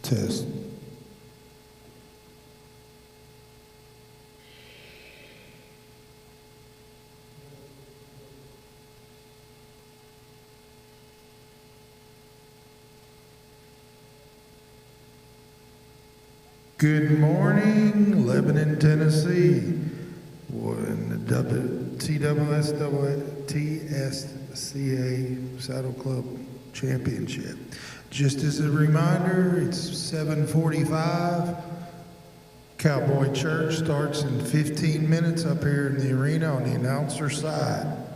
Test. Good morning, Lebanon, Tennessee. In the TSCA Saddle Club Championship. Just as a reminder, it's 7:45. Cowboy Church starts in 15 minutes up here in the arena on the announcer side.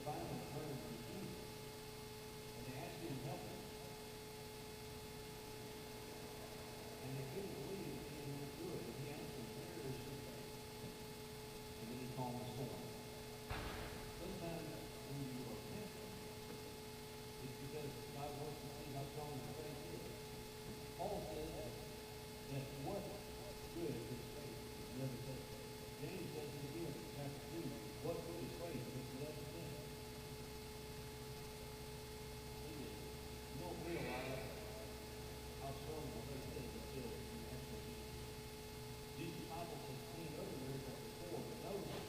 finally turned to Jesus, and they asked him to help them. And they couldn't believe that he went through it. And he asked them, where is your faith? And then he calmed the storm. Sometimes when you are tempted, it's because God wants to see how strong your faith is. Paul says that what good is faith is never tested. James says in here, chapter 2, what good is faith if it's never tested? You don't realize how strong your faith is until you actually use it. These disciples had seen other miracles before, but notice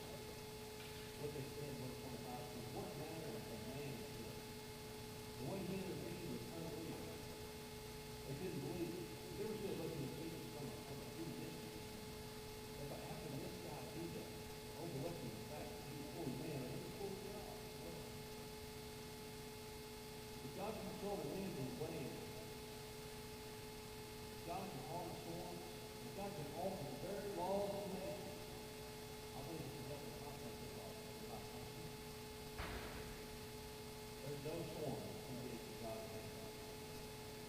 what they said in verse 25 is, what manner of a man is this? The way he intervened was unreal. They couldn't believe it. They were still looking at Jesus from a few distance. They thought, how can this guy do that? Overlooking the fact that he's a fully man and he's fully God. If God can control the winds and the waves, if God can calm the storm, if God can alter the very laws of nature, I believe it's help the confidence of God. There's no storm that can get to God's hand.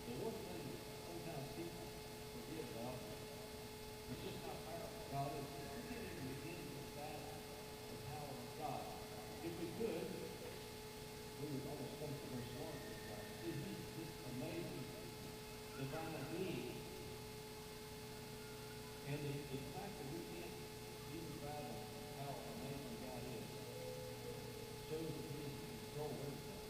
The worst thing that sometimes people forget about is just how powerful God is. We can't even begin to fathom the power of God. If we could, we would almost come to verse 1 of this time. See, he's this amazing divine being. And the fact that we can't even fathom how amazing God is shows that he is in control of everything.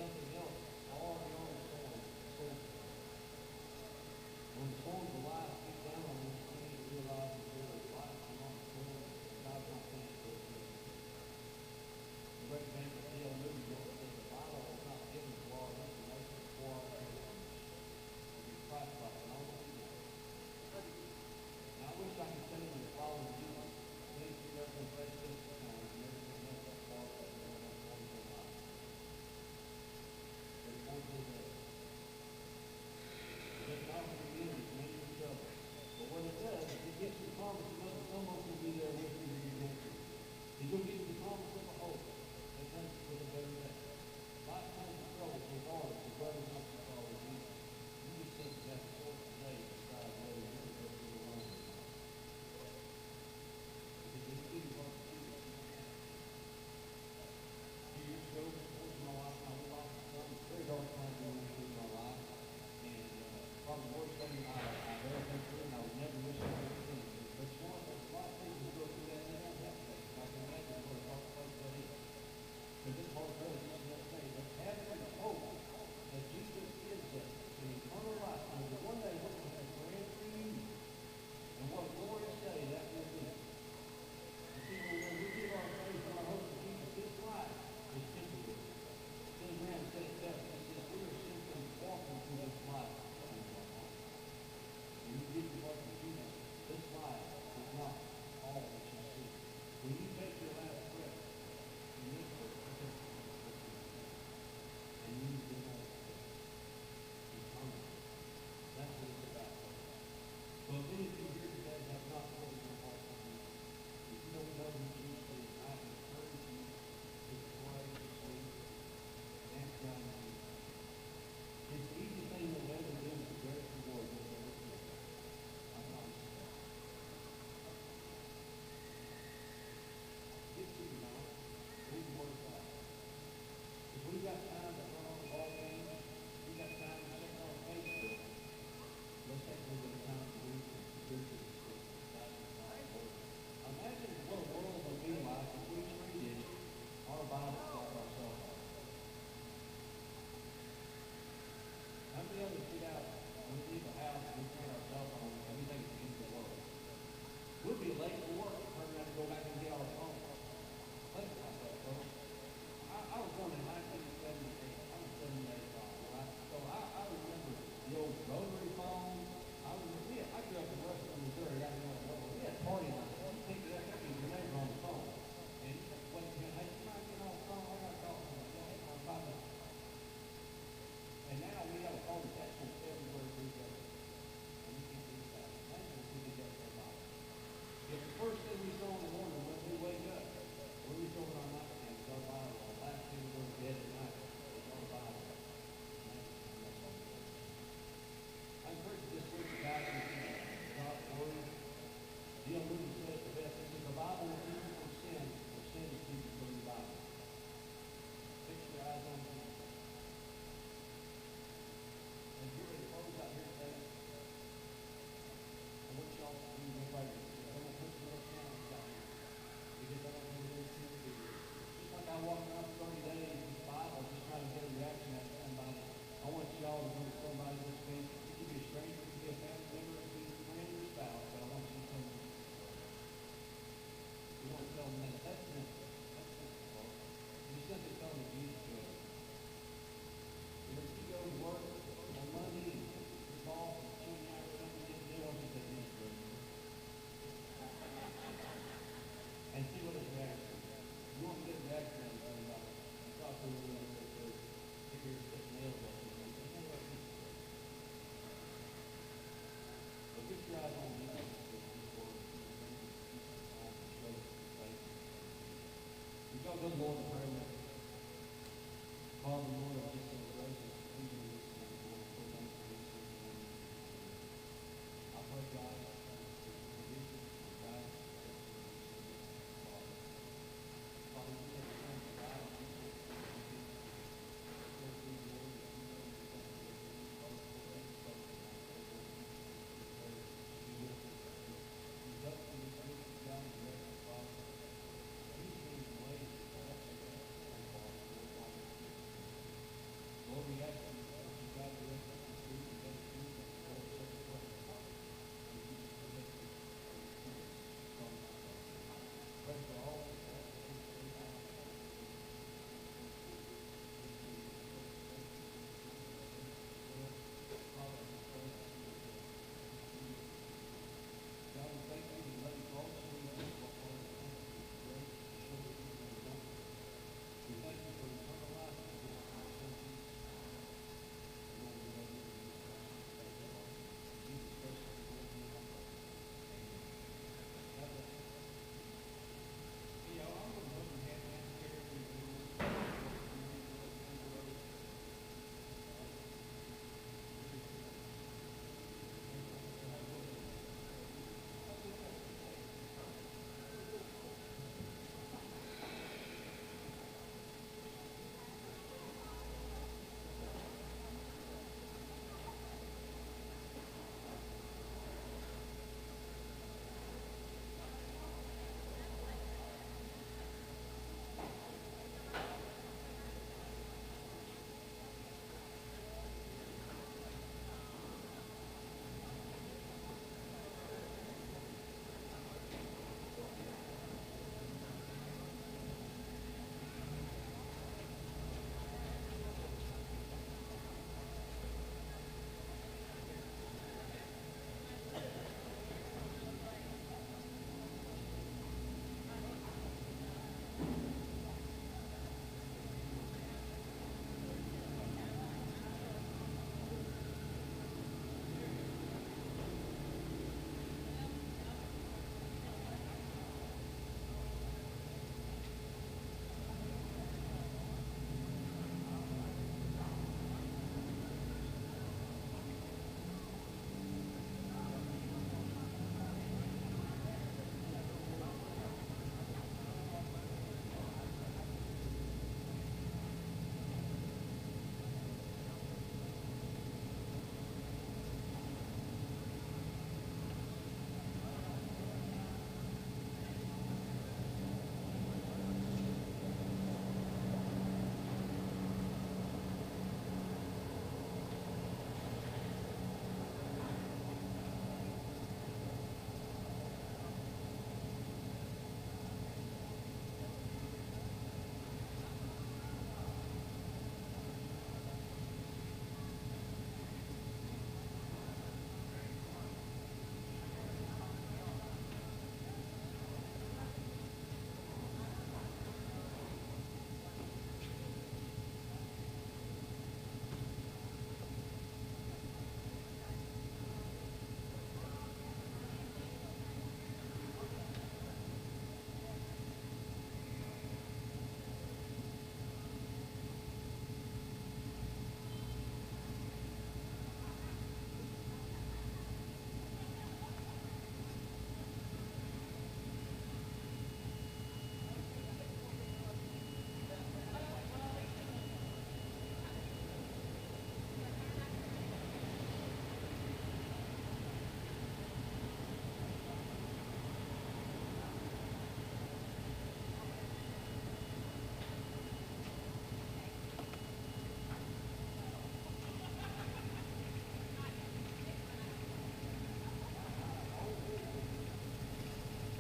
something else far beyond the storm. When the storms of life get down on us, we need to realize that there is life beyond the storm. God's not finished with us. The great example of T.L. Moody once said, the Bible was not given for our information for our transformation. It is Christ like an almighty God. Now, I wish I could tell you that following Jesus makes you everything face this time and everything else that's far from the one that's one for life. But it's one thing that it doesn't always begin with major trouble. But what it does is it gives you the promise that doesn't someone will be there with you when you go through. He's going to give you the promise of a hope that comes with a better day. Life comes with trouble regardless of whether or not you follow Jesus. You just simply have to sort today to decide whether you're going to go through the wrong or not. Because if you do what Jesus did. A few years ago, towards my wife and I, we lost a son. It's a very dark time going through my life. And probably the worst thing I've ever been through, and I would never wish I would have been through. But it's one of those, a lot of things we go through that they don't have to. I can imagine what a dark place that is. But this hard road is another thing. But having the hope that Jesus gives us an eternal life, and that one day we're going to have a grand reunion. And what a glorious day that will be. You see, when we give our faith and our hope to Jesus, this life is temporary. Billy Graham said it best. He says, we are simply walking through this life. When you give your heart to Jesus, this life is not all that you see. When you take your last breath, you live for it. And you need to know eternal. That's what it's about. So if any of you here today have not given your heart to Jesus, if you don't know who Jesus is, I encourage you to pray this week and ask God to do it. It's the easy thing you'll ever do is the greatest reward you'll ever get. I promise you that. Get to your mouth. Read the Word of God. If we've got time to run on the ball game, we've got time to sit on Facebook, let's take a little bit of time to read the scriptures. Imagine what a world would be like if we treated our Bibles like our cell phones. How many of us get out when we leave the house and we turn our cell phone and we think it's the end of the world? We'll be late for work, turn around and go back and get our phone. Think about that, folks. I was born in 1978. I was 78, right? So I remember the old rotary phone. I grew up in Western Missouri. I didn't know what we had party nights. You pick it up, you your neighbor on the phone. And you said, wait a minute, hey, you might get on the phone. I got to talk to you. I'm 5 minutes. And now we have a phone that's everywhere we go. And you can't do that. Imagine if we did that for a dollar. If the first thing we saw in the morning when we wake up, when we throw in our nightstand is our Bible. The last thing we go to bed at night is our Bible. I encourage you this week to dive into God's Word. D.L. Moody said it the best. He says, the Bible will keep you from sin, or sin is keep you from the Bible. Fix your eyes on Jesus. And you're ready to close out here today. I want y'all to do me a favor. I'm going to put some more channels out here. Because I don't know what to do. Just like I walked around for 30 days with this Bible, just trying to get a reaction out of somebody. I want y'all to go to somebody this week. It could be a stranger, it could be a family member, it could be a friend or a spouse, but I want you to tell them. You want to tell them that. That's simple. That's simple, folks. You simply tell them Jesus goes. If you go to work on Monday and your boss is chewing out something you didn't do, I'll just say Jesus goes. And see what his reaction is. You want to get a reaction out of somebody. You talk to them and if you're sticking nails up and you say, hey, what is this? But get your eyes on Jesus with this word. Show us his faith. You go to the Lord in prayer with me. Father, Lord, I'm just so gracious to you this morning, Lord, so thankful this morning. I pray, God, for provision, for guidance, Father, you said the same to God, and you said to me, Lord, you know that you know the things that you do, both for them, both for my children, you with us. You help me this week, God, and rest, Father. Use me in ways that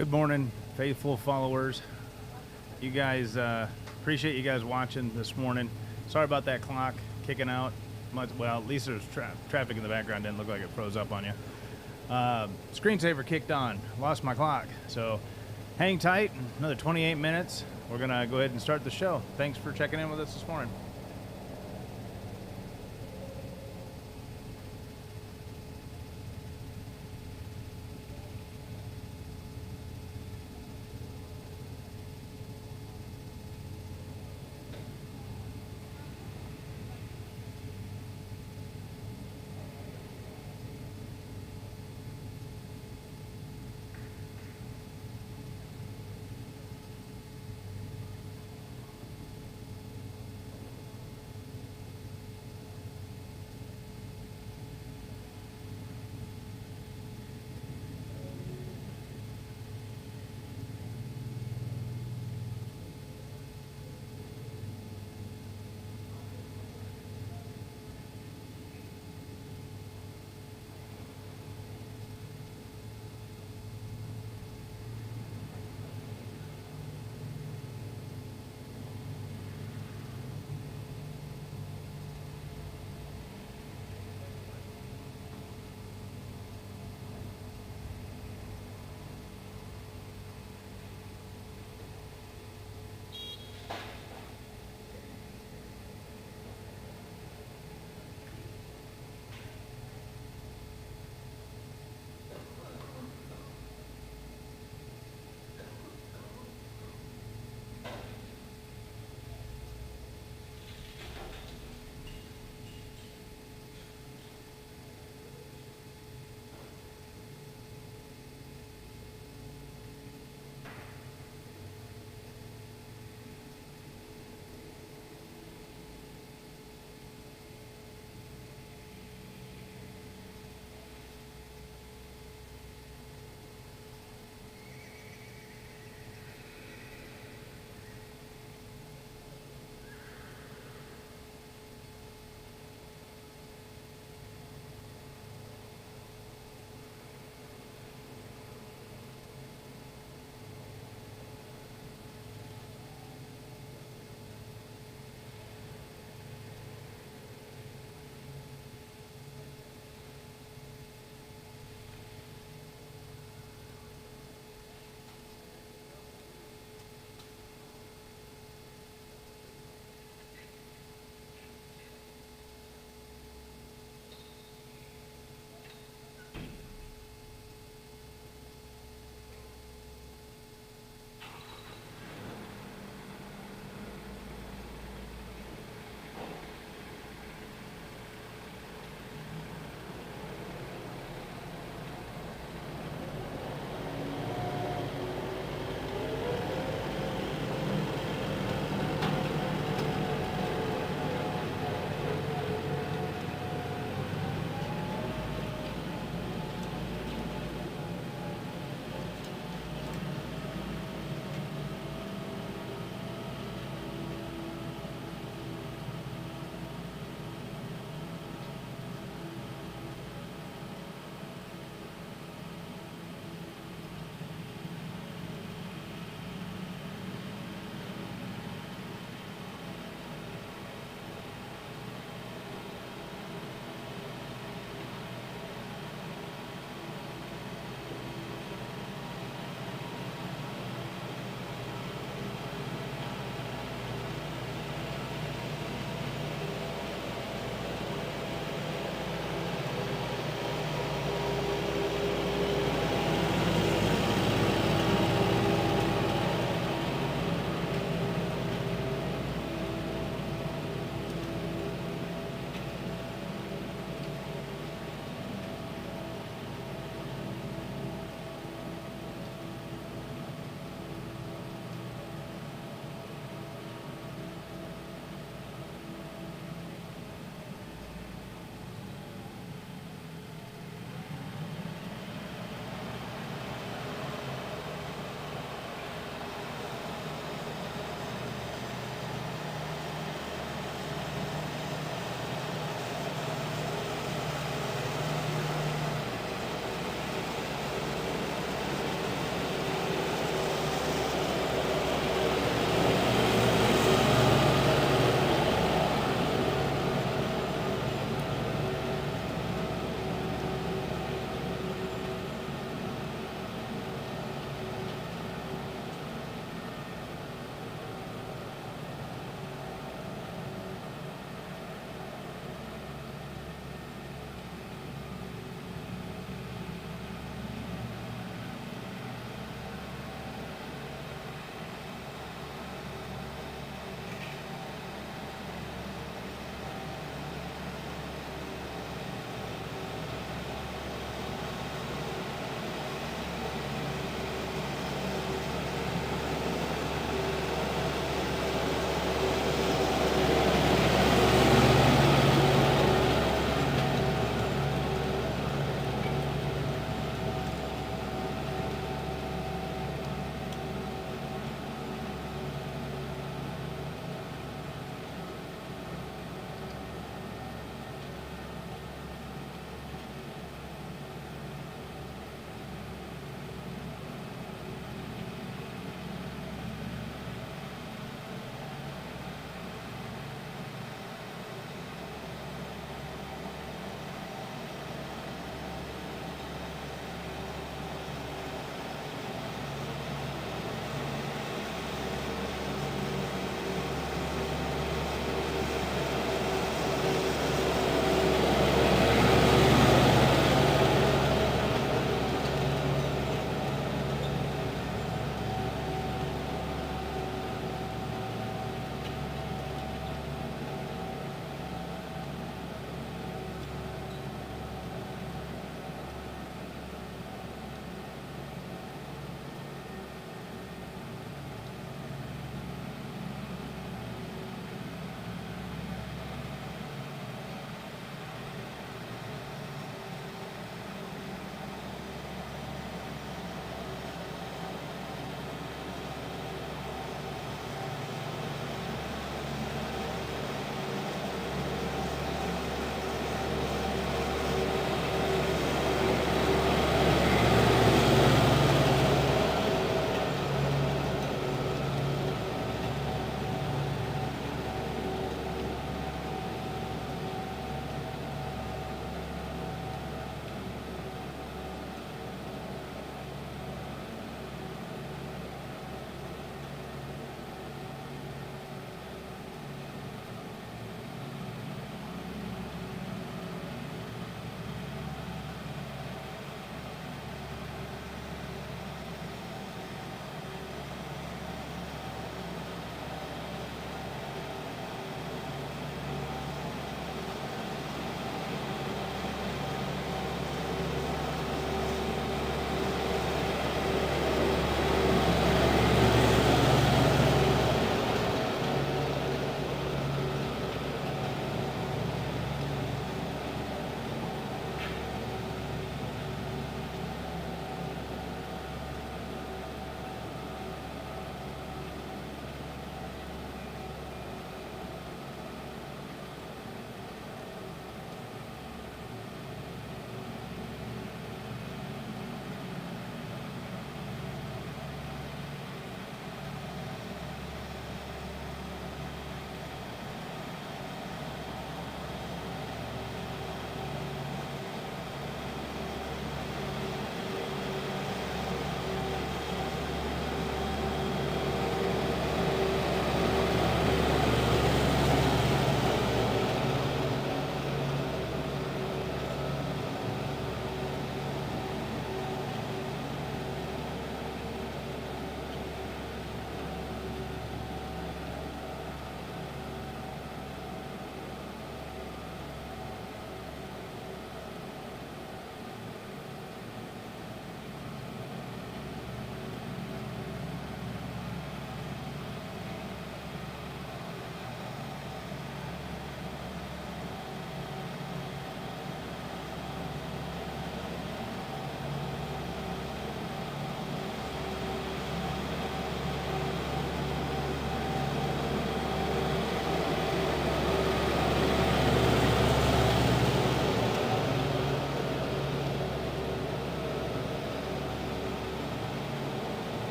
Good morning, faithful followers. You guys, appreciate you guys watching this morning. Sorry about that clock kicking out. Well, at least there's traffic in the background. Didn't look like it froze up on you. Screensaver kicked on. Lost my clock. So hang tight. Another 28 minutes. We're going to go ahead and start the show. Thanks for checking in with us this morning.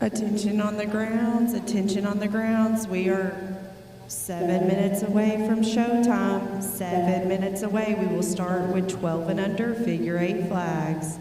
Attention on the grounds, attention on the grounds. We are 7 minutes away from showtime. 7 minutes away. We will start with 12 and under figure 8 flags.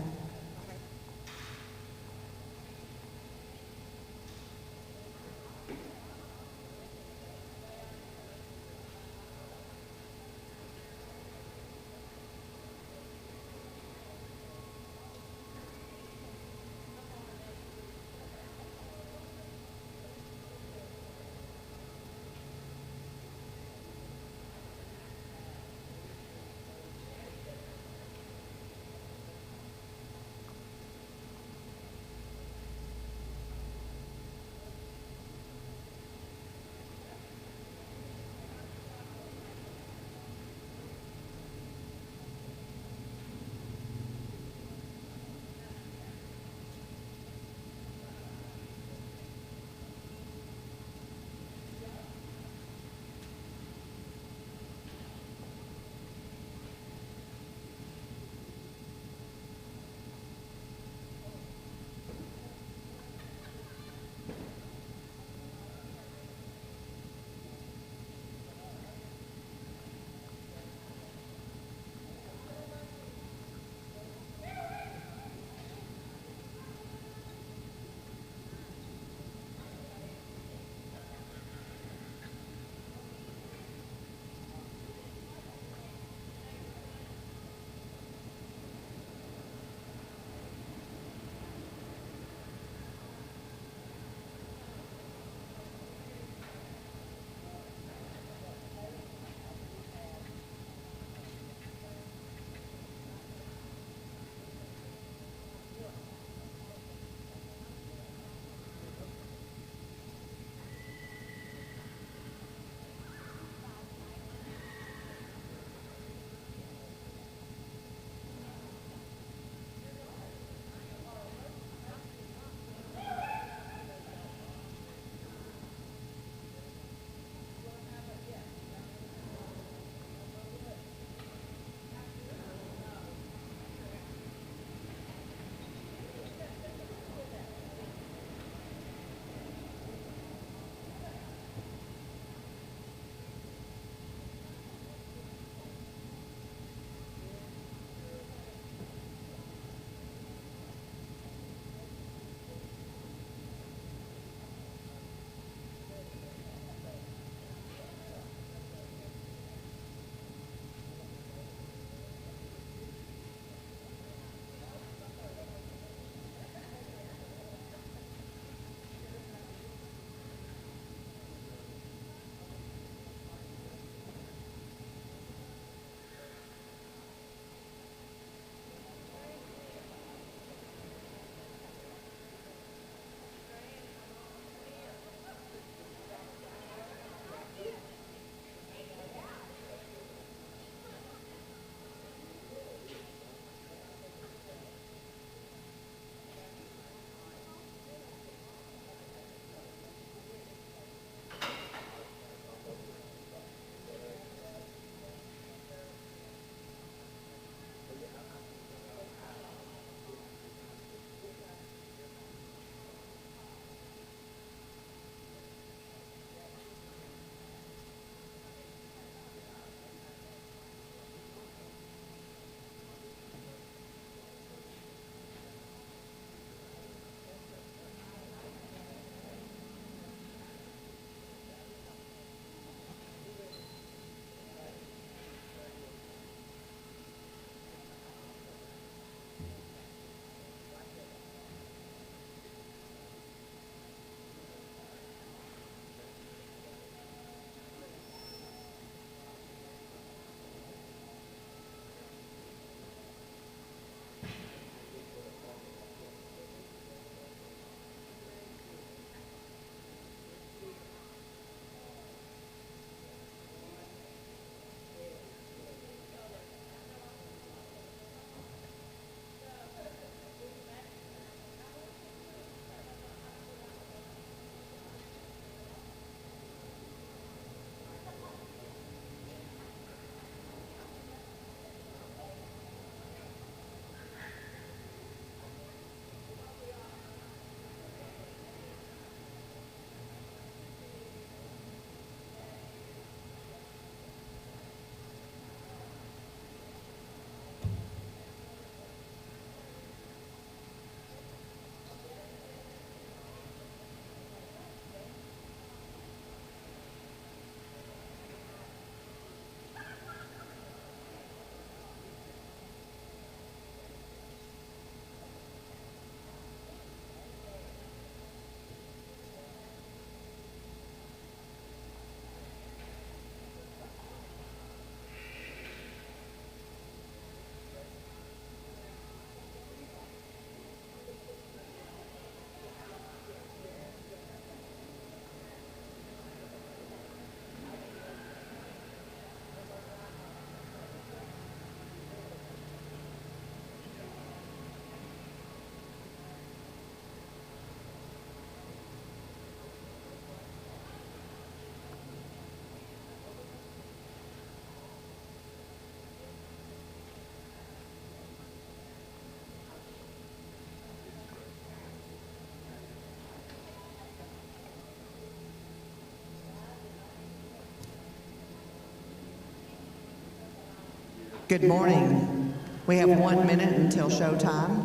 Good morning. We have 1 minute until showtime,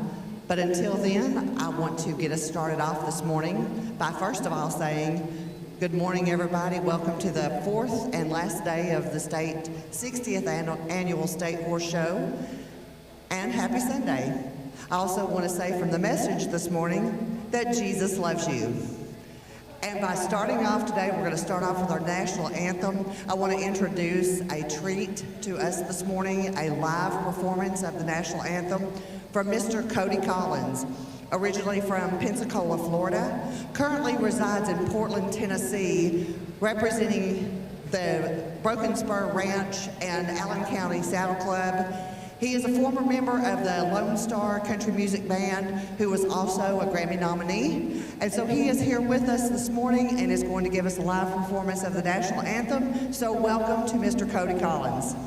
but until then, I want to get us started off this morning by first of all saying, good morning, everybody. Welcome to the fourth and last day of the 60th annual State Horse Show, and happy Sunday. I also want to say from the message this morning that Jesus loves you. And by starting off today, we're going to start off with our national anthem. I want to introduce a treat to us this morning, a live performance of the national anthem from Mr. Cody Collins, originally from Pensacola, Florida, currently resides in Portland, Tennessee, representing the Broken Spur Ranch and Allen County Saddle Club. He is a former member of the Lone Star Country Music Band, who was also a Grammy nominee. And so he is here with us this morning and is going to give us a live performance of the national anthem. So welcome to Mr. Cody Collins.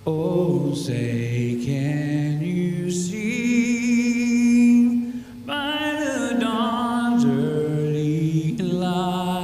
Oh, say, can you see by the dawn's early light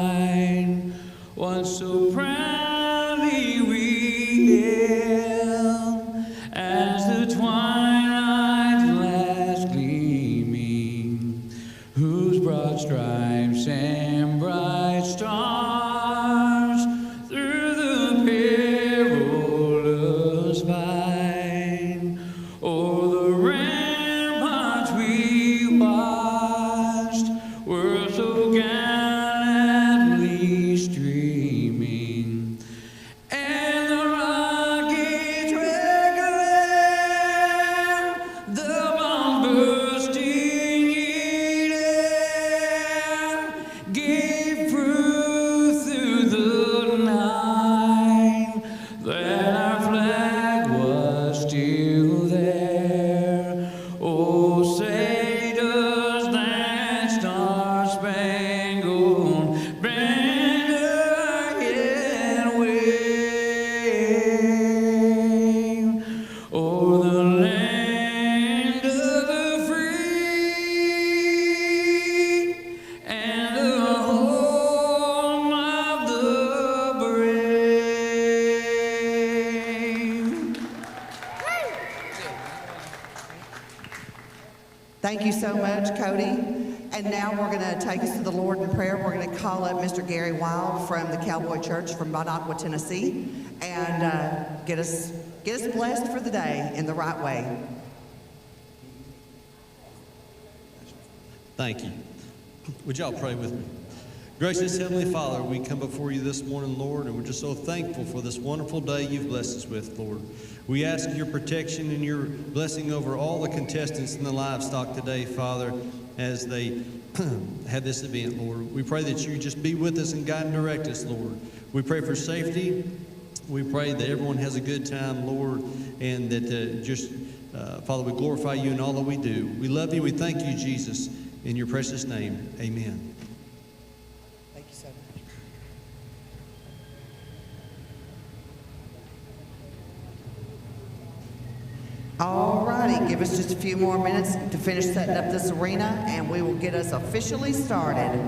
what so proudly we hailed as the twilight's last gleaming, whose broad stripes and bright stars through the perilous fight o'er the ramparts we watched were so gallantly streaming, and the rockets regular, the bombs bursting in air, gave proof through the night that our flag was still there. Oh, say does that star-spangled banner yet wave o'er the land of the free and the home of the brave? Thank you so much, Cody. And now we're going to take us to the Lord in prayer. We're going to call up Mr. Gary Wild from the Cowboy Church from Bonacqua, Tennessee, and get us blessed for the day in the right way. Thank you. Would y'all pray with me? Gracious Heavenly Father, we come before you this morning, Lord, and we're just so thankful for this wonderful day you've blessed us with, Lord. We ask your protection and your blessing over all the contestants and the livestock today, Father, as they have this event, Lord. We pray that you just be with us and guide and direct us, Lord. We pray for safety. We pray that everyone has a good time, Lord, and that Father, we glorify you in all that we do. We love you. We thank you, Jesus, in your precious name. Amen. Thank you so much. All righty, give us just a few more minutes to finish setting up this arena, and we will get us officially started.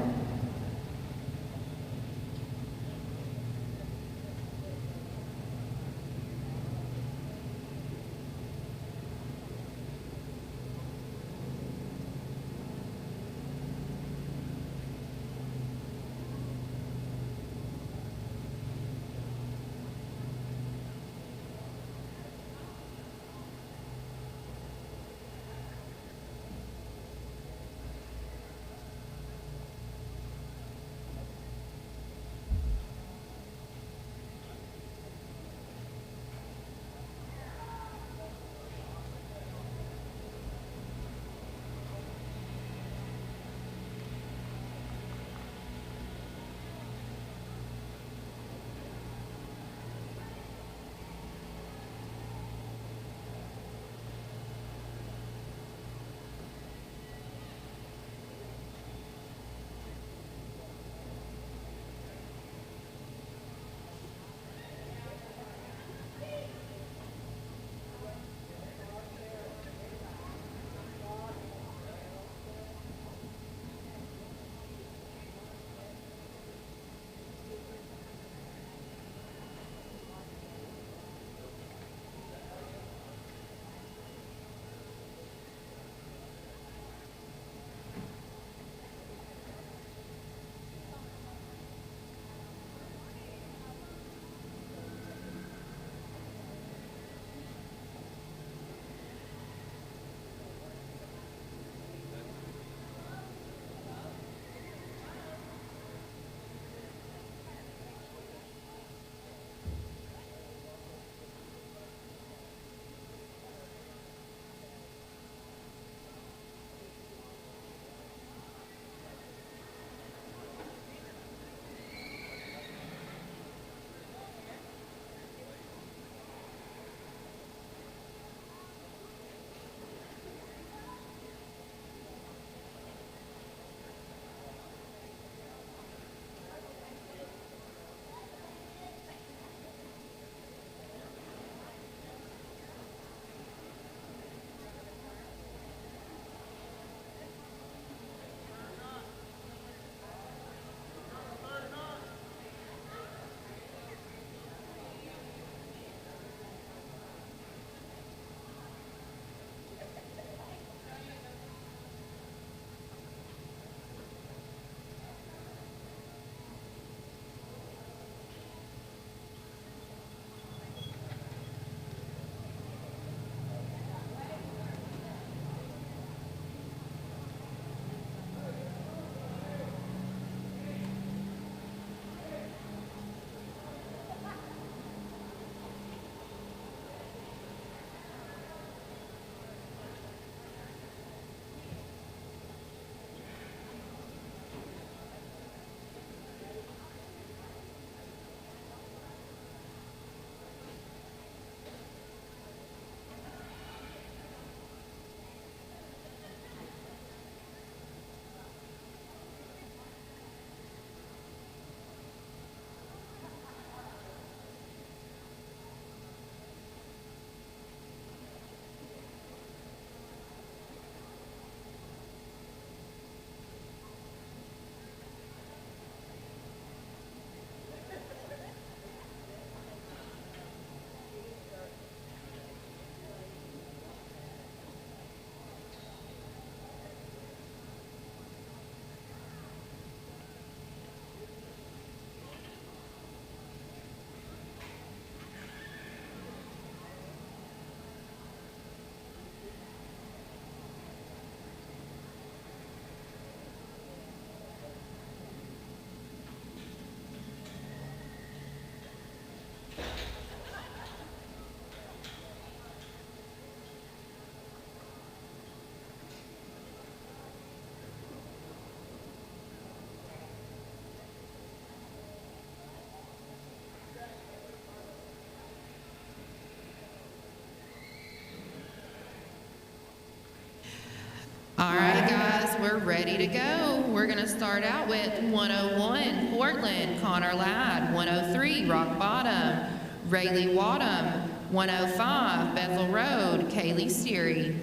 go. We're going to start out with 101 Portland, Connor Ladd. 103 Rock Bottom, Rayleigh Wadham. 105 Bethel Road, Kaylee Steery.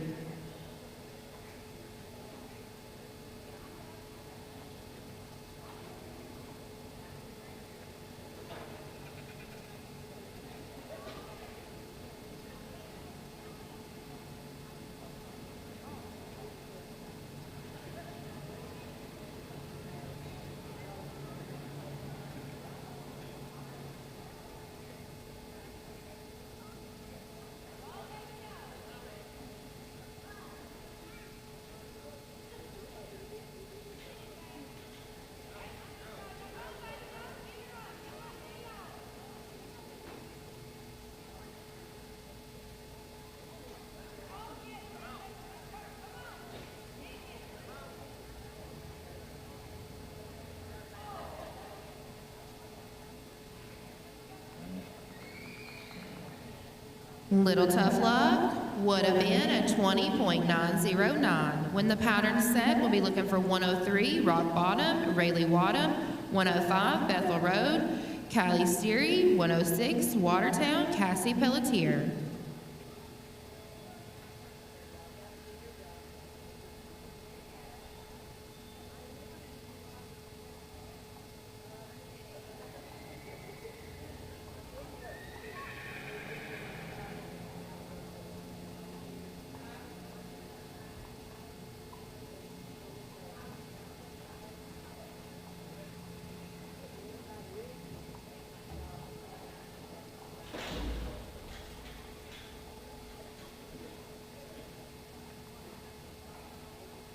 Little Tough Luck would have been a 20.909. When the pattern is set, we'll be looking for 103 Rock Bottom, Rayleigh Wadham. 105 Bethel Road, Kaylee Steery. 106 Watertown, Cassie Pelletier.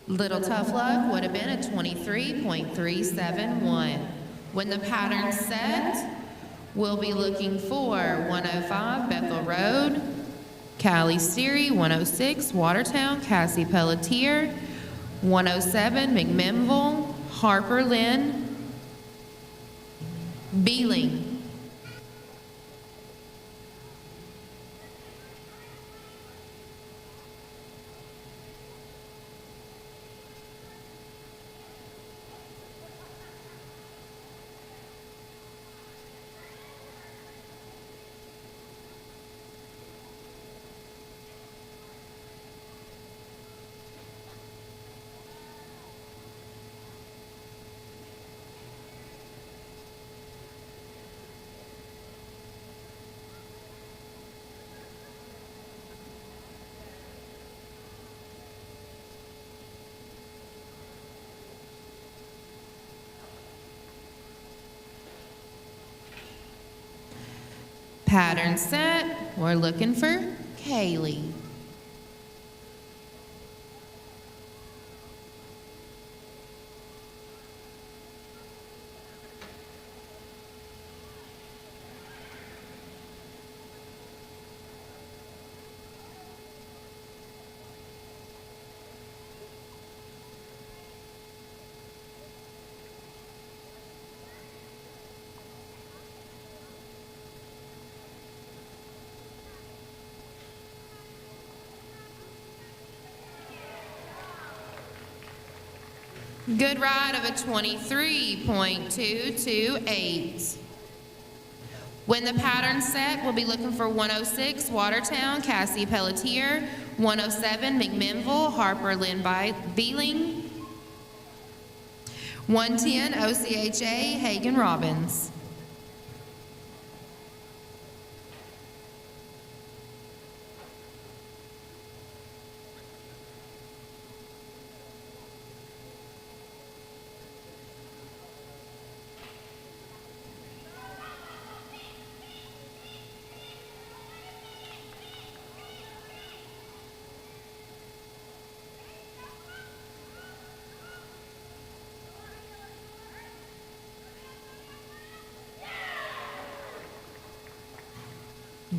Little Tough Luck would have been a 23.371. When the pattern's set, we'll be looking for 105 Bethel Road, Kaylee Steery. 106 Watertown, Cassie Pelletier. 107 McMinnville, Harper Lynn, Beeling. Pattern set, we're looking for Kaylee. Good ride of a 23.228. When the pattern's set, we'll be looking for 106 Watertown, Cassie Pelletier. 107 McMinnville, Harper Lynn Beeling. 110 OCHA, Hagen Robbins.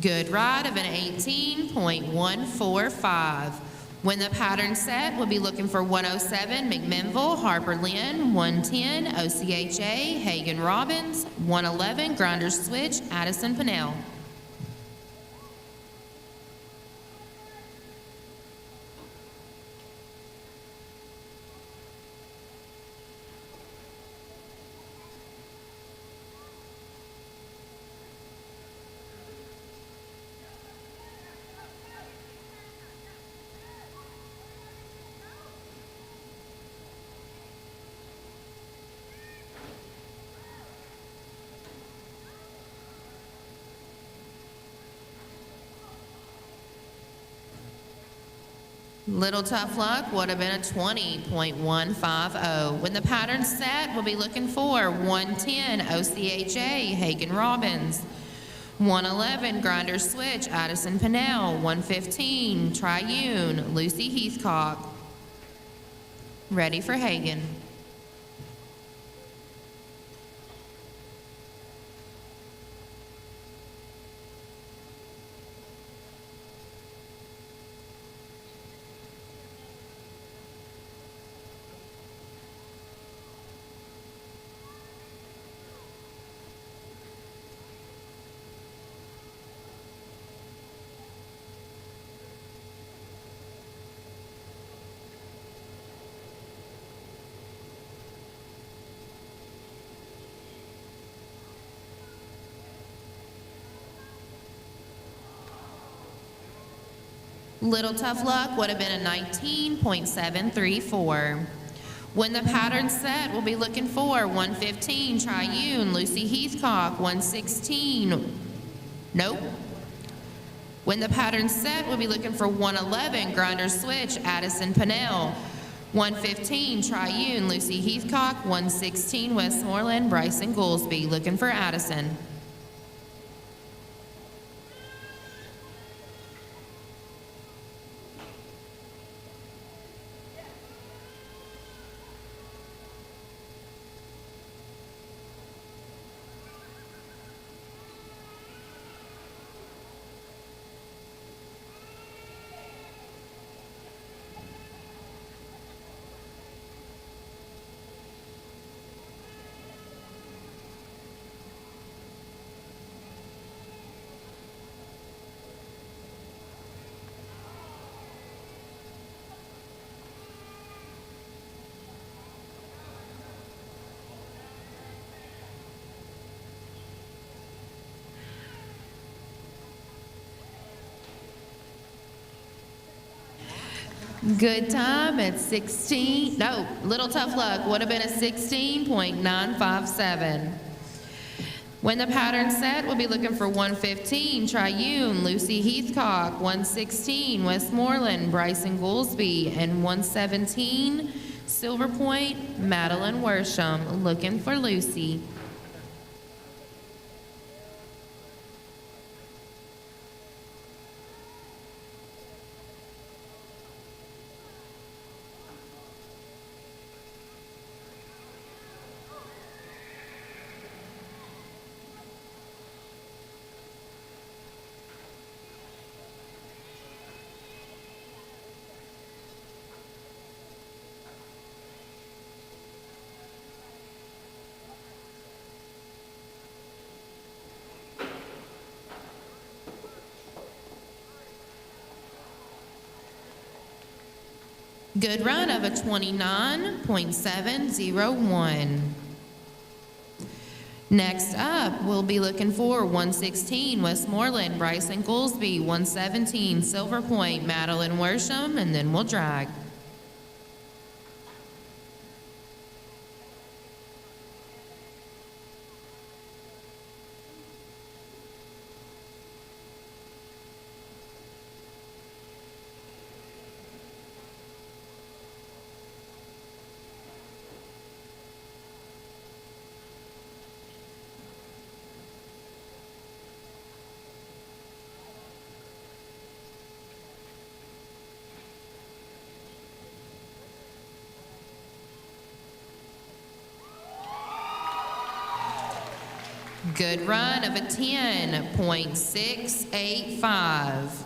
Good ride of an 18.145. When the pattern's set, we'll be looking for 107 McMinnville, Harper Lynn. 110 OCHA, Hagen Robbins. 111 Grinders Switch, Addison Pinnell. Little tough luck would have been a 20.150. When the pattern's set, we'll be looking for 110 OCHA, Hagen Robbins. 111 Grinder Switch, Addison Pinnell. 115 Triune, Lucy Heathcock. Ready for Hagen. Little tough luck would have been a 19.734. When the pattern's set, we'll be looking for 115 Triune, Lucy Heathcock. 116, nope. When the pattern's set, we'll be looking for 111 Grinder Switch, Addison Pinnell. 115 Triune, Lucy Heathcock. 116 Westmoreland, Bryson Goolsby. Looking for Addison. Good time at 16, no, little tough luck would have been a 16.957. When the pattern's set, we'll be looking for 115 Triune, Lucy Heathcock. 116 Westmoreland, Bryson Goolsby. And 117 Silver Point, Madeline Worsham. Looking for Lucy. Good run of a 29.701. Next up, we'll be looking for 116 Westmoreland, Bryson Goolsby. 117 Silver Point, Madeline Worsham, and then we'll drag. Good run of a 10.685.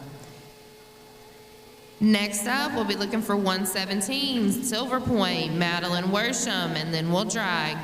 Next up, we'll be looking for 117 Silver Point, Madeline Worsham, and then we'll drag.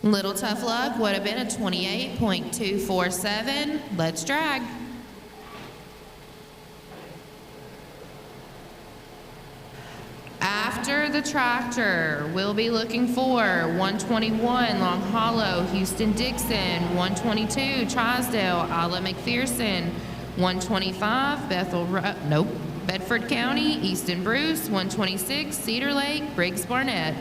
Little Tough Luck would have been a 28.247. Let's drag. After the tractor, we'll be looking for 121 Long Hollow, Houston-Dixon, 122 Trosdale, Isla McPherson, 125 Bedford County, Easton Bruce, 126 Cedar Lake, Briggs Barnett.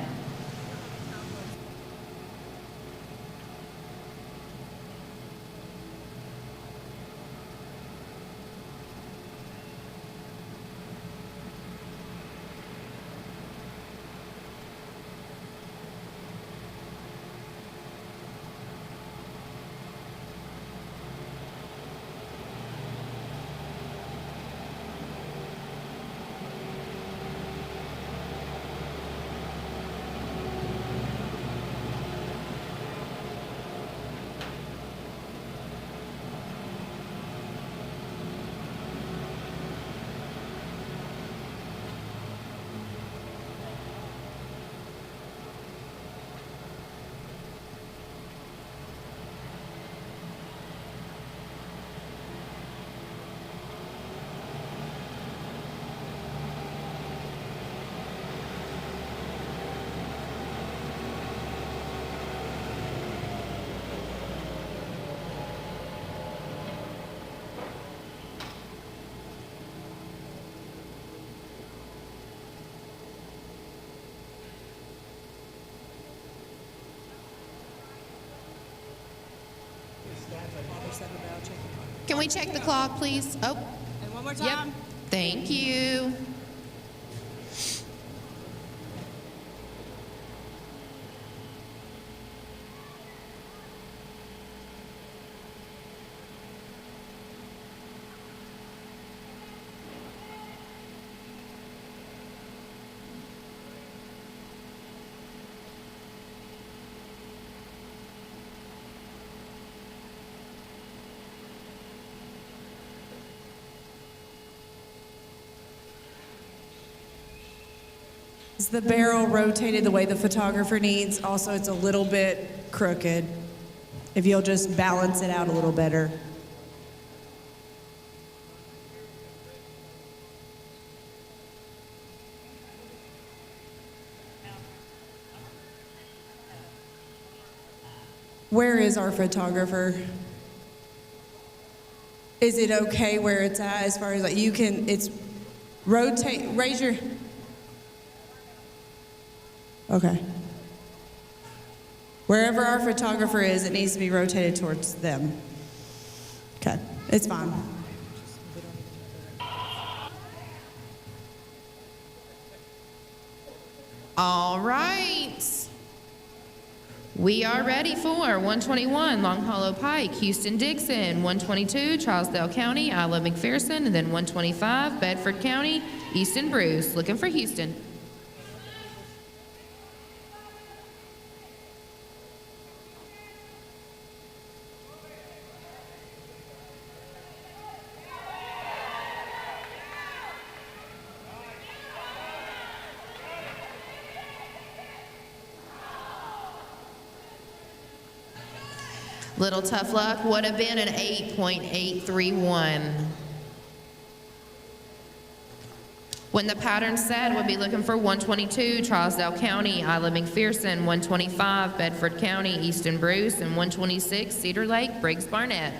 Can we check the clock, please? Oh, And one more yep. time. Thank you. Is the barrel rotated the way the photographer needs? Also, it's a little bit crooked. If you'll just balance it out a little better. Where is our photographer? Is it okay where it's at as far as like you can, it's rotate, raise your, okay. Wherever our photographer is, it needs to be rotated towards them. Okay, it's fine. All right. We are ready for 121 Long Hollow Pike, Houston-Dixon, 122 Charlesdale County, Isla McPherson, and then 125 Bedford County, Easton Bruce. Looking for Houston. Little Tough Luck would have been an 8.831. When the pattern's set, we'll be looking for 122 Trousdale County, Isla McPherson, 125 Bedford County, Easton Bruce, and 126 Cedar Lake, Briggs Barnett.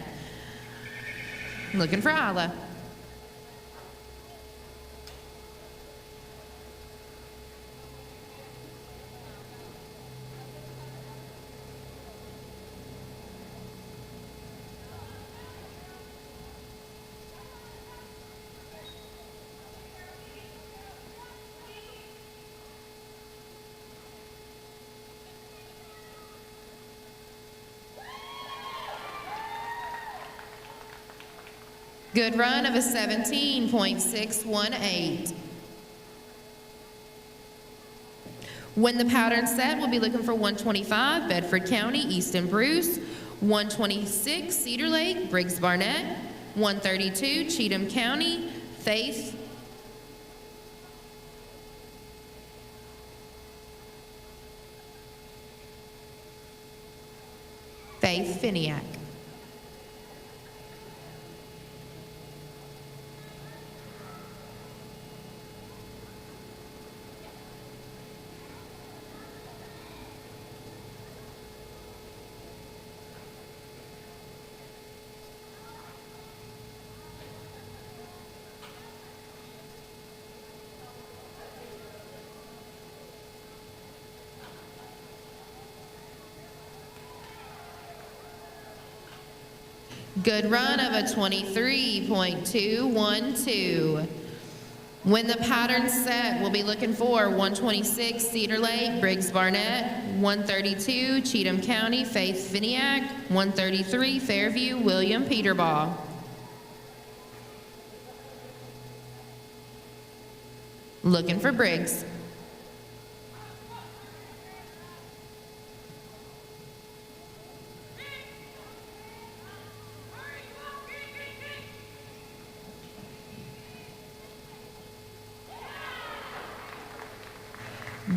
Looking for Isla. Good run of a 17.618. When the pattern's set, we'll be looking for 125 Bedford County, Easton Bruce, 126 Cedar Lake, Briggs Barnett, 132 Cheatham County, Faith, Faith Finiak. Good run of a 23.212. When the pattern's set, we'll be looking for 126 Cedar Lake, Briggs Barnett, 132 Cheatham County, Faith Finiak, 133 Fairview, William Peterbaugh. Looking for Briggs.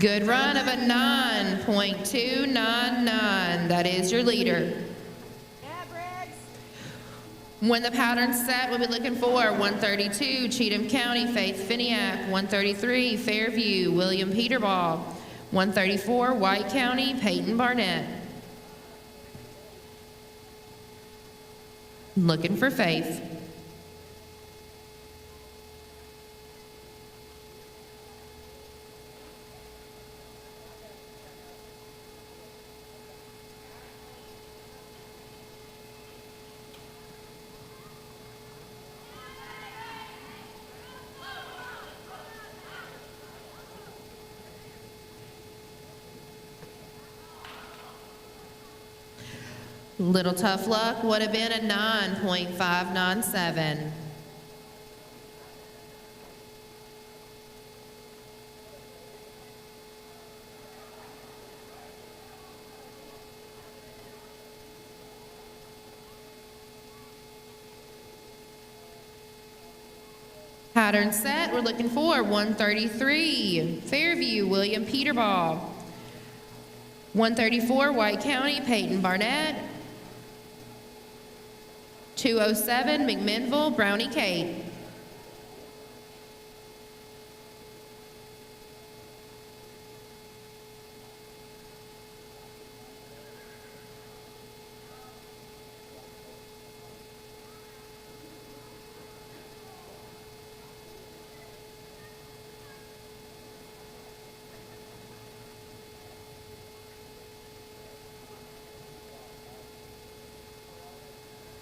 Good run of a 9.299. That is your leader. When the pattern's set, we'll be looking for 132 Cheatham County, Faith Finiak, 133 Fairview, William Peterbaugh, 134 White County, Peyton Barnett. Looking for Faith. Little tough luck would have been a 9.597. Pattern set, we're looking for 133 Fairview, William Peterbaugh, 134 White County, Peyton Barnett, 207 McMinnville, Brownie Kate.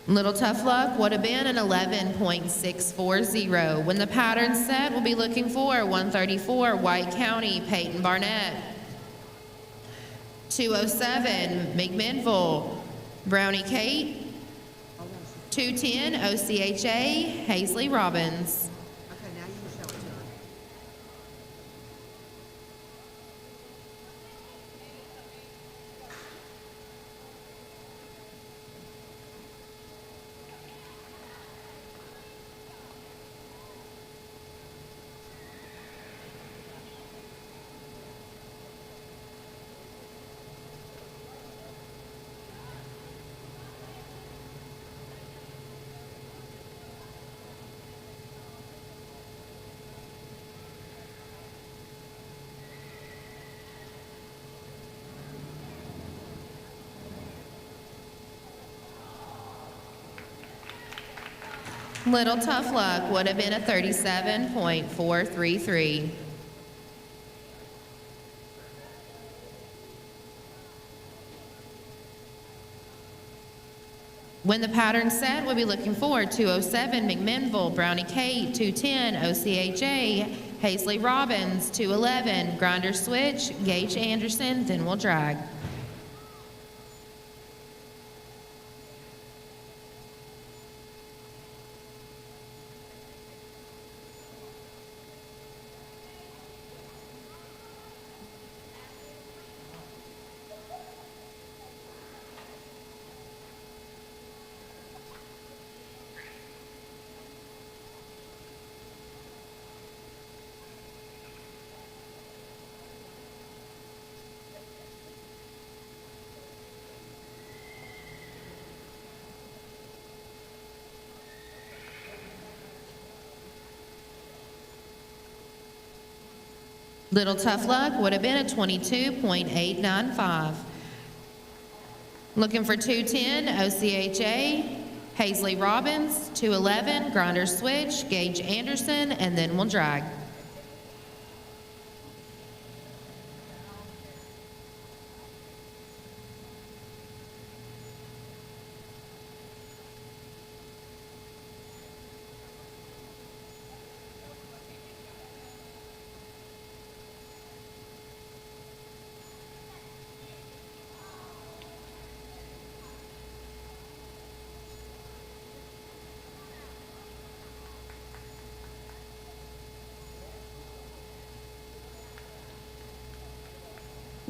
Little tough luck would have been an 11.640. When the pattern's set, we'll be looking for 134 White County, Peyton Barnett, 207 McMinnville, Brownie Kate, 210 OCHA, Hazley Robbins. Okay, now you can show it to her. Little tough luck would have been a 37.433. When the pattern's set, we'll be looking for 207 McMinnville, Brownie Kate, 210 OCHA, Hazley Robbins, 211 Grinder Switch, Gage Anderson, then we'll drag. Little Tough Luck would have been a 22.895. Looking for 210, OCHA, Hazley Robbins, 211, Grinder Switch, Gage Anderson, and then we'll drag.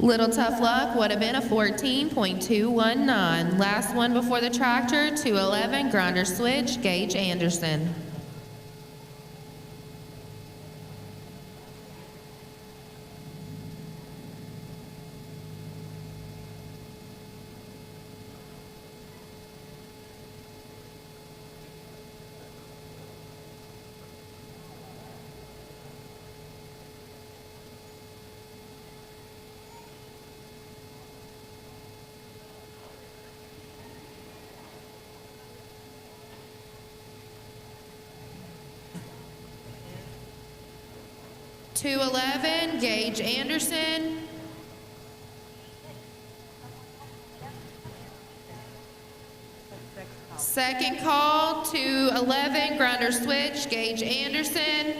Little Tough Luck would have been a 14.219. Last one before the tractor, 211, Grinder Switch, Gage Anderson. .211, Gage Anderson. Second call, .211, Grinder Switch, Gage Anderson.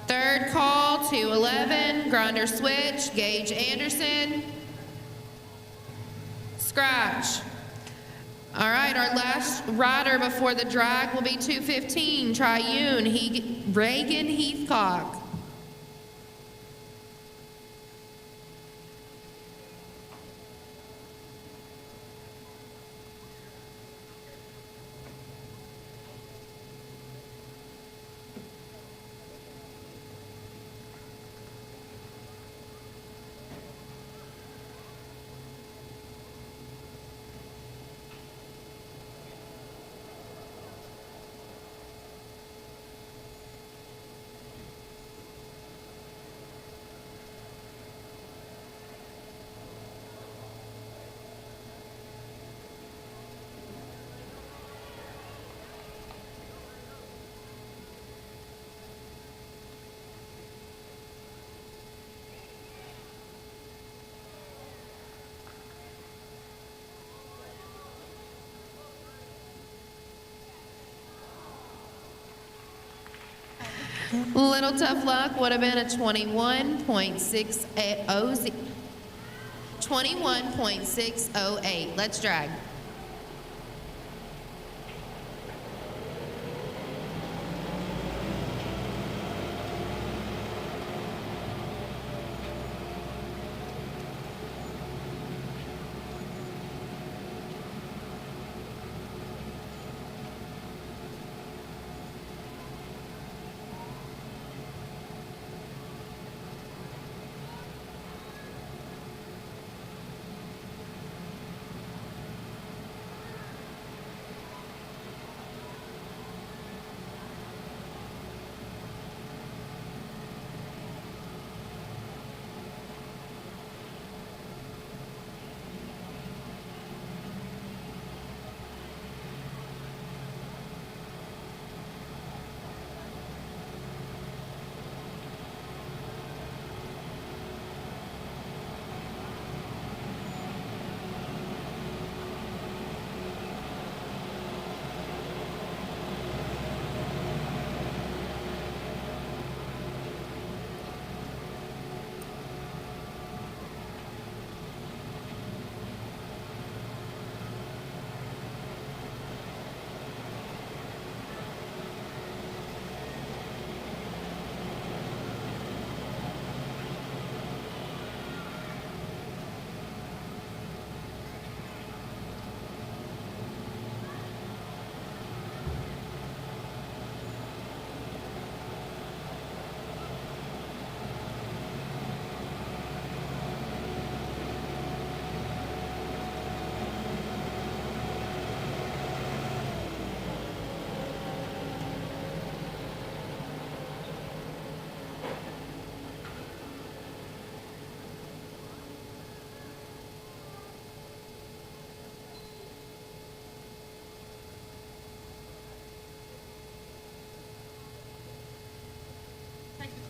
Third call, .211, Grinder Switch, Gage Anderson. Scratch. All right, our last rider before the drag will be 215, Triune, Reagan Heathcock. Little Tough Luck would have been a 21.608. Let's drag.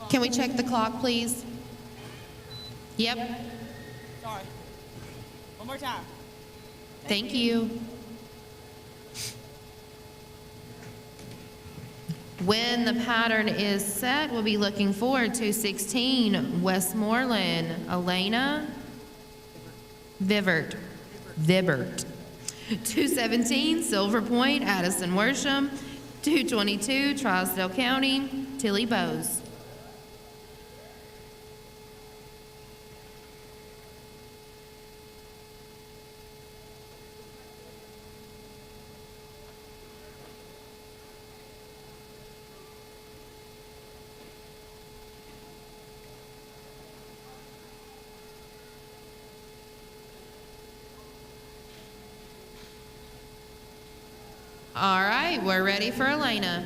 Can we check the clock, please? Yep. Sorry. One more time. Thank you. When the pattern is set, we'll be looking forward to 16, Westmoreland, Elena Vibert. 217, Silver Point, Addison Worsham. 222, Trousdale County, Tilly Bowes. All right, we're ready for Elena.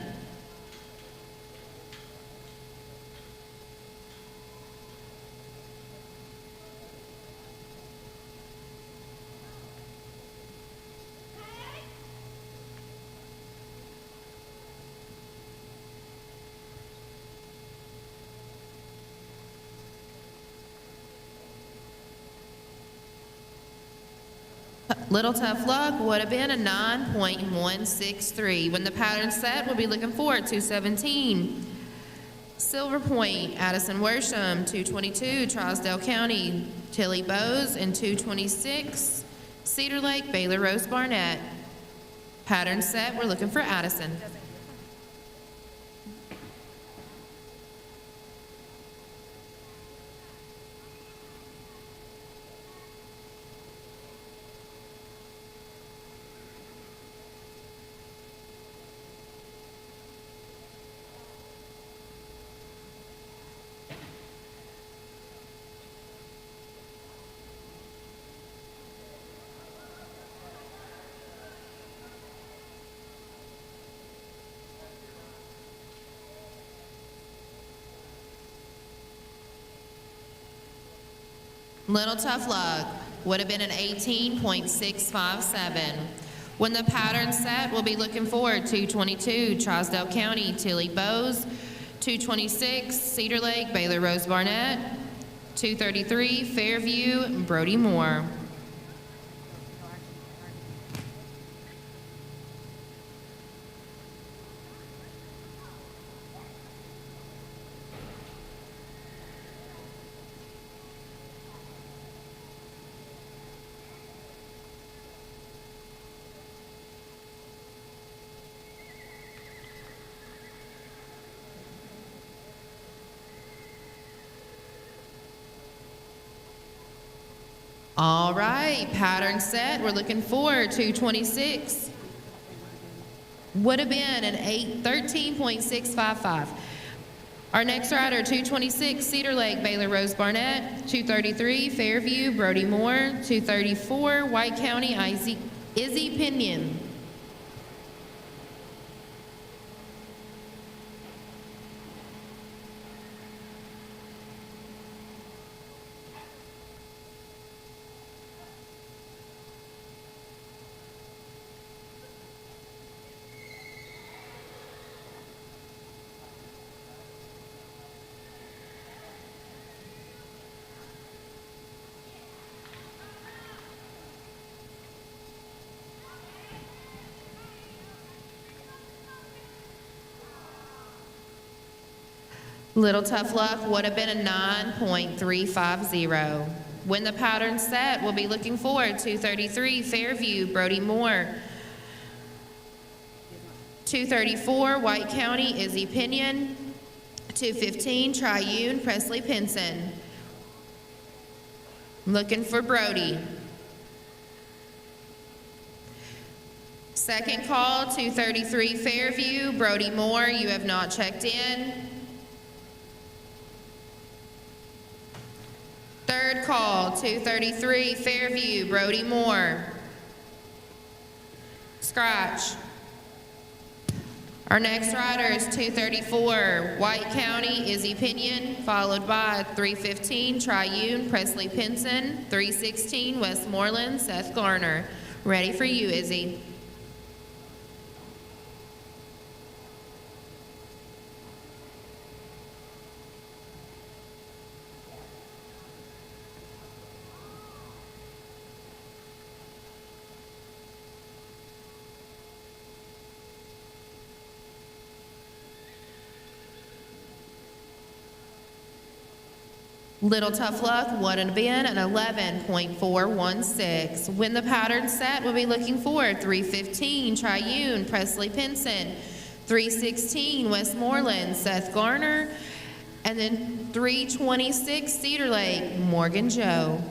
Little Tough Luck would have been a 9.163. When the pattern's set, we'll be looking forward to 17. Silver Point, Addison Worsham, 222, Trousdale County, Tilly Bowes, and 226, Cedar Lake, Baylor Rose Barnett. Pattern set, we're looking for Addison. Little Tough Luck would have been an 18.657. When the pattern's set, we'll be looking forward to 222, Trousdale County, Tilly Bowes, 226, Cedar Lake, Baylor Rose Barnett, 233, Fairview, Brody Moore. All right, pattern set. We're looking forward to 26. Would have been an 13.655. Our next rider, 226, Cedar Lake, Baylor Rose Barnett. 233, Fairview, Brody Moore. 234, White County, Izzy Pinion. Little Tough Luck would have been a 9.350. When the pattern's set, we'll be looking forward to 233, Fairview, Brody Moore. 234, White County, Izzy Pinion. 215, Triune, Presley Pinson. Looking for Brody. Second call, 233, Fairview, Brody Moore. You have not checked in. Third call, 233, Fairview, Brody Moore. Scratch. Our next rider is 234, White County, Izzy Pinion, followed by 315, Triune, Presley Pinson, 316, Westmoreland, Seth Garner. Ready for you, Izzy. Little Tough Luck would have been an 11.416. When the pattern set, we'll be looking for 315, Triune, Presley Pinson, 316, Westmoreland, Seth Garner, and then 326, Cedar Lake, Morgan Joe.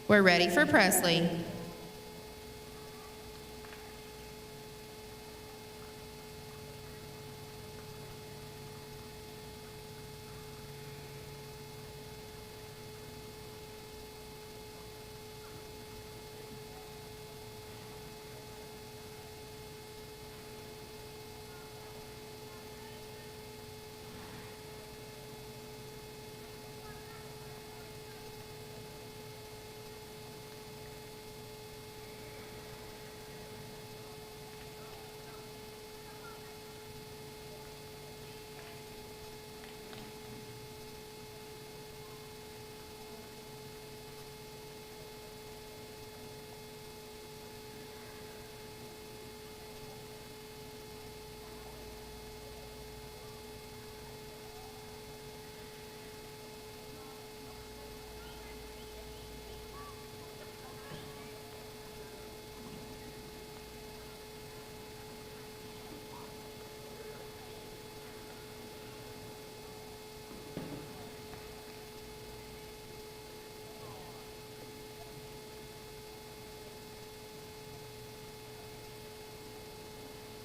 We're ready for Presley.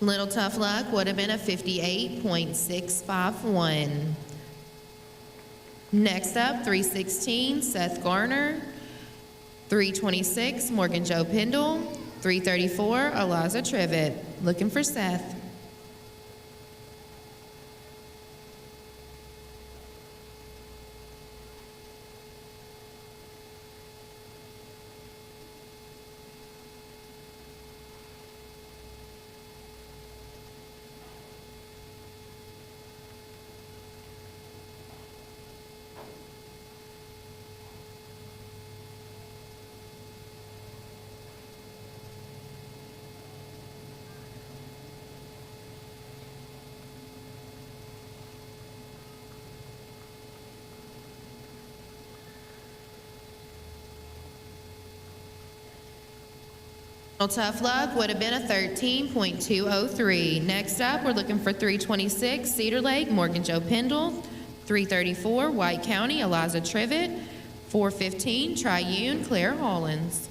Little Tough Luck would have been a 58.651. Next up, 316, Seth Garner. 326, Morgan Joe Pendle. 334, Eliza Trivet. Looking for Seth. Tough Luck would have been a 13.203. Next up, we're looking for 326, Cedar Lake, Morgan Joe Pendle. 334, White County, Eliza Trivet. 415, Triune, Claire Hollins.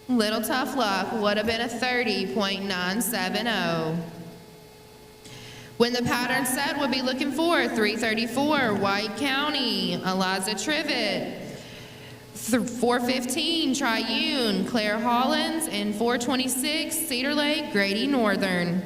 Little Tough Luck would have been a 30.970. When the pattern set, we'll be looking for 334, White County, Eliza Trivet. 415, Triune, Claire Hollins, and 426, Cedar Lake, Grady Northern.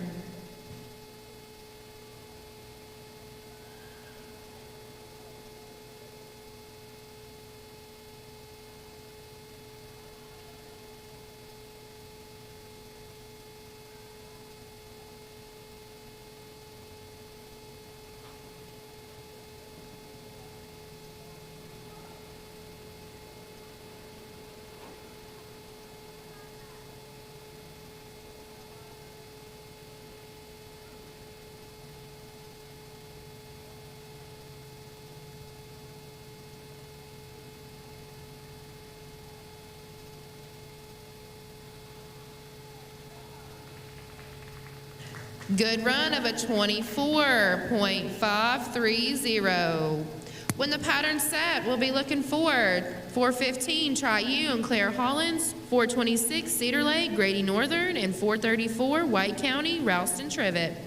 Good run of a 24.530. When the pattern set, we'll be looking for 415 Triune, Claire Hollins. 426 Cedar Lake, Grady Northern. And 434 White County, Ralston Trivet.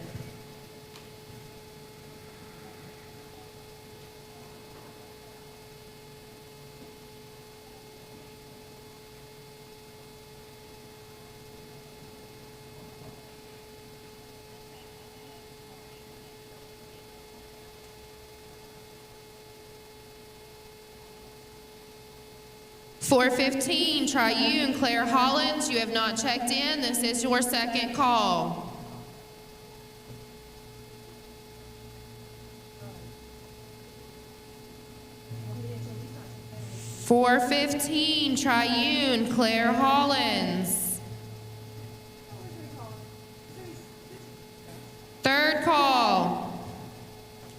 .415 Triune, Claire Hollins. You have not checked in. This is your second call. .415 Triune, Claire Hollins. Third call.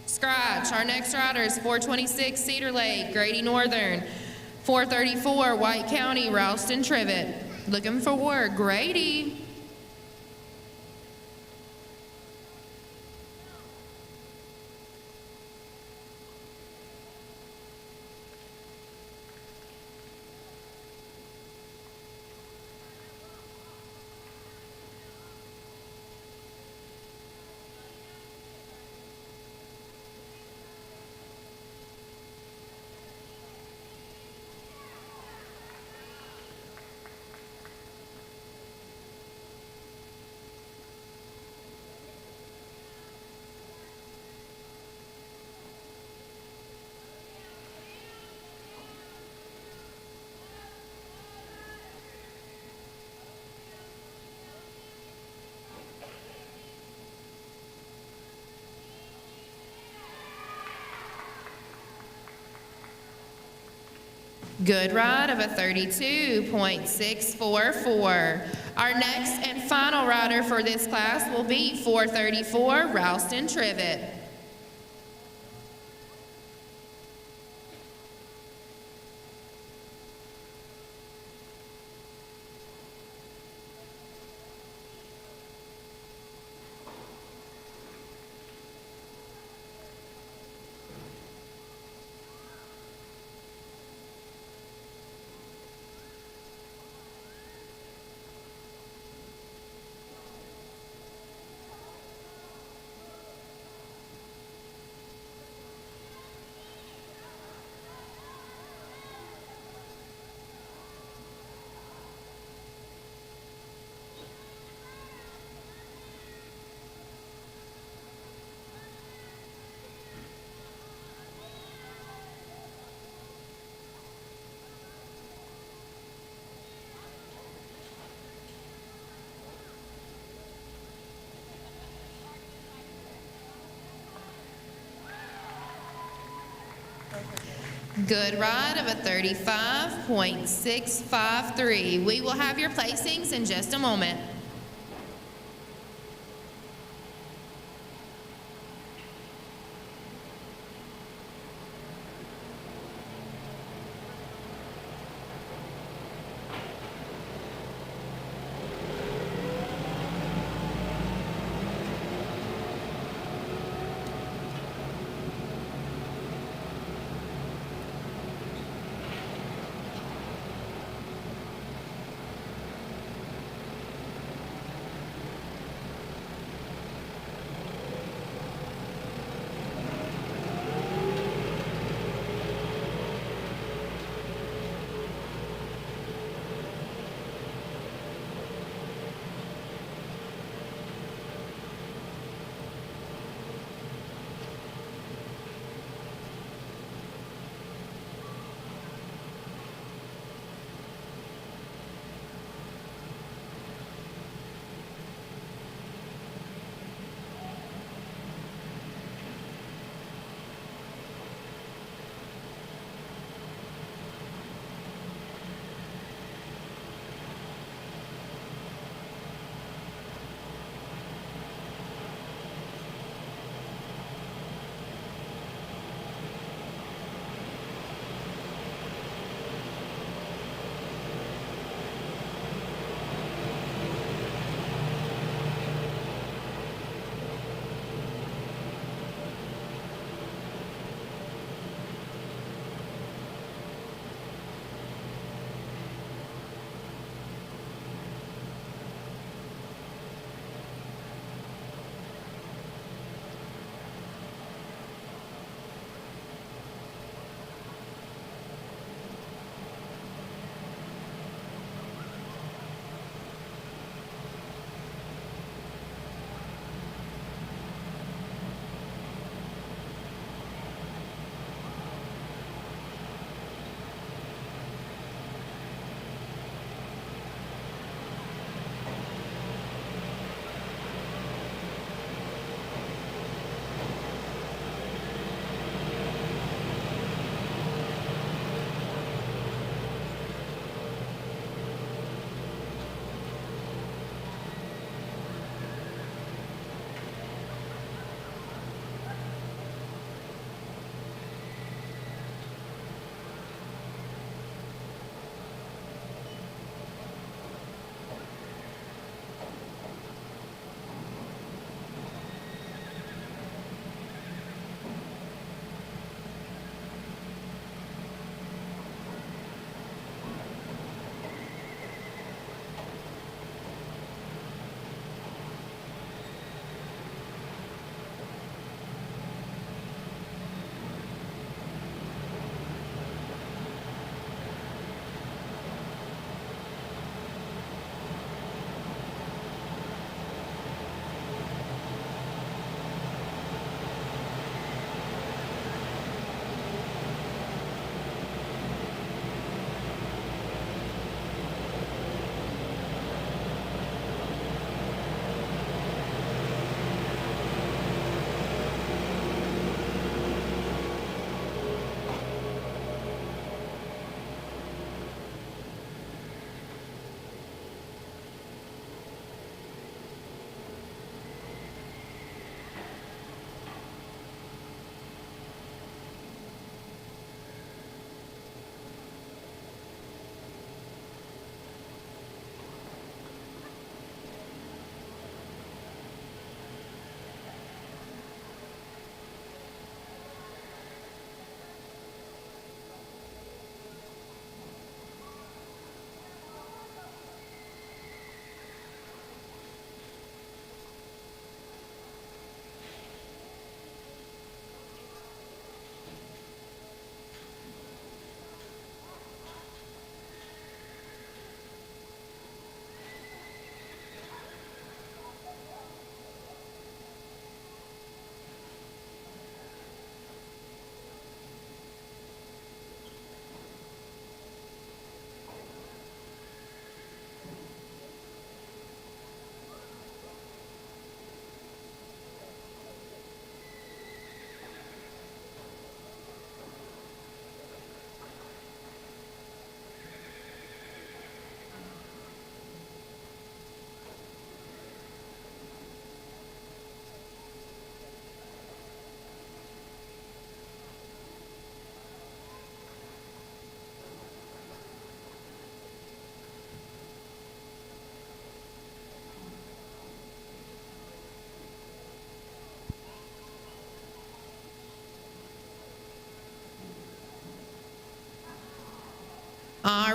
Scratch. Our next rider is 426 Cedar Lake, Grady Northern. 434 White County, Ralston Trivet. Looking for Grady. Good ride of a 32.644. Our next and final rider for this class will be 434 Ralston Trivet. Good ride of a 35.653. We will have your placings in just a moment.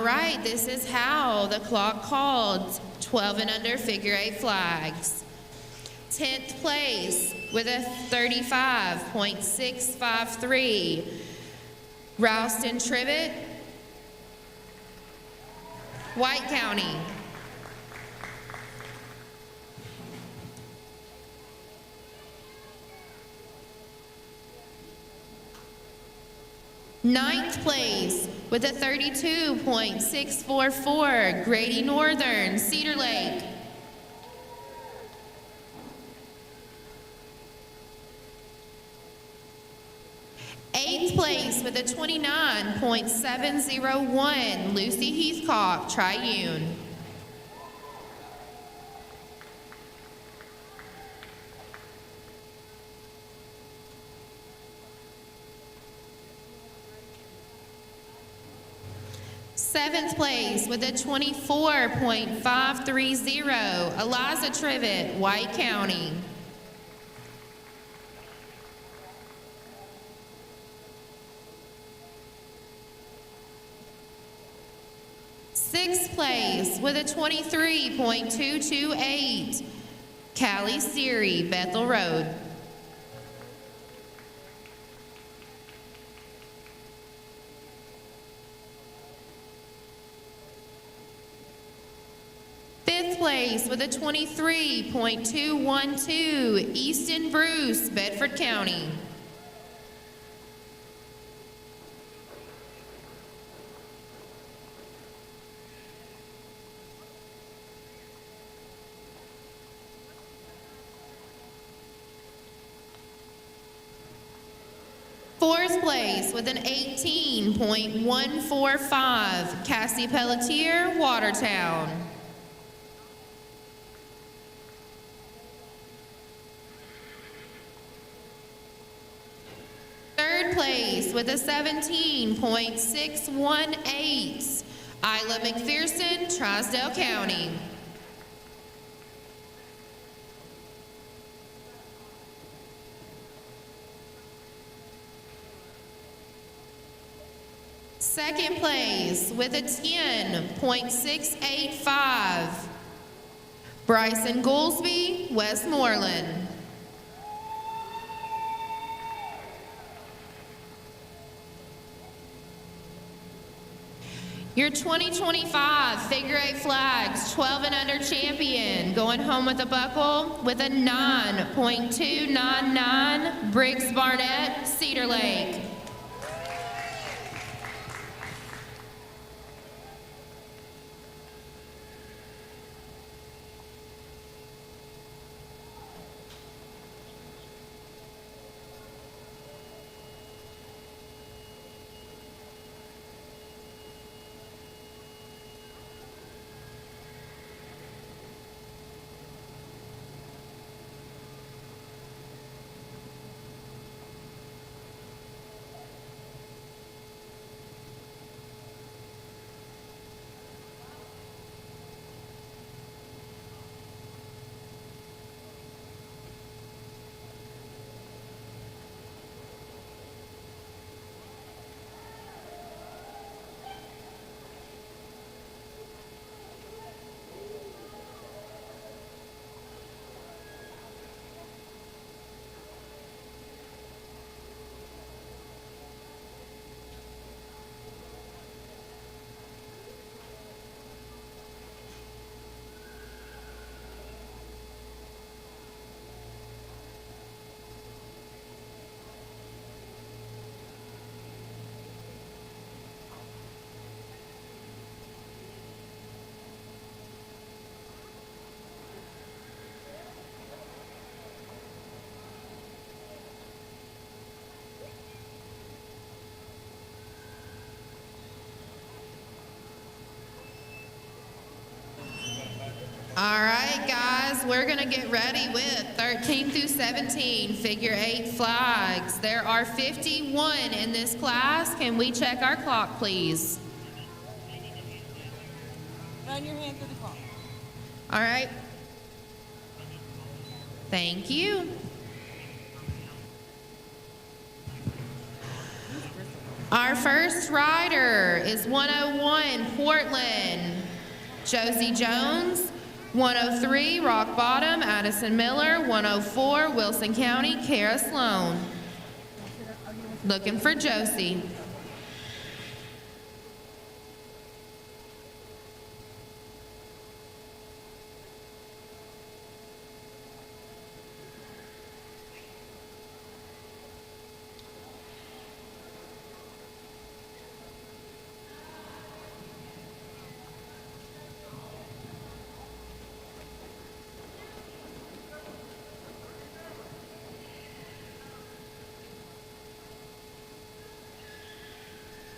right, this is how the clock called 12 and under figure 8 flags. 10th place with a 35.653, Ralston Tribbett, White County. 9th place with a 32.644, Grady Northern, Cedar Lake. 8th place with a 29.701, Lucy Heathcock, Triune. 7th place with a 24.530, Eliza Trivet, White County. 6th place with a 23.228, Callie Siri, Bethel Road. 5th place with a 23.212, Easton Bruce, Bedford County. 4th place with an 18.145, Cassie Pelletier, Watertown. 3rd place with a 17.618, Isla McPherson, Trousdale County. 2nd place with a 10.685, Bryson Goolsby, Westmoreland. Your 2025 Figure 8 Flags 12 and under champion, going home with a buckle with a 9.299, Briggs Barnett, Cedar Lake. All right, guys, we're going to get ready with 13 through 17 Figure 8 Flags. There are 51 in this class. Can we check our clock, please? Run your hand through the clock. All right. Thank you. Our first rider is 101 Portland, Josie Jones. 103 Rock Bottom, Addison Miller. 104 Wilson County, Kara Sloan. Looking for Josie.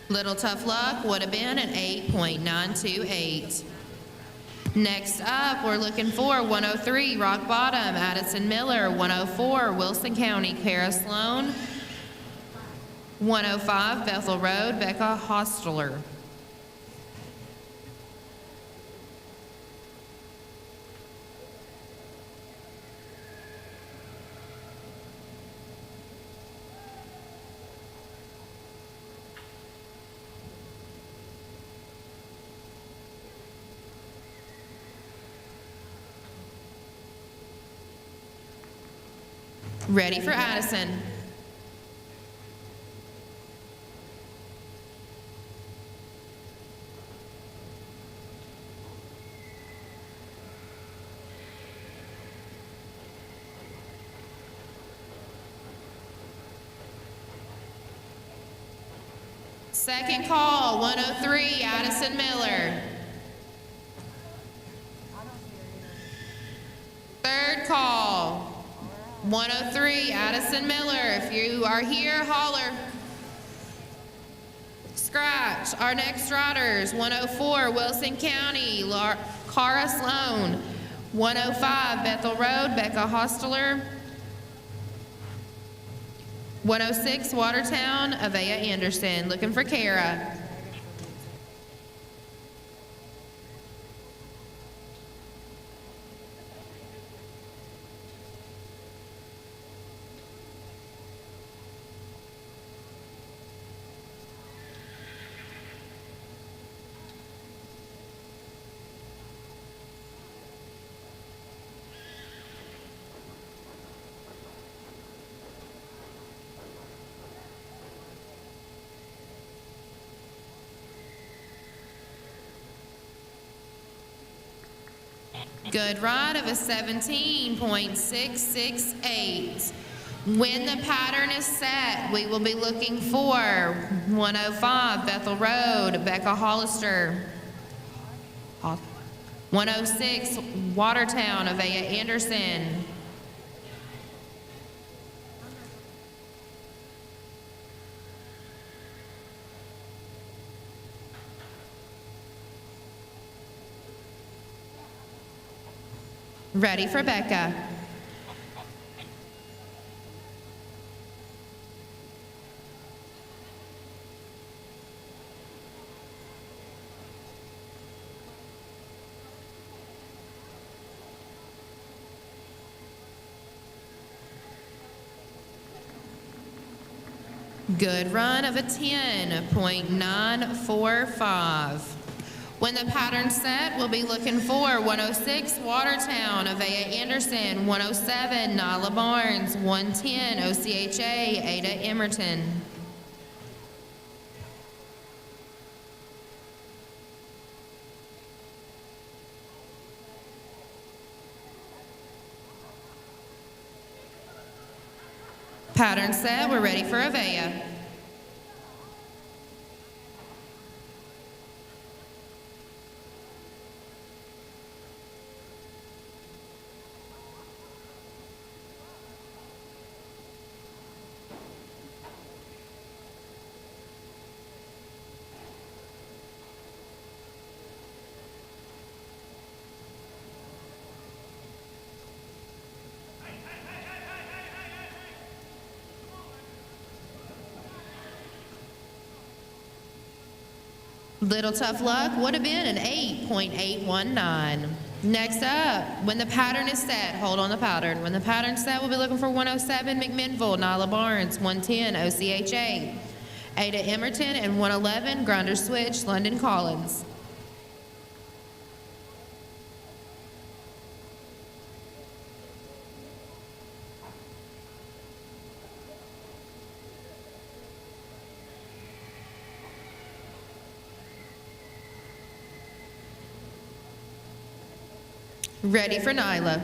Little Tough Luck would have been an 8.928. Next up, we're looking for 103 Rock Bottom, Addison Miller. 104 Wilson County, Kara Sloan. 105 Bethel Road, Becca Hostler. Ready for Addison. Second call, 103, Addison Miller. Third call, 103, Addison Miller. If you are here, holler. Scratch. Our next riders, 104, Wilson County, Cara Sloan. 105, Bethel Road, Becca Hostler. 106, Watertown, Avea Anderson. Looking for Kara. Good ride of a 17.668. When the pattern is set, we will be looking for 105 Bethel Road, Becca Hollister. 106 Watertown, Avea Anderson. Ready for Becca. Good run of a 10.945. When the pattern's set, we'll be looking for 106 Watertown, Avea Anderson. 107 Nyla Barnes. 110 OCHA, Ada Emerton. Pattern set, we're ready for Avea. Little Tough Luck would have been an 8.819. Next up, when the pattern is set, hold on the pattern. When the pattern's set, we'll be looking for 107 McMinnville, Nyla Barnes. 110 OCHA, Ada Emerton and 111 Grinder Switch, London Collins. Ready for Nyla.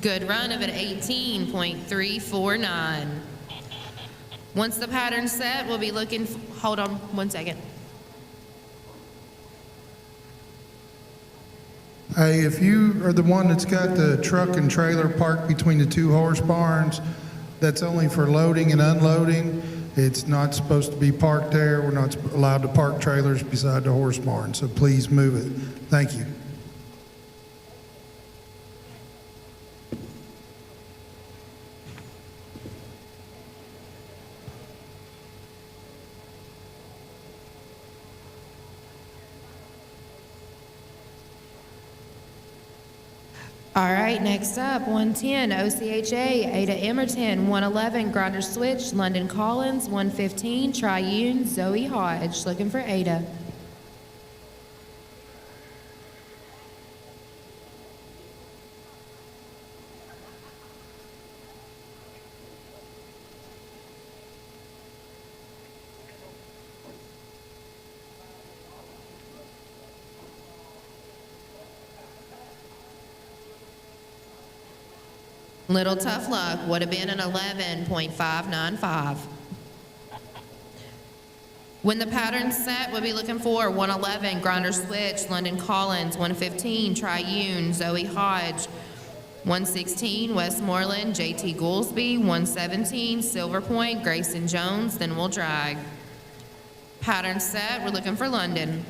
Good run of an 18.349. Once the pattern's set, we'll be looking, hold on 1 second. Hey, if you are the one that's got the truck and trailer parked between the two horse barns, that's only for loading and unloading. It's not supposed to be parked there. We're not allowed to park trailers beside the horse barn, so please move it. Thank you. All right, next up, 110 OCHA, Ada Emerton, 111 Grinder Switch, London Collins, 115 Triune, Zoe Hodge. Looking for Ada. Little tough luck would have been an 11.595. When the pattern's set, we'll be looking for 111 Grinder Switch, London Collins, 115 Triune, Zoe Hodge, 116 Westmoreland, JT Goolsby, 117 Silver Point, Grayson Jones, then we'll drag. Pattern set, we're looking for London.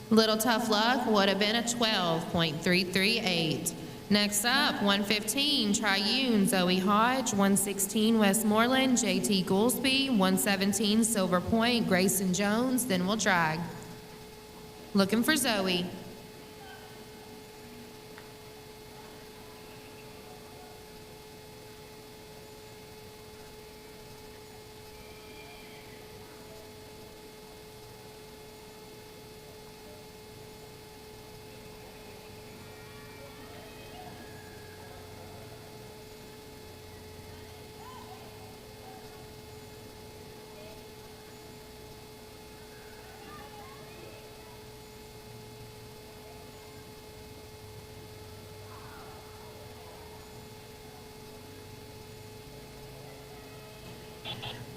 Little tough luck would have been a 12.338. Next up, 115 Triune, Zoe Hodge, 116 Westmoreland, JT Goolsby, 117 Silver Point, Grayson Jones, then we'll drag. Looking for Zoe.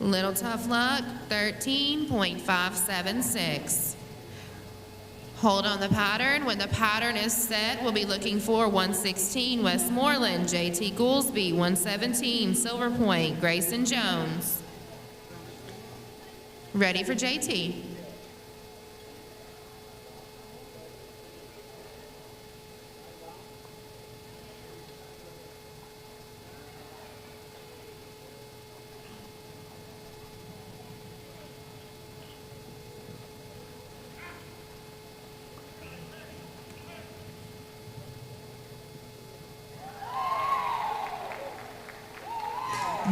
Little tough luck, 13.576. Hold on the pattern. When the pattern is set, we'll be looking for 116 Westmoreland, JT Goolsby, 117 Silver Point, Grayson Jones. Ready for JT.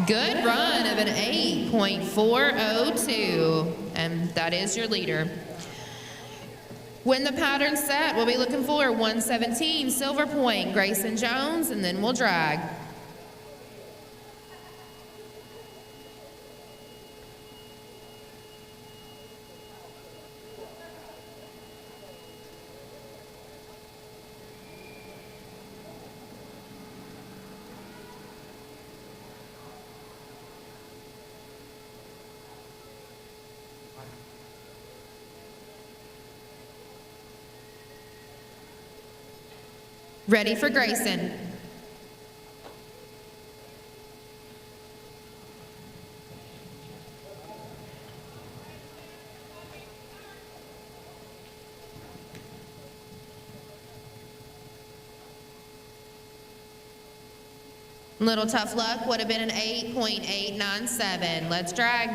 Good run of an 8.402, and that is your leader. When the pattern's set, we'll be looking for 117, Silver Point, Grayson Jones, and then we'll drag. Ready for Grayson. Little Tough Luck would have been an 8.897. Let's drag.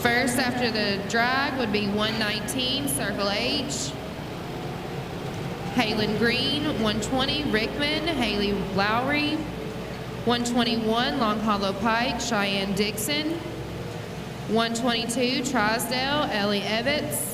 First after the drag would be 119, Circle H. Halen Green, 120, Rickman, Haley Lowry. 121, Long Hollow Pike, Cheyenne Dixon. 122, Trosdale, Ellie Evans.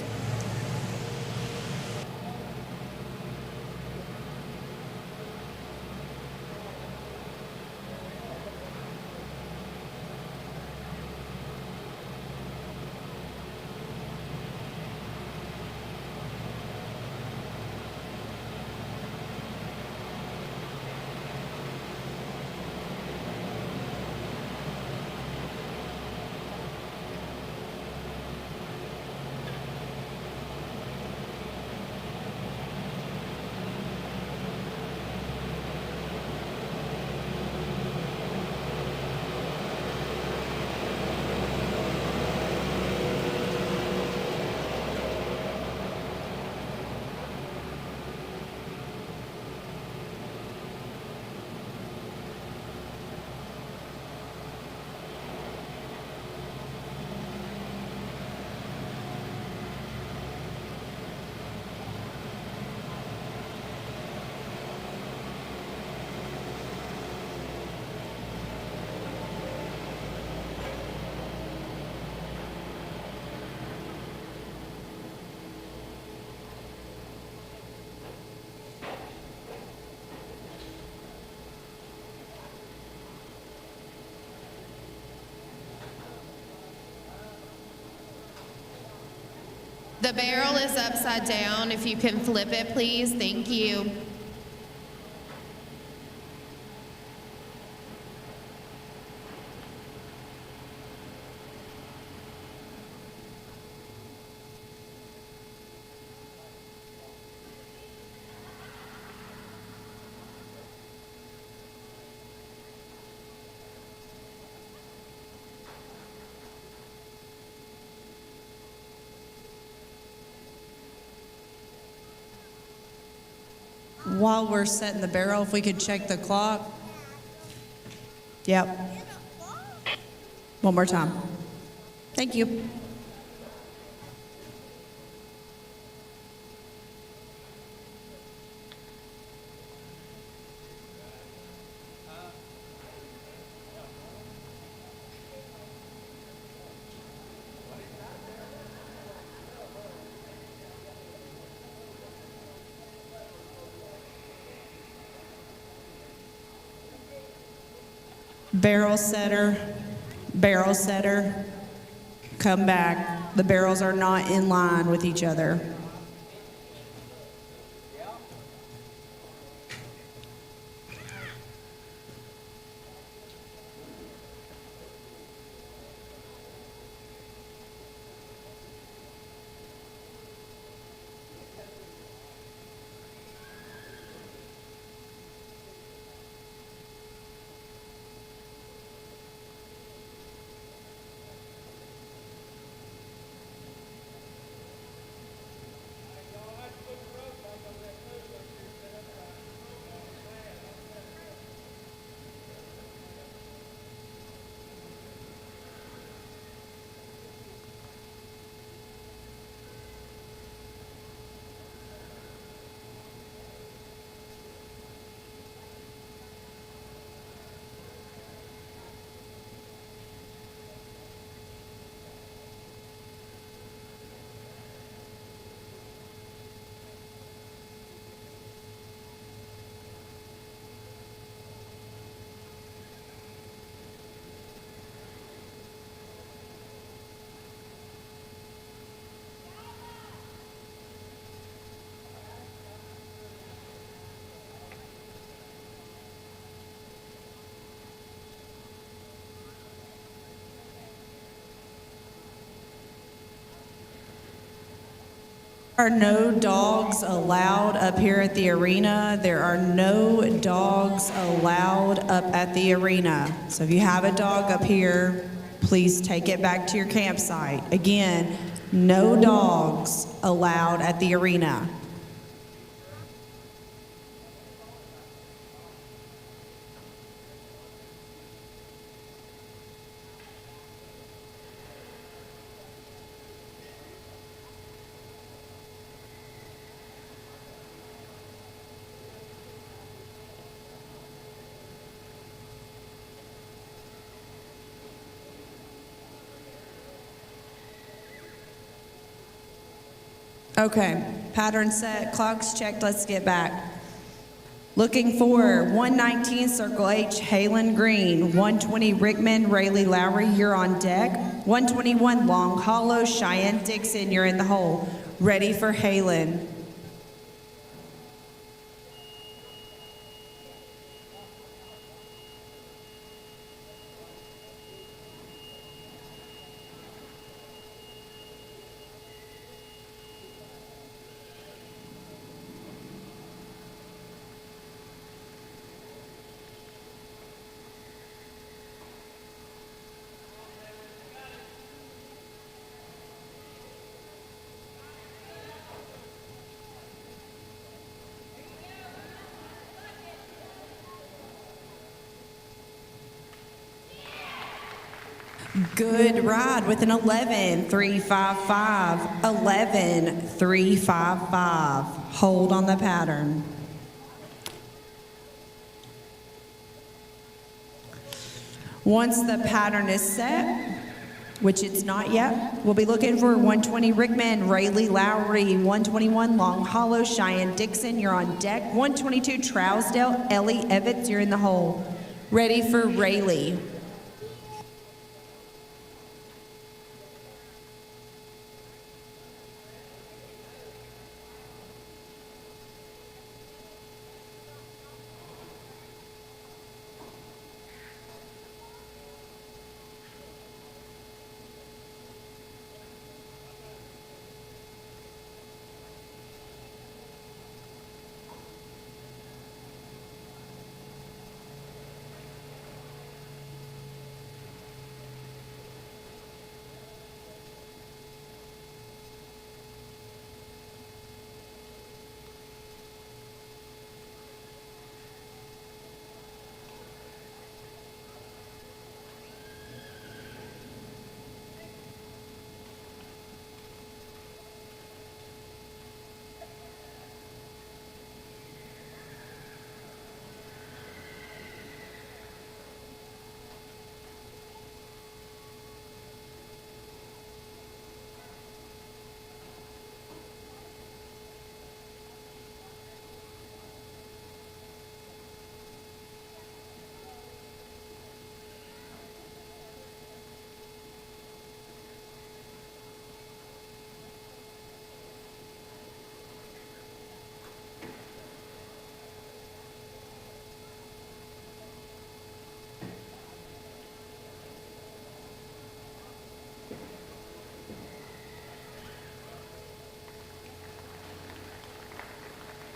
The barrel is upside down. If you can flip it, please. Thank you. While we're setting the barrel, if we could check the clock. Yep. One more time. Thank you. Barrel setter, come back. The barrels are not in line with each other. There are no dogs allowed up here at the arena. There are no dogs allowed up at the arena. So if you have a dog up here, please take it back to your campsite. Again, no dogs allowed at the arena. Okay, pattern set, clocks checked, let's get back. Looking for 119 Circle H, Halen Green, 120 Rickman, Rayleigh Lowry, you're on deck. 121 Long Hollow, Cheyenne Dixon, you're in the hole. Ready for Halen. Good ride with an 11-355. 11-355. Hold on the pattern. Once the pattern is set, which it's not yet, we'll be looking for 120 Rickman, Rayleigh Lowry, 121 Long Hollow, Cheyenne Dixon, you're on deck. 122 Trousdale, Ellie Evans, you're in the hole. Ready for Rayleigh.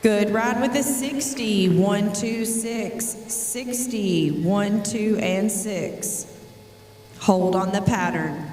Good ride with a 60, 1, 2, 6, 60, 1, 2, and 6. Hold on the pattern.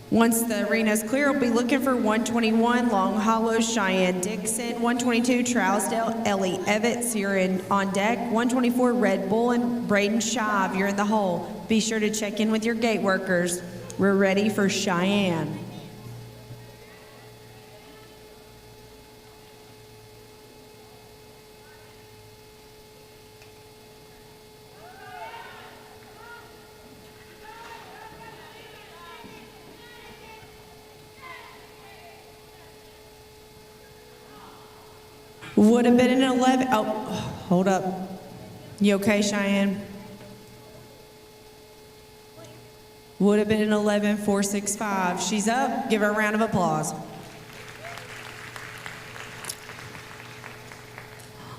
Once the arena is clear, we'll be looking for 121 Long Hollow, Cheyenne Dixon, 122 Trousdale, Ellie Evans, you're on deck, 124 Red Bull and Braden Shive, you're in the hole. Be sure to check in with your gate workers. We're ready for Cheyenne. Would have been an 11. Oh, hold up. You okay, Cheyenne? Would have been an 11-465. She's up. Give her a round of applause.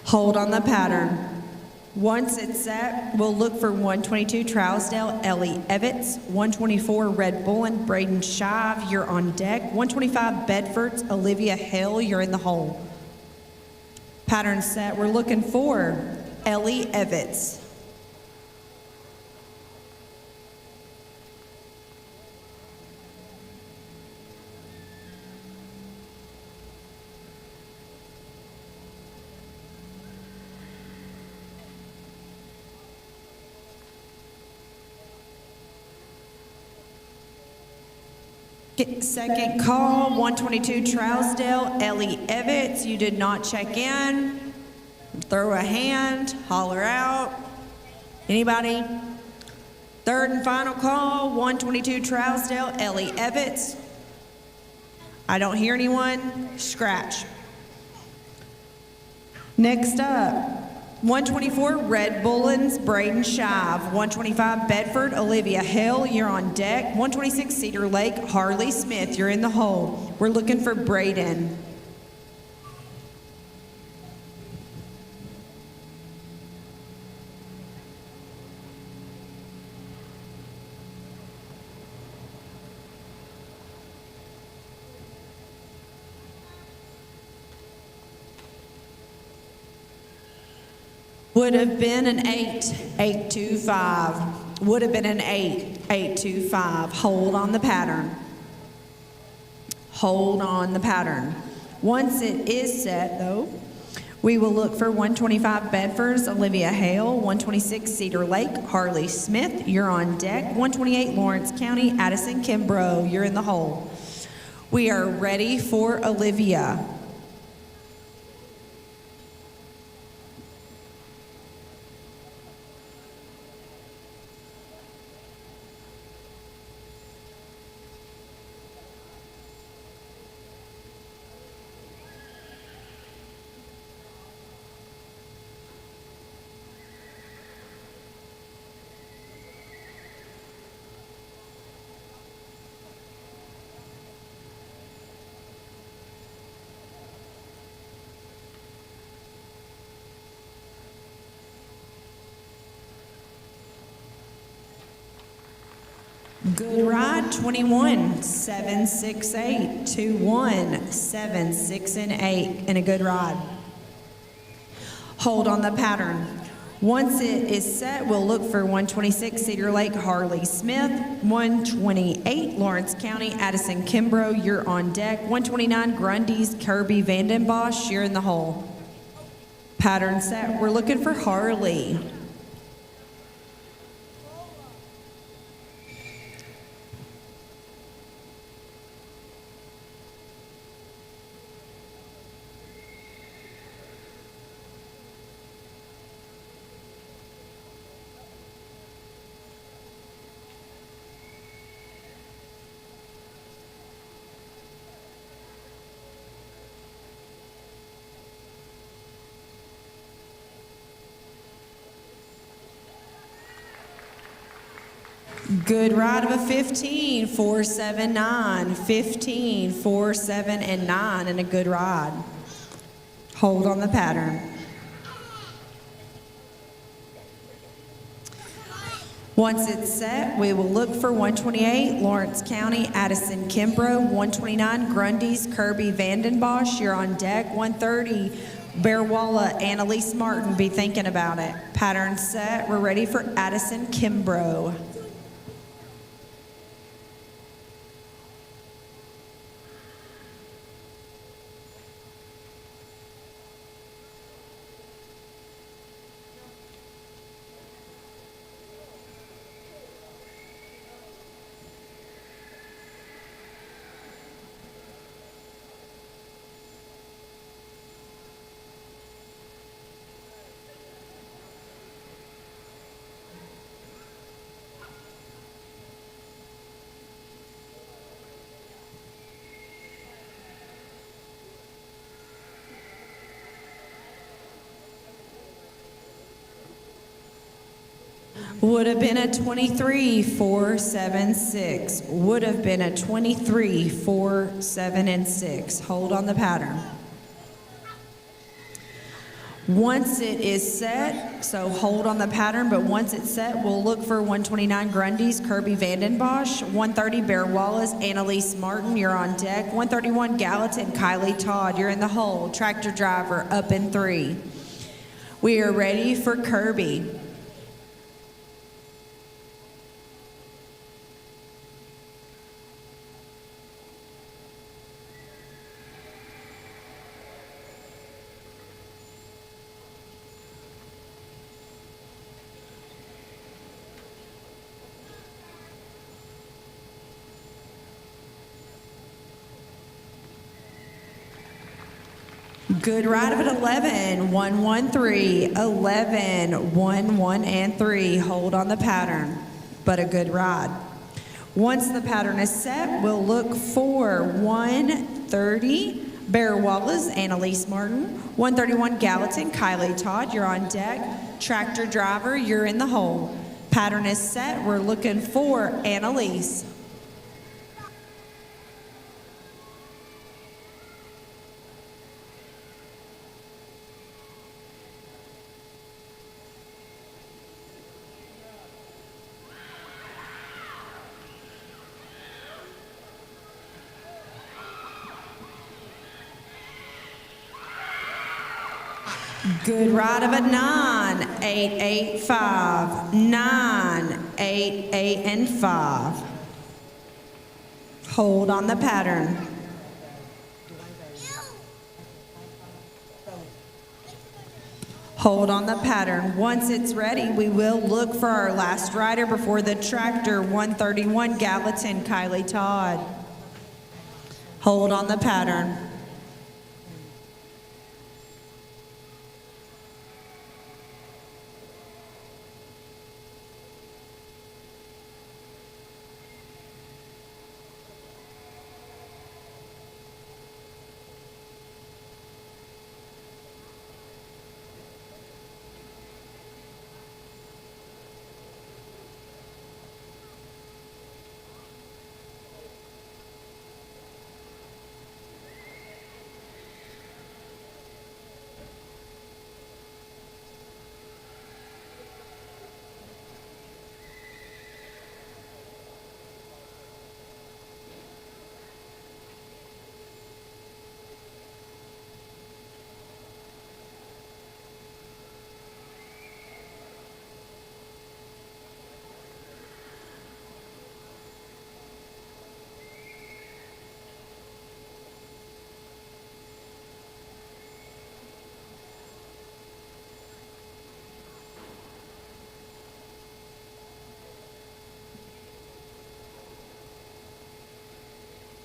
Hold on the pattern. Once it's set, we'll look for 122 Trousdale, Ellie Evans, 124 Red Bullen, Braden Shive, you're on deck. 125 Bedford's Olivia Hill, you're in the hole. Pattern set, we're looking for Ellie Evans. Second call, 122 Trousdale, Ellie Evans. You did not check in. Throw a hand, holler out. Anybody? Third and final call, 122 Trousdale, Ellie Evans. I don't hear anyone. Scratch. Next up, 124 Red Bullens, Braden Shive. 125 Bedford, Olivia Hill, you're on deck. 126 Cedar Lake, Harley Smith, you're in the hole. We're looking for Braden. Would have been an 8-8-2-5. Would have been an 8-8-2-5. Hold on the pattern. Hold on the pattern. Once it is set, though, we will look for 125 Bedford's Olivia Hale, 126 Cedar Lake, Harley Smith, you're on deck. 128 Lawrence County, Addison Kimbrough, you're in the hole. We are ready for Olivia. Good ride, 21, 7, 6, 8, 2, 1, 7, 6, and 8, and a good ride. Hold on the pattern. Once it is set, we'll look for 126 Cedar Lake, Harley Smith, 128 Lawrence County, Addison Kimbrough, you're on deck. 129 Grundy's, Kirby Vandenbosch, you're in the hole. Pattern set, we're looking for Harley. Good ride of a 15, 4, 7, 9, 15, 4, 7, and 9, and a good ride. Hold on the pattern. Once it's set, we will look for 128 Lawrence County, Addison Kimbrough, 129 Grundy's, Kirby Vandenbosch, you're on deck. 130 Bearwalla, Annalise Martin, be thinking about it. Pattern set, we're ready for Addison Kimbrough. Would have been a 23, 4, 7, 6. Would have been a 23, 4, 7, and 6. Hold on the pattern. Once it is set, so hold on the pattern, but once it's set, we'll look for 129 Grundy's, Kirby Vandenbosch, 130 Bear Wallace, Annalise Martin, you're on deck, 131 Gallatin, Kylie Todd, you're in the hole, tractor driver up in 3. We are ready for Kirby. Good ride of an 11, 1, 1, 3, 11, 1, 1, and 3. Hold on the pattern, but a good ride. Once the pattern is set, we'll look for 130 Bear Wallace, Annalise Martin, 131 Gallatin, Kylie Todd, you're on deck. Tractor driver, you're in the hole. Pattern is set, we're looking for Annalise. Good ride of a 9, 8, 8, 5, 9, 8, 8, and 5. Hold on the pattern. Hold on the pattern. Once it's ready, we will look for our last rider before the tractor, 131 Gallatin, Kylie Todd. Hold on the pattern.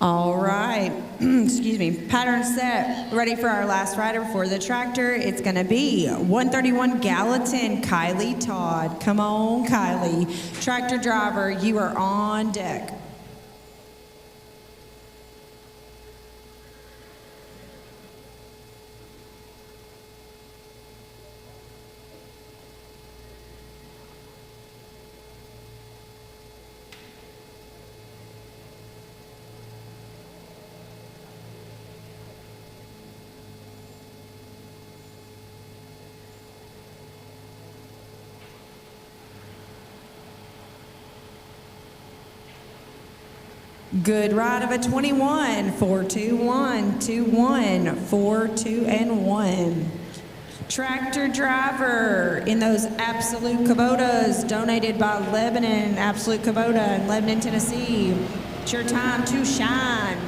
All right, excuse me, pattern set, ready for our last rider before the tractor. It's gonna be 131 Gallatin, Kylie Todd. Come on, Kylie. Tractor driver, you are on deck. Good ride of a 21, 4, 2, 1, 2, 1, 4, 2, and 1. Tractor driver in those Absolute Kubotas donated by Lebanon, Absolute Kubota in Lebanon, Tennessee. It's your time to shine.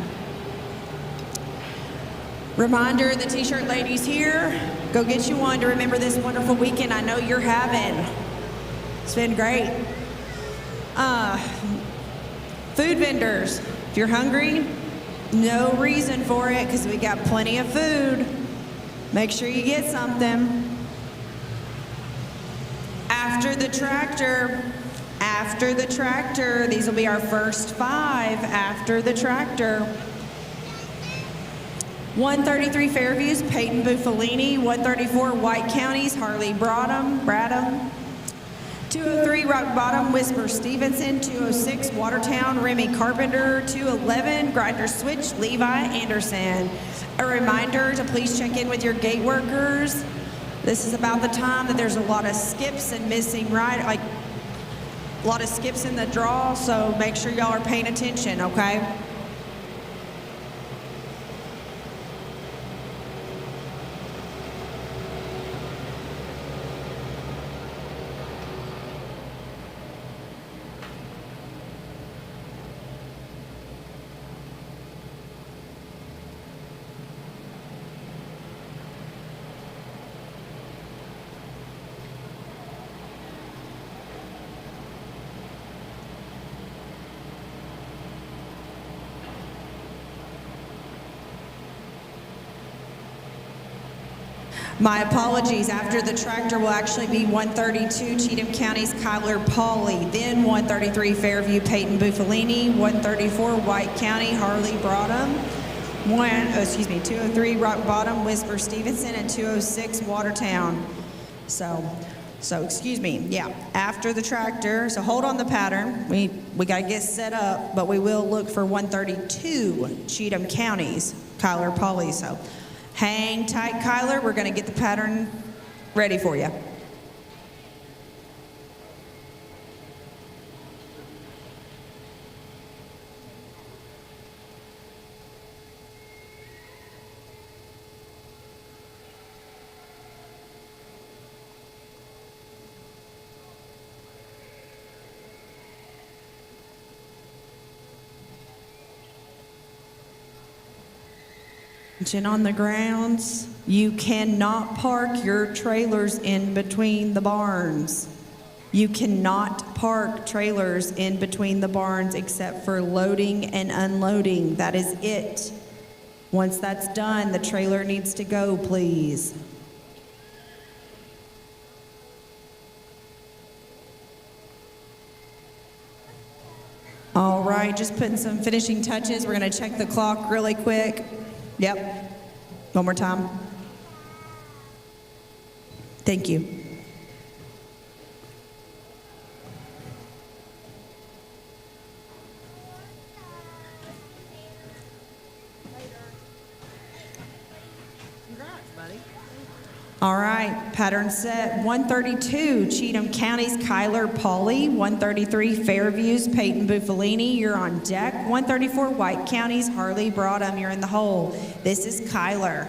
Reminder, the t-shirt ladies here, go get you one to remember this wonderful weekend I know you're having. It's been great. Food vendors, if you're hungry, no reason for it because we got plenty of food. Make sure you get something. After the tractor, these will be our first 5 after the tractor. 133 Fairview's Peyton Buffalini, 134 White County's Harley Bradham, 203 Rock Bottom, Whisper Stevenson, 206 Watertown, Remy Carpenter, 211 Grinder Switch, Levi Anderson. A reminder to please check in with your gate workers This is about the time that there's a lot of skips and missing like a lot of skips in the draw, so make sure y'all are paying attention, okay? My apologies. After the tractor will actually be 132 Cheatham County's Kyler Pauley, then 133 Fairview Peyton Buffalini, 134 White County Harley Broadham, 203 Rock Bottom Whisper Stevenson, and 206 Watertown. So excuse me, yeah, after the tractor, so hold on the pattern. We got to get set up, but we will look for 132 Cheatham County's Kyler Pauley. So hang tight, Kyler. We're going to get the pattern ready for you. Attention on the grounds. You cannot park your trailers in between the barns. You cannot park trailers in between the barns except for loading and unloading. That is it. Once that's done, the trailer needs to go, please. All right, just putting some finishing touches. We're going to check the clock really quick. Yep. One more time. Thank you. Congrats, buddy. All right, pattern set. 132, Cheatham County's Kyler Pauley. 133, Fairview's Peyton Buffalini. You're on deck. 134, White County's Harley Broadham. You're in the hole. This is Kyler.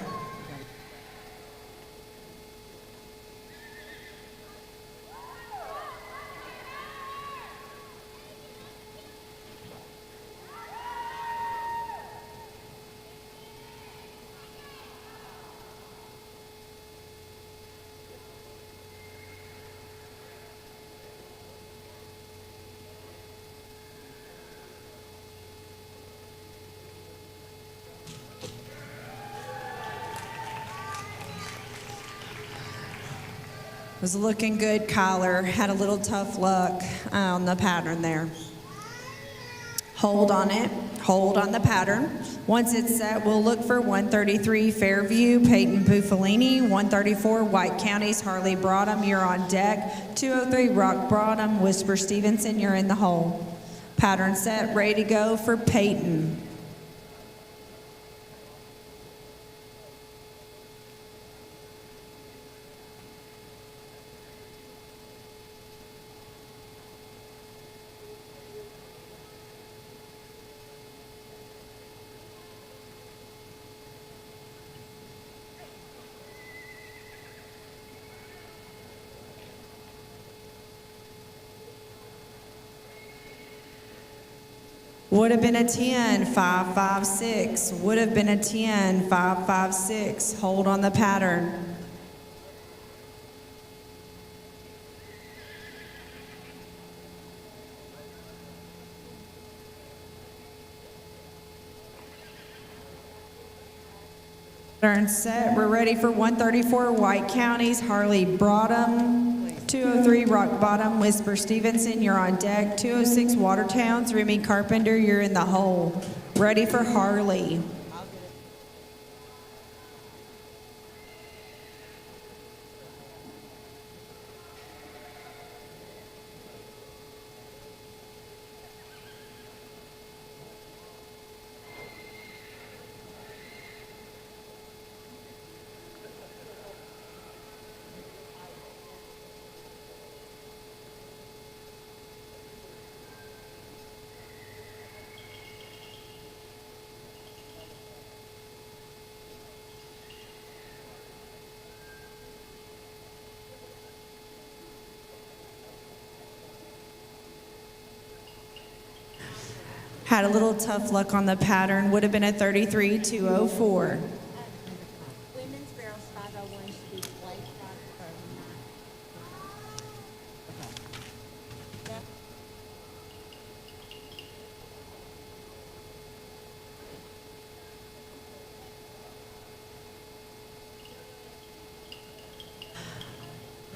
Was looking good, Kyler. Had a little tough luck on the pattern there. Hold on it. Hold on the pattern. Once it's set, we'll look for 133 Fairview, Peyton Buffalini, 134 White County's Harley Broadham. You're on deck. 203 Rock Bottom, Whisper Stevenson. You're in the hole. Pattern set, ready to go for Peyton. Would have been a 10, 5, 5, 6. Would have been a 10, 5, 5, 6. Hold on the pattern. Pattern set. We're ready for 134 White County's Harley Broadham. 203 Rock Bottom, Whisper Stevenson, you're on deck. 206 Watertown's Remy Carpenter, you're in the hole. Ready for Harley. Had a little tough luck on the pattern, would have been a 33-204. Women's barrel 501 should be Blake 539.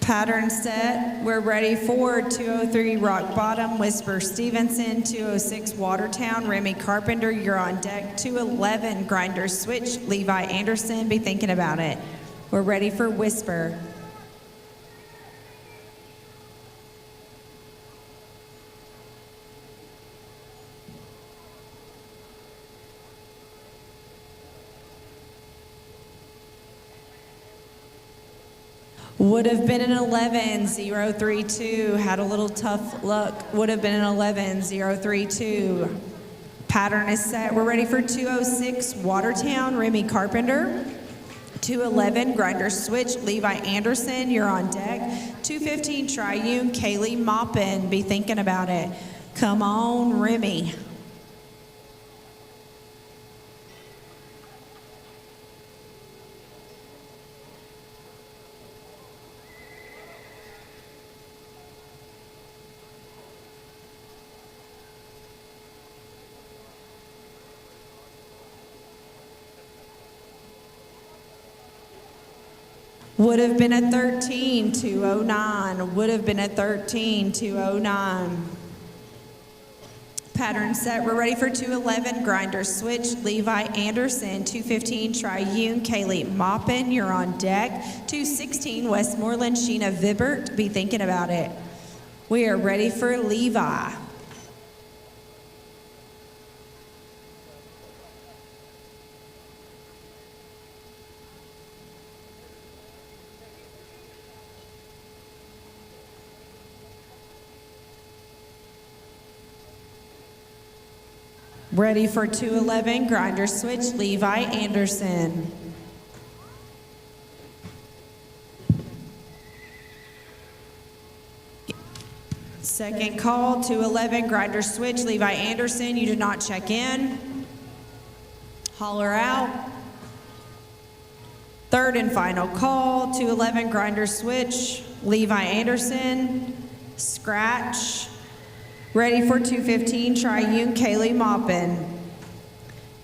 Pattern set. We're ready for 203 Rock Bottom, Whisper Stevenson, 206 Watertown, Remy Carpenter, you're on deck. 211 Grinder Switch, Levi Anderson, be thinking about it. We're ready for Whisper. Would have been an 11-032. Had a little tough luck. Would have been an 11-032. Pattern is set. We're ready for 206 Watertown, Remy Carpenter. 211 Grinder Switch, Levi Anderson, you're on deck. 215 Triune, Kaylee Maupin, be thinking about it. Come on, Remy. Would have been a 13-209. Would have been a 13-209. Pattern set. We're ready for 211 Grinder Switch, Levi Anderson. 215 Triune, Kaylee Maupin, you're on deck. 216 Westmoreland, Sheena Vibert, be thinking about it. We are ready for Levi. Ready for 211 Grinder Switch, Levi Anderson. Second call, 211 Grinder Switch, Levi Anderson. You did not check in. Holler out. Third and final call, 211 Grinder Switch, Levi Anderson. Scratch. Ready for 215 Triune, Kaylee Maupin.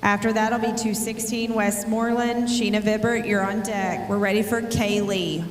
After that'll be 216 Westmoreland, Sheena Vibert, you're on deck. We're ready for Kaylee.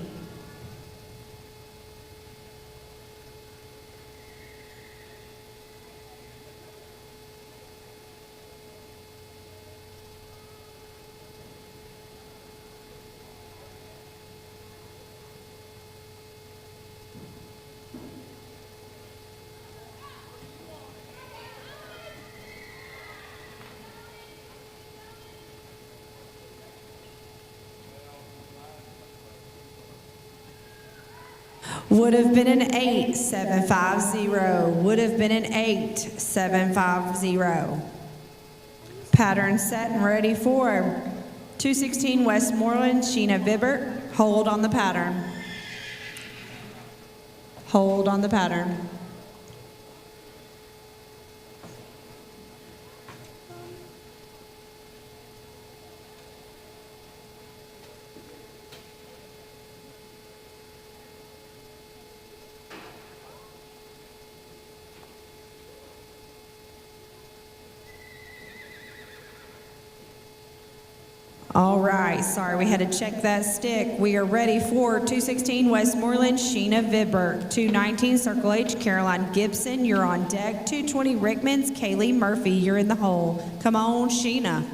Would have been an 8-750. Would have been an 8-750. Pattern set and ready for 216 Westmoreland, Sheena Vibert. Hold on the pattern. Hold on the pattern. All right, sorry, we had to check that stick. We are ready for 216 Westmoreland, Sheena Vibert. 219 Circle H, Caroline Gibson, you're on deck. 220 Rickman's, Kaylee Murphy, you're in the hole. Come on, Sheena.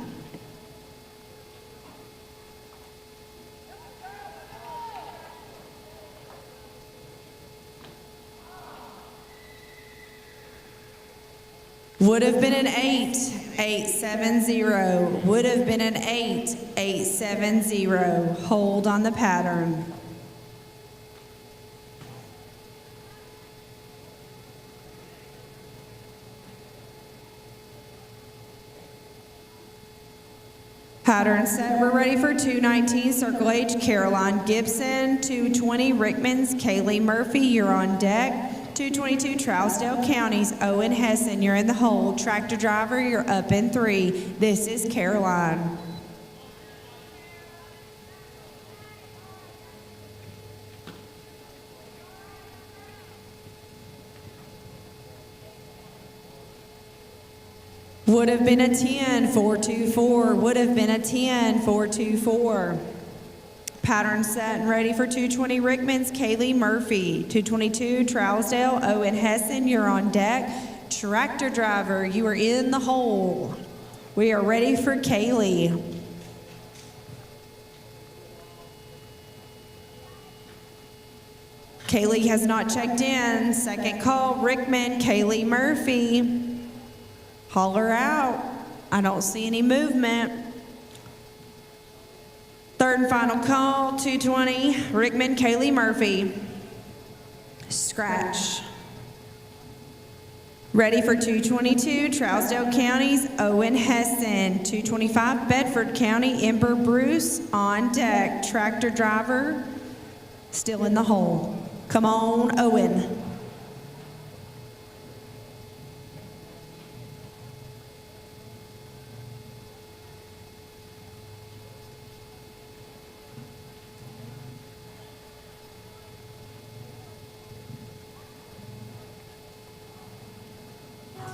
Would have been an 8-870. Would have been an 8-870. Hold on the pattern. Pattern set. We're ready for 219 Circle H, Caroline Gibson. 220 Rickman's, Kaylee Murphy, you're on deck. 222 Trousdale Counties, Owen Hessen, you're in the hole. Tractor driver, you're up in 3. This is Caroline. Would have been a 10, 424. Would have been a 10, 424. Pattern set and ready for 220 Rickman's Kaylee Murphy. 222 Trousdale, Owen Hessen, you're on deck. Tractor driver, you are in the hole. We are ready for Kaylee. Kaylee has not checked in. Second call, Rickman, Kaylee Murphy. Holler out. I don't see any movement. Third and final call, 220, Rickman, Kaylee Murphy. Scratch. Ready for 222, Trousdale Counties, Owen Hessen. 225, Bedford County, Ember Bruce on deck. Tractor driver, still in the hole. Come on, Owen.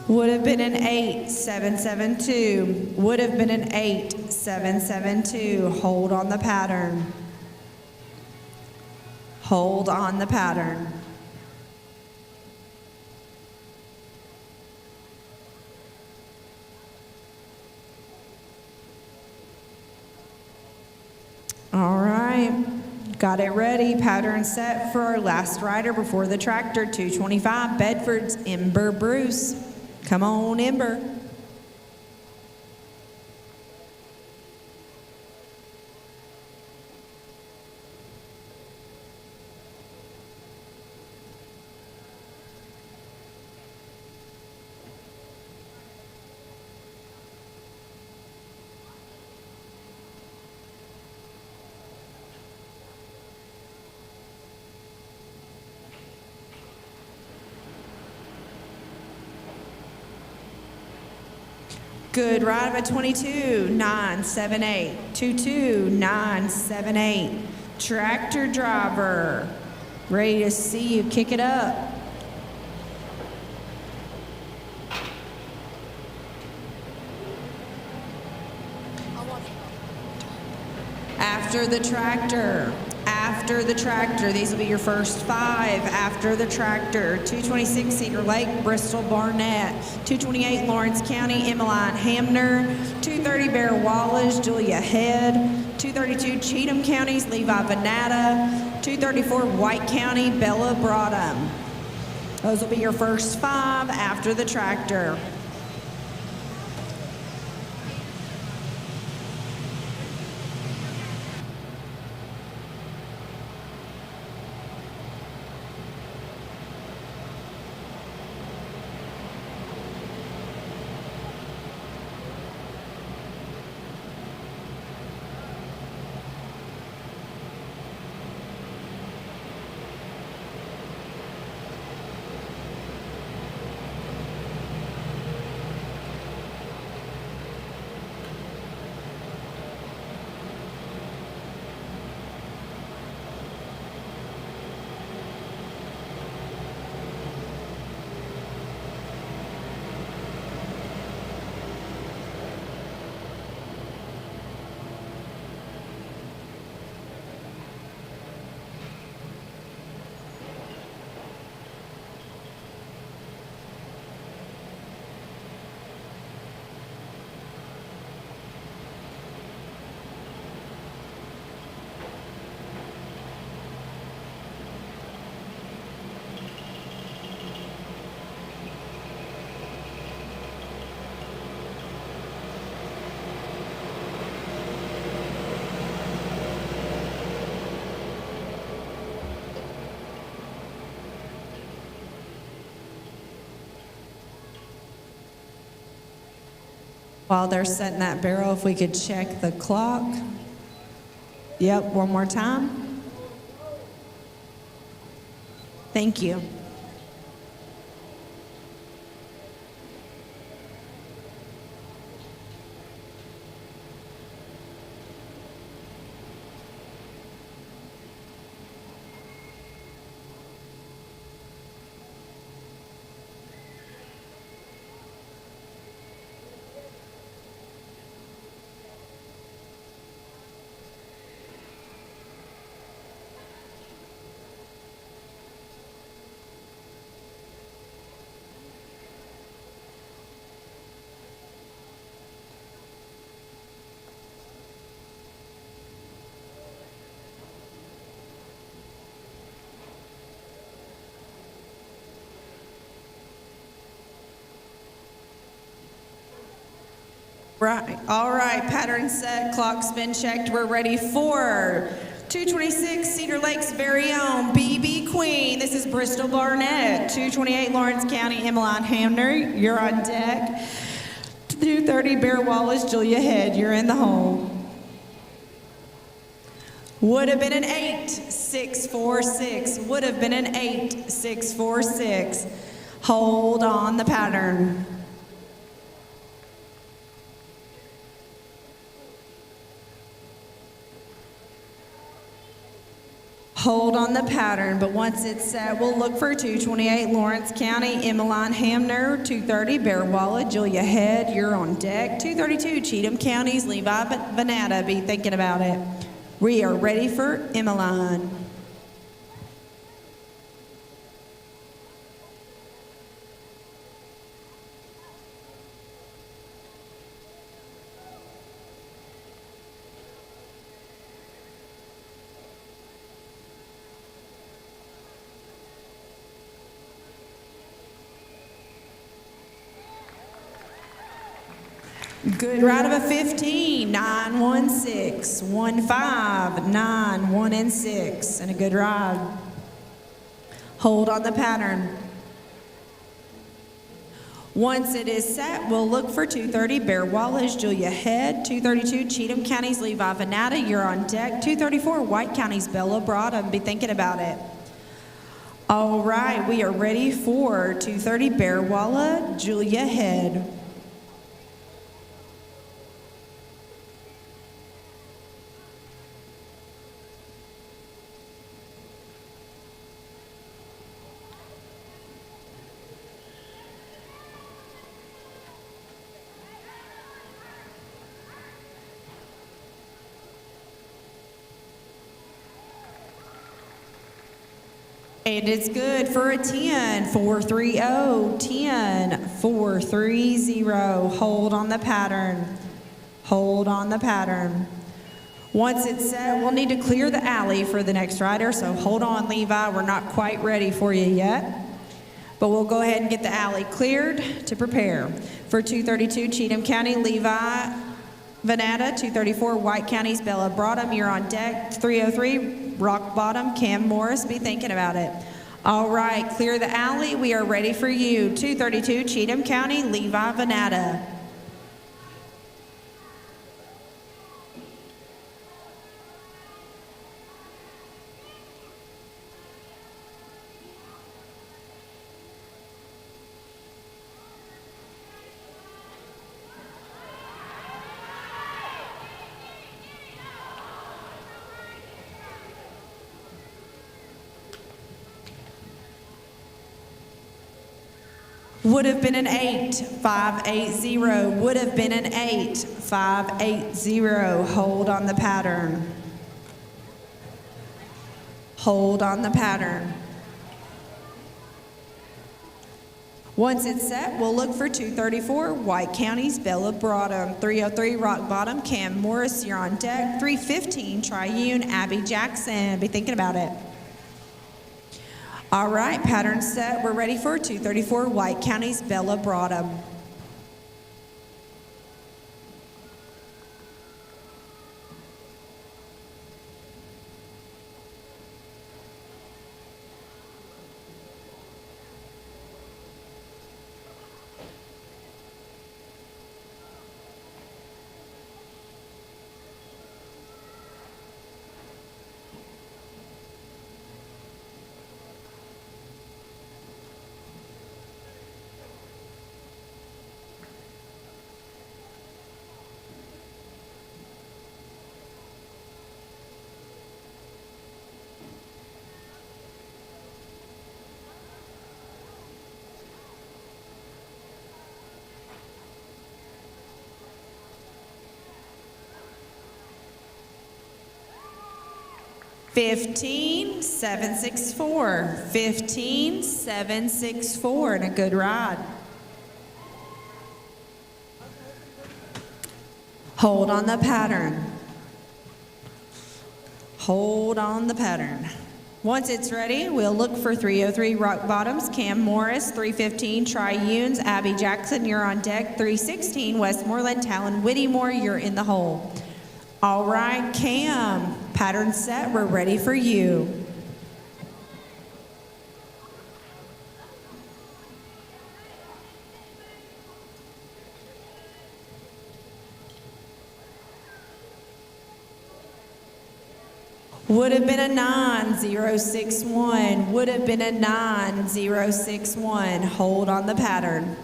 Would have been an 8, 772. Would have been an 8, 772. Hold on the pattern. Hold on the pattern. All right. Got it ready. Pattern set for our last rider before the tractor. 225, Bedford's Ember Bruce. Come on, Ember. Good ride of a 22-978. 22-978. Tractor driver. Ready to see you kick it up. After the tractor. After the tractor. These will be your first 5 after the tractor. 226 Cedar Lake, Bristol Barnett. 228 Lawrence County, Emmeline Hamner. 230 Bear Wallace, Julia Head. 232 Cheatham Counties, Levi Venata. 234 White County, Bella Broadham. Those will be your first 5 after the tractor. While they're setting that barrel, if we could check the clock. Yep, one more time. Thank you. Right. All right. Pattern set. Clock's been checked. We're ready for 226 Cedar Lake's very own BB Queen. This is Bristol Barnett. 228 Lawrence County Emmeline Hamner. You're on deck. 230 Bear Wallace Julia Head. You're in the hole. Would have been an 8-6-4-6. Would have been an 8-6-4-6. Hold on the pattern. Hold on the pattern, but once it's set, we'll look for 228 Lawrence County, Emmeline Hamner, 230 Bear Wallet, Julia Head, you're on deck, 232 Cheatham County's Levi Vanata, be thinking about it. We are ready for Emmeline. Good ride of a 15, 9, 1, 6, 1, 5, 9, 1, and 6, and a good ride. Hold on the pattern. Once it is set, we'll look for 230 Bear Wallace, Julia Head, 232 Cheatham County's Levi Vanata, you're on deck, 234 White County's Bella Brada, be thinking about it. All right, we are ready for 230 Bear Walla, Julia Head. And it's good for a 10, 430, 10, 430. Hold on the pattern. Hold on the pattern. Once it's set, we'll need to clear the alley for the next rider, so hold on, Levi. We're not quite ready for you yet. But we'll go ahead and get the alley cleared to prepare. For 232 Cheatham County, Levi Vanata, 234 White County's Bella Broadham, you're on deck. 303 Rock Bottom, Cam Morris, be thinking about it. All right, clear the alley. We are ready for you. 232 Cheatham County, Levi Vanata. Would have been an 8-5-8-0. Would have been an 8-5-8-0. Hold on the pattern. Hold on the pattern. Once it's set, we'll look for 234 White County's Bella Broadham. 303 Rock Bottom, Cam Morris, you're on deck. 315 Triune, Abby Jackson. Be thinking about it. All right, pattern set. We're ready for 234 White County's Bella Broadham. Fifteen, 764. 15, 764, and a good ride. Hold on the pattern. Hold on the pattern. Once it's ready, we'll look for 303 Rock Bottoms, Cam Morris, 315 Tri-Unes, Abby Jackson, you're on deck, 316 Westmoreland, Talon Whittemore, you're in the hole. All right, Cam, pattern set, we're ready for you. Would have been a 9061. Would have been a 9061. Hold on the pattern.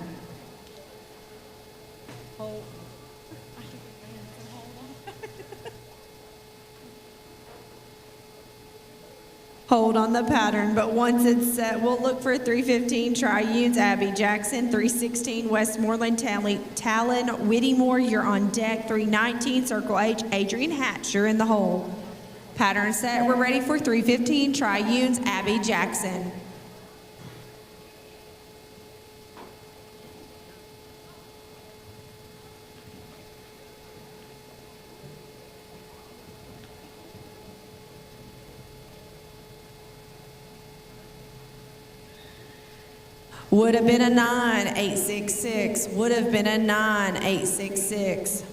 Hold on the pattern, but once it's set, we'll look for 315 Tri-Unes, Abby Jackson, 316 Westmoreland, Talon Whittemore, you're on deck, 319 Circle H, Adrian Hatch, you're in the hole. Pattern set, we're ready for 315 Tri-Unes, Abby Jackson. Would have been a 9866. Would have been a 9866.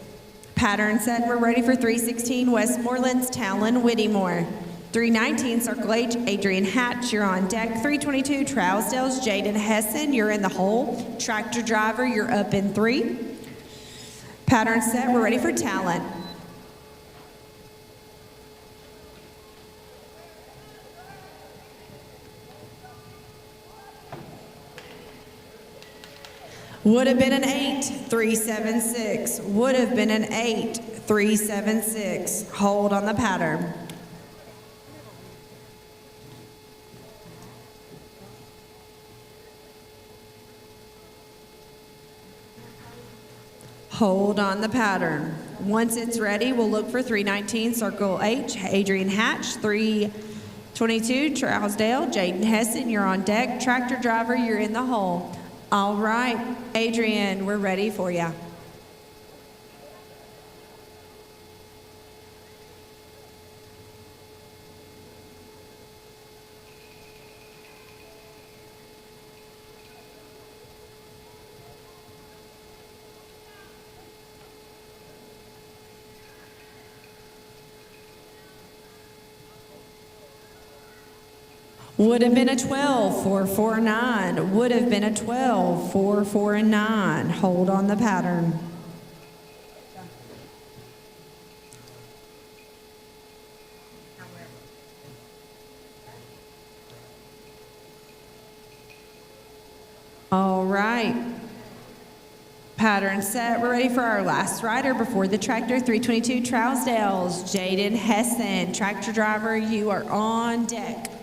Pattern set, we're ready for 316 Westmoreland's Talon Whittemore. 319 Circle H, Adrian Hatch, you're on deck. 322 Trousdale's Jaden Hessen, you're in the hole. Tractor driver, you're up in 3. Pattern set, we're ready for Talon. Would have been an 8376. Would have been an 8376. Hold on the pattern. Hold on the pattern. Once it's ready, we'll look for 319 Circle H, Adrian Hatch, 322 Trousdale, Jaden Hessen, you're on deck. Tractor driver, you're in the hole. All right, Adrian, we're ready for you. Would have been a 12, 4, 4, 9. Would have been a 12, 4, 4, and 9. Hold on the pattern. All right. Pattern set. We're ready for our last rider before the tractor. 322 Trousdale's Jaden Hessen. Tractor driver, you are on deck.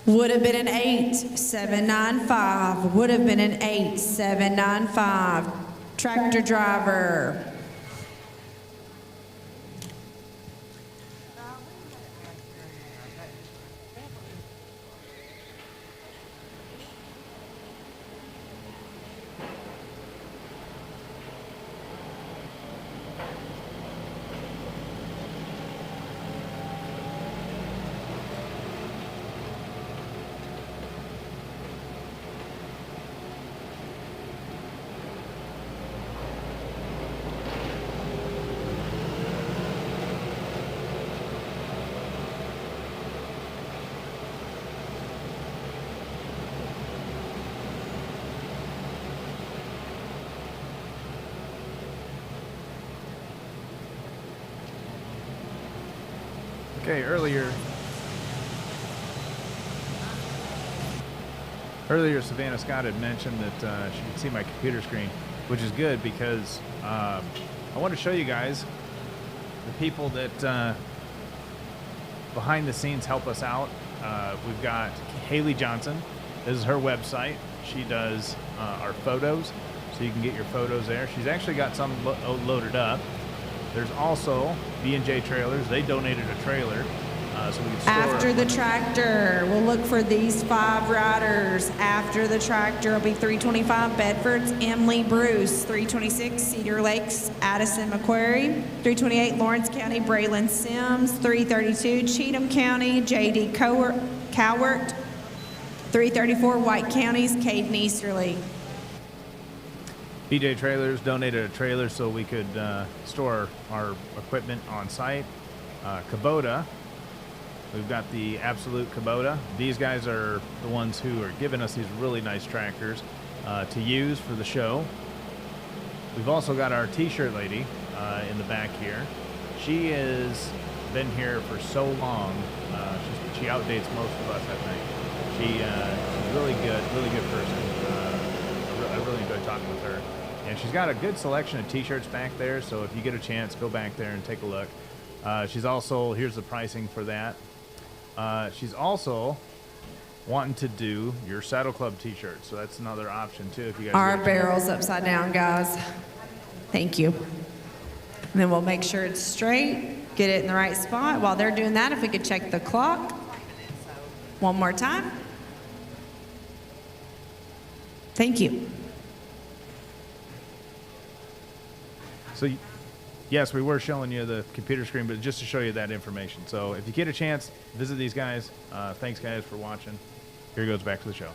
Would have been an 8795. Would have been an 8795. Tractor driver. Okay, earlier Savannah Scott had mentioned that she could see my computer screen, which is good because I want to show you guys the people that behind the scenes help us out, we've got Haley Johnson. This is her website. She does our photos, so you can get your photos there. She's actually got some loaded up. There's also B&J Trailers. They donated a trailer, so we can store. After the tractor, we'll look for these 5 riders. After the tractor will be 325 Bedford's Emily Bruce, 326 Cedar Lakes Addison McQuarrie, 328 Lawrence County Braylon Sims, 332 Cheatham County J.D. Cowart, 334 White County's Caden Easterly. BJ Trailers donated a trailer so we could store our equipment on site. Kubota, we've got the Absolute Kubota. These guys are the ones who are giving us these really nice tractors to use for the show. We've also got our t-shirt lady in the back here. She has been here for so long. She outdates most of us, I think. She's really good person. I really enjoyed talking with her. And she's got a good selection of t-shirts back there, so if you get a chance, go back there and take a look. She's also, here's the pricing for that. She's also wanting to do your Saddle Club t-shirt, so that's another option too if you guys Our get a chance. barrel's upside down, guys. Thank you. And then we'll make sure it's straight, get it in the right spot. While they're doing that, if we could check the clock one more time. Thank you. So, yes, we were showing you the computer screen, but just to show you that information. So if you get a chance, visit these guys. Thanks, guys, for watching. Here goes back to the show.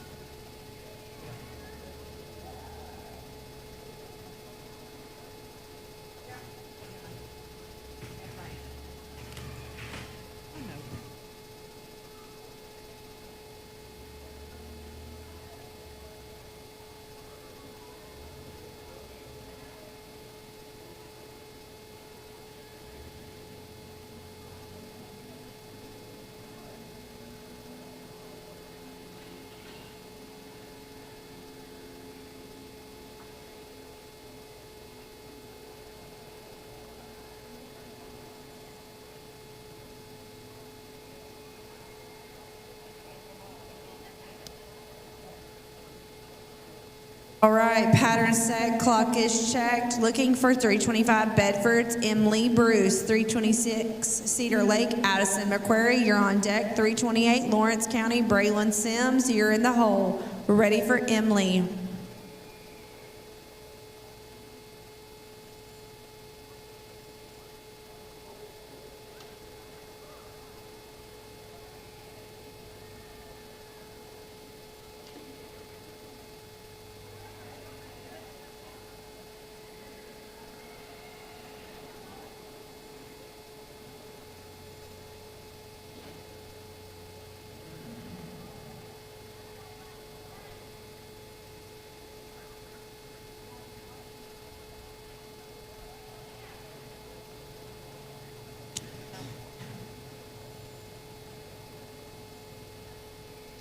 All right, pattern set, clock is checked. Looking for 325 Bedford's Emily Bruce, 326 Cedar Lake Addison McQuarrie, you're on deck. 328 Lawrence County Braylon Sims, you're in the hole. We're ready for Emily.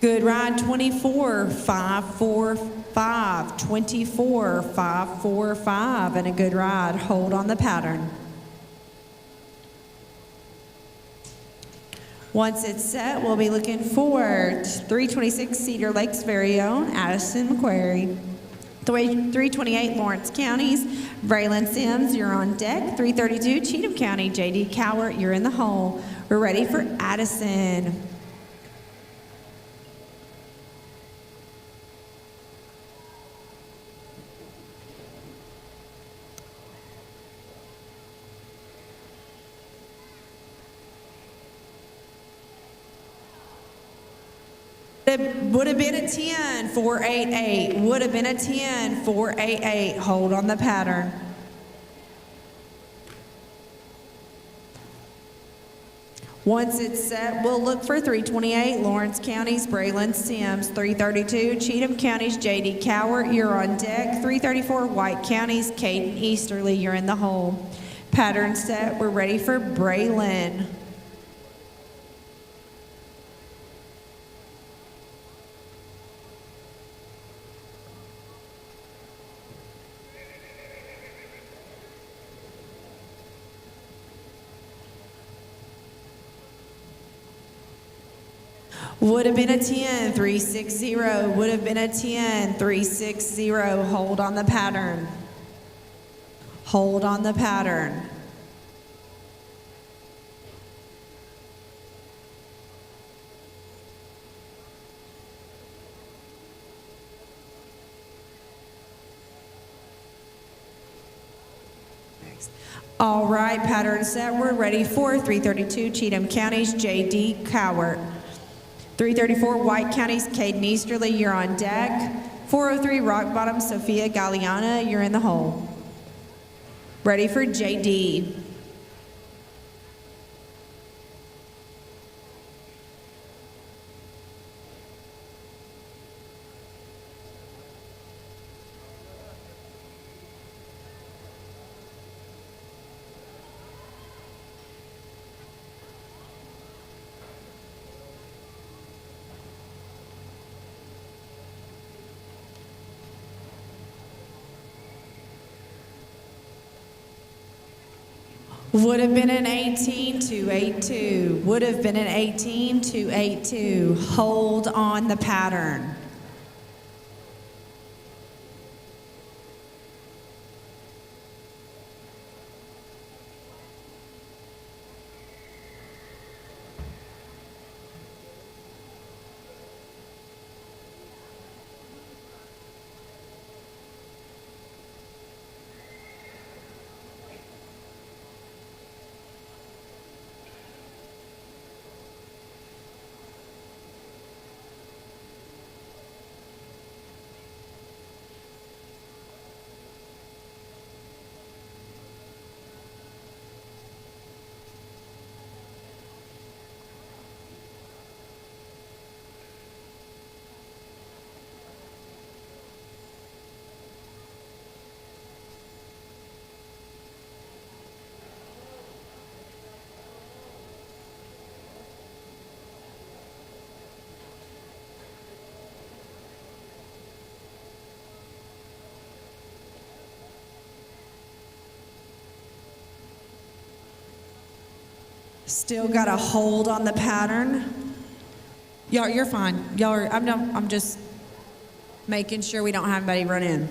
Good ride, 24-545, 24-545, and a good ride. Hold on the pattern. Once it's set, we'll be looking for 326 Cedar Lake's very own Addison McQuarrie. 328 Lawrence County's Braylon Sims, you're on deck. 332 Cheatham County J.D. Cowart, you're in the hole. We're ready for Addison. It would have been a 10-488. Would have been a 10-488. Hold on the pattern. Once it's set, we'll look for 328 Lawrence County's Braylon Sims, 332 Cheatham County's J.D. Cowart, you're on deck. 334 White County's Caden Easterly, you're in the hole. Pattern set, we're ready for Braylon. Would have been a 10, 360. Would have been a 10, 360. Hold on the pattern. Hold on the pattern. All right, pattern set. We're ready for 332 Cheatham County's J.D. Cowart. 334 White County's Caden Easterly, you're on deck. 403 Rock Bottom Sophia Galliana, you're in the hole. Ready for J.D. Would have been an 18-282. Would have been an 18-282. Hold on the pattern. Still got a hold on the pattern. Y'all, you're fine. Y'all are, I'm just making sure we don't have anybody run in.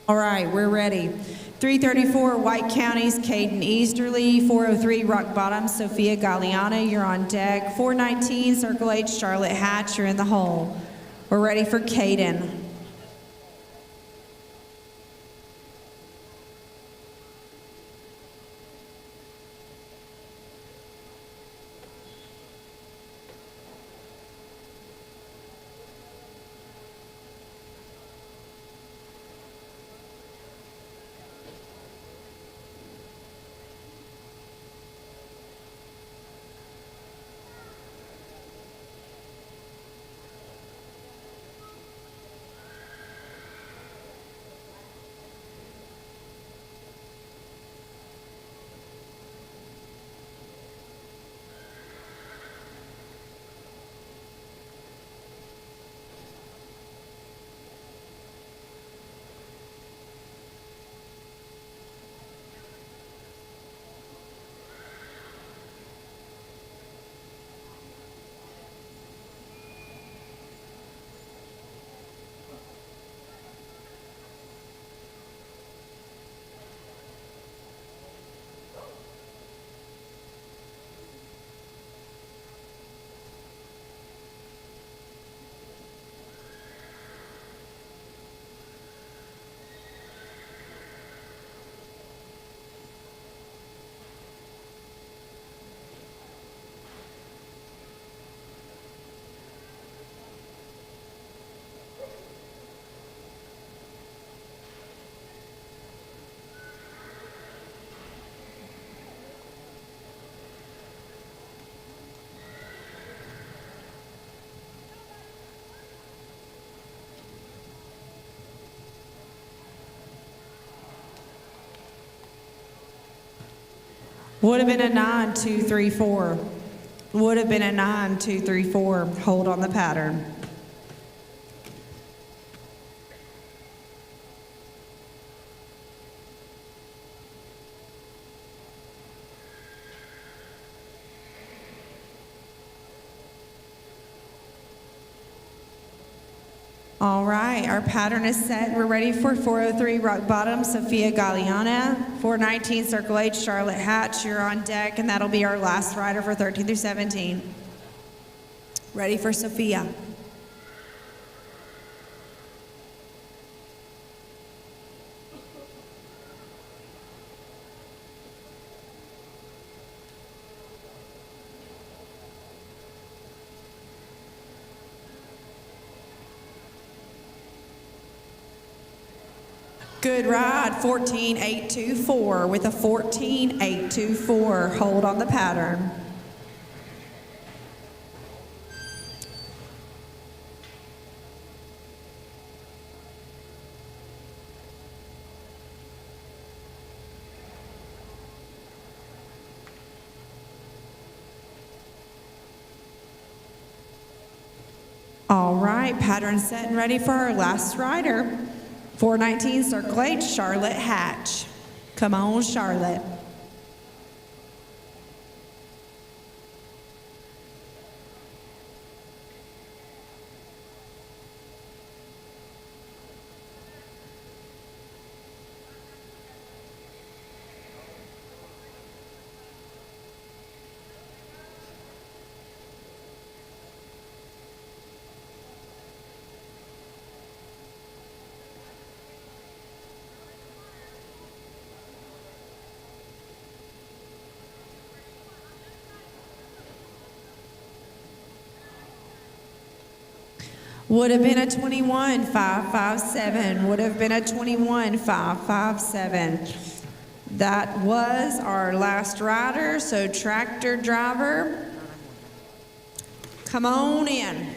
All right, we're ready. 334 White County's Caden Easterly, 403 Rock Bottom Sophia Galliana, you're on deck. 419 Circle H Charlotte Hatch, you're in the hole. We're ready for Caden. Would have been a 9, 2, 3, 4. Would have been a 9, 2, 3, 4. Hold on the pattern. All right, our pattern is set. We're ready for 403 rock bottom, Sophia Galliana. 419 circle H, Charlotte Hatch. You're on deck, and that'll be our last rider for 13 through 17. Ready for Sophia. Good ride, 14.824 with a 14.824. Hold on the pattern. All right, pattern set and ready for our last rider. 419 circle H, Charlotte Hatch. Come on, Charlotte. Would have been a 21.557. Would have been a 21.557. That was our last rider, so tractor driver, come on in.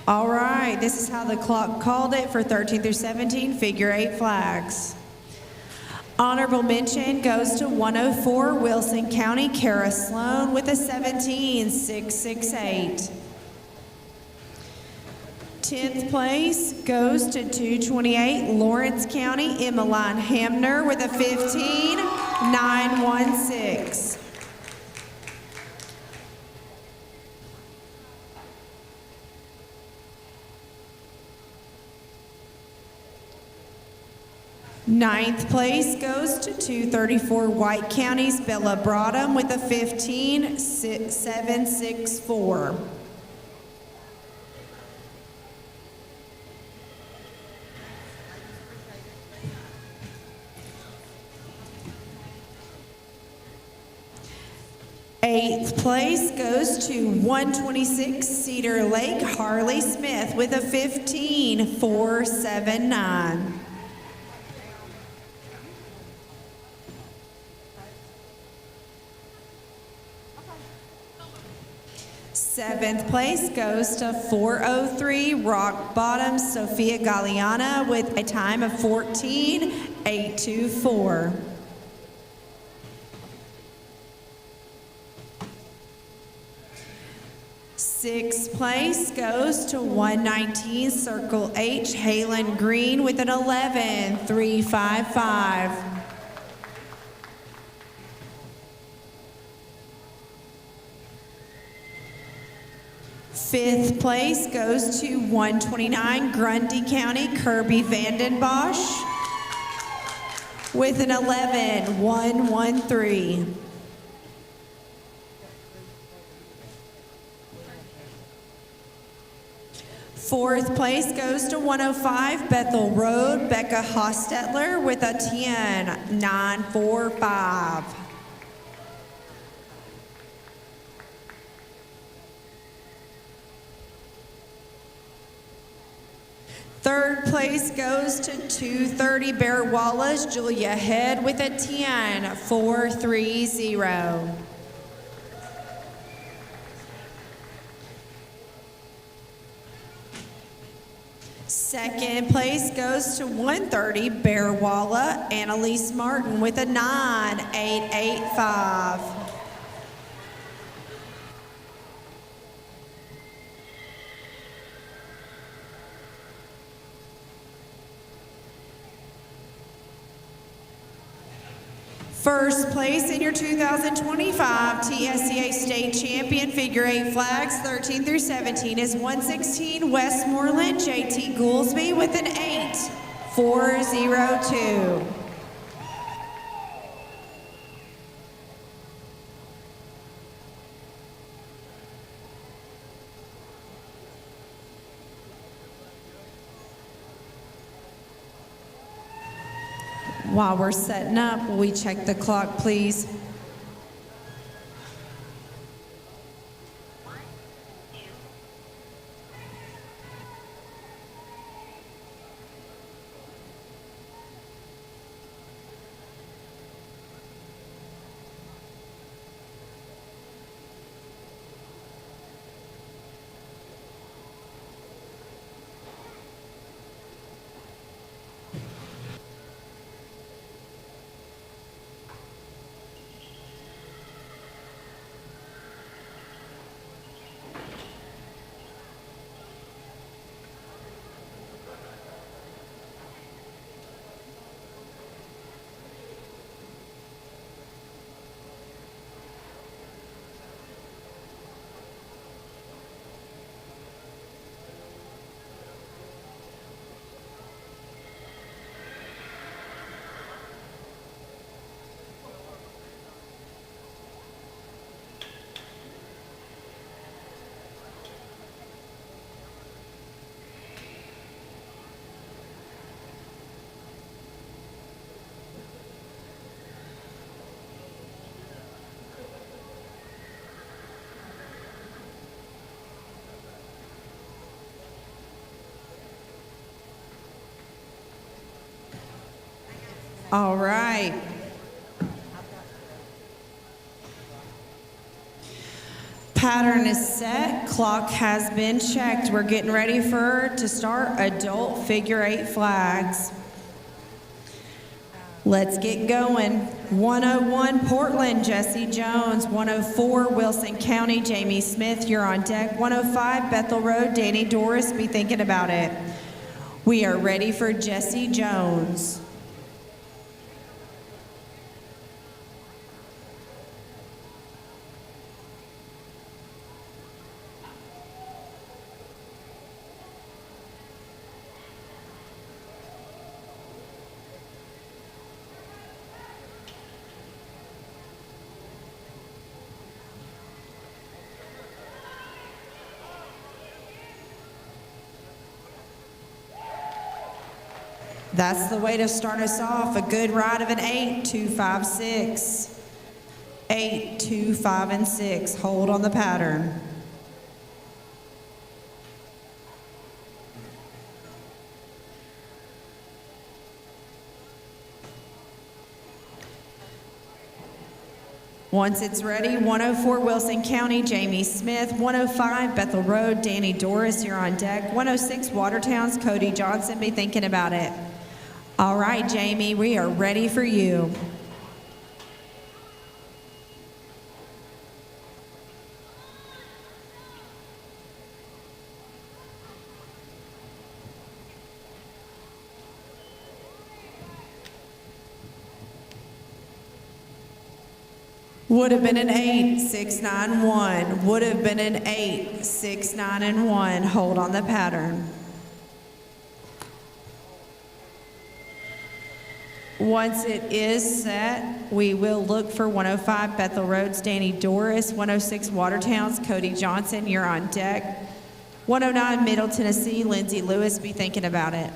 All right, this is how the clock called it for 13 through 17 figure 8 flags. Honorable mention goes to 104 Wilson County, Kara Sloan with a 17.668. 10th place goes to 228 Lawrence County, Emmeline Hamner with a 15.916. Ninth place goes to 234 White County's Bella Broadham with a 15.764. Eighth place goes to 126 Cedar Lake Harley Smith with a 15.479. Seventh place goes to 403 Rock Bottom Sophia Galliana with a time of 14.824. Sixth place goes to 119 Circle H Halen Green with an 11.355. Fifth place goes to 129 Grundy County Kirby Vandenbosch with an 11.113. Fourth place goes to 105 Bethel Road, Becca Hostetler with a 10.945. Third place goes to 230 Bear Wallace, Julia Head with a 10.430. Second place goes to 130 Bear Walla, Annalise Martin with a 9.885. First place in your 2025 TSCA State Champion Figure 8 Flags 13 through 17 is 116 Westmoreland JT Goolsby with an 8.402. While we're setting up, will we check the clock, please? All right. Pattern is set, clock has been checked. We're getting ready to start adult figure eight flags. Let's get going. 101 Portland, Jesse Jones. 104 Wilson County, Jamie Smith, you're on deck. 105 Bethel Road, Danny Doris, be thinking about it. We are ready for Jesse Jones. That's the way to start us off. A good ride of an 8, 2, 5, 6. 8, 2, 5, and 6. Hold on the pattern. Once it's ready, 104 Wilson County, Jamie Smith. 105 Bethel Road, Danny Doris, you're on deck. 106 Watertown's Cody Johnson, be thinking about it. All right, Jamie, we are ready for you. Would have been an 8, 6, 9, 1. Would have been an 8, 6, 9, and 1. Hold on the pattern. Once it is set, we will look for 105 Bethel Road's Danny Doris, 106 Watertown's Cody Johnson, you're on deck. 109 Middle Tennessee, Lindsay Lewis, be thinking about it.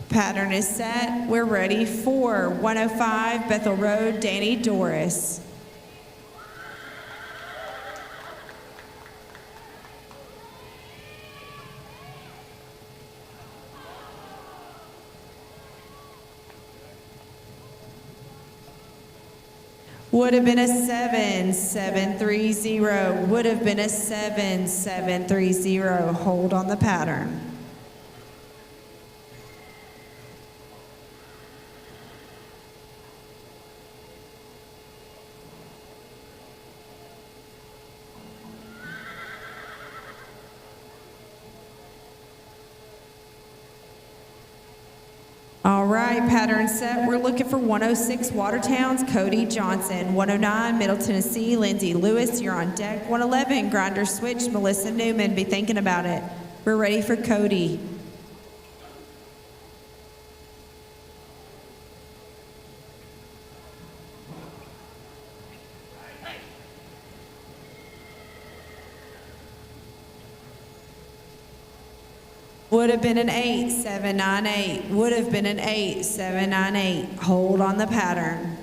Pattern is set. We're ready for 105 Bethel Road, Danny Doris. Would have been a 7, 7, 3, 0. Would have been a 7, 7, 3, 0. Hold on the pattern. All right, pattern set. We're looking for 106 Watertown's Cody Johnson. 109 Middle Tennessee, Lindsay Lewis, you're on deck. 111 Grinder Switch, Melissa Newman, be thinking about it. We're ready for Cody. Would have been an 8, 7, 9, 8. Would have been an 8, 7, 9, 8. Hold on the pattern.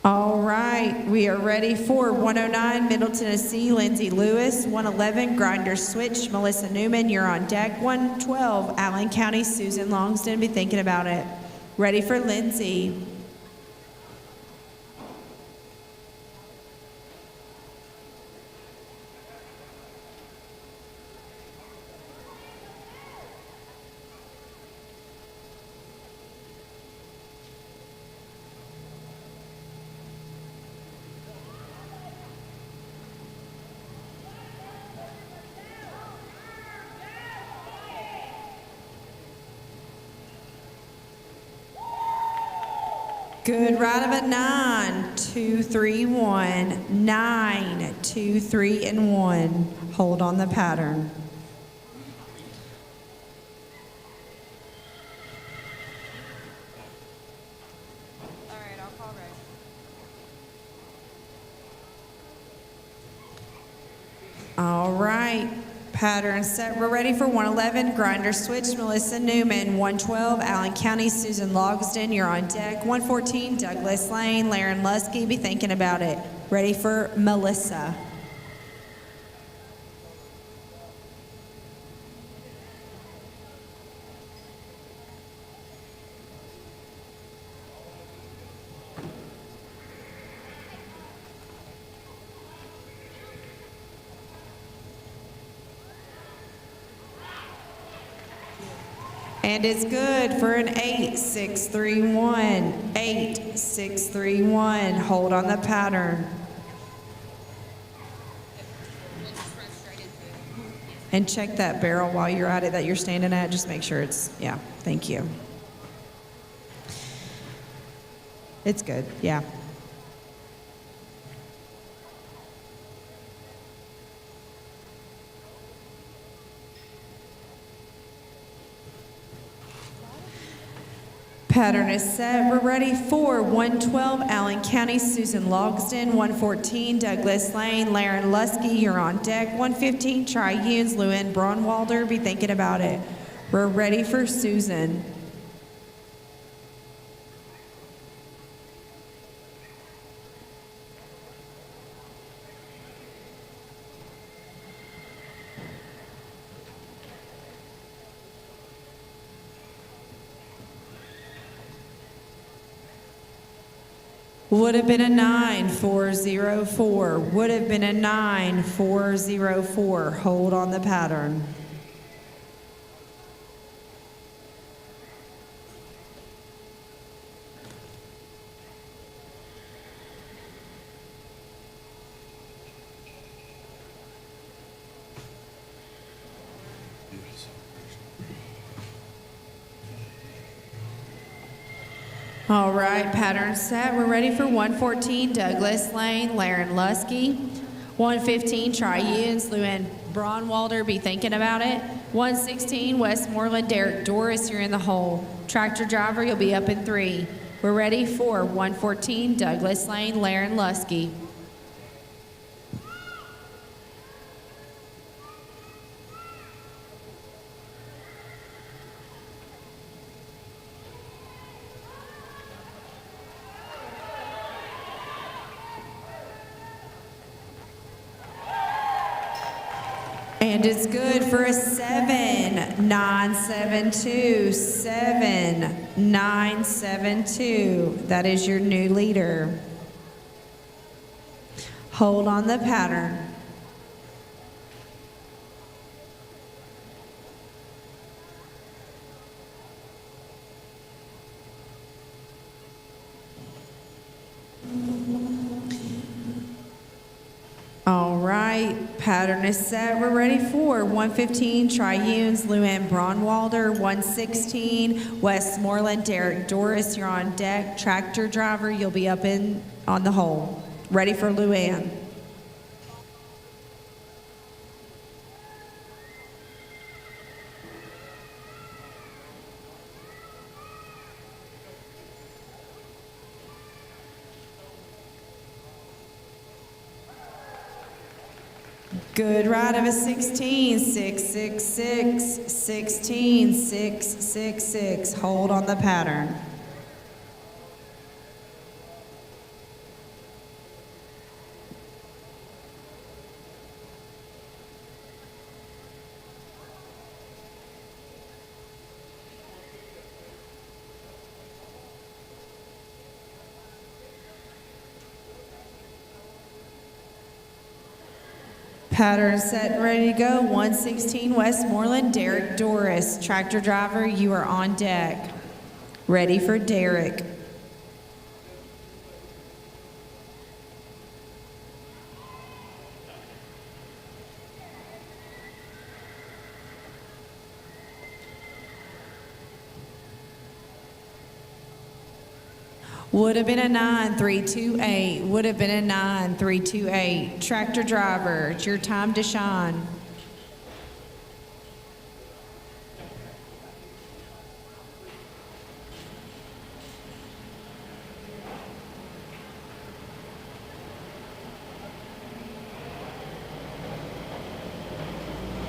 All right, we are ready for 109 Middle Tennessee, Lindsay Lewis. 111 Grinder Switch, Melissa Newman, you're on deck. 112 Allen County, Susan Longston, be thinking about it. Ready for Lindsay. Good ride of a 9, 2, 3, 1. 9, 2, 3, and 1. Hold on the pattern. All right, I'll call Ray. All right, pattern set. We're ready for 111 Grinder Switch, Melissa Newman. 112 Allen County, Susan Logsden, you're on deck. 114 Douglas Lane, Laren Lusky, be thinking about it. Ready for Melissa. And it's good for an 8-6-3-1. 8-6-3-1. Hold on the pattern. And check that barrel while you're at it that you're standing at. Just make sure it's, yeah, thank you. It's good, yeah. Pattern is set. We're ready for 112 Allen County, Susan Logsden. 114 Douglas Lane, Laren Lusky, you're on deck. 115 Tri-Unes, Lewin Braunwalder, be thinking about it. We're ready for Susan. Would have been a 9-4-0-4. Would have been a 9-4-0-4. Hold on the pattern. All right, pattern set. We're ready for 114 Douglas Lane, Laren Lusky. 115 Tri-Unes, Lewin Braunwalder, be thinking about it. 116 Westmoreland, Derek Doris, you're in the hole. Tractor driver, you'll be up in 3. We're ready for 114 Douglas Lane, Laren Lusky. And it's good for a 7-9-7-2. 7-9-7-2. That is your new leader. Hold on the pattern. All right, pattern is set. We're ready for 115 Tri-Unes, Lewin Braunwalder. 116 Westmoreland, Derek Doris, you're on deck. Tractor driver, you'll be up in on the hole. Ready for Luann. Good ride of a 16, 666, 16, 666. Hold on the pattern. Pattern set and ready to go. 116 Westmoreland, Derek Doris. Tractor driver, you are on deck. Ready for Derek. Would have been a 9-3-2-8. Would have been a 9-3-2-8. Tractor driver, it's your time to shine.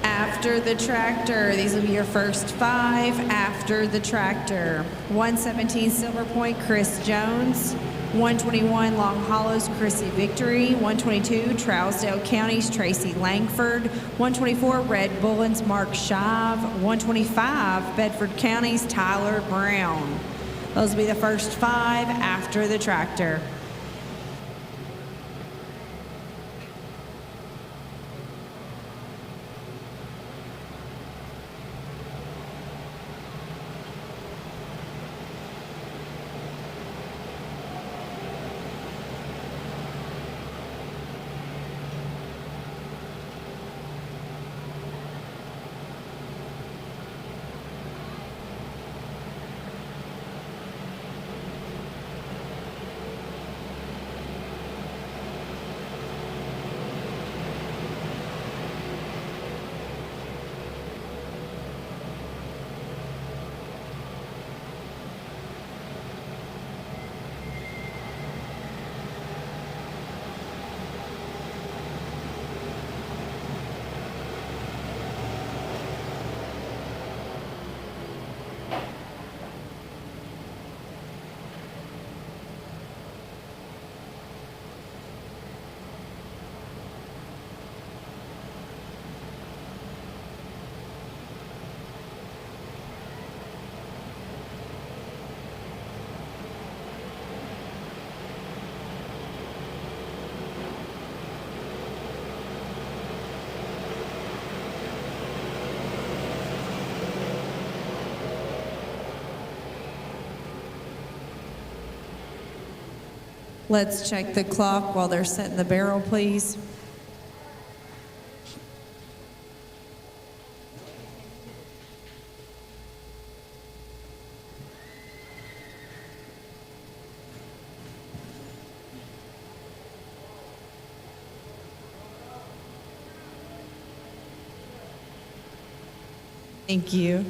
After the tractor, these will be your first 5 after the tractor. 117 Silver Point, Chris Jones. 121 Long Hollows, Chrissy Victory. 122 Trousdale County's Tracy Langford. 124 Red Bullens, Mark Shive. 125 Bedford County's Tyler Brown. Those will be the first 5 after the tractor. Let's check the clock while they're setting the barrel, please. Thank you.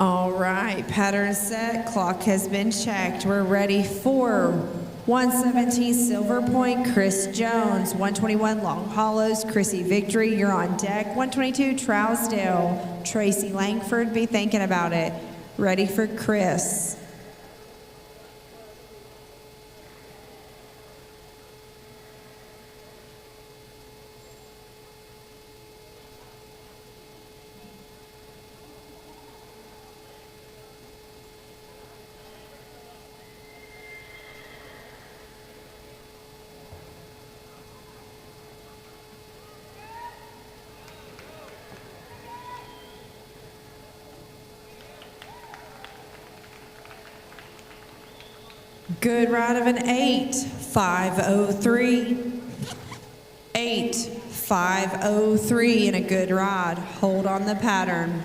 All right, pattern set, clock has been checked. We're ready for 117 Silver Point, Chris Jones. 121 Long Hollows, Chrissy Victory, you're on deck. 122 Trousdale, Tracy Langford, be thinking about it. Ready for Chris. Good ride of an 8.503. 8.503 and a good ride. Hold on the pattern.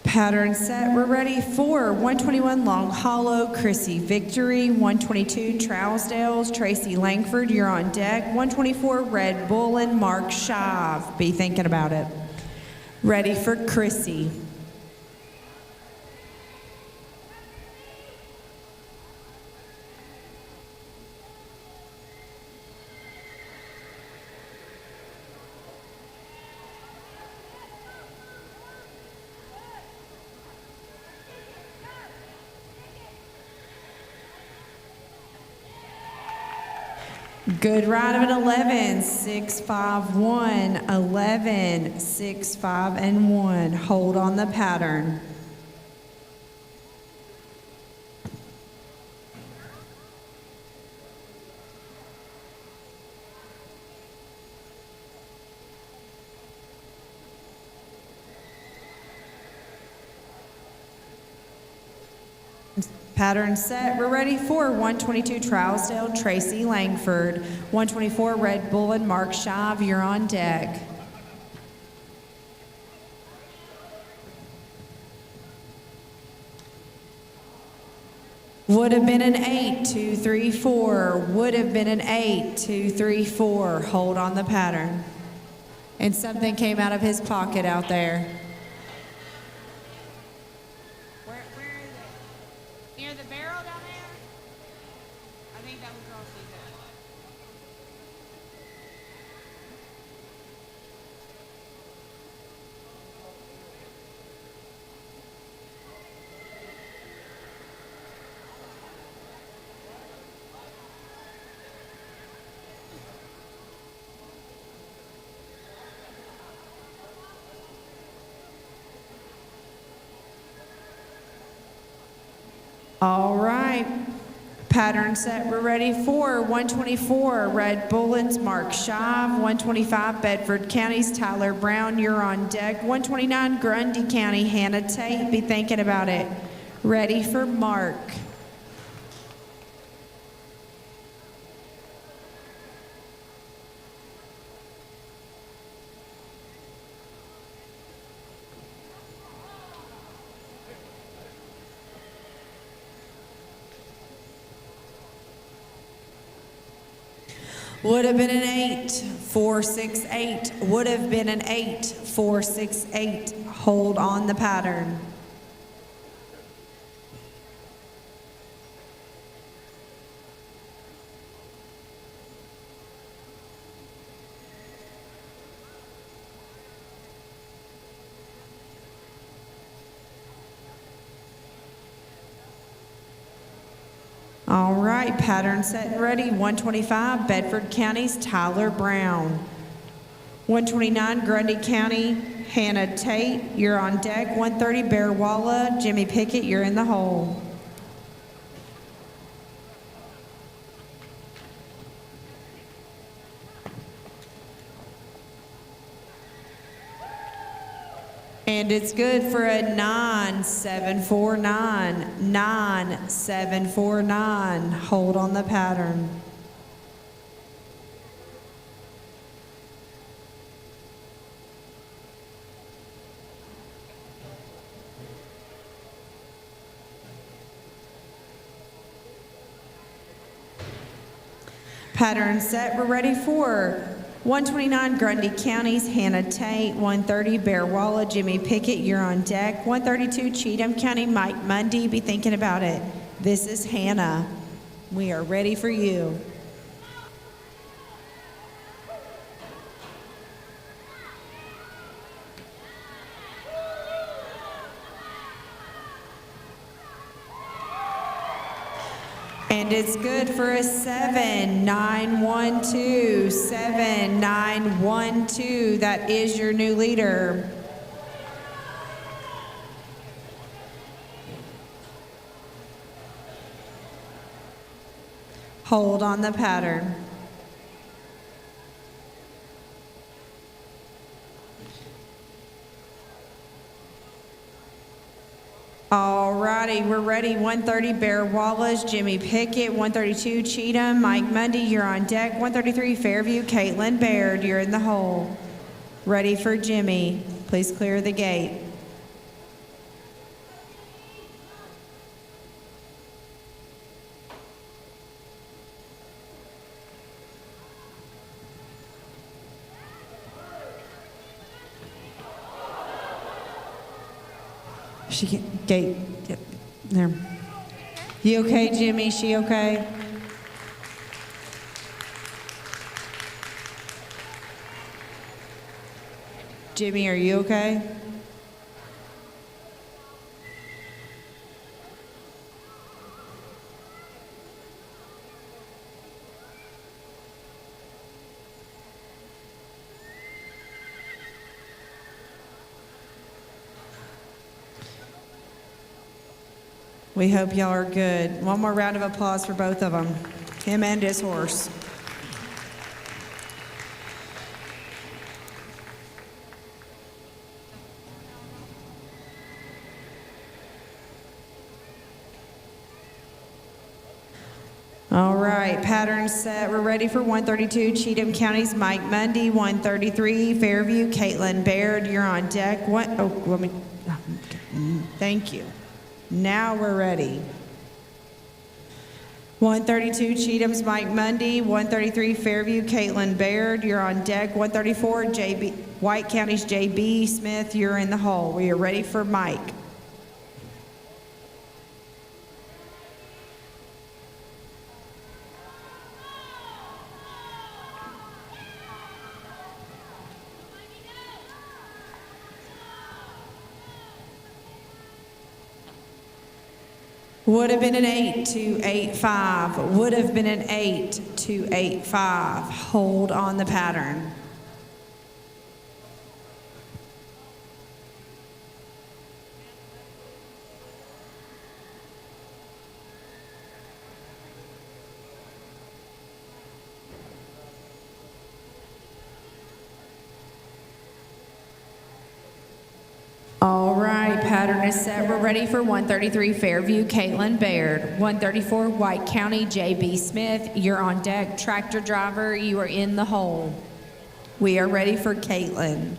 Pattern set, we're ready for 121 Long Hollow, Chrissy Victory. 122 Trousdale's, Tracy Langford, you're on deck. 124 Red Bull and Mark Shav, be thinking about it. Ready for Chrissy. Good ride of an 11, 6.51, 11, 6, 5, and 1. Hold on the pattern. Pattern set, we're ready for 122 Trousdale, Tracy Langford. 124 Red Bull and Mark Shav, you're on deck. Would have been an 8.234. Would have been an 8.234. Hold on the pattern. And something came out of his pocket out there. Where is it? Near the barrel down there? I think that was Rossi's. All right. Pattern set, we're ready for 124 Red Bullens, Mark Shav. 125 Bedford County's Tyler Brown, you're on deck. 129 Grundy County, Hannah Tate, be thinking about it. Ready for Mark. Would have been an 8, 4, 6, 8. Would have been an 8, 4, 6, 8. Hold on the pattern. All right, pattern set and ready. 125, Bedford County's Tyler Brown. 129, Grundy County, Hannah Tate, you're on deck. 130, Bear Walla, Jimmy Pickett, you're in the hole. And it's good for a 9-7-4-9. 9-7-4-9. Hold on the pattern. Pattern set, we're ready for 129 Grundy County's Hannah Tate, 130 Bear Walla, Jimmy Pickett, you're on deck. 132 Cheatham County, Mike Mundy, be thinking about it. This is Hannah. We are ready for you. And it's good for a 7-9-1-2. 7-9-1-2. That is your new leader. Hold on the pattern. All righty, we're ready. 130 Bear Wallace, Jimmy Pickett. 132 Cheatham, Mike Mundy, you're on deck. 133 Fairview, Caitlin Baird, you're in the hole. Ready for Jimmy. Please clear the gate. She can't, gate, yep, there. You okay, Jimmy? She okay? Jimmy, are you okay? We hope y'all are good. One more round of applause for both of them, him and his horse. All right, pattern set. We're ready for 132 Cheatham County's Mike Mundy, 133 Fairview, Caitlin Baird. You're on deck. What? Oh, let me. Thank you. Now we're ready. 132 Cheatham's Mike Mundy, 133 Fairview, Caitlin Baird. You're on deck. 134 White County's JB Smith. You're in the hole. We are ready for Mike. Would have been an 8-2-8-5. Would have been an 8-2-8-5. Hold on the pattern. All right, pattern is set. We're ready for 133 Fairview, Caitlin Baird. 134 White County, JB Smith. You're on deck. Tractor driver, you are in the hole. We are ready for Caitlin.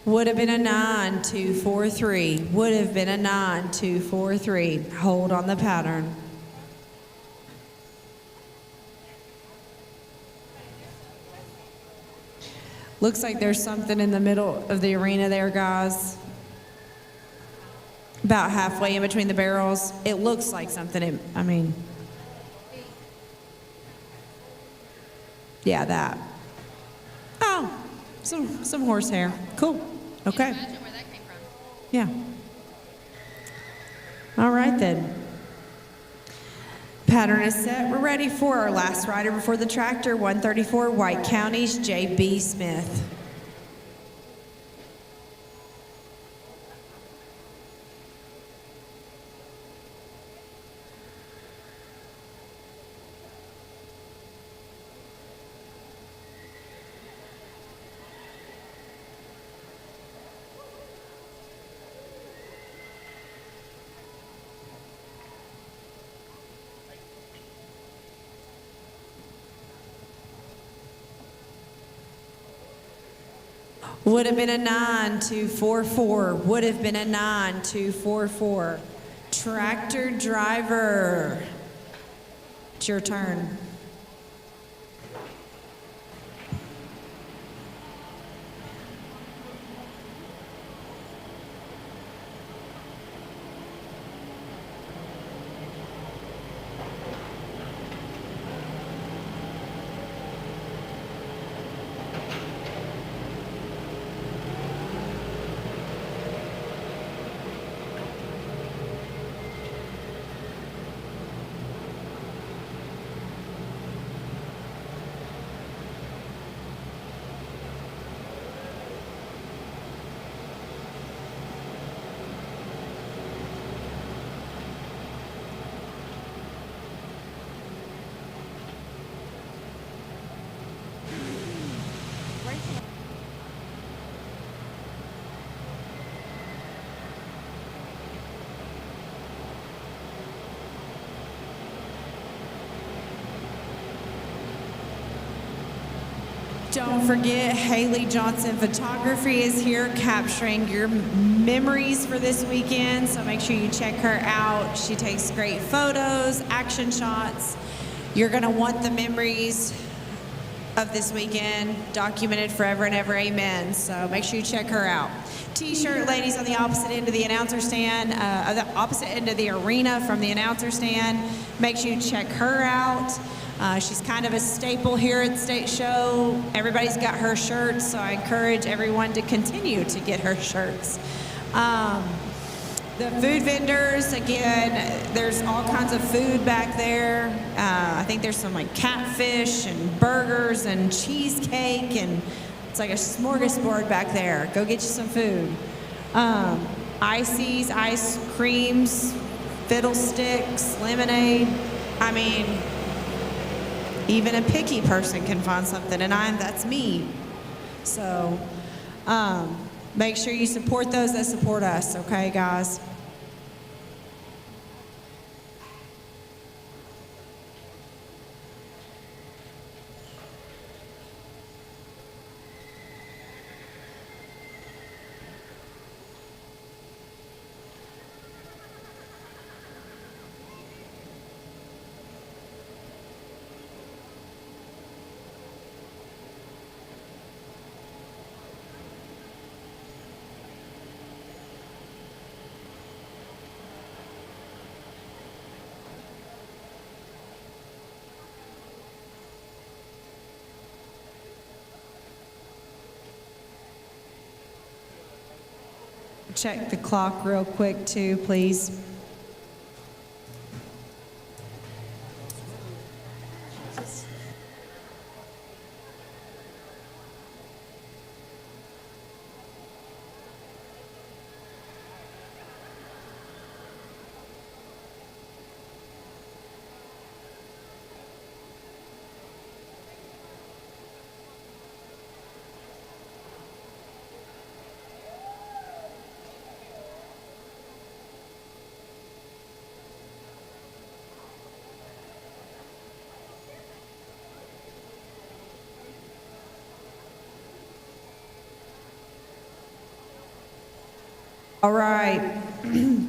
Would have been a 9, 2, 4, 3. Would have been a 9, 2, 4, 3. Hold on the pattern. Looks like there's something in the middle of the arena there, guys. About halfway in between the barrels. It looks like something, yeah, that. Oh, some horsehair. Cool. Okay. Imagine where that came from. Yeah. All right then. Pattern is set. We're ready for our last rider before the tractor, 134 White Counties, J.B. Smith. Would have been a 9, 2, 4, 4. Would have been a 9, 2, 4, 4. Tractor driver. It's your turn. Don't forget, Haley Johnson Photography is here capturing your memories for this weekend, so make sure you check her out. She takes great photos, action shots. You're going to want the memories of this weekend documented forever and ever, amen. So make sure you check her out. T-shirt ladies on the opposite end of the announcer stand, the opposite end of the arena from the announcer stand. Make sure you check her out. She's kind of a staple here at State Show. Everybody's got her shirts, so I encourage everyone to continue to get her shirts. The food vendors, again, there's all kinds of food back there. I think there's some like catfish and burgers and cheesecake, and it's like a smorgasbord back there. Go get you some food. Ices, ice creams, fiddlesticks, lemonade. I mean, even a picky person can find something, and that's me. So make sure you support those that support us, okay, guys? Check the clock real quick too, please. All right,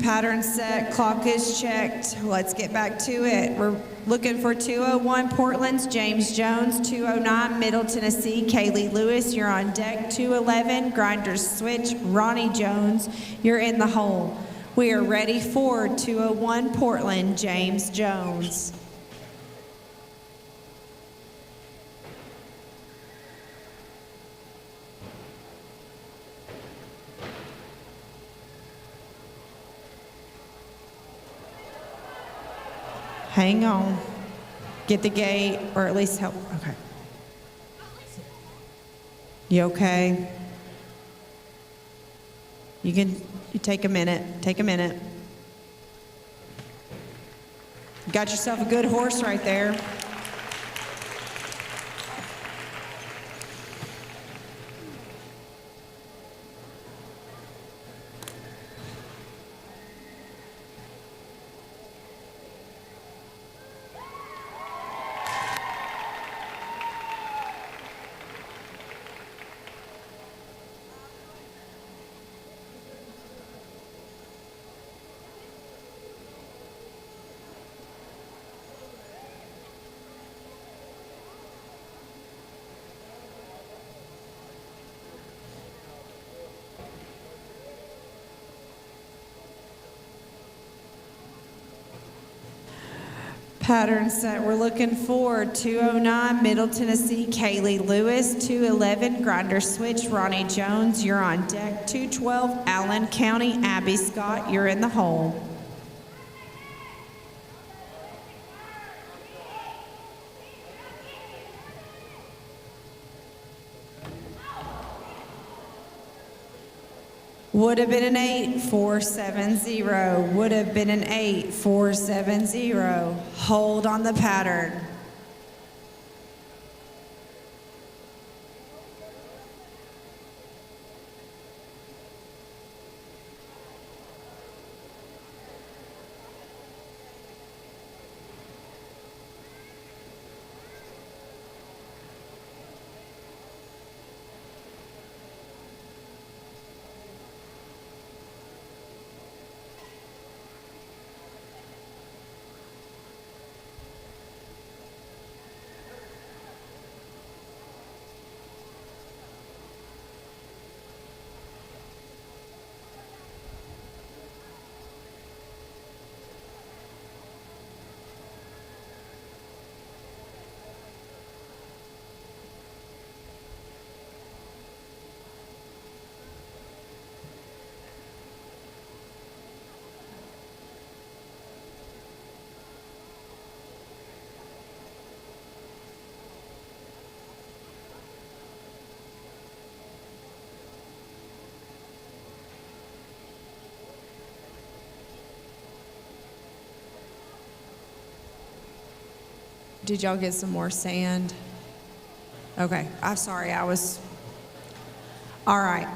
pattern set, clock is checked. Let's get back to it. We're looking for 201 Portland's James Jones, 209 Middle Tennessee, Kaylee Lewis, you're on deck. 211 Grinders Switch, Ronnie Jones, you're in the hole. We are ready for 201 Portland, James Jones. Hang on. Get the gate, or at least help. Okay. You okay? You take a minute. Take a minute. You got yourself a good horse right there. Pattern set, we're looking for 209 Middle Tennessee, Kaylee Lewis, 211 Grinder Switch, Ronnie Jones, you're on deck. 212 Allen County, Abby Scott, you're in the hole. Would have been an 8-4-7-0. Would have been an 8-4-7-0. Hold on the pattern. Did y'all get some more sand? Okay, I'm sorry, all right.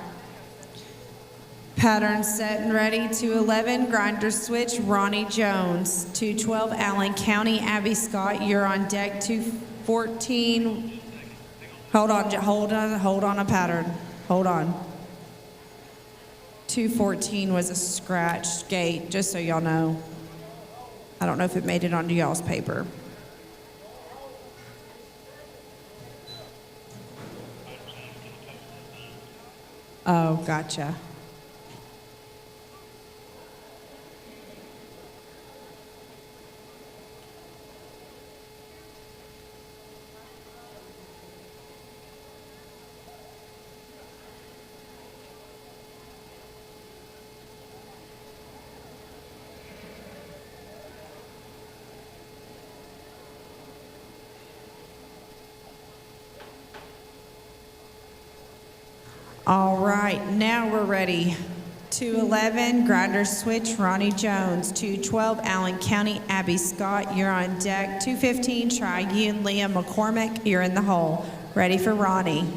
Pattern set and ready. 211 Grinder Switch, Ronnie Jones. 212 Allen County, Abby Scott, you're on deck. 214, hold on a pattern, hold on. 214 was a scratched gate, just so y'all know. I don't know if it made it onto y'all's paper. Oh, gotcha. All right, now we're ready. 211 Grinder Switch, Ronnie Jones. 212 Allen County, Abby Scott, you're on deck. 215 Triune, Liam McCormick, you're in the hole. Ready for Ronnie.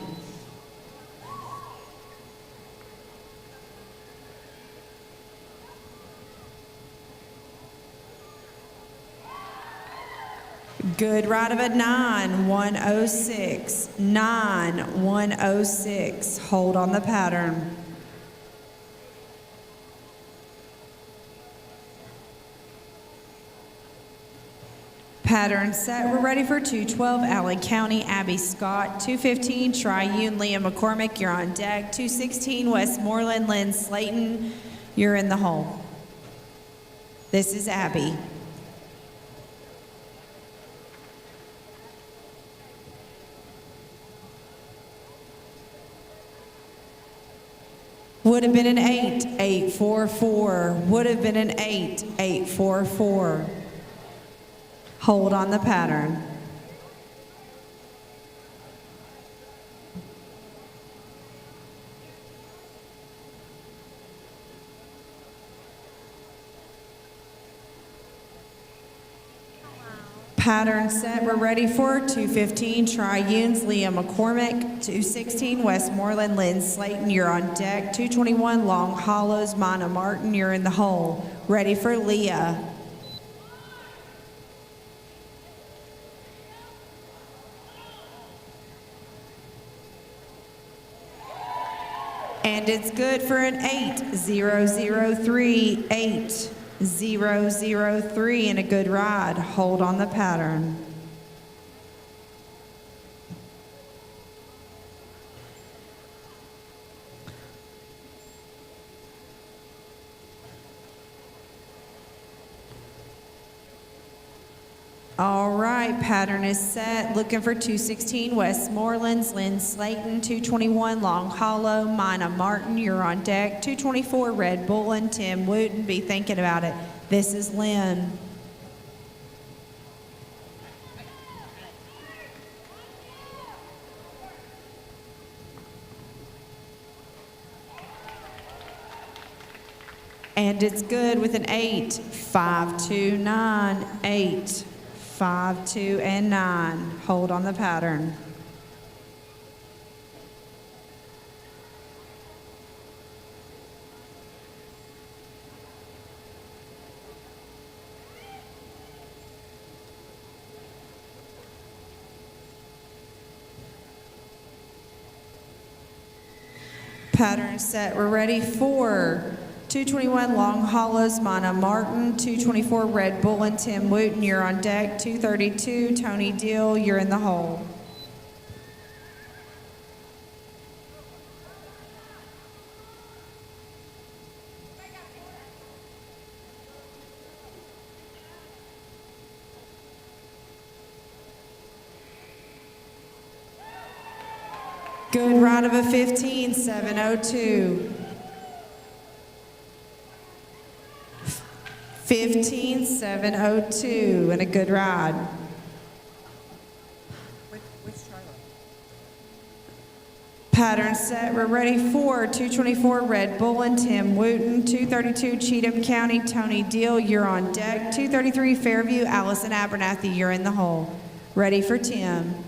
Good ride of a 9-106. 9-106. Hold on the pattern. Pattern set. We're ready for 212, Allen County, Abby Scott. 215, Triune, Leah McCormick, you're on deck. 216, Westmoreland, Lynn Slayton, you're in the hole. This is Abby. Would have been an 8, 844. Would have been an 8, 844. Hold on the pattern. Pattern set, we're ready for 215, Triunes, Leah McCormick. 216, Westmoreland, Lynn Slayton, you're on deck. 221, Long Hollows, Mana Martin, you're in the hole. Ready for Leah. And it's good for an 8-0-0-3, 8-0-0-3, and a good ride. Hold on the pattern. All right, pattern is set. Looking for 216, Westmoreland's Lynn Slayton. 221, Long Hollow, Mina Martin, you're on deck. 224, Red Bull and Tim Wooten. Be thinking about it. This is Lynn. And it's good with an 8, 5, 2, 9, 8. 5, 2, and 9. Hold on the pattern. Pattern set. We're ready for 221, Long Hollows, Mana Martin. 224, Red Bull and Tim Wooten, you're on deck. 232, Tony Deal, you're in the hole. Good ride of a 15, 702. 15, 702, and a good ride. Pattern set, we're ready for 224, Red Bull and Tim Wooten. 232, Cheatham County, Tony Deal, you're on deck. 233, Fairview, Allison Abernathy, you're in the hole. Ready for Tim.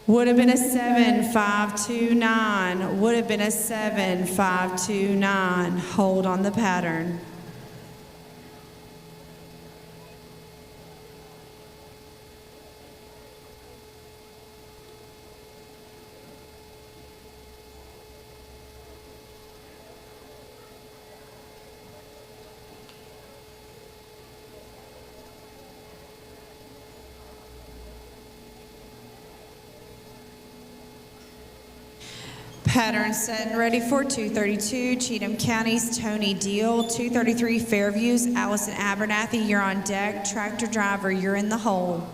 Would have been a 7, 5, 2, 9. Would have been a 7, 5, 2, 9. Hold on the pattern. Pattern set and ready for 232, Cheatham County's Tony Deal. 233, Fairview's Allison Abernathy, you're on deck. Tractor driver, you're in the hole.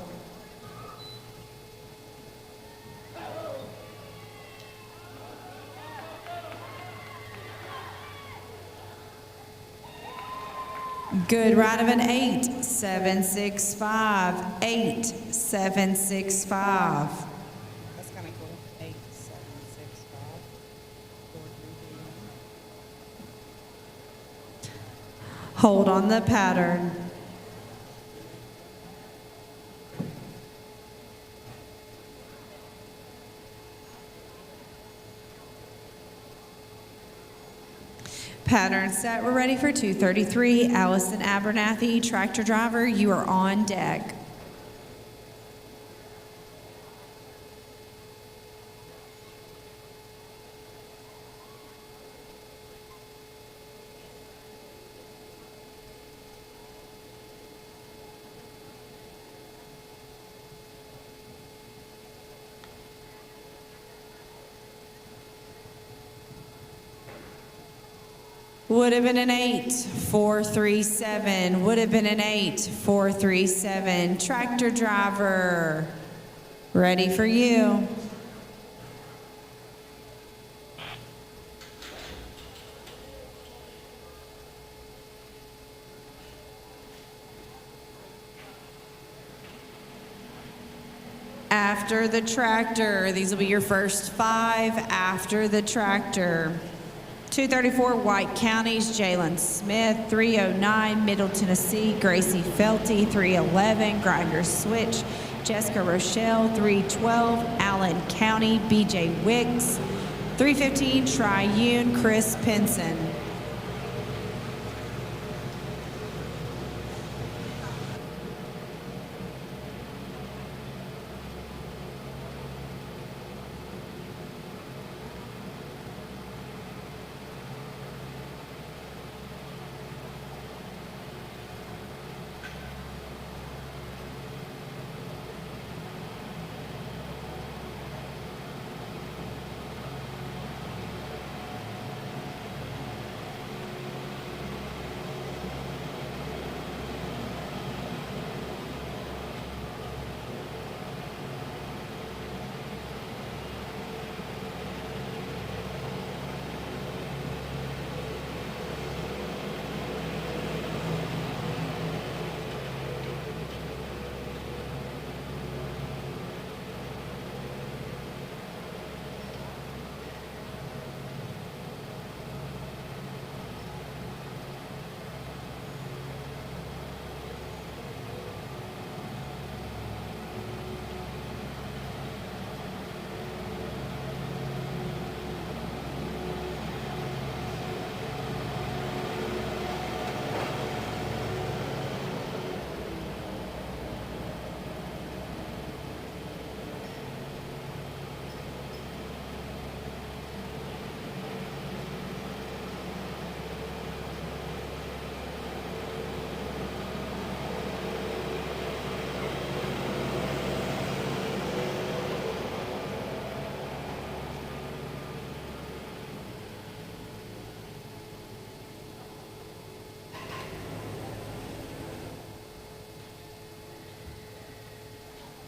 Good ride of an 8, 7, 6, 5, 8, 7, 6, 5. That's kind of cool. 8, 7, 6, 5, 4, 3, 2, 1. Hold on the pattern. Pattern set. We're ready for 233. Allison Abernathy, tractor driver, you are on deck. Would have been an 8, 437. Would have been an 8, 437. Tractor driver, ready for you. After the tractor, these will be your first 5 after the tractor. 234 White Counties, Jalen Smith. 309 Middle Tennessee, Gracie Felty. 311 Grinder Switch, Jessica Rochelle. 312 Allen County, BJ Wicks. 315 Triune, Chris Pinson.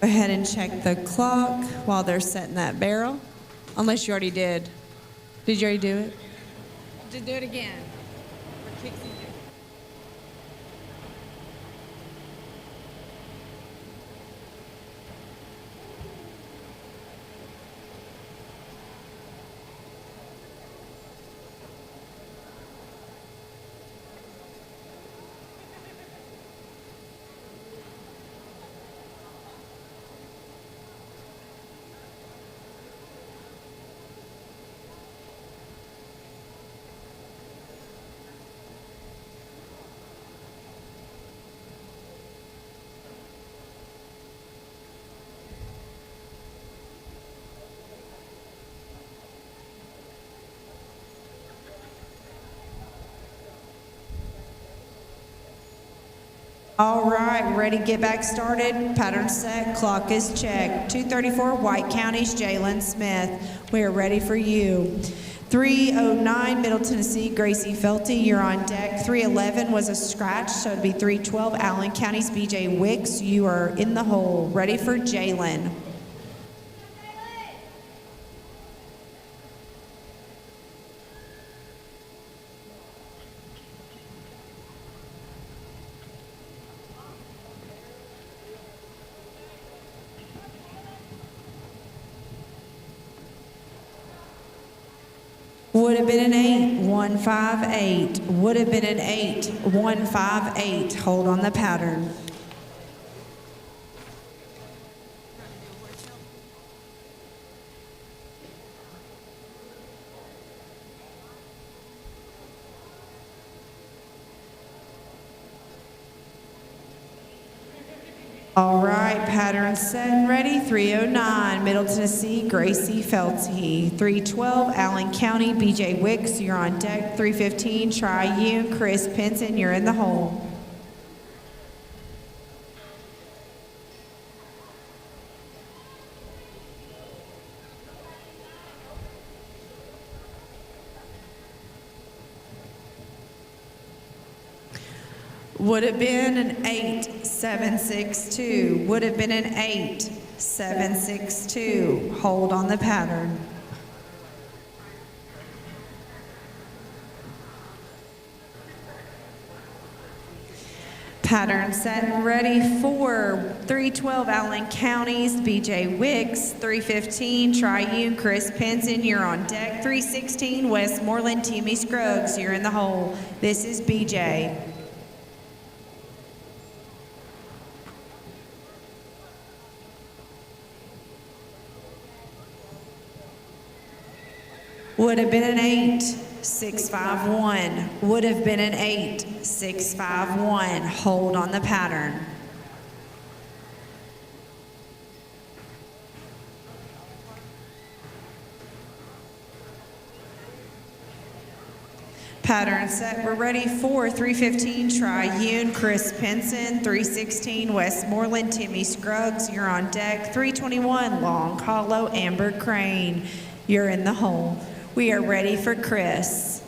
Go ahead and check the clock while they're setting that barrel. Unless you already did. Did you already do it? Just do it again. For kicks and giggles. All right, ready to get back started. Pattern set, clock is checked. 234 White Counties, Jalen Smith. We are ready for you. 309 Middle Tennessee, Gracie Felty, you're on deck. 311 was a scratch, so it'd be 312 Allen County's BJ Wicks. You are in the hole. Ready for Jalen. Would have been an 8, 158. Would have been an 8, 158. Hold on the pattern. All right, pattern set and ready. 309, Middle Tennessee, Gracie Felty. 312, Allen County, BJ Wicks, you're on deck. 315, Triune, Chris Pinson, you're in the hole. Would have been an 8-7-6-2. Would have been an 8-7-6-2. Hold on the pattern. Pattern set and ready for 312 Allen Counties, BJ Wicks. 315 Triune, Chris Pinson, you're on deck. 316 Westmoreland, Timmy Scruggs, you're in the hole. This is BJ. Would have been an 8-6-5-1. Would have been an 8-6-5-1. Hold on the pattern. Pattern set, we're ready for 315 Triune, Chris Pinson. 316 Westmoreland, Timmy Scruggs, you're on deck. 321 Long Hollow, Amber Crane, you're in the hole. We are ready for Chris.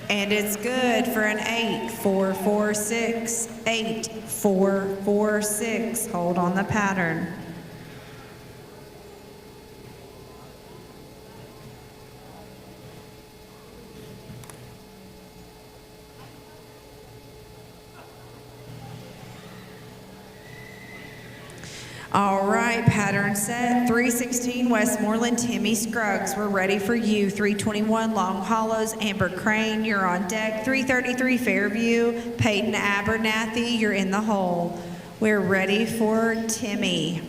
And it's good for an 8-4-4-6, 8-4-4-6. Hold on the pattern. All right, pattern set. 316 Westmoreland, Timmy Scruggs, we're ready for you. 321 Long Hollows, Amber Crane, you're on deck. 333 Fairview, Peyton Abernathy, you're in the hole. We're ready for Timmy.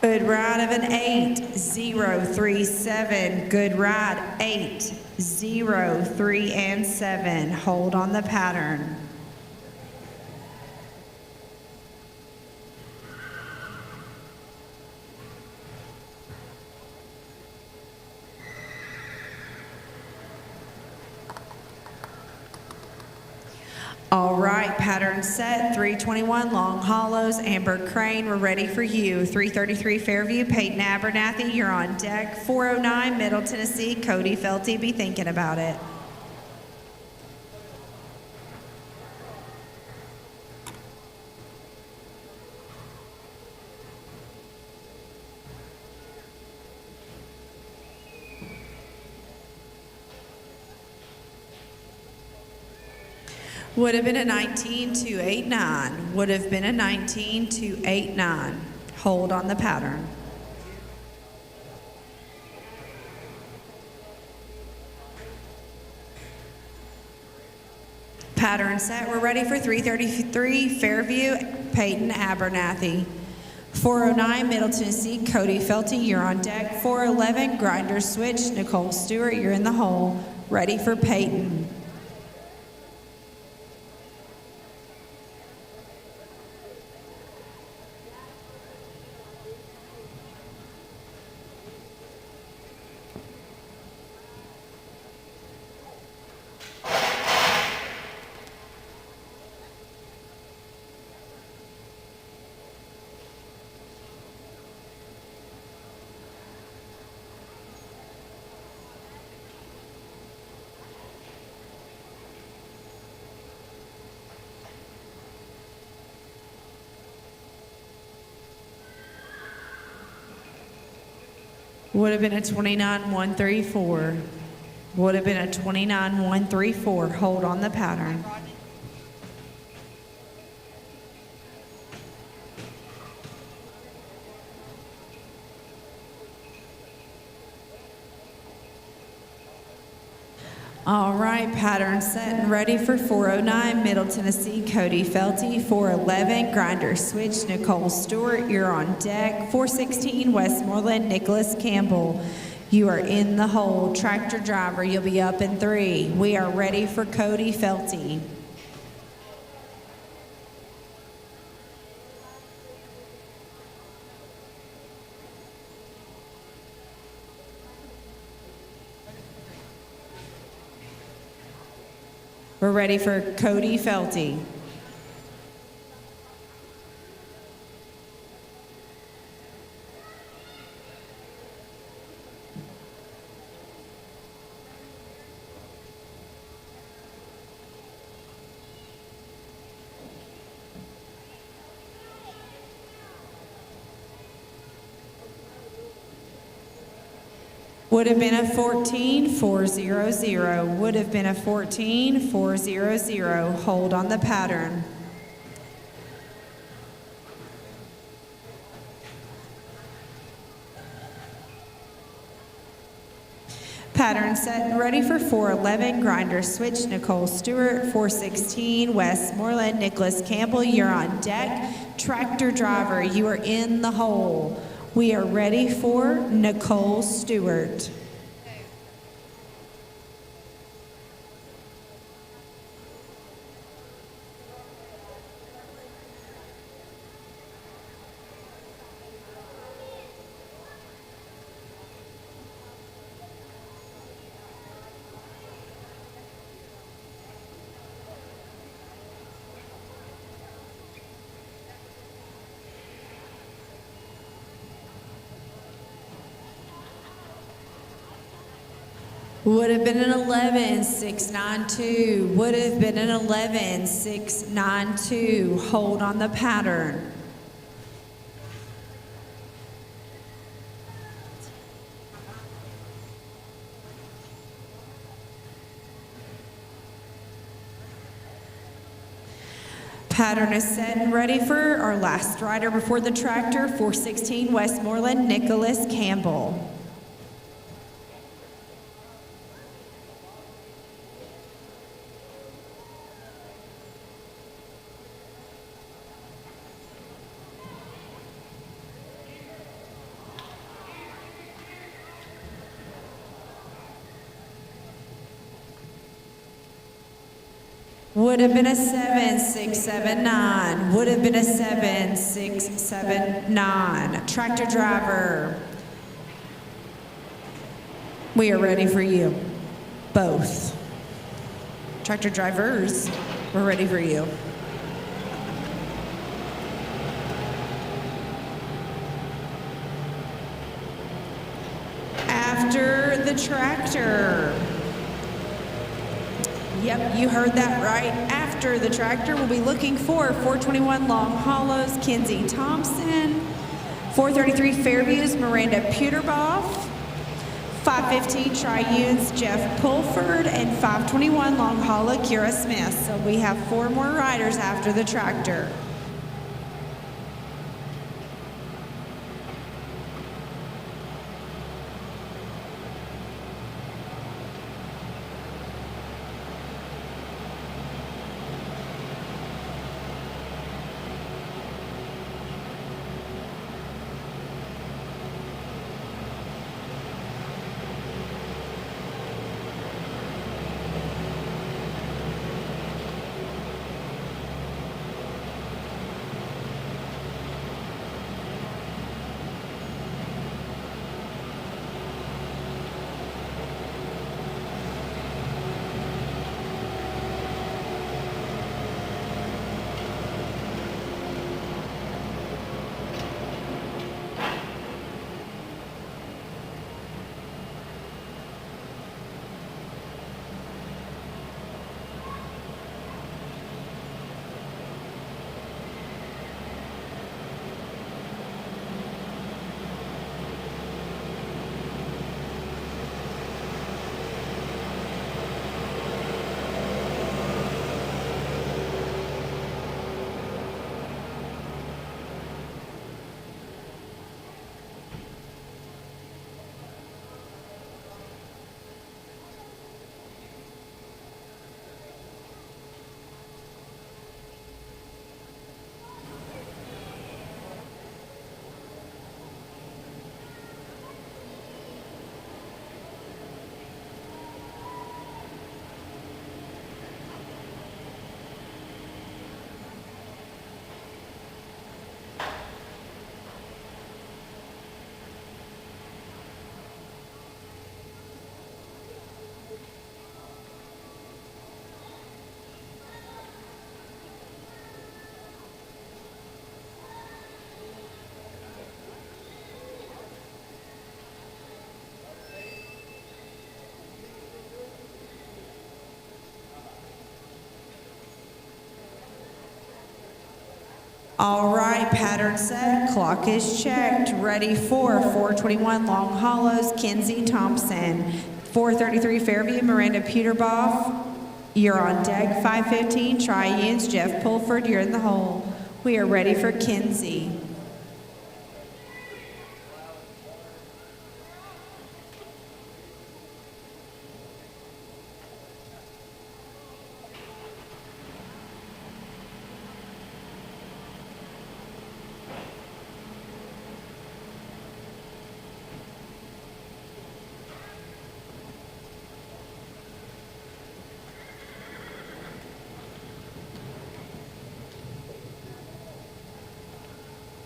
Good ride of an 8-0-3-7. Good ride 8-0-3-7. Hold on the pattern. All right, pattern set. 321 Long Hollows, Amber Crane, we're ready for you. 333 Fairview, Peyton Abernathy, you're on deck. 409 Middle Tennessee, Cody Felty, be thinking about it. Would have been a 19-2-8-9. Would have been a 19-2-8-9. Hold on the pattern. Pattern set. We're ready for 333 Fairview, Peyton Abernathy. 409 Middle Tennessee, Cody Felty, you're on deck. 411 Grinder Switch, Nicole Stewart, you're in the hole. Ready for Peyton. Would have been a 29-134. Would have been a 29.134. Hold on the pattern. All right, pattern set and ready for 409, Middle Tennessee, Cody Felty. 411, Grinder Switch, Nicole Stewart, you're on deck. 416, Westmoreland, Nicholas Campbell. You are in the hole. Tractor driver, you'll be up in 3. We are ready for Cody Felty. We're ready for Cody Felty. Would have been a 14.400. Would have been a 14.400. Hold on the pattern. Pattern set and ready for 411, Grinder Switch, Nicole Stewart. 416, Westmoreland, Nicholas Campbell. You're on deck. Tractor driver, you are in the hole. We are ready for Nicole Stewart. Would have been an 11.692. Would have been an 11.692. Hold on the pattern. Pattern is set and ready for our last rider before the tractor. 416, Westmoreland, Nicholas Campbell. Would have been a 7.679. Would have been a 7.679. Tractor driver, we are ready for you. Both. Tractor drivers, we're ready for you. After the tractor. Yep, you heard that right. After the tractor, we'll be looking for 421 Long Hollows, Kenzie Thompson. 433 Fairviews, Miranda Puterboff. 515 Triunes, Jeff Pulford. And 521 Long Hollow, Kira Smith. So we have 4 more riders after the tractor. All right, pattern set, clock is checked. Ready for 421 Long Hollows, Kenzie Thompson. 433 Fairview, Miranda Peterboff. You're on deck. 515 Tri-Unions, Jeff Pulford, you're in the hole. We are ready for Kenzie.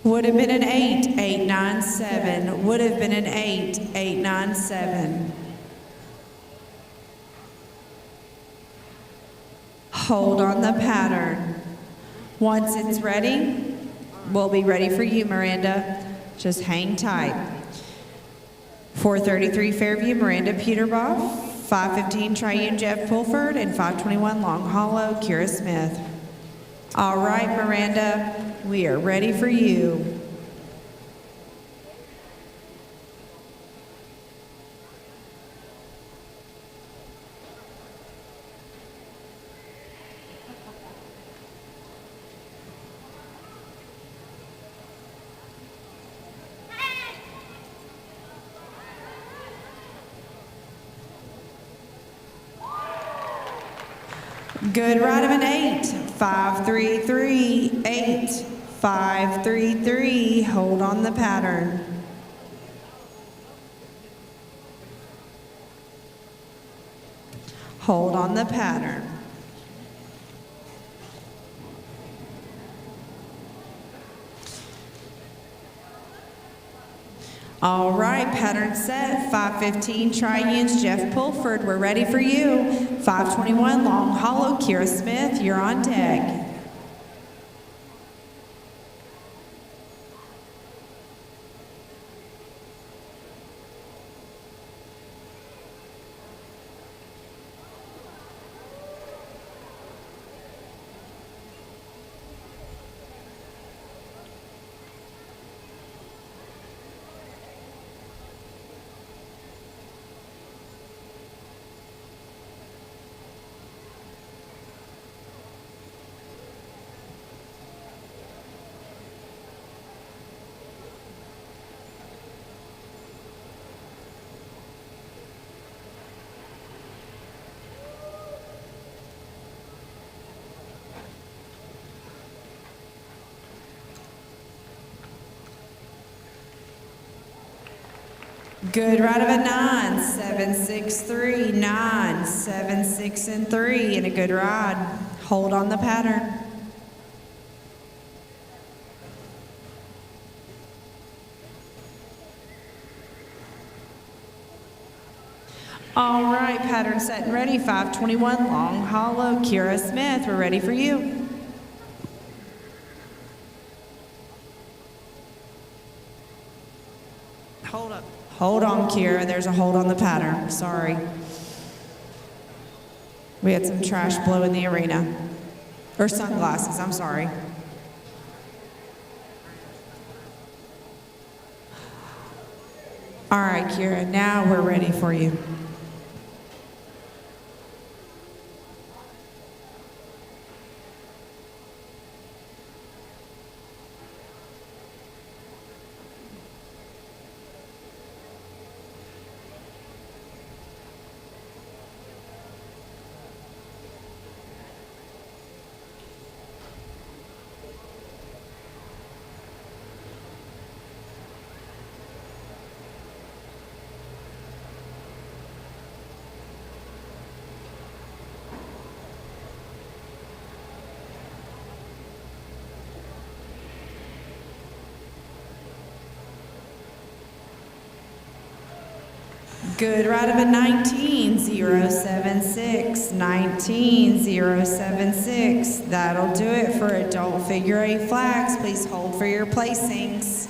Would have been an 8, 897. Would have been an 8, 897. Hold on the pattern. Once it's ready, we'll be ready for you, Miranda. Just hang tight. 433 Fairview, Miranda Peterboff. 515 Tri-Union, Jeff Pulford. And 521 Long Hollow, Kira Smith. All right, Miranda, we are ready for you. Good ride of an 8, 533, 8, 533. Hold on the pattern. Hold on the pattern. All right, pattern set. 515 Tri-Unions, Jeff Pulford. We're ready for you. 521 Long Hollow, Kira Smith. You're on deck. Good ride of a 9, 763, 9, 7, 6, and 3, and a good ride. Hold on the pattern. All right, pattern set and ready. 521 Long Hollow, Kira Smith. We're ready for you. Hold up. Hold on, Kira. There's a hold on the pattern. Sorry. We had some trash blow in the arena. Or sunglasses, I'm sorry. All right, Kira, now we're ready for you. Good ride of a 19,076, 19,076. That'll do it for adult figure 8 flags. Please hold for your placings.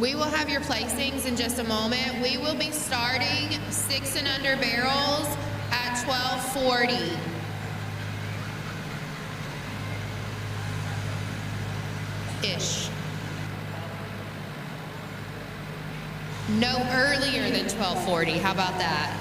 We will have your placings in just a moment. We will be starting 6 and under barrels at 12:40. Ish. No earlier than 12:40. How about that?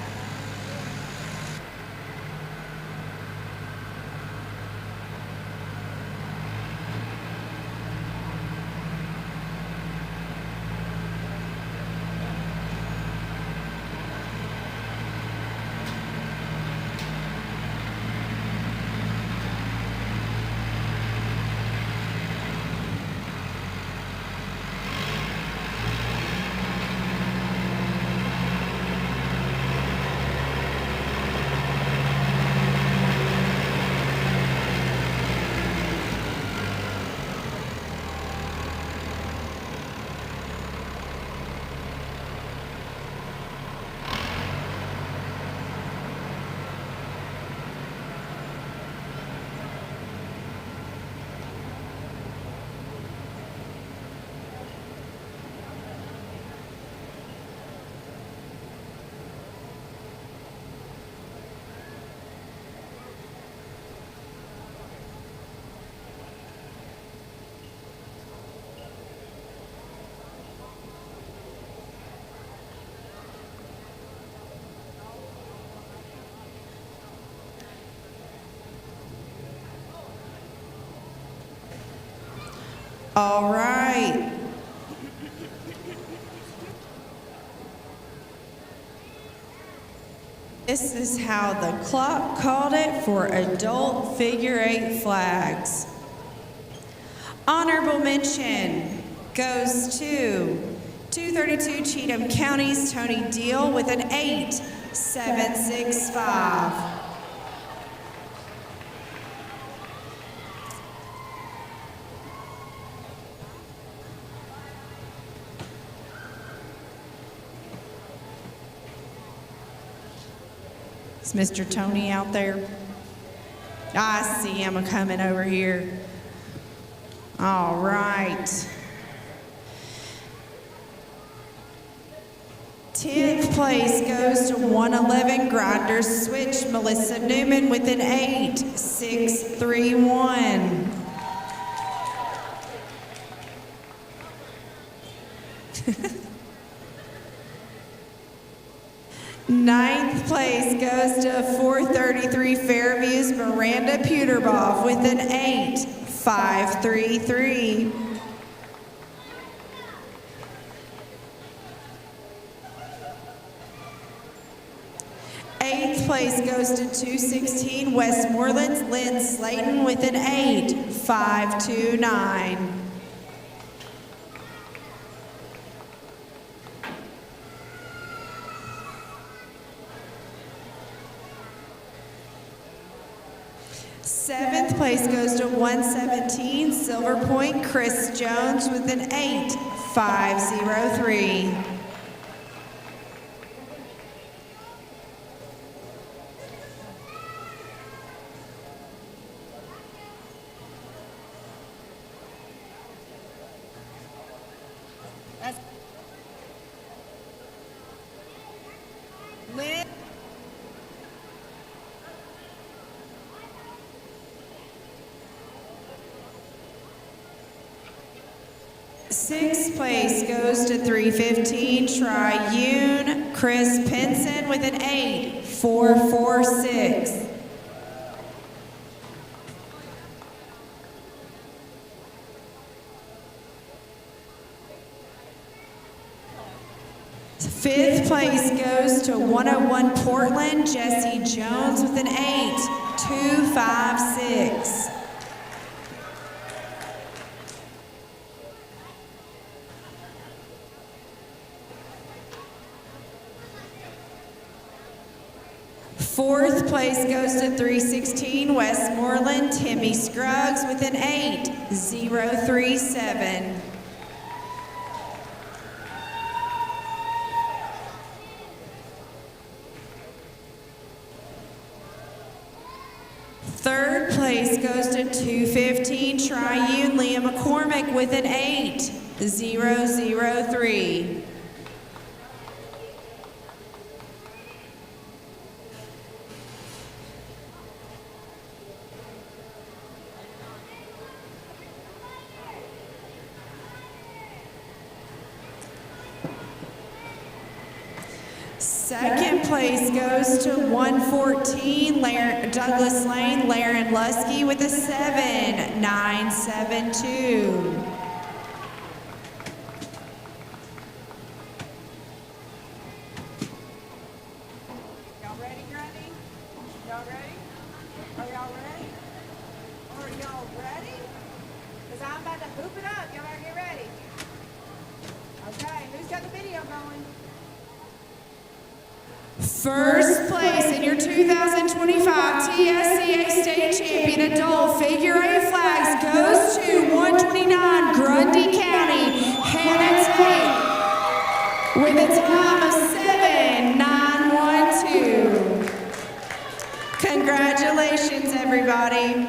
All right. This is how the clock called it for adult figure 8 flags. Honorable mention goes to 232 Cheatham County's Tony Deal with an 8.765. Is Mr. Tony out there? I see him coming over here. All right. 10th place goes to 111 Grinders Switch, Melissa Newman with an 8.631. Ninth place goes to 433 Fairview's Miranda Puterboff with an 8.533. Eighth place goes to 216 Westmoreland's Lynn Slayton with an 8.529. Seventh place goes to 117 Silver Point Chris Jones with an 8.503. Sixth place goes to 315 Triune Chris Pinson with an 8.446. Fifth place goes to 101 Portland Jesse Jones with an 8.256. Fourth place goes to 316 Westmoreland Timmy Scruggs with an 8.037. Third place goes to 215 Triune Leah McCormick with an 8.036. 003. Second place goes to 114, Douglas Lane, Laren Lusky with a 7972. Y'all ready, Granny? Y'all ready? Are y'all ready? Are y'all ready? Because I'm about to hoop it up. Y'all better get ready. Okay, who's got the video going? First place in your 2025 TSCA State Champion Adult Figure 8 Flags goes to 129 Grundy County, Hannah Tate, with a time of 7912. Congratulations, everybody.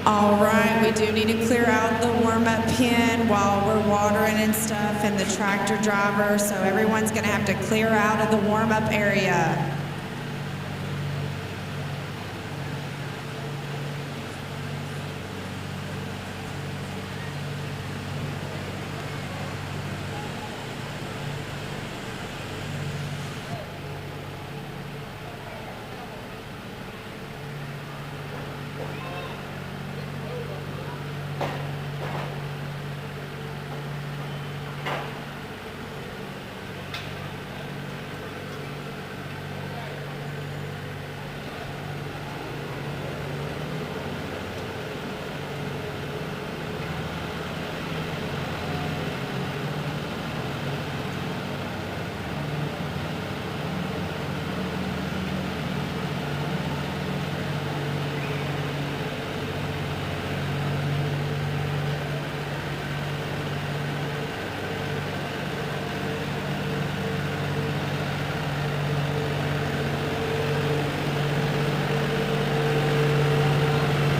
All right, we do need to clear out the warm-up pen while we're watering and stuff and the tractor driver, so everyone's gonna have to clear out of the warm-up area.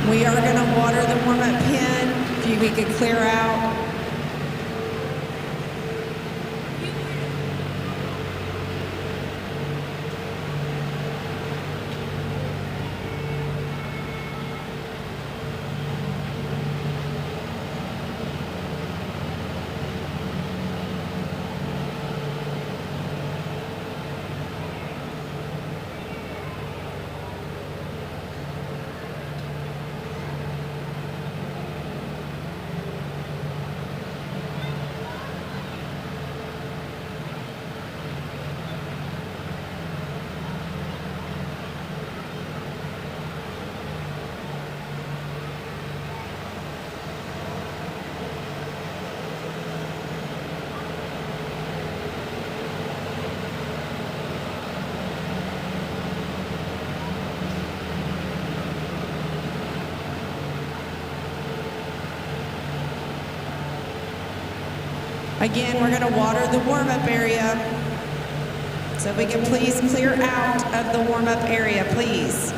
We are going to water the warm-up pen. If we could clear out. Again, we're going to water the warm-up area. So if we can please clear out of the warm-up area, please.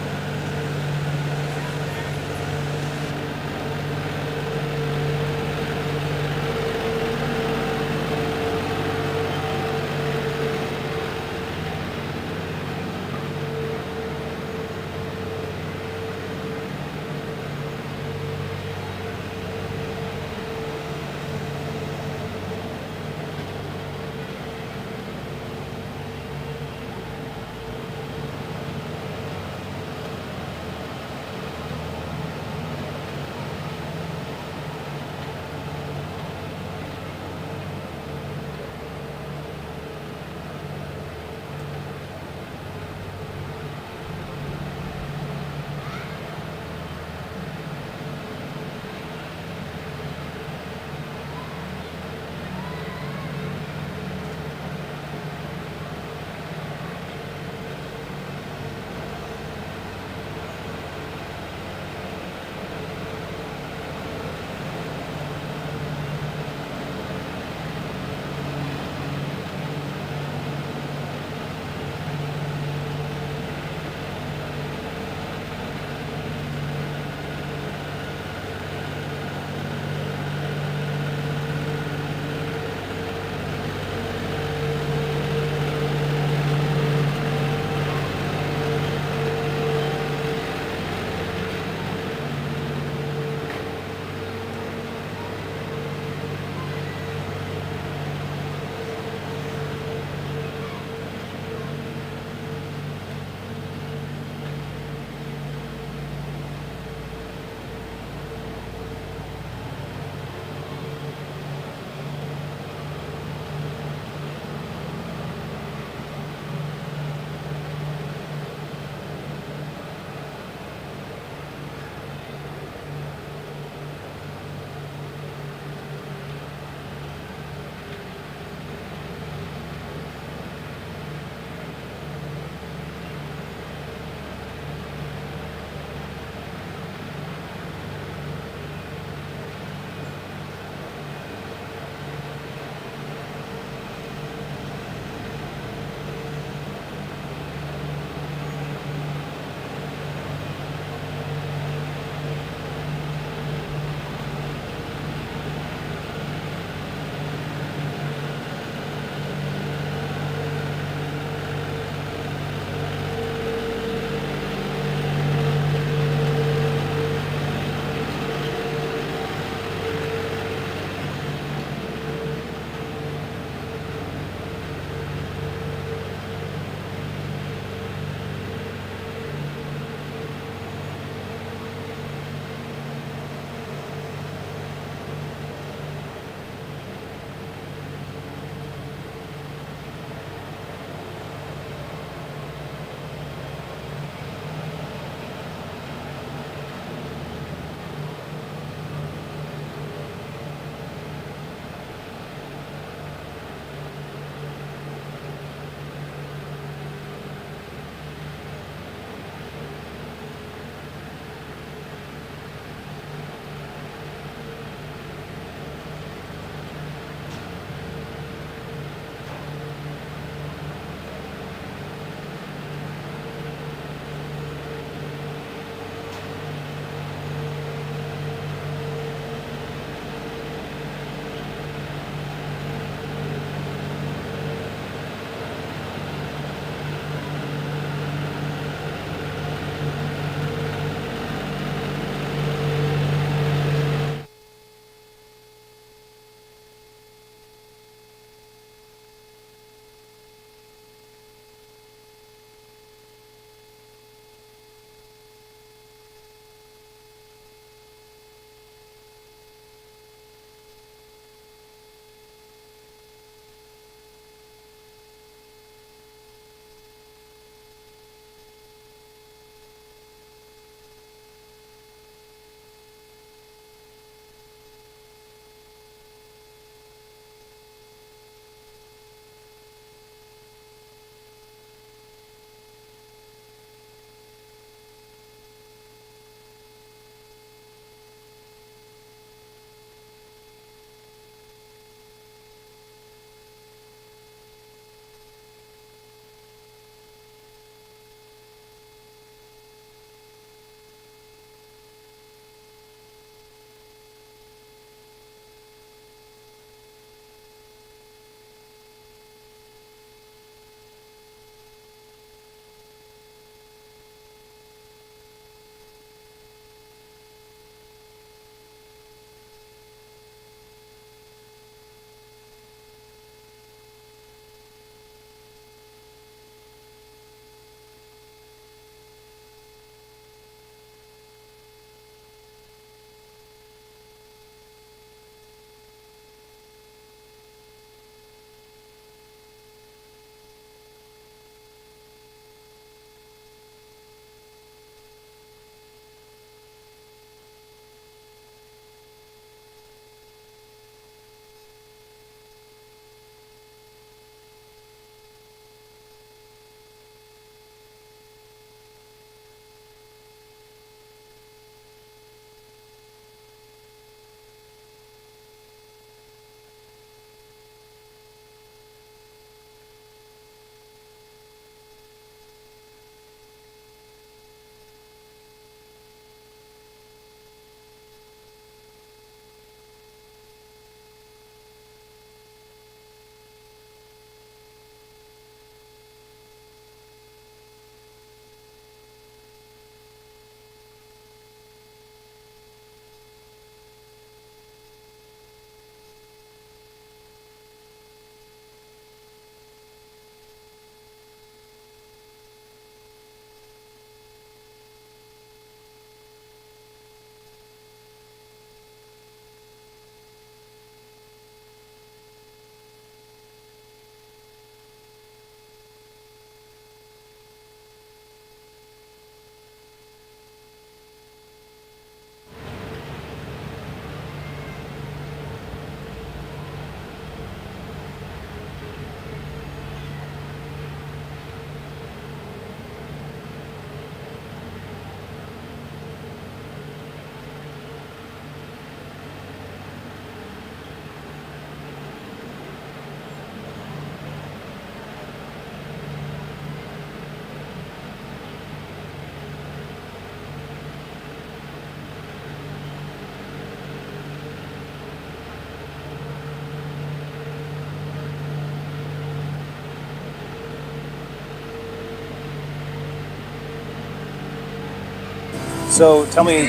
So tell me,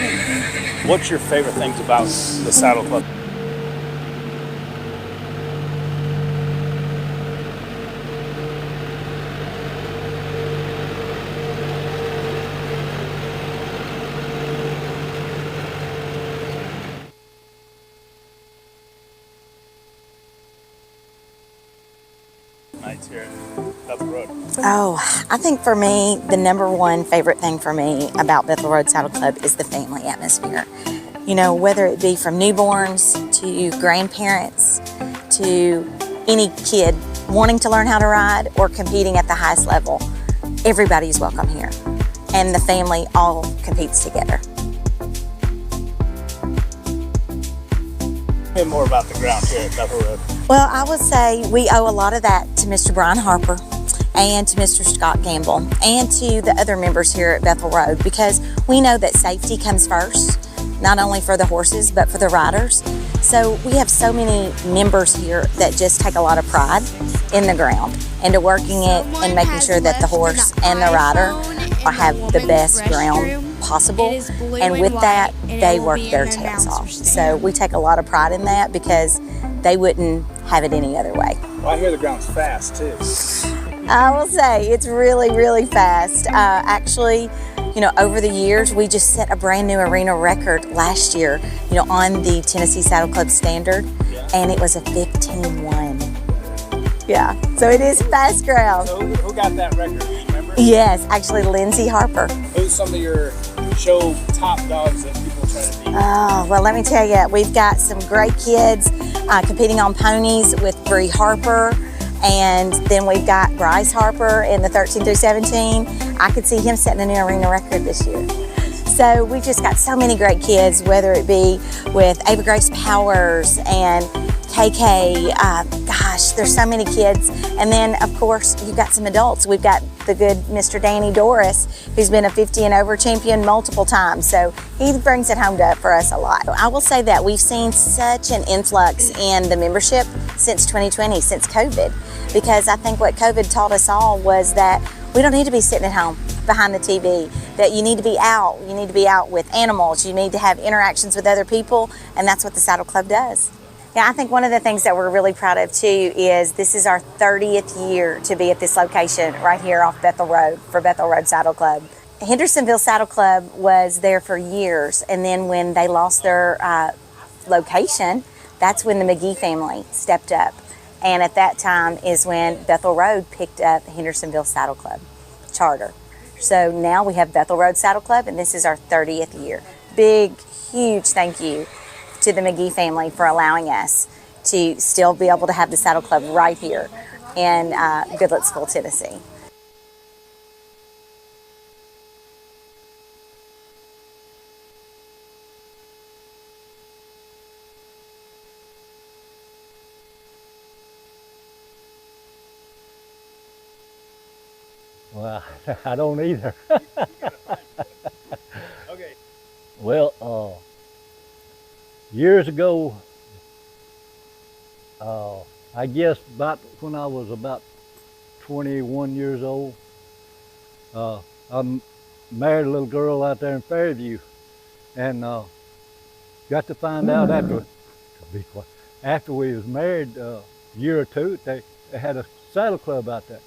what's your favorite things about the Saddle Club? Nights here up the road. Oh, I think for me, the number one favorite thing for me about Bethel Road Saddle Club is the family atmosphere. You know, whether it be from newborns to grandparents to any kid wanting to learn how to ride or competing at the highest level, everybody's welcome here. And the family all competes together. Tell me more about the ground here at Bethel Road. Well, I would say we owe a lot of that to Mr. Brian Harper and to Mr. Scott Gamble and to the other members here at Bethel Road, because we know that safety comes first, not only for the horses, but for the riders. So we have so many members here that just take a lot of pride in the ground and to working it and making sure that the horse and the rider have the best ground possible. And with that, they work their tails off. So we take a lot of pride in that because they wouldn't have it any other way. Well, I hear the ground's fast too. I will say it's really, really fast. Actually, you know, over the years, we just set a brand new arena record last year, you know, on the Tennessee Saddle Club standard, and it was a 15-1. Yeah, so it is fast ground. So who got that record? Do you remember? Yes, actually Lindsay Harper. Who's some of your show top dogs that people try to beat? Oh, well, let me tell you, we've got some great kids competing on ponies with Bree Harper, and then we've got Bryce Harper in the 13 through 17. I could see him setting a new arena record this year. So we've just got so many great kids, whether it be with Ava Grace Powers and KK, gosh, there's so many kids. And then, of course, you've got some adults. We've got the good Mr. Danny Doris, who's been a 50 and over champion multiple times. So he brings it home for us a lot. I will say that we've seen such an influx in the membership since 2020, since COVID, because I think what COVID taught us all was that we don't need to be sitting at home behind the TV, that you need to be out. You need to be out with animals. You need to have interactions with other people, and that's what the Saddle Club does. Yeah, I think one of the things that we're really proud of too is this is our 30th year to be at this location right here off Bethel Road for Bethel Road Saddle Club. Hendersonville Saddle Club was there for years, and then when they lost their location, that's when the McGee family stepped up. And at that time is when Bethel Road picked up Hendersonville Saddle Club charter. So now we have Bethel Road Saddle Club, and this is our 30th year. Big, huge thank you to the McGee family for allowing us to still be able to have the Saddle Club right here in Goodlettsville, Tennessee. Well, I don't either. Okay. Well, years ago, I guess about when I was about 21 years old, I married a little girl out there in Fairview, and got to find out after we was married a year or two, they had a saddle club out there.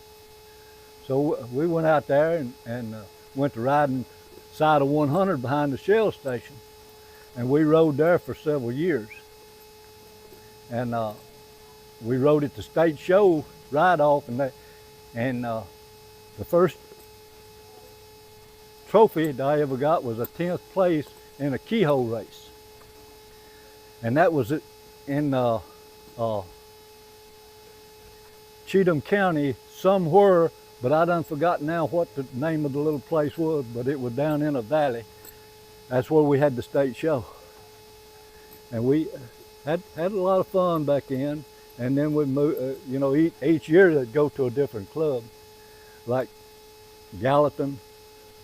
So we went out there and went to riding side of 100 behind the Shell station, and we rode there for several years. And we rode at the state show ride off, and the first trophy that I ever got was a 10th place in a keyhole race, and that was in Cheatham County somewhere. But I done forgot now what the name of the little place was, but it was down in a valley. That's where we had the state show. And we had a lot of fun back then. And then we moved, you know, each year they'd go to a different club. Like Gallatin,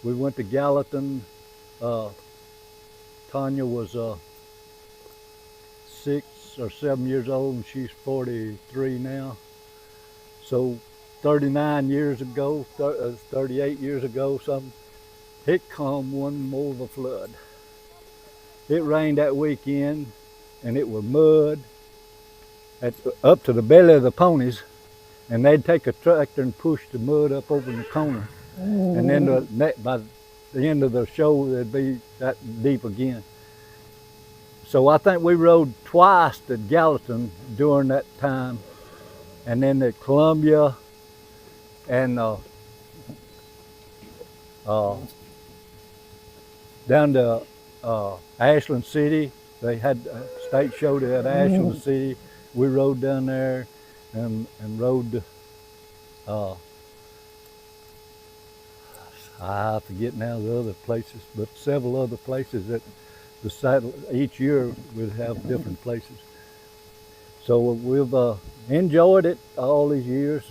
we went to Gallatin. Tanya was 6 or 7 years old, and she's 43 now. So 39 years ago, 38 years ago, something, it come one more of a flood. It rained that weekend, and it was mud up to the belly of the ponies, and they'd take a tractor and push the mud up over in the corner, and then by the end of the show, it'd be that deep again. So I think we rode twice at Gallatin during that time, and then at Columbia and down to Ashland City. They had a state show at Ashland City. We rode down there and rode. I forget now the other places, but several other places that the saddle each year we'd have different places. So we've enjoyed it all these years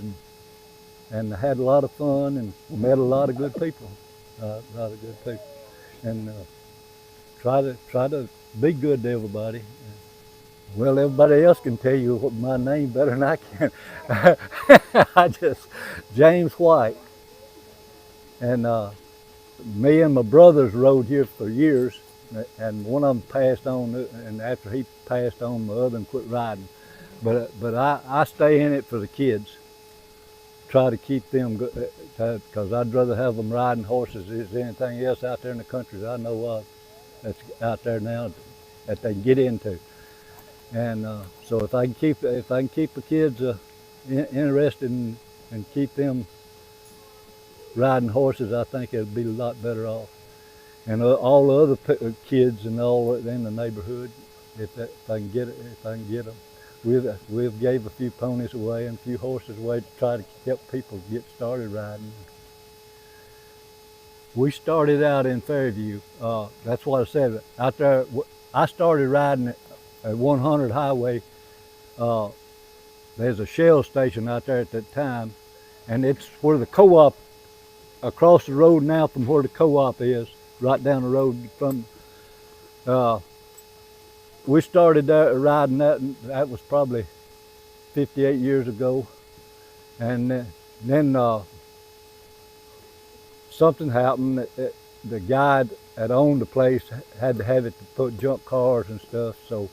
and had a lot of fun and met a lot of good people, and try to be good to everybody. Well, everybody else can tell you what my name better than I can. James White. And me and my brothers rode here for years, and one of them passed on, and after he passed on, my other one quit riding. But I stay in it for the kids. Try to keep them good, because I'd rather have them riding horses than anything else out there in the country that I know of that's out there now that they can get into. And so if I can keep the kids interested and keep them riding horses, I think it'd be a lot better off. And all the other kids and all in the neighborhood, if I can get them, we've gave a few ponies away and a few horses away to try to help people get started riding. We started out in Fairview. That's what I said. Out there, I started riding at 100 Highway. There's a Shell station out there at that time, and it's where the co-op, across the road now from where the co-op is, right down the road from. We started there riding that, and that was probably 58 years ago, and then something happened. The guy that owned the place had to have it to put junk cars and stuff, so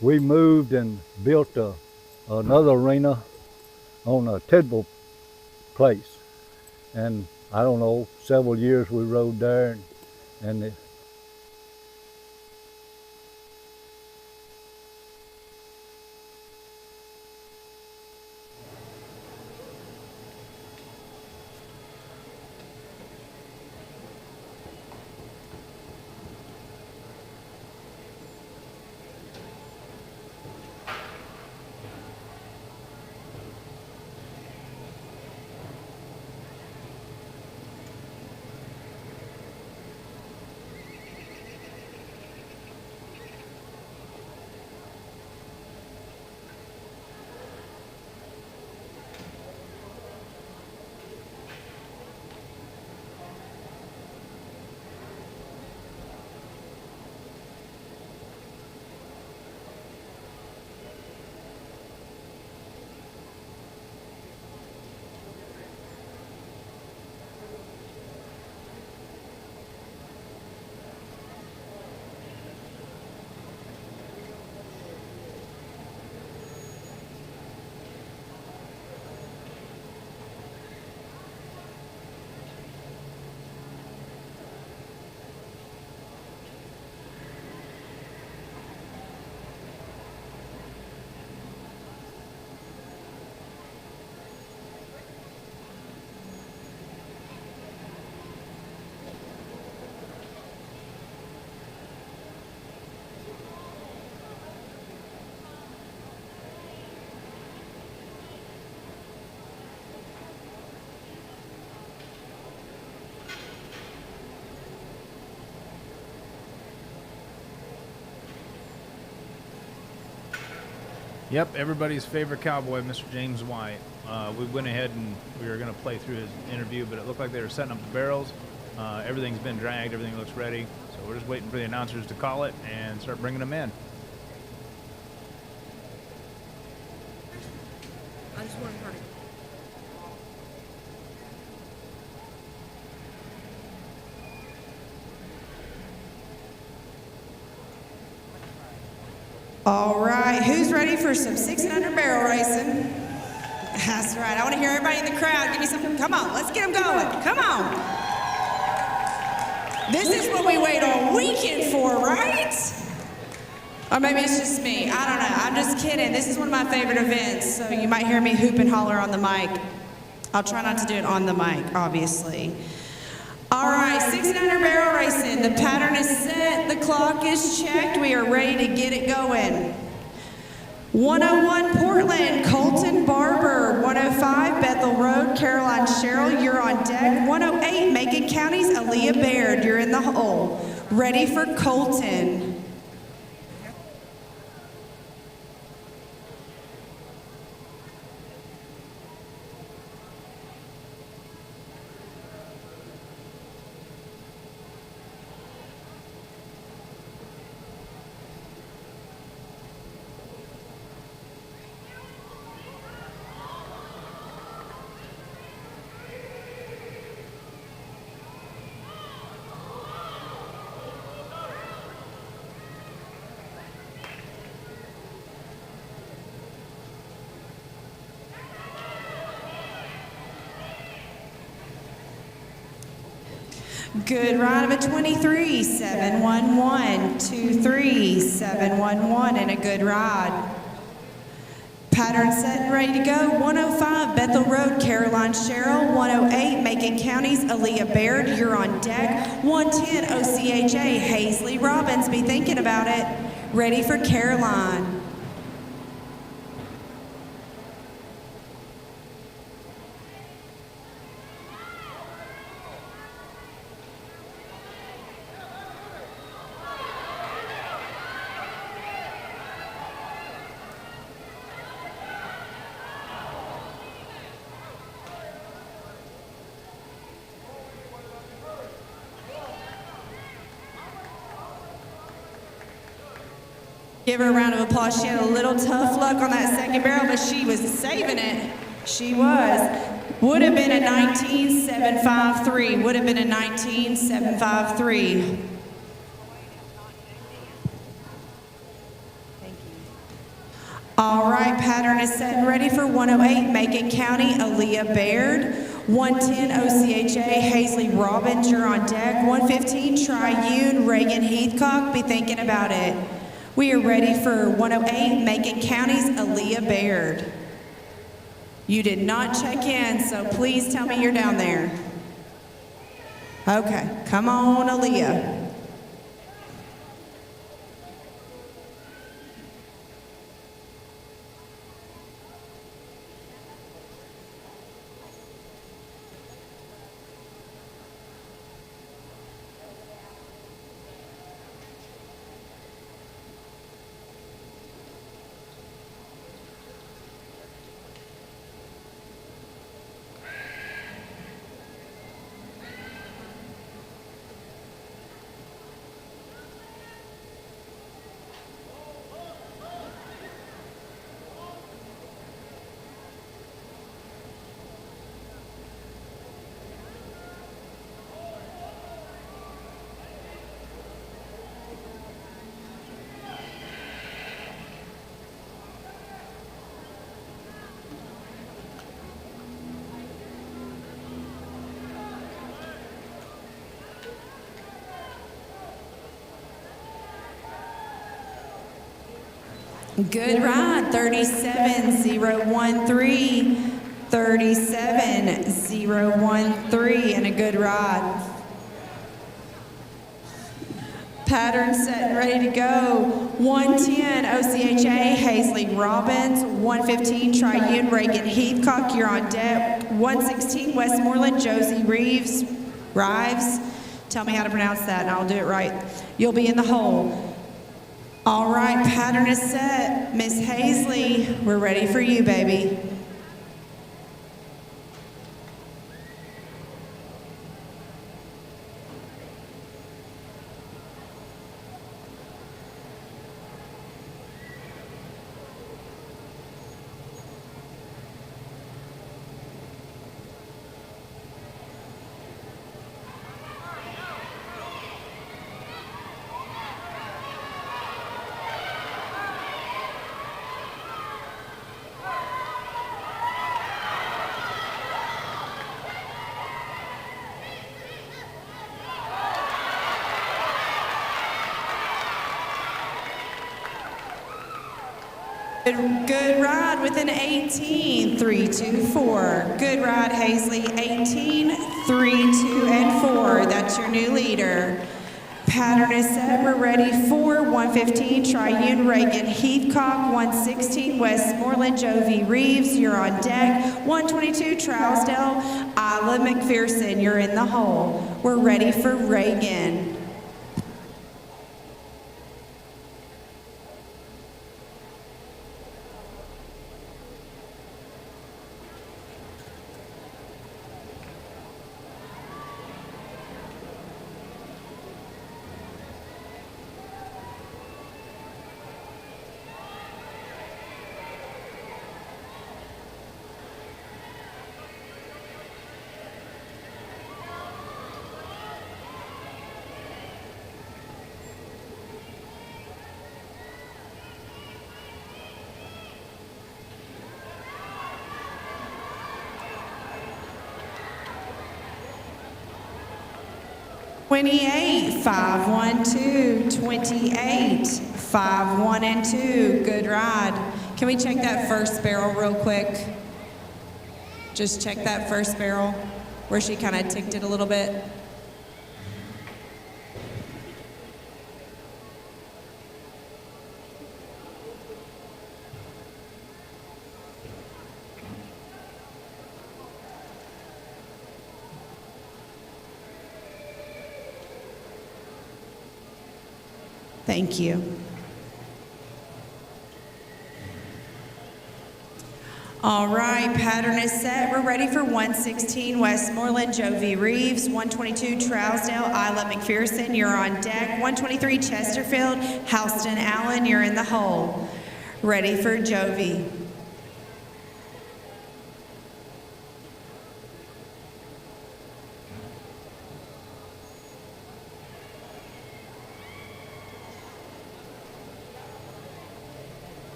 we moved and built another arena on a Tidwell place. And I don't know, several years we rode there, and Yep, everybody's favorite cowboy, Mr. James White. We went ahead and we were going to play through his interview, but it looked like they were setting up the barrels. Everything's been dragged, everything looks ready. So we're just waiting for the announcers to call it and start bringing them in. I just want to hurry. All right, who's ready for some 6 and under barrel racing? That's right. I want to hear everybody in the crowd. Give me some. Come on, let's get them going. Come on. This is what we wait all weekend for, right? Or maybe it's just me. I don't know. I'm just kidding. This is one of my favorite events, so you might hear me hoop and holler on the mic. I'll try not to do it on the mic, obviously. All right, 6 and under barrel racing. The pattern is set. The clock is checked. We are ready to get it going. 101 Portland, Colton Barber. 105 Bethel Road, Caroline Sherrill, you're on deck. 108 Macon County's Aaliyah Baird, you're in the hole. Ready for Colton. Good ride of a 23, 711, 23, 711, and a good ride. Pattern set and ready to go. 105 Bethel Road, Caroline Sherrill. 108 Macon County's Aaliyah Baird, you're on deck. 110 OCHA Hazley Robbins, be thinking about it. Ready for Caroline. Give her a round of applause. She had a little tough luck on that second barrel, but she was saving it. She was. Would have been a 19.753. Would have been a 19.753. All right, pattern is set and ready for 108 Macon County, Aaliyah Baird. 110 OCHA Hazley Robbins, you're on deck. 115 Triune Reagan Heathcock, be thinking about it. We are ready for 108 Macon County's Aaliyah Baird. You did not check in, so please tell me you're down there. Okay, come on, Aaliyah. Good ride, 37.013, 37.013, and a good ride. Pattern set and ready to go. 110 OCHA Hazley Robbins, 115 Triune Reagan Heathcock, you're on deck. 116 Westmoreland Josie Rives, tell me how to pronounce that and I'll do it right. You'll be in the hole. All right, pattern is set. Miss Hazley, we're ready for you, baby. Good ride with an 18, 3, 2, 4. Good ride, Hazley, 18, 3, 2, and 4. That's your new leader. Pattern is set. We're ready for 115, Triune Reagan, Heathcock, 116, Westmoreland, Jovi Reeves, you're on deck. 122, Trousdale, Isla McPherson, you're in the hole. We're ready for Reagan. '28, 512, 28, 5-1 and 2. Good ride. Can we check that first barrel real quick? Just check that first barrel where she kind of ticked it a little bit. Thank you. All right, pattern is set. We're ready for 116, Westmoreland, Jovi Reeves. 122, Trousdale, Isla McPherson, you're on deck. 123, Chesterfield, Houston Allen, you're in the hole. Ready for Jovi.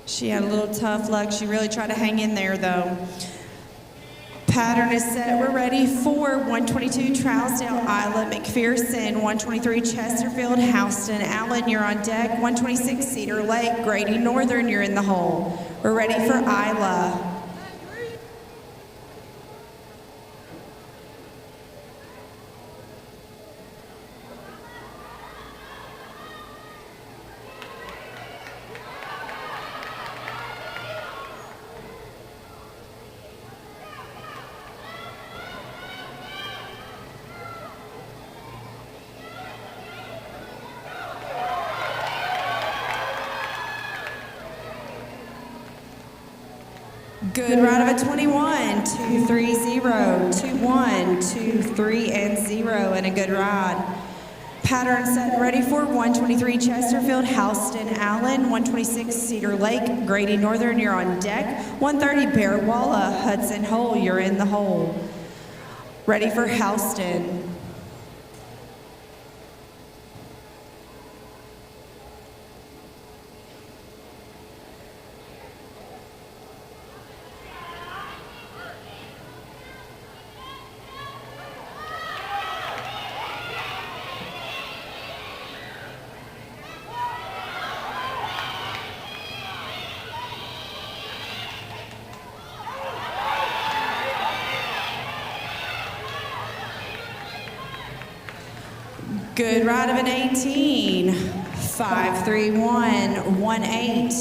She had a little tough luck. She really tried to hang in there, though. Pattern is set. We're ready for 122 Trousdale, Isla, McPherson, 123 Chesterfield, Houston, Allen, you're on deck. 126 Cedar Lake, Grady Northern, you're in the hole. We're ready for Isla. Good ride of a 21, 2, 3, 0, 2, 1, 2, 3, and 0, and a good ride. Pattern set and ready for 123 Chesterfield, Houston, Allen, 126 Cedar Lake, Grady Northern, you're on deck. 130 Bear Walla, Hudson Hole, you're in the hole. Ready for Houston. Good ride of an 18, 5, 3, 1, 1, 8,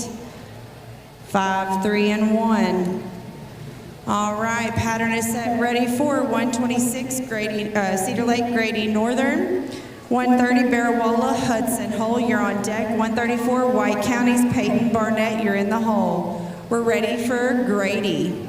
5, 3, and 1. All right, pattern is set, ready for 126 Grady, Cedar Lake, Grady Northern, 130 Barrawalla, Hudson Hole, you're on deck. 134 White Counties, Peyton Barnett, you're in the hole. We're ready for Grady.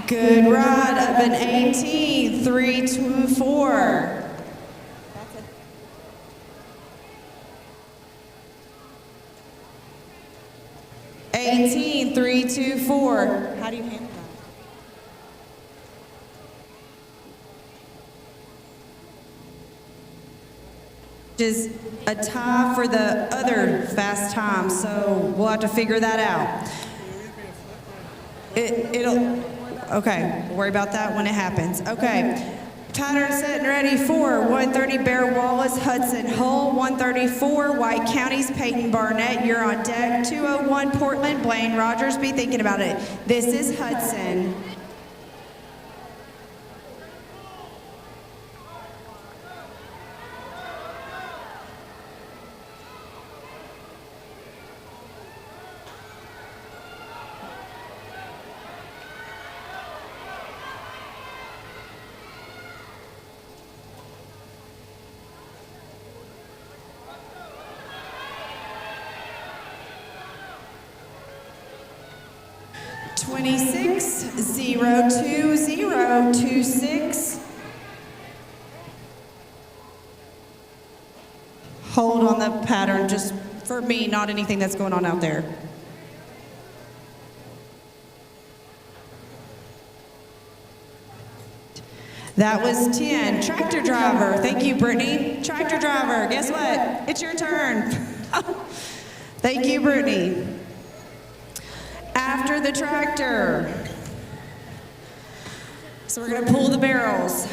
Good ride of an 18, 3, 2, 4. 18, 3, 2, 4. How do you handle that? Is a tie for the other fast time, so we'll have to figure that out. It'll, okay, we'll worry about that when it happens. Okay, pattern set and ready for 130 Bear Wallace, Hudson Hole, 134 White Counties, Peyton Barnett, you're on deck. 201 Portland, Blaine Rogers, be thinking about it. This is Hudson. Twenty-six, 0, 2, 0, 2, 6. Hold on the pattern, just for me, not anything that's going on out there. That was 10. Tractor driver. Thank you, Brittany. Tractor driver, guess what? It's your turn. Thank you, Brittany. After the tractor. So we're going to pull the barrels.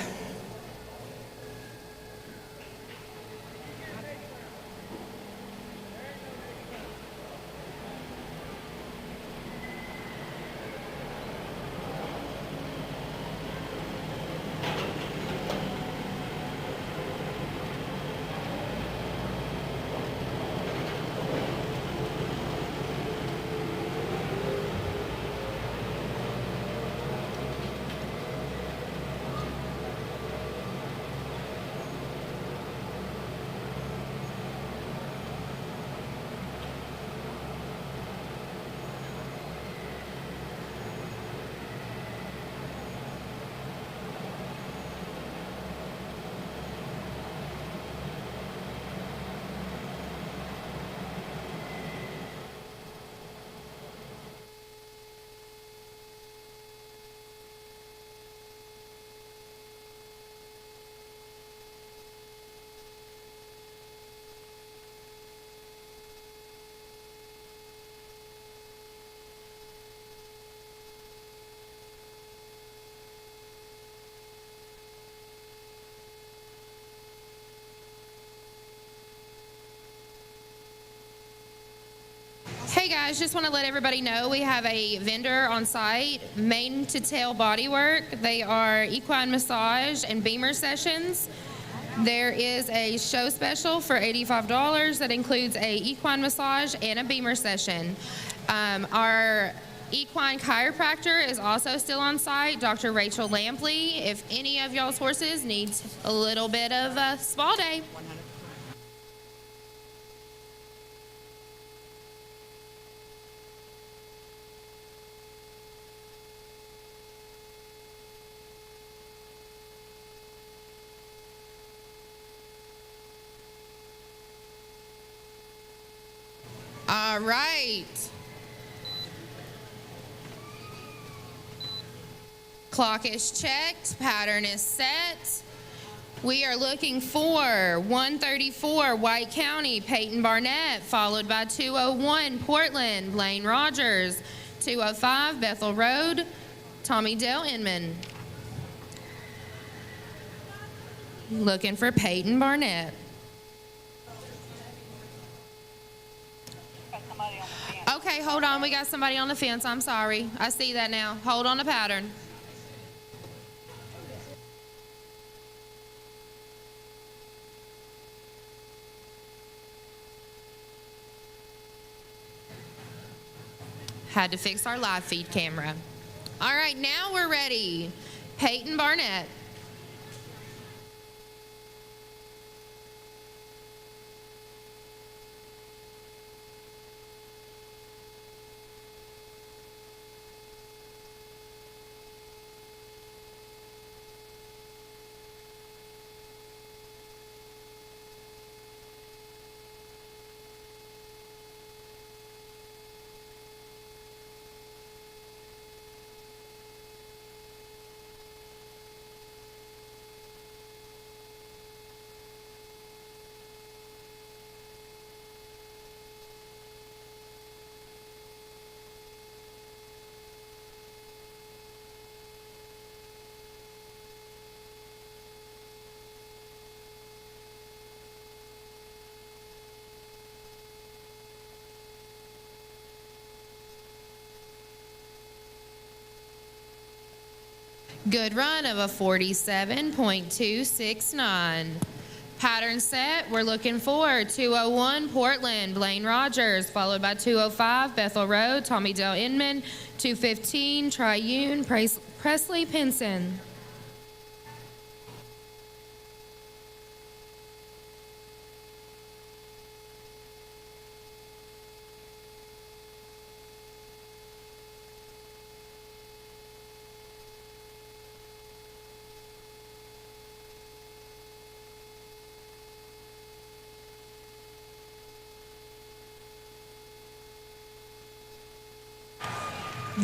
guys, just want to let everybody know we have a vendor on site, Mane to Tail Bodywork. They are equine massage and beamer sessions. There is a show special for $85 that includes a equine massage and a beamer session. Our equine chiropractor is also still on site, Dr. Rachel Lampley, if any of y'all's horses needs a little bit of a spa day. All right. Clock is checked, pattern is set. We are looking for 134 White County, Peyton Barnett, followed by 201 Portland, Blaine Rogers, 205 Bethel Road, Tommy Dale Inman. Looking for Peyton Barnett. Okay, hold on. We got somebody on the fence. I'm sorry. I see that now. Hold on the pattern. Had to fix our live feed camera. All right, now we're ready. Peyton Barnett. Good run of a 47.269. Pattern set, we're looking for 201 Portland, Blaine Rogers, followed by 205 Bethel Road, Tommy Dale Inman, 215 Triune, Presley Pinson.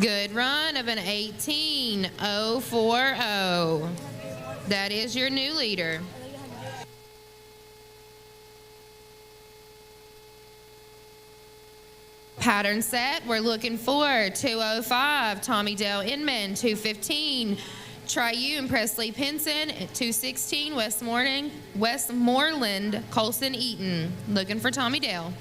Good run of an 18.040. That is your new leader. Pattern set, we're looking for 205 Tommy Dale Inman, 215 Triune Presley Pinson, 216 Westmoreland Colson Eaton. Looking for Tommy Dale.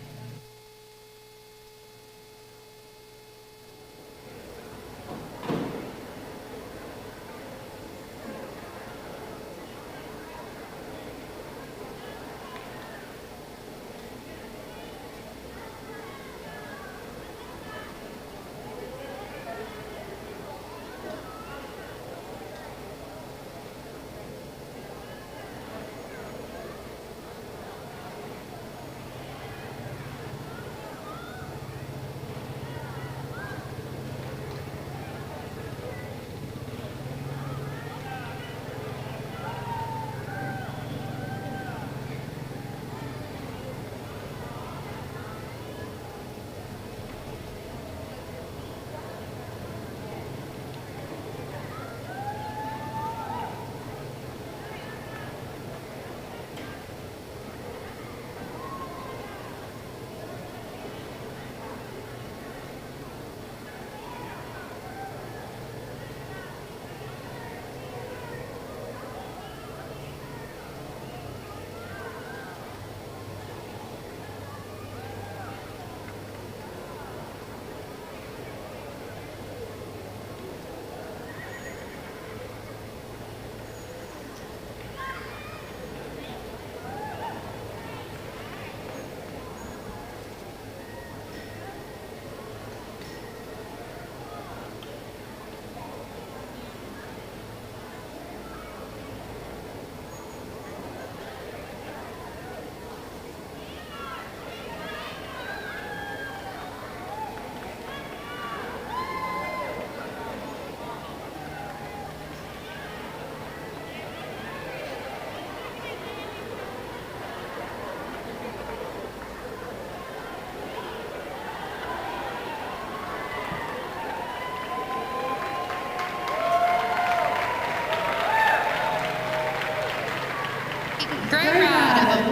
Great ride of a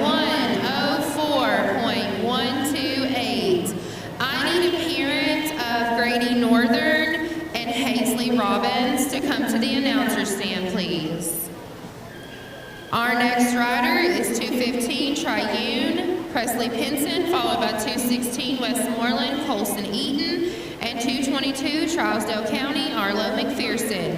104.128. I need a parent of Grady Northern and Hazley Robbins to come to the announcer stand, please. Our next rider is 215 Triune, Presley Pinson, followed by 216 Westmoreland, Colson Eaton, and 222 Trousdale County, Arlo McPherson.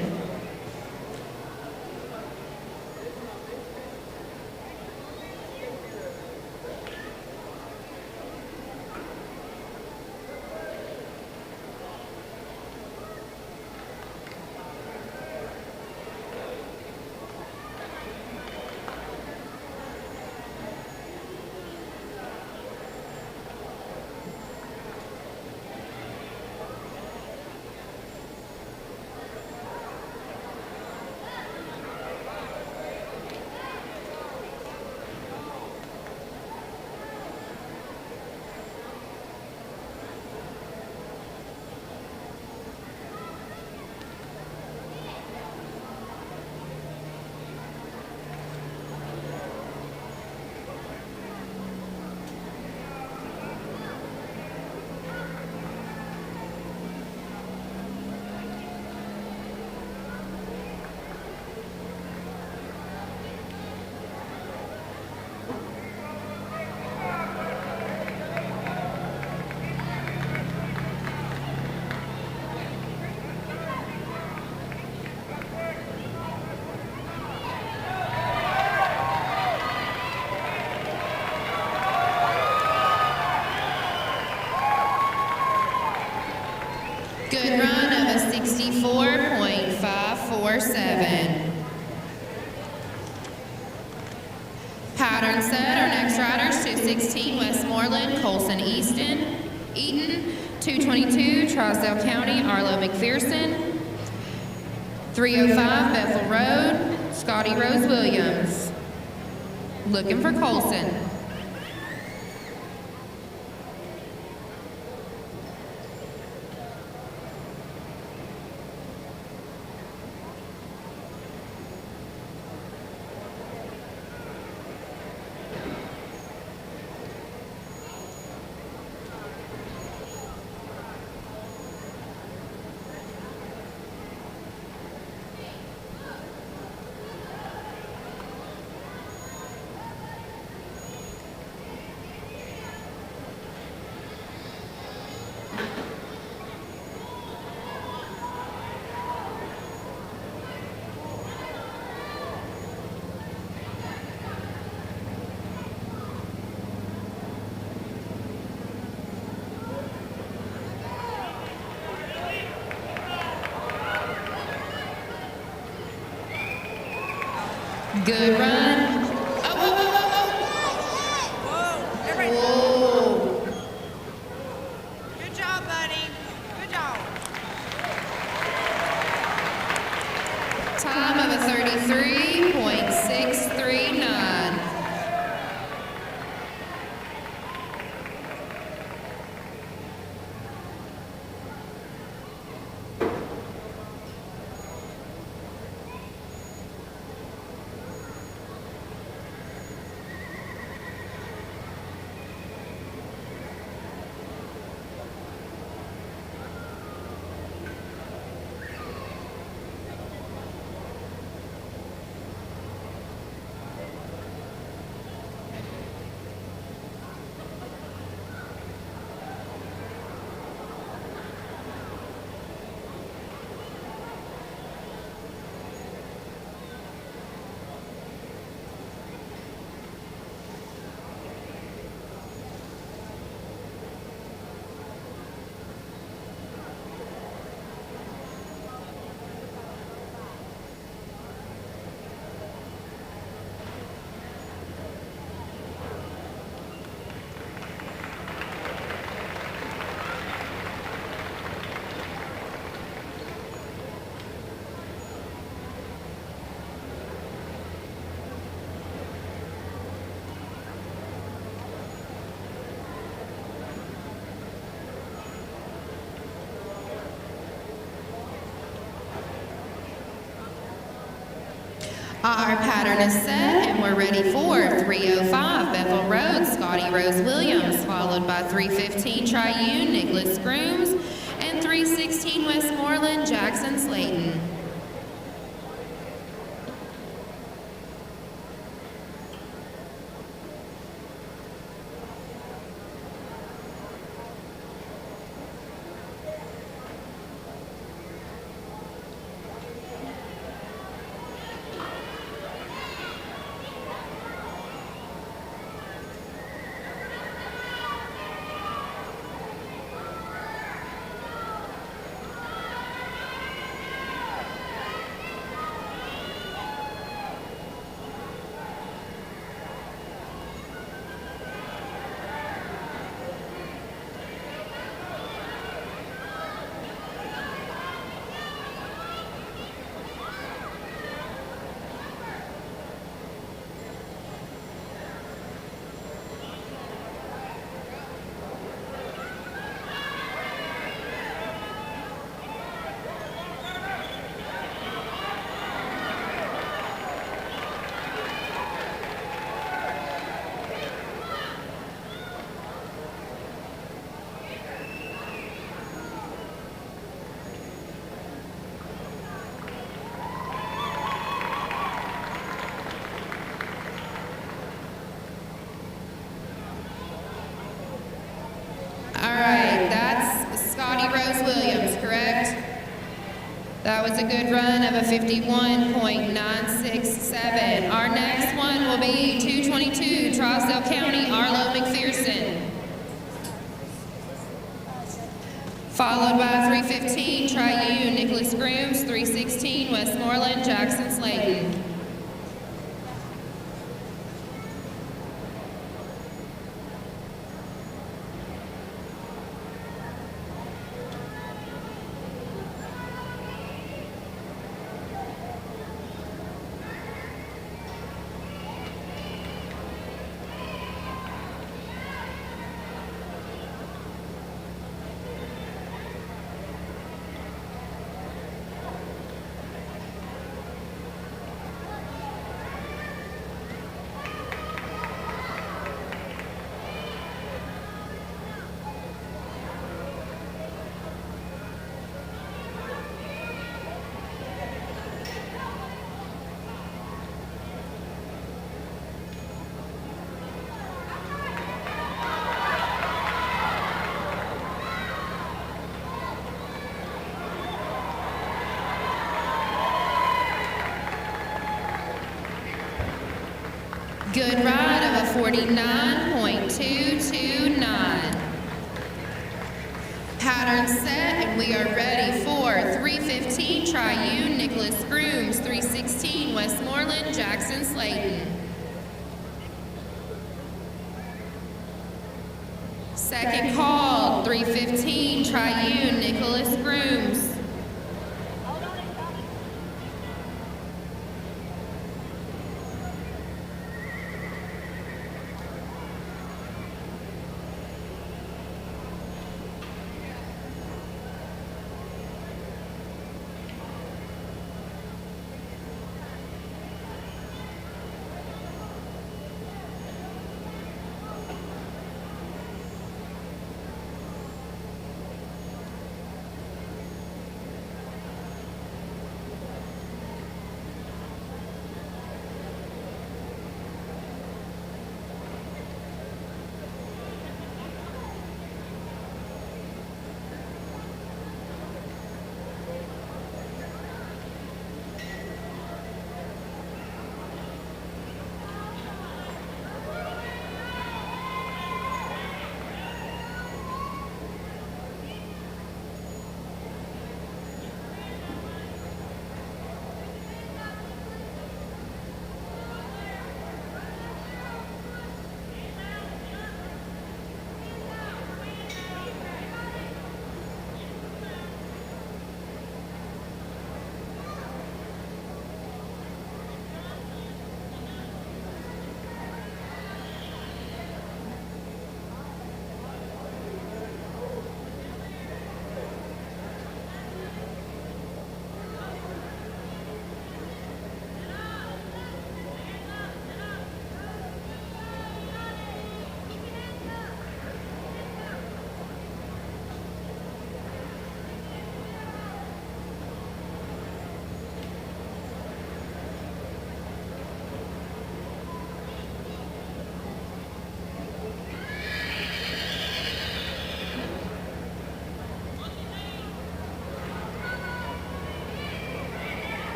Good run of a 64.547. Pattern set, our next riders, 216 Westmoreland, Colson Eaton, 222 Trousdale County, Arlo McPherson, 305 Bethel Road, Scotty Rose Williams. Looking for Colson. Good run. Oh, whoa, whoa, whoa, whoa. Whoa, everybody. Whoa. Good job, buddy. Good job. Time of a 33.639. Our pattern is set, and we're ready for 305 Bethel Road, Scotty Rose Williams, followed by 315 Triune, Nicholas Grooms, and 316 Westmoreland, Jackson Slayton. That was a good run of a 51.967. Our next one will be 222, Trousdale County, Arlo McPherson. Followed by 315, Triune, Nicholas Grooms, 316, Westmoreland, Jackson Slayton. Good ride of a 49.229. Pattern set, and we are ready for 315 Triune, Nicholas Grooms, 316 Westmoreland, Jackson Slayton. Second call, 315 Triune, Nicholas Grooms.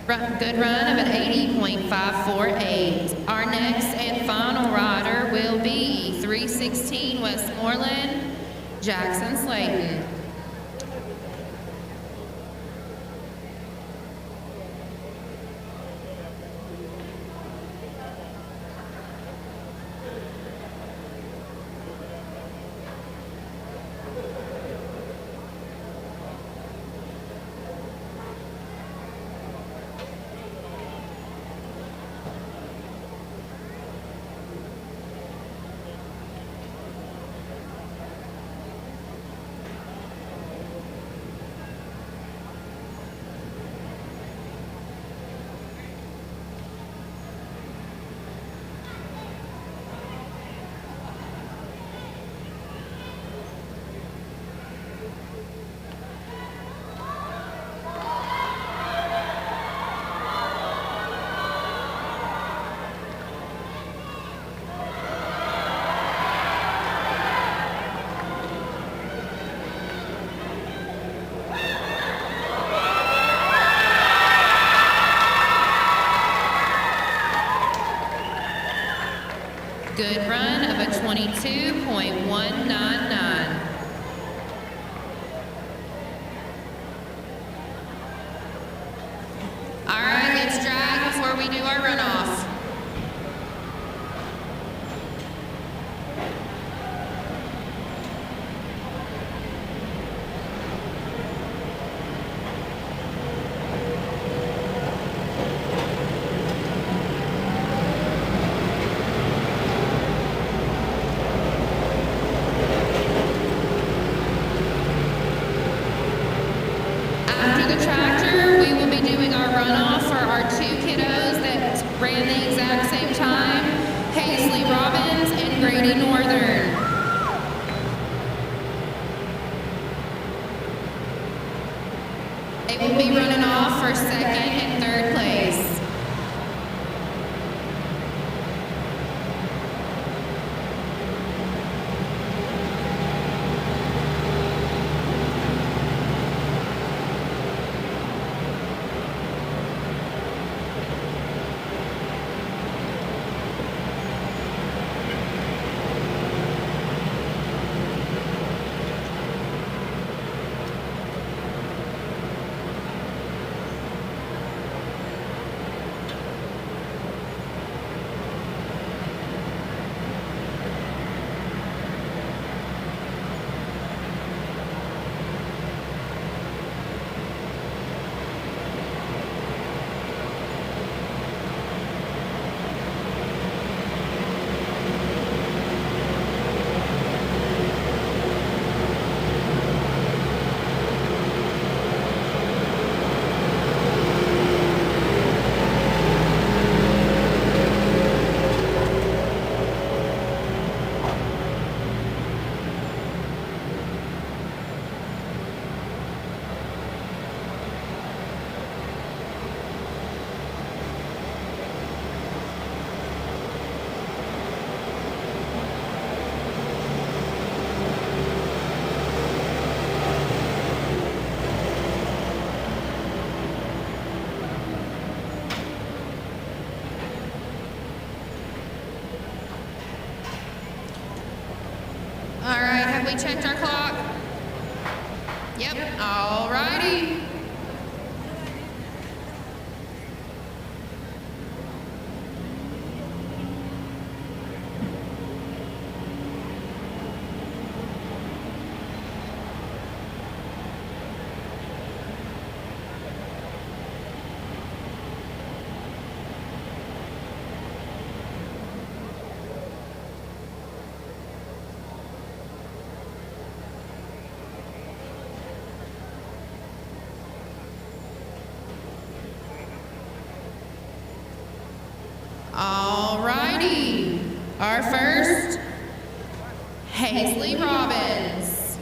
Good run of an 80.548. Our next and final rider will be 316 Westmoreland, Jackson Slayton. Good run of a 22.199. All right, let's drag before we do our runoff. After the tractor, we will be doing our runoff for our two kiddos that ran the exact same time, Paisley Robbins and Grady Northern. They will be running off for second and third place. All right, have we checked our clock? Yep, all righty. All righty. Our first, Paisley Robbins.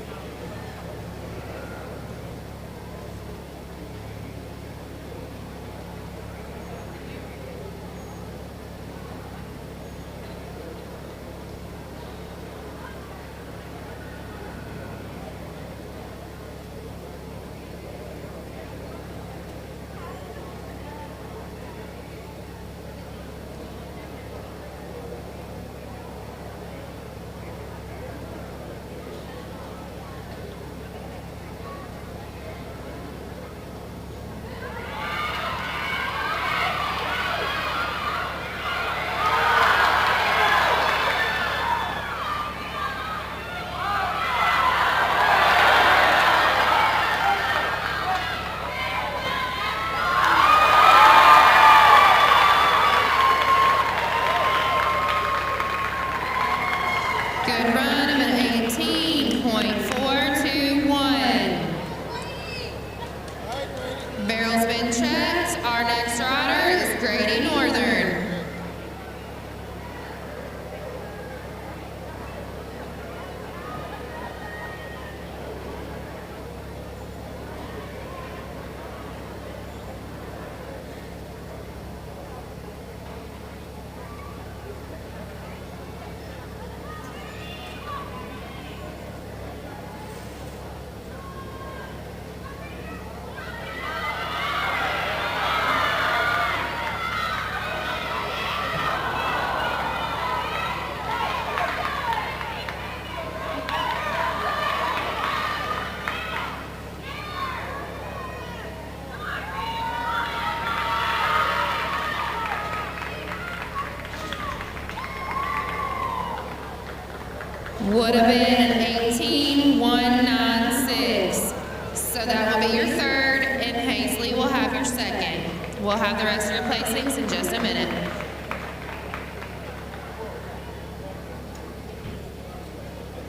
would have been an 18,196. So that will be your third, and Paisley will have your second. We'll have the rest of your placings in just a minute.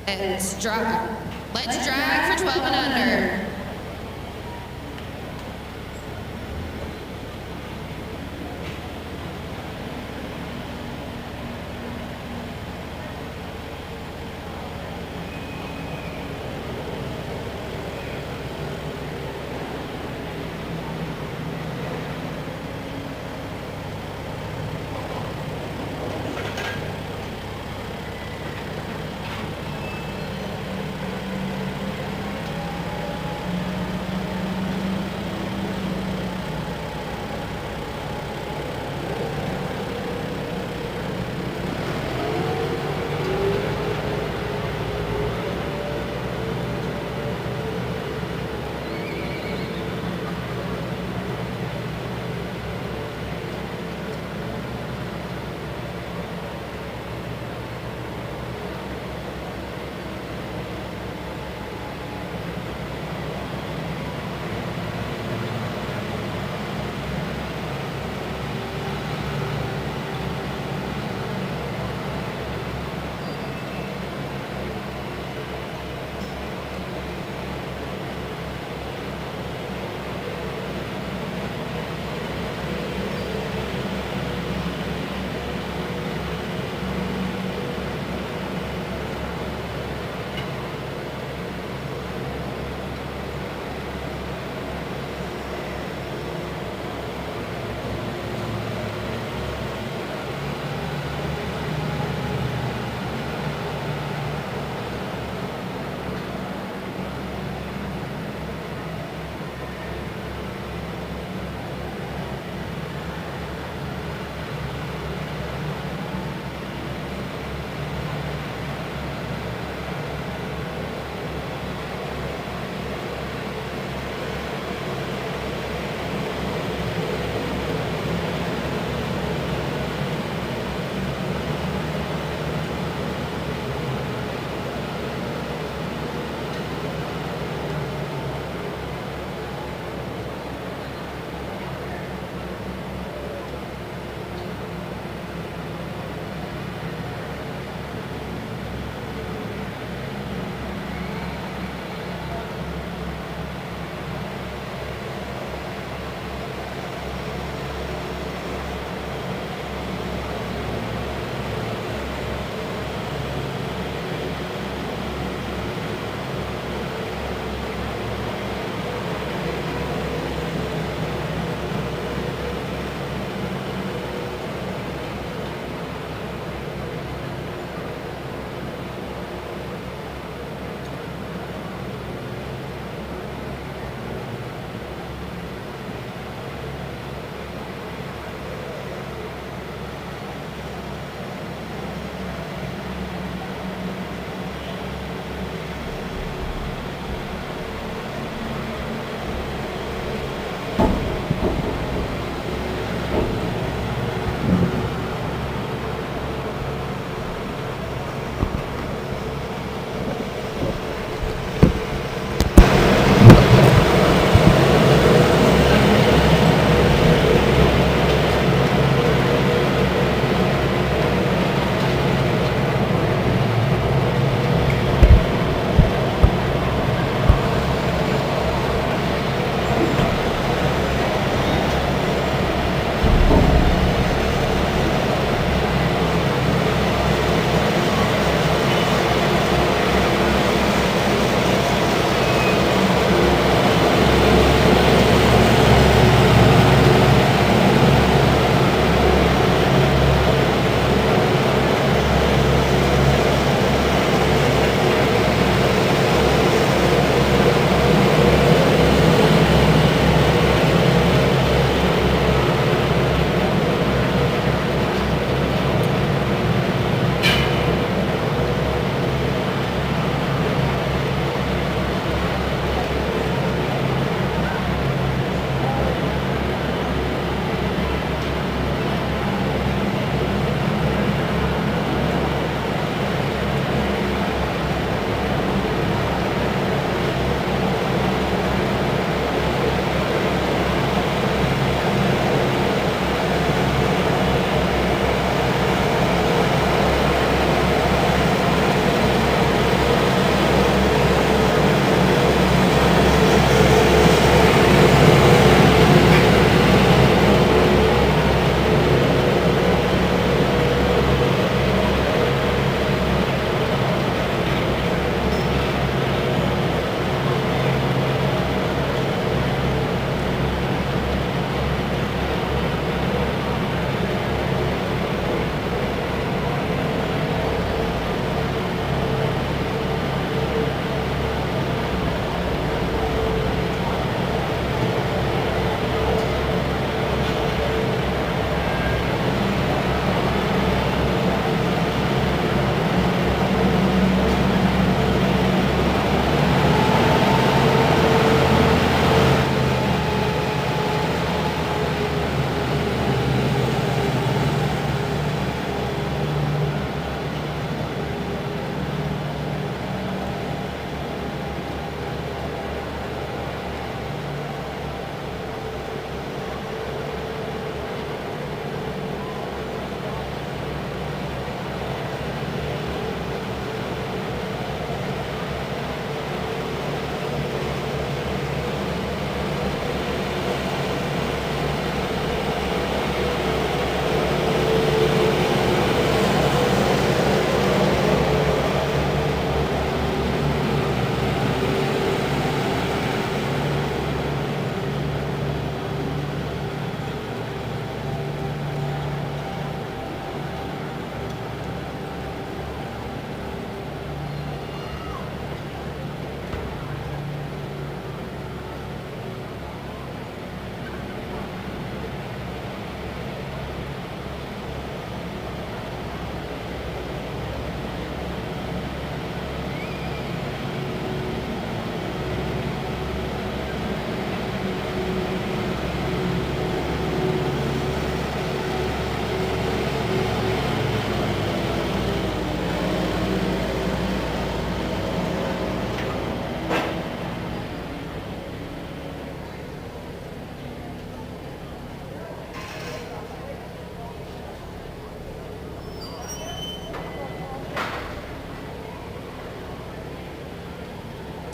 Let's drag for 12 and under.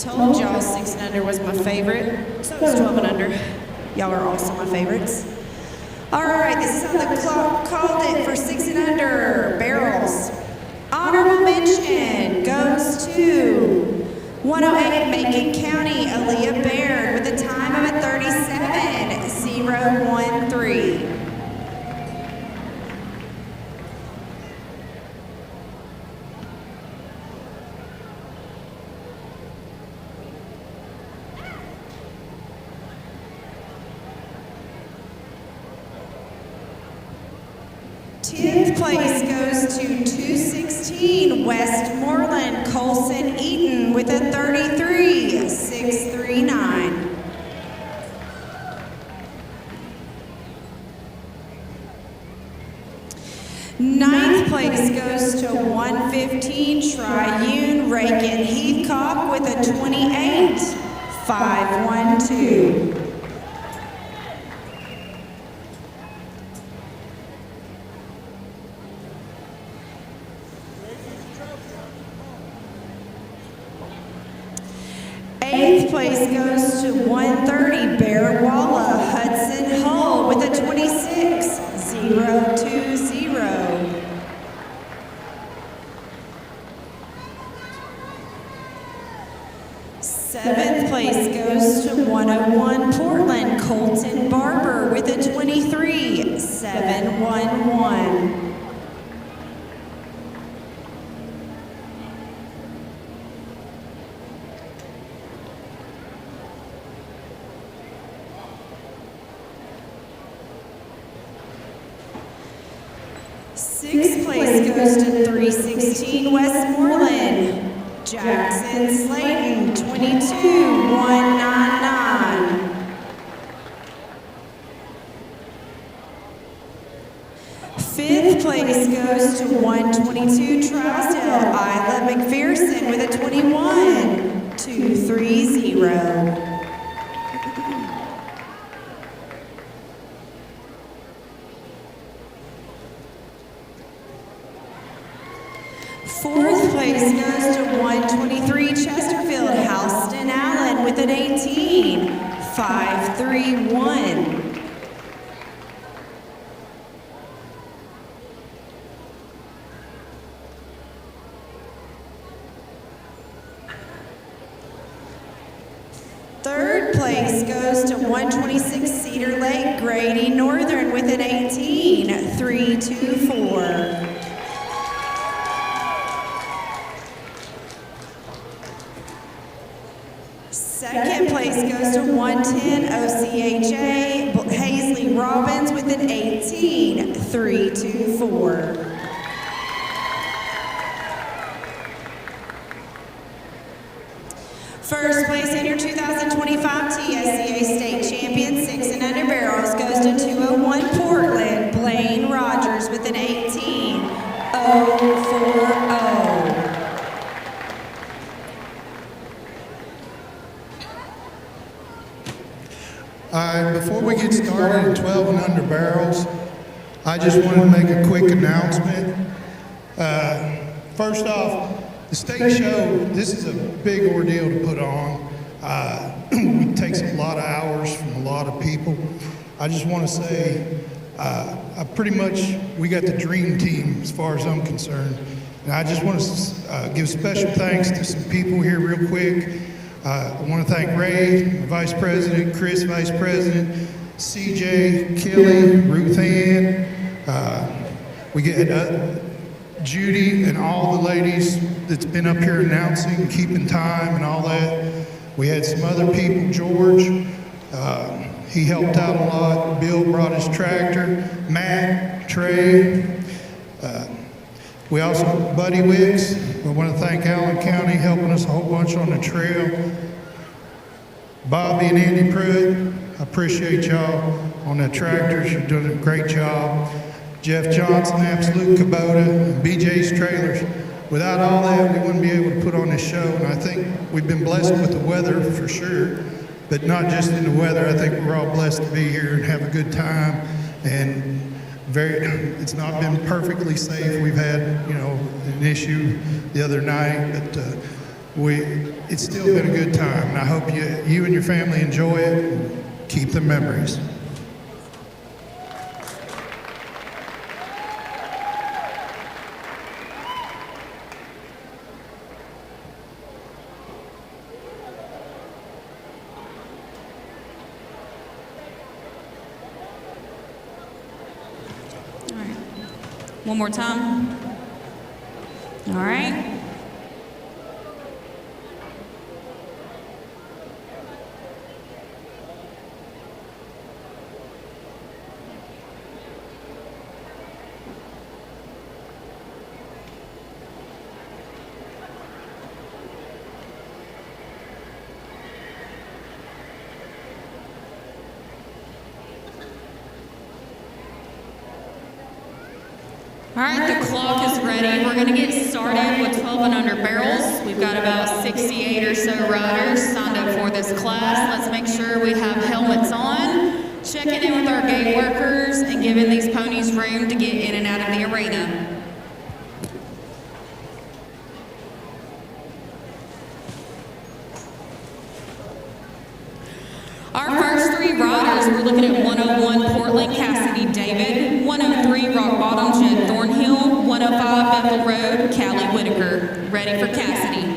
Told y'all 6 and under was my favorite. So is 12 and under. Y'all are also my favorites. All right, this is how the clock called it for 6 and under barrels. Honorable mention goes to 108 Macon County, Aaliyah Baird with a time of a 37:013. Tenth place goes to 216 Westmoreland Colson Eaton with a 33:639. Ninth place goes to 115 Triune Rakin Heathcock with a 28:512. Eighth place goes to 130 Bear Walla Hudson Hull with a 26:020. Seventh place goes to 101 Portland Colton Barber with a 23:711. Sixth place goes to 316 Westmoreland. Jackson Slayton, 22:199. Fifth place goes to 122 Trousdale. Isla McPherson with a 21:230. Fourth place goes to 123 Chesterfield, Houston Allen with an 18:531. Third place goes to 126 Cedar Lake, Grady Northern with an 18:324. Second place goes to 110 OCHA Hazley Robbins with an 18:324. First place in your 2025 TSCA State Champion 6 and under barrels goes to 201 Portland Blaine Rogers with an 18:040. Before we get started at 12 and under barrels, I just wanted to make a quick announcement. First off, the state show, this is a big ordeal to put on. It takes a lot of hours from a lot of people. I just want to say, we got the dream team as far as I'm concerned. And I just want to give special thanks to some people here real quick. I want to thank Ray, Vice President, Chris, Vice President, CJ, Kelly, Ruth Ann. We get Judy and all the ladies that's been up here announcing, keeping time and all that. We had some other people, George, he helped out a lot. Bill brought his tractor, Matt, Trey. We also, Buddy Wicks, we want to thank Allen County helping us a whole bunch on the trail. Bobby and Andy Pruitt, I appreciate y'all on the tractors. You're doing a great job. Jeff Johnson, Absolute Kubota, and BJ's Trailers. Without all that, we wouldn't be able to put on this show. And I think we've been blessed with the weather for sure, but not just in the weather. I think we're all blessed to be here and have a good time. And it's not been perfectly safe. We've had, an issue the other night, but It's still been a good time, and I hope you and your family enjoy it. And keep the memories. All right. One more time. All right. All right, the clock is ready. We're going to get started with 12 and under barrels. We've got about 68 or so riders signed up for this class. Let's make sure we have helmets on, checking in with our gate workers, and giving these ponies room to get in and out of the arena. Our first three riders, we're looking at 101 Portland Cassidy David, 103 Rock Bottom Jed Thornhill, 105 Bethel Road Callie Whitaker. Ready for Cassidy.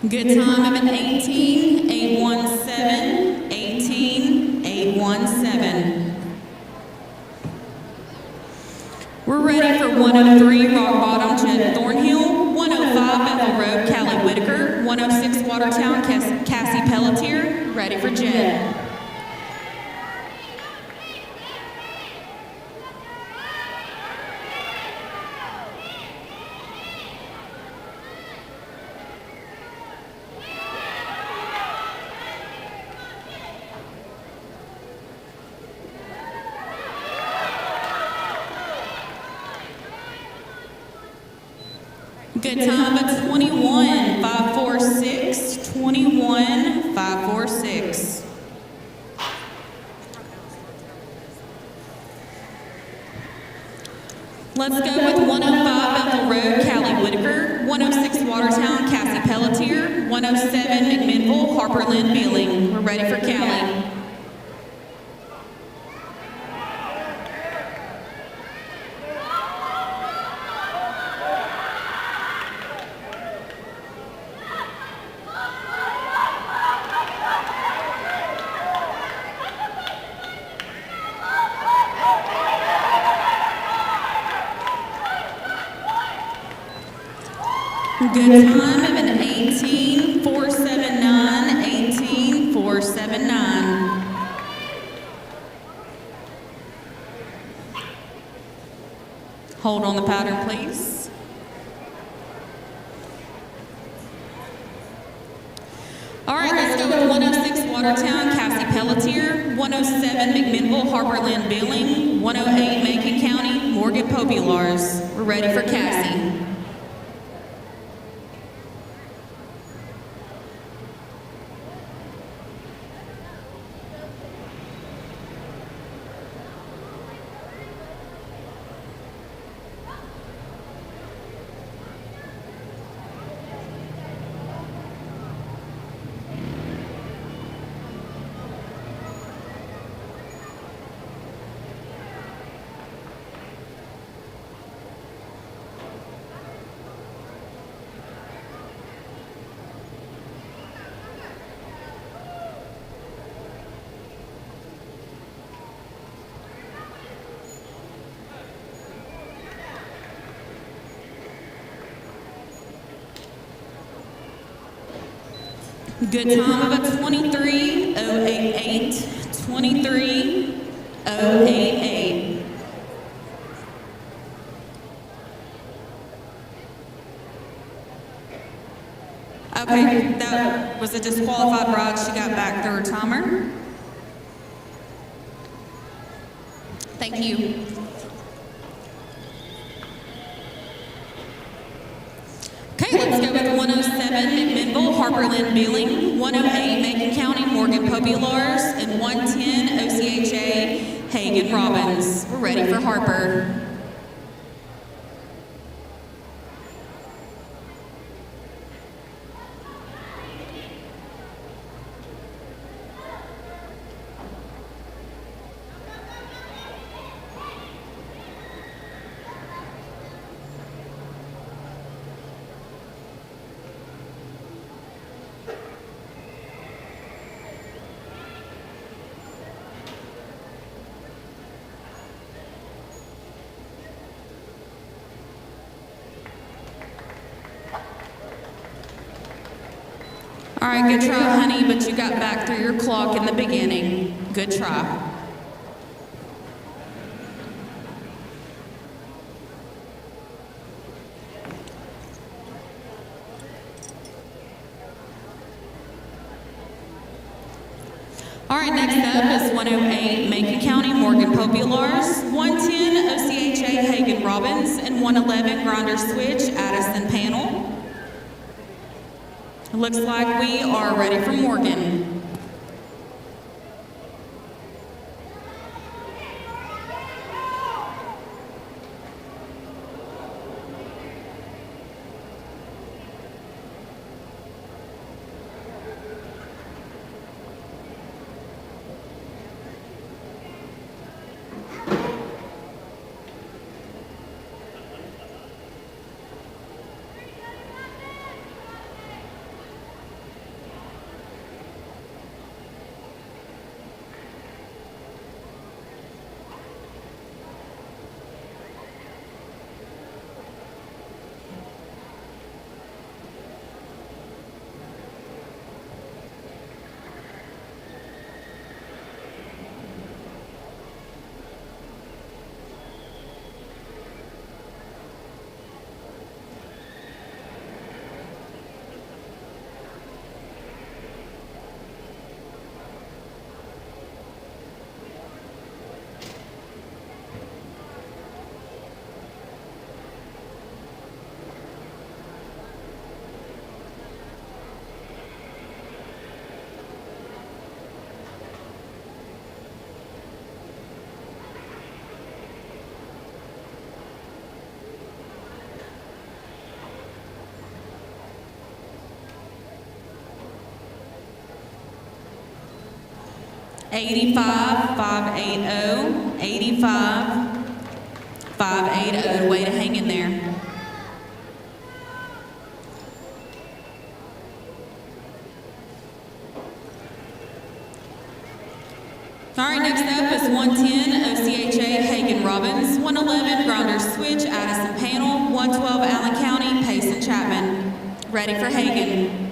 Good time of an 18.817, 18.817. We're ready for 103 Rock Bottom Jed Thornhill, 105 Bethel Road Callie Whitaker, 106 Watertown Cassie Pelletier. Ready for Jed. Good time of 21.546, 21.546. Let's go with 105 Bethel Road Callie Whitaker, 106 Watertown Cassie Pelletier, 107 McMinnville Harper Lynn Beeling. We're ready for Callie. Good time of an 18.479, 18.479. Hold on the pattern, please. All right, let's go with 106 Watertown Cassie Pelletier, 107 McMinnville Harper Lynn Beeling, 108 Macon County Morgan Populars. We're ready for Cassie. Good time of a 23.088, 23.088. Okay, that was a disqualified ride. She got back through her timer. Thank you. Okay, let's go with 107 McMinnville, Harper Lynn Beeling, 108 Macon County, Morgan Populars, and 110 OCHA, Hagen Robbins. We're ready for Harper. All right, good try, honey, but you got back through your clock in the beginning. Good try. All right, next up is 108 Macon County, Morgan Populars, 110 OCHA, Hagen Robbins, and 111 Grinder Switch, Addison Panel. Looks like we are ready for Morgan. $85,580, $85,580. Way to hang in there. All right, next up is 110 OCHA, Hagen Robbins, 111 Grinder Switch, Addison Panel, 112 Allen County, Payson Chapman. Ready for Hagen.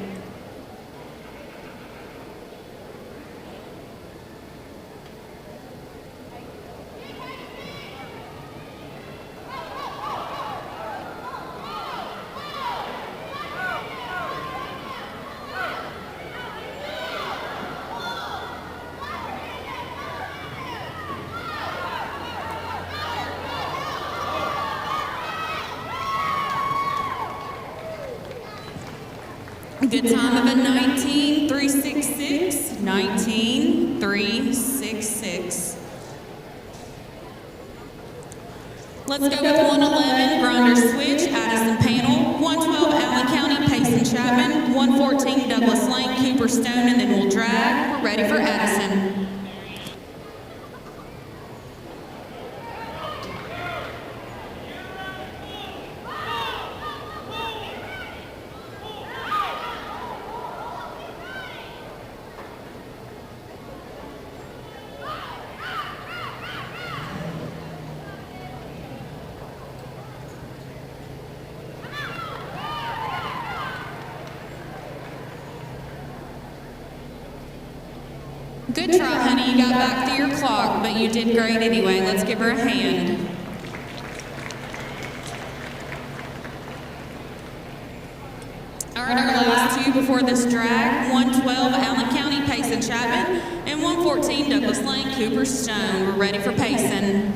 Good time of a 19.366, 19.366. Let's go with 111 Grinder Switch, Addison Panel, 112 Allen County, Payson Chapman, 114 Douglas Lane, Cooper Stone, and then we'll drag. We're ready for Addison. Good try, honey. You got back to your clock, but you did great anyway. Let's give her a hand. All right, our last two before this drag, 112 Allen County Payson Chapman and 114 Douglas Lane Cooper Stone. We're ready for Payson.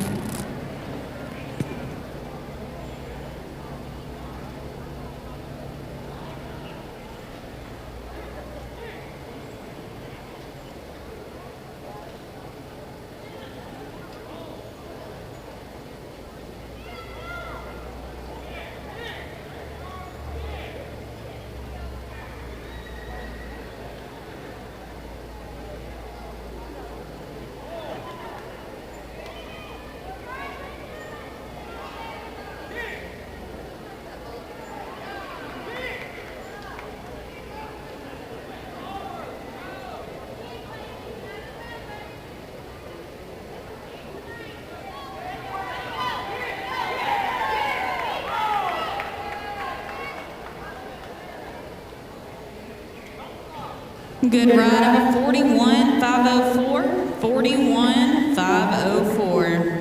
Good ride, number 41,504. 41,504.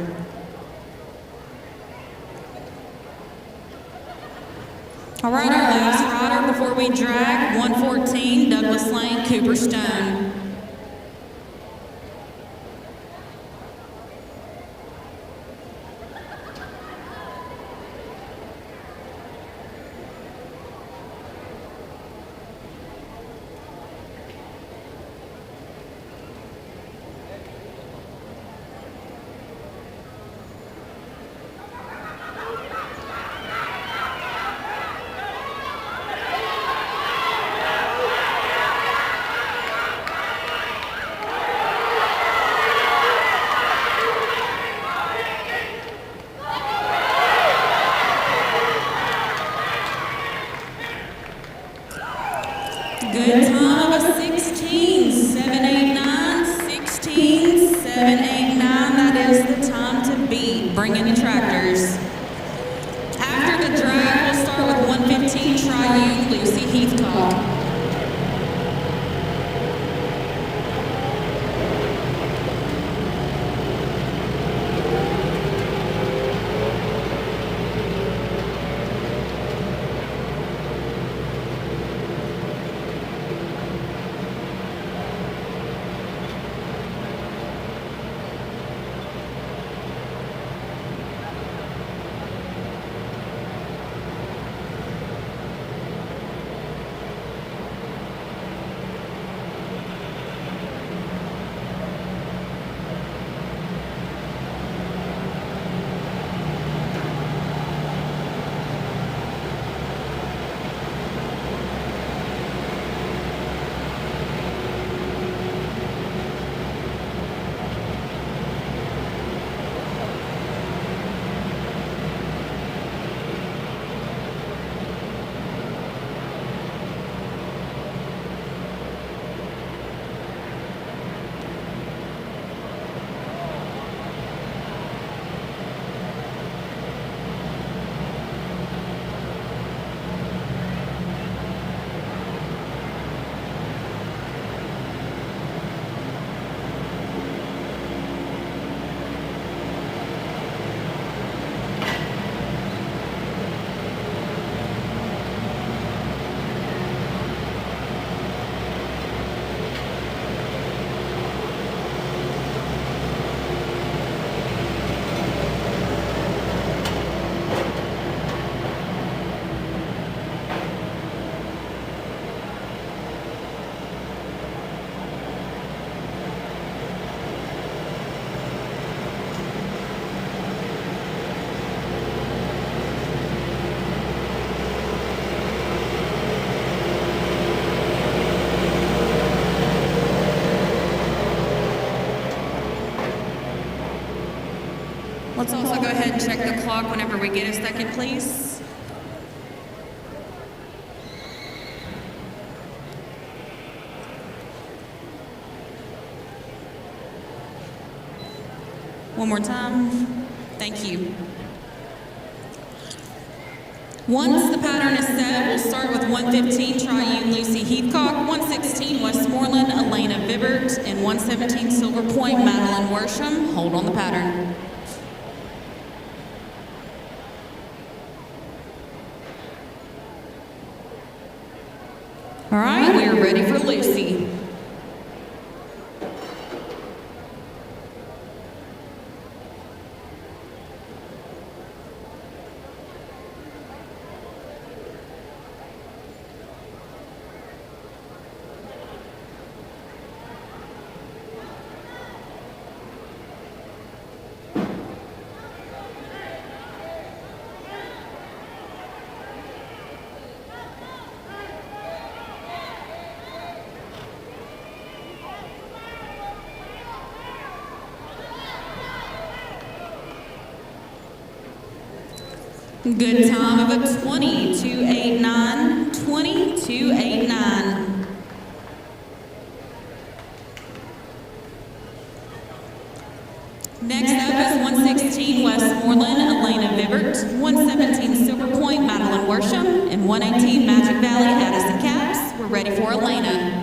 All right, our last rider before we drag, 114 Douglas Lane Cooper Stone. Good time of 16,789, 16,789. That is the time to beat. Bring in the tractors. After the drag, we'll start with 115 Triune Lucy Heathcock. Let's also go ahead and check the clock whenever we get a second, please. One more time. Thank you. Once the pattern is set, we'll start with 115 Triune Lucy Heathcock, 116 Westmoreland Elena Vibert, and 117 Silver Point Madeline Worsham. Hold on the pattern. All right, we are ready for Lucy. Good time of a 22.89, 22.89. Next up is 116 Westmoreland, Elena Vibert, 117 Silver Point, Madeline Worsham, and 118 Magic Valley, Addison Caps. We're ready for Elena.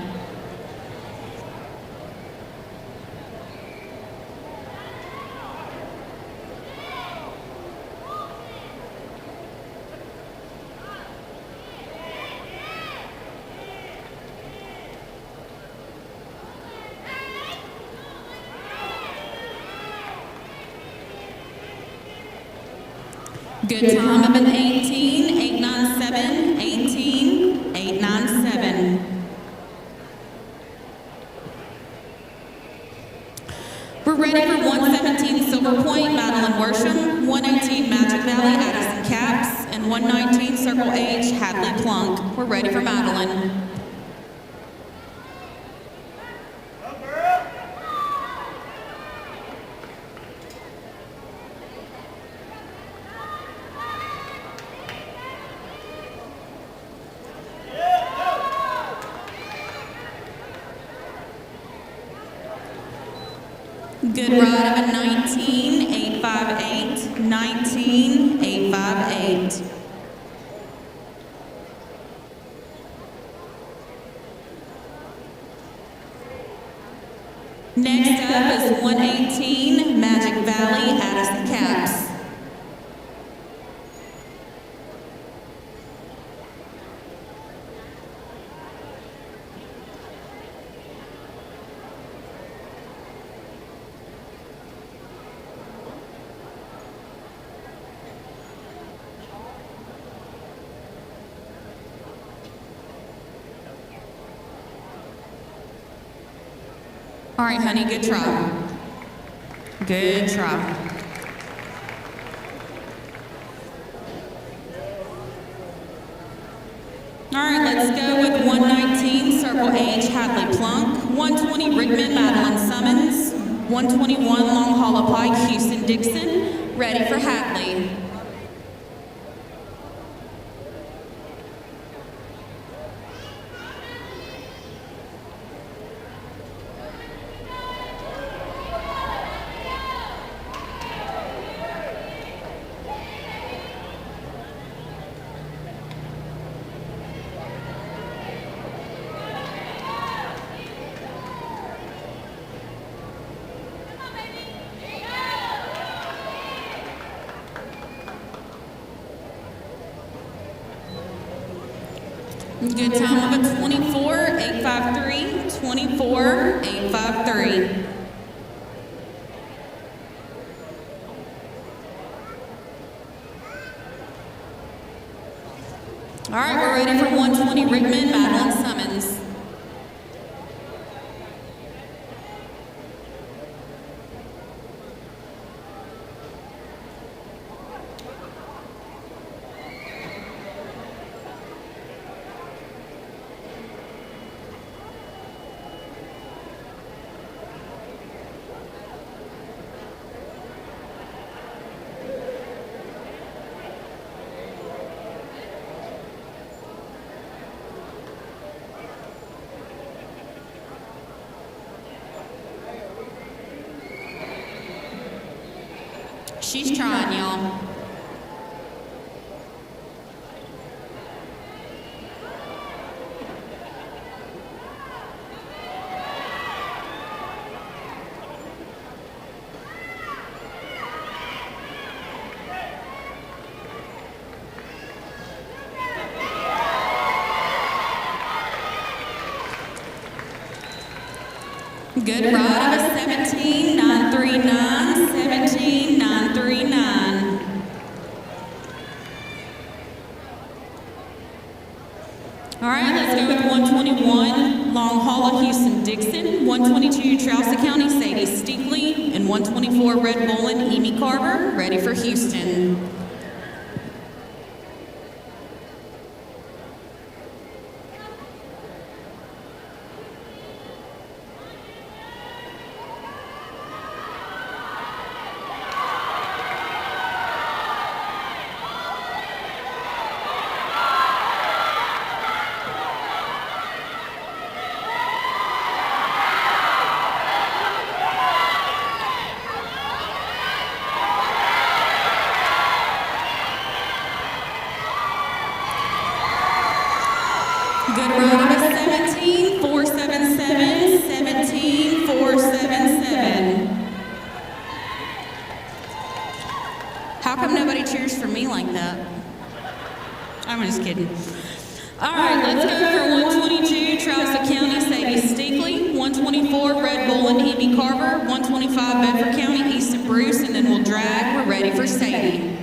Good time of an 18, 897, 18, 897. We're ready for 117 Silver Point, Madeline Worsham, 118 Magic Valley, Addison Caps, and 119 Circle H, Hadley Plunk. We're ready for Madeline. Good ride of a 19, 858, 19, 858. Next up is 118 Magic Valley, Addison Caps. All right, honey, good try. Good try. All right, let's go with 119 Circle H, Hadley Plunk, 120 Rickman, Madeline Summons, 121 Long Hollow Pike, Houston Dixon, ready for Hadley. Good time of a 24, 853, 24, 853. All right, we're ready for 120 Rickman, Madeline Summons. She's trying, y'all. Good ride of a 17,939, 17,939. All right, let's go with 121, Long Haul of Houston Dixon, 122, Trousa County, Sadie Steakley, and 124, Red Bullen, Amy Carver, ready for Houston. Good ride of a 17,477, 17,477. How come nobody cheers for me like that? I'm just kidding. All right, let's go for 122, Trousa County, Sadie Steakley, 124, Red Bullen, Amy Carver, 125, Bedford County, Easton Bruce, and then we'll drag. We're ready for Sadie.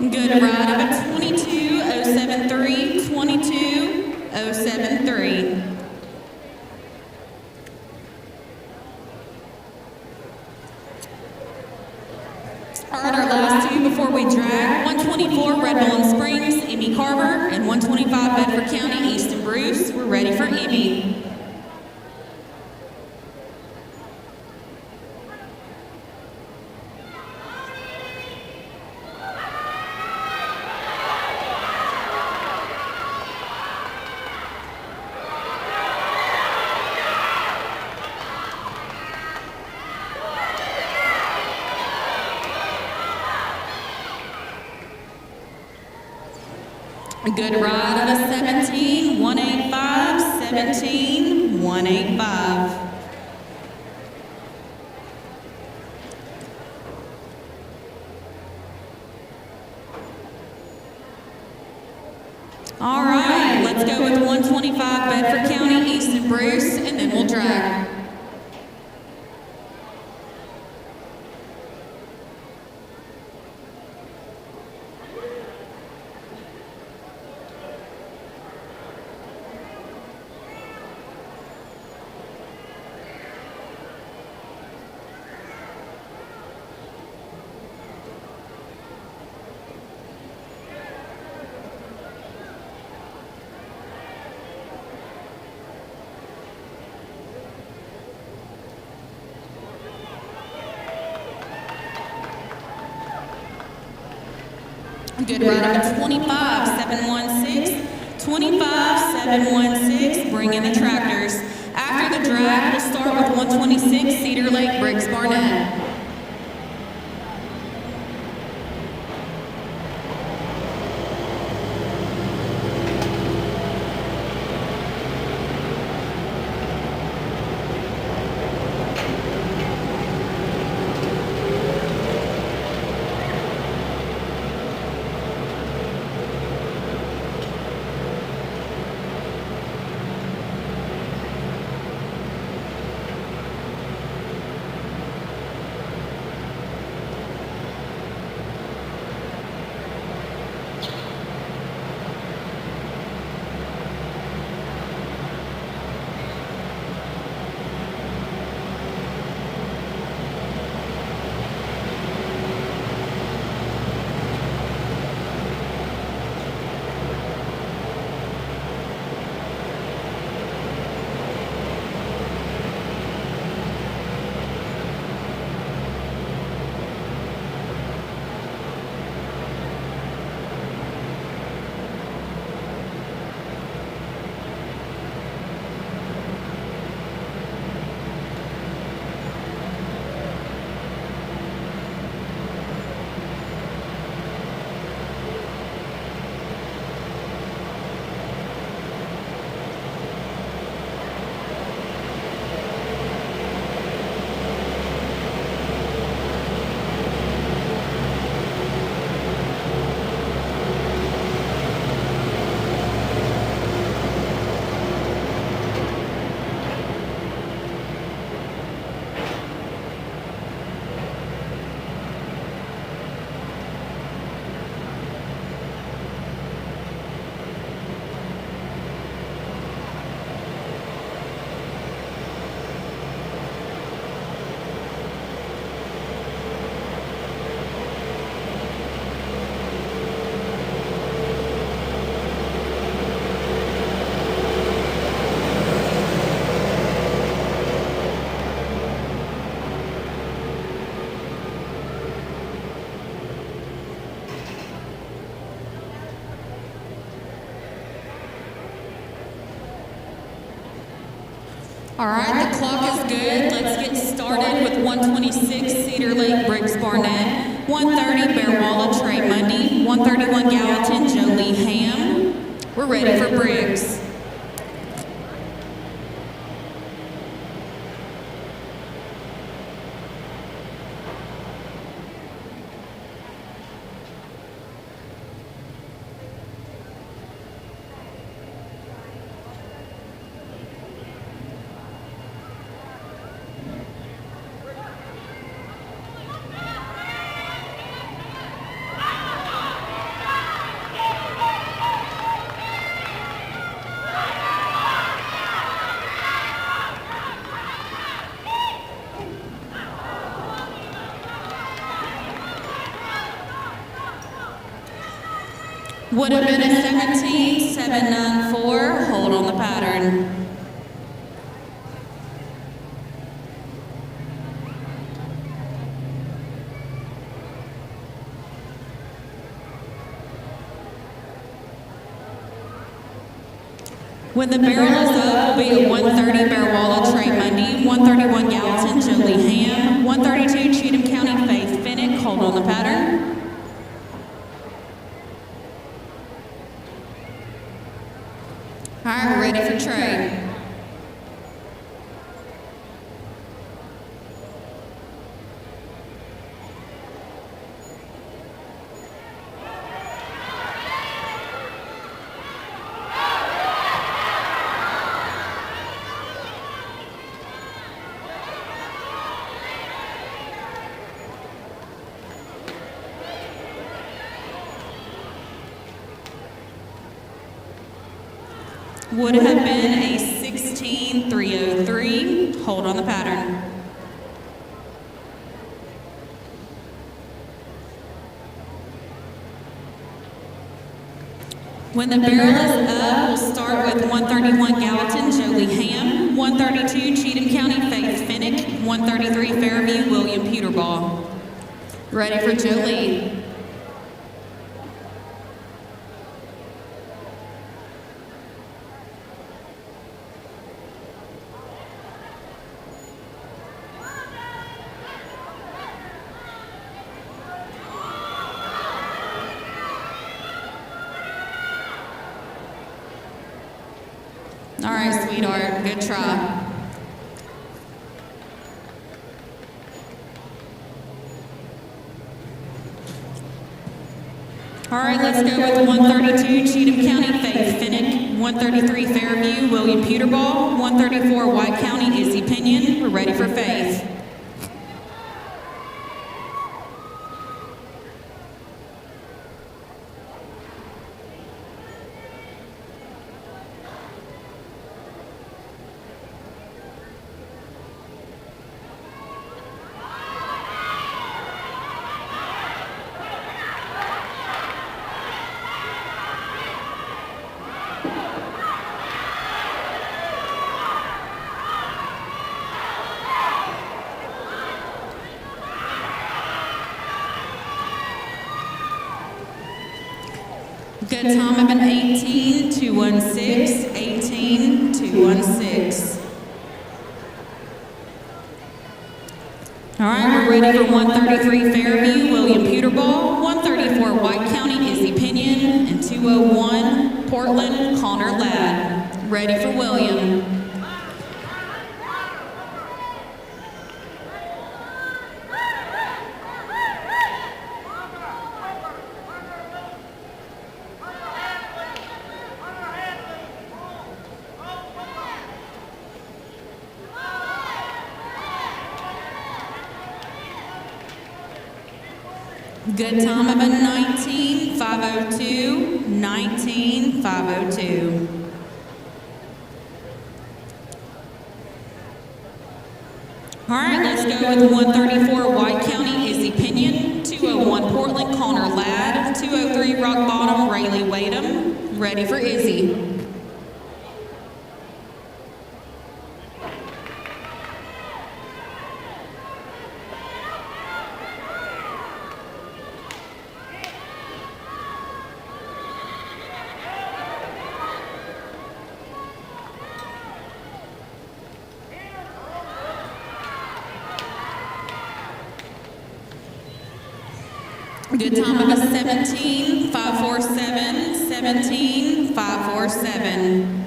Good ride of a 22,073, 22,073. All right, our last two before we drag. 124, Red Bullen Springs, Amy Carver, and 125, Bedford County, Easton Bruce. We're ready for Amy. Good ride of a 17,185, 17,185. All right, let's go with 125, Bedford County, Easton Bruce, and then we'll drag. Good ride of 25,716, 25,716, bring in the tractors. After the drag, we'll start with 126, Cedar Lake, Briggs Barnett. All right, the clock is good. Let's get started with 126 Cedar Lake Briggs Barnett, 130 Bear Walla Trey Mundy, 131 Gallatin Jolie Ham. We're ready for Briggs. Would have been a 17.794. Hold on the pattern. When the barrel is up, will be a 130 Bear Walla Trey Mundy, 131 Gallatin Jolie Ham, 132 Cheatham County Faith Finnick. Hold on the pattern. All right, we're ready for Trey. Would have been a 16.303. Hold on the pattern. When the barrel is up, we'll start with 131 Gallatin Jolie Ham, 132 Cheatham County Faith Finnick, 133 Fairview William Peterball. Ready for Jolie. All right, sweetheart, good try. All right, let's go with 132 Cheatham County Faith Finnick, 133 Fairview William Peterball, 134 White County Izzy Pinion. We're ready for Faith. Good time of an 18.216, 18.216. All right, we're ready for 133 Fairview William Peterball, 134 White County Izzy Pinion, and 201 Portland Connor Ladd. Ready for William. Good time of a 19.502, 19.502. All right, let's go with 134 White County Izzy Pinion, 201 Portland Connor Ladd, 203 Rock Bottom Rayleigh Wadham. Ready for Izzy. Good time of a 17,547, 17,547.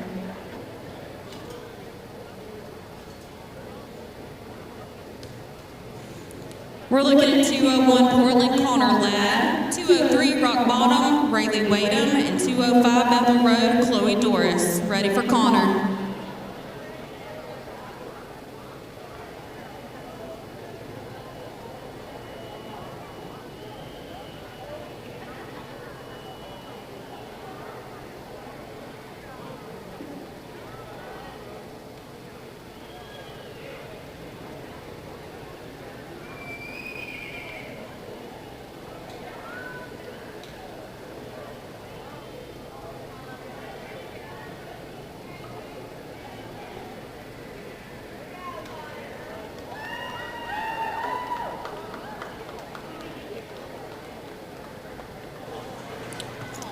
We're looking at 201 Portland Connor Ladd, 203 Rock Bottom, Rayleigh Wadham, and 205 Bethel Road, Chloe Doris. Ready for Connor.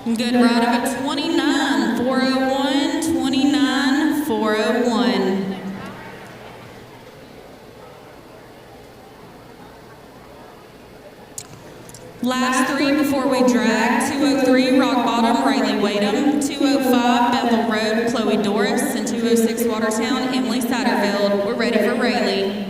Good ride of a 29,401, 29,401. Last three before we drag, 203 Rock Bottom, Rayleigh Wadham, 205 Bethel Road, Chloe Doris, and 206 Watertown, Emily Satterfield. We're ready for Rayleigh.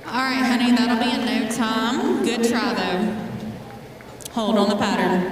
All right, honey, that'll be in no time. Good try, though. Hold on the pattern.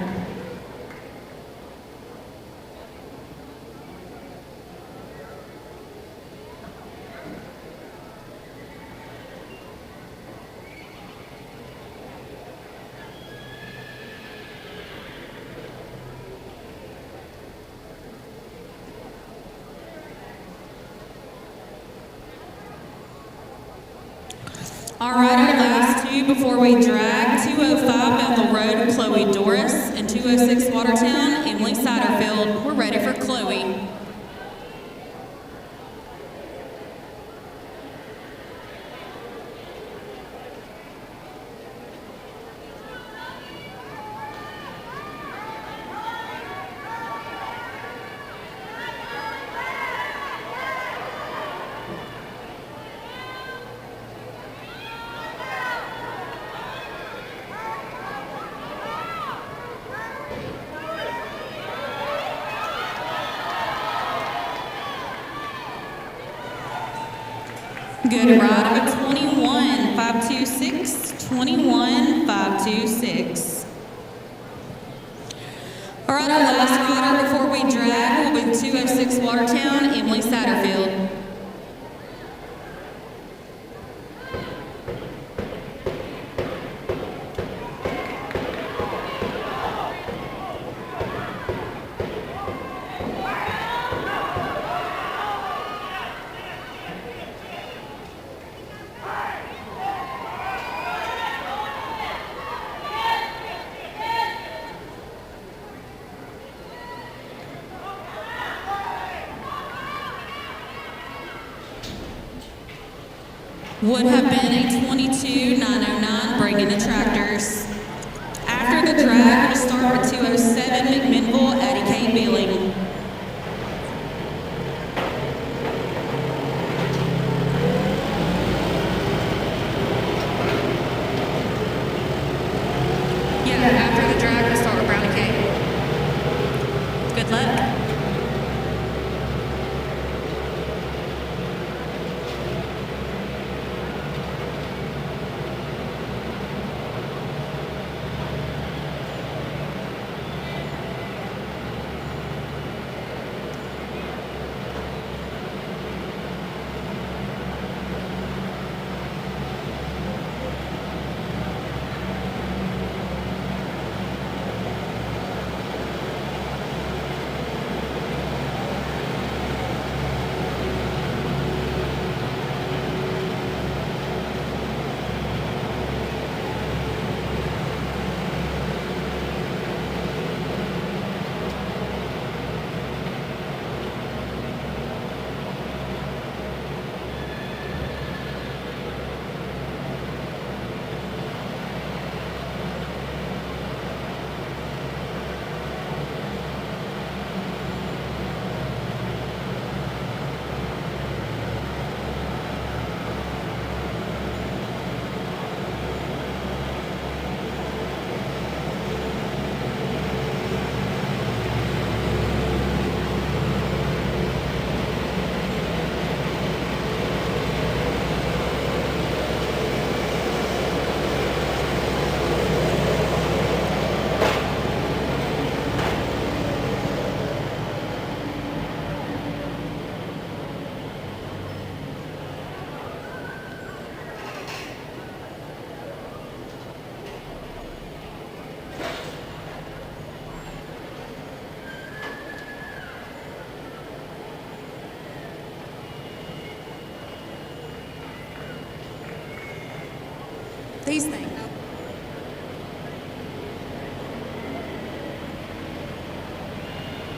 All right, our last two before we drag, 205 Bethel Road, Chloe Doris, and 206 Watertown, Emily Satterfield. We're ready for Chloe. Good ride of a 21,526, 21,526. All right, our last rider before we drag will be 206 Watertown, Emily Satterfield. Would have been a 22,909 breaking the tractors. After the drag, we'll start with 207 McMinnville, Addie K. Billing. Yeah, after the drag, we'll start with Brownie K. Good luck. These things.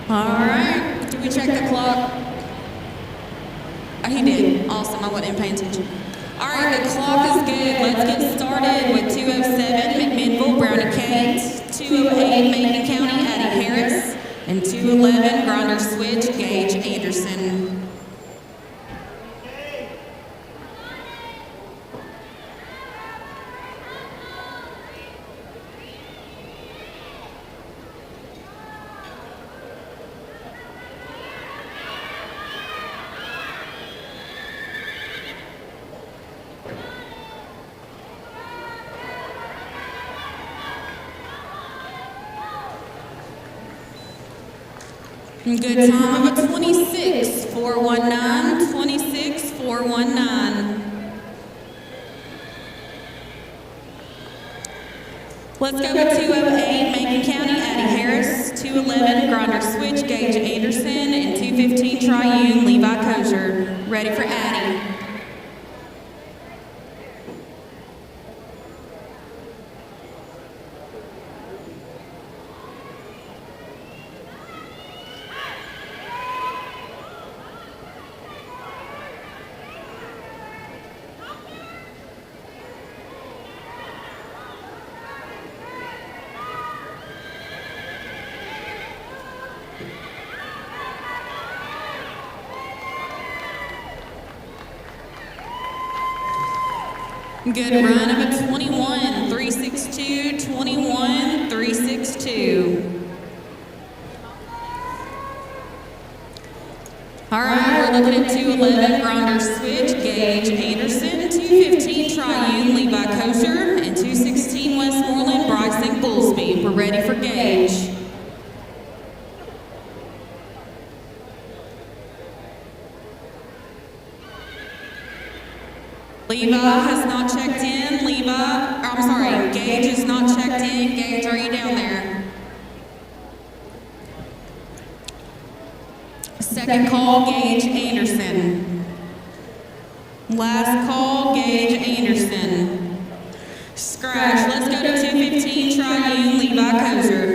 All right. Did we check the clock? Oh, he did. Awesome. I wasn't paying attention. All right, the clock is good. Let's get started with 207 McMinnville, Brownie Kate, 208 Macon County, Addie Harris, and 211 Grinder Switch, Gage Anderson. Good time of a 26.419, 26.419. Let's go with 208 Macon County, Addie Harris, 211 Grinder Switch, Gage Anderson, and 215 Triune, Levi Kosher. Ready for Addie. Good run of a 21.362, 21.362. All right, we're looking at 211 Grinder Switch, Gage Anderson, 215 Triune, Levi Kosher, and 216 Westmoreland, Bryson Goolsby. We're ready for Gage. Levi has not checked in. Gage is not checked in. Gage, are you down there? Second call, Gage Anderson. Last call, Gage Anderson. Scratch. Let's go to 215 Triune, Levi Kosher.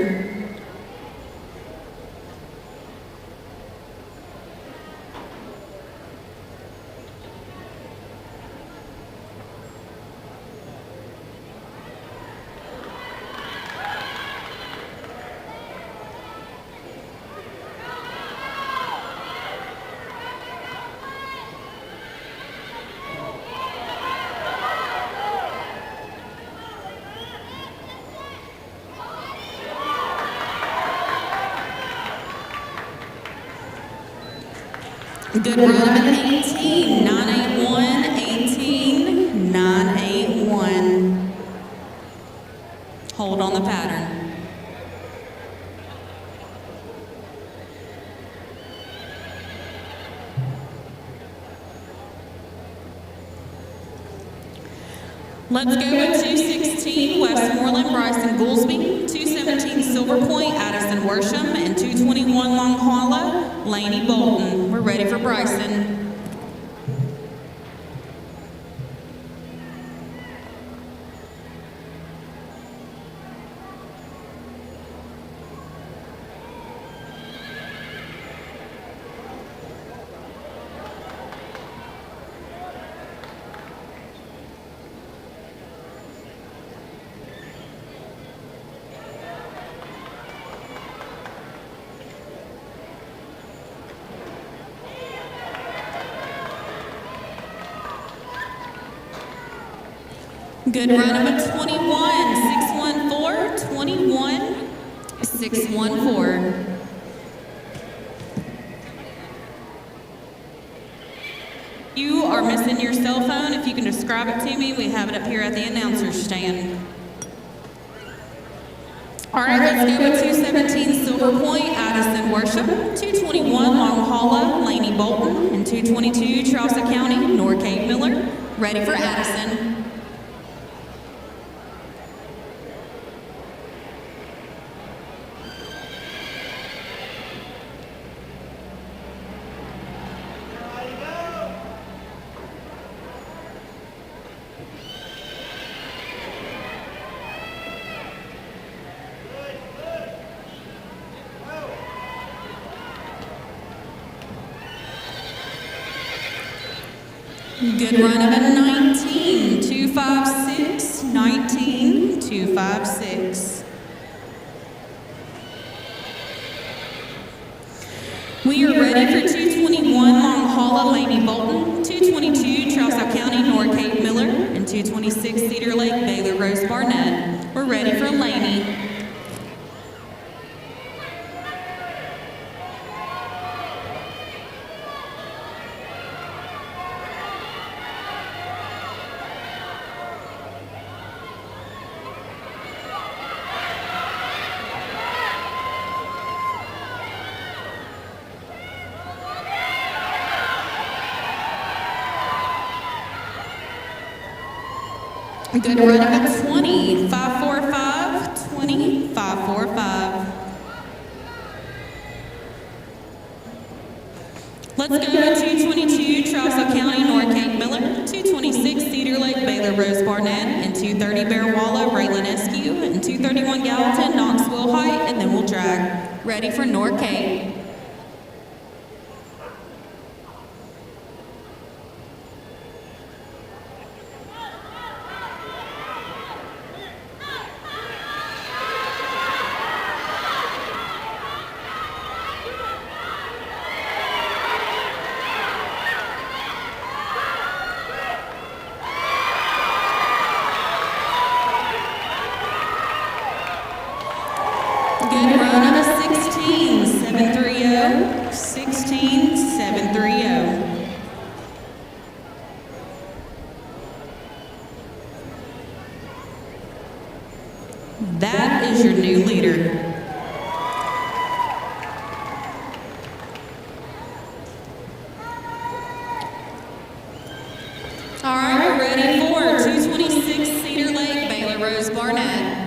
Good run of an 18, 981, 18, 981. Hold on the pattern. Let's go with 216 Westmoreland, Bryson Goolsby, 217 Silver Point, Addison Worsham, and 221 Long Hollow, Laney Bolton. We're ready for Bryson. Good run of a 21, 614, 21, 614. You are missing your cell phone. If you can describe it to me, we have it up here at the announcer's stand. All right, let's go with 217 Silver Point, Addison Worsham, 221 Long Hollow, Laney Bolton, and 222 Charleston County, Norcade Miller. Ready for Addison. Good run of a 19.256, 19.256. We are ready for 221 Long Haul Laney Bolton, 222 Trousdale County North Cape Miller, and 226 Cedar Lake Baylor Rose Barnett. We're ready for Laney. Good run of a 20.545, 20.545. Let's go to 222 Trousdale County North Cape Miller, 226 Cedar Lake Baylor Rose Barnett, and 230 Bear Walla Raylan Eskew, and 231 Gallatin Knoxville Height, and then we'll drag. Ready for North Cape. Good run of a 16.730, 16.730. That is your new leader. All right, we're ready for 226 Cedar Lake Baylor Rose Barnett.